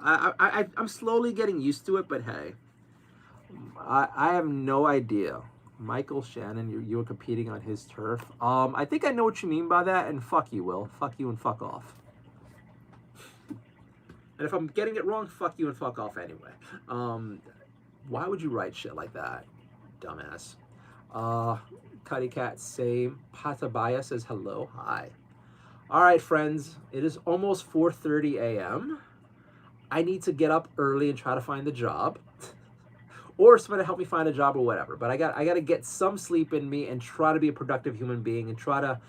I'm slowly getting used to it, but hey, I have no idea. Michael Shannon, you're competing on his turf. I think I know what you mean by that, and fuck you, Will. Fuck you and fuck off. And if I'm getting it wrong, fuck you and fuck off anyway. Why would you write shit like that, dumbass? Cuddy Cat same. Patabaya says hello, hi. All right, friends, it is almost 4:30 a.m. I need to get up early and try to find a job. Or somebody to help me find a job or whatever. But I got to get some sleep in me and try to be a productive human being and try to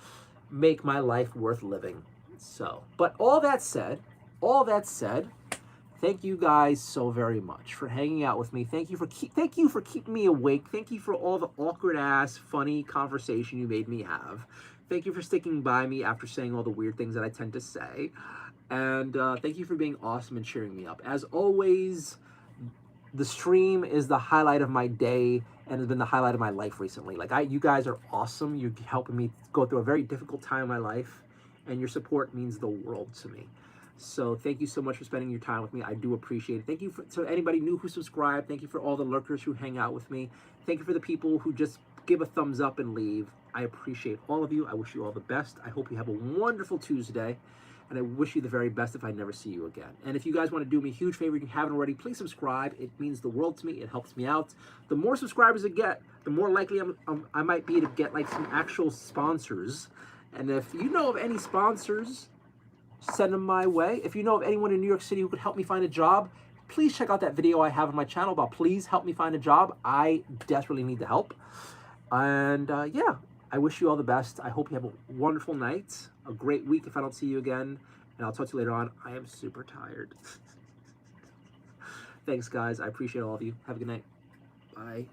make my life worth living. So, but all that said, thank you guys so very much for hanging out with me. Thank you for keeping me awake. Thank you for all the awkward ass funny conversation you made me have. Thank you for sticking by me after saying all the weird things that I tend to say. And thank you for being awesome and cheering me up. As always, the stream is the highlight of my day and has been the highlight of my life recently. Like, you guys are awesome. You're helping me go through a very difficult time in my life, and your support means the world to me. So thank you so much for spending your time with me. I do appreciate it. Thank you to anybody new who subscribed. Thank you for all the lurkers who hang out with me. Thank you for the people who just give a thumbs up and leave. I appreciate all of you. I wish you all the best. I hope you have a wonderful Tuesday. And I wish you the very best if I never see you again. And if you guys want to do me a huge favor, if you haven't already, please subscribe. It means the world to me. It helps me out. The more subscribers I get, the more likely I might be to get like some actual sponsors. And if you know of any sponsors, send them my way. If you know of anyone in New York City who could help me find a job, please check out that video I have on my channel about please help me find a job. I desperately need the help. And yeah. I wish you all the best. I hope you have a wonderful night, a great week if I don't see you again, and I'll talk to you later on. I am super tired. Thanks, guys. I appreciate all of you. Have a good night. Bye.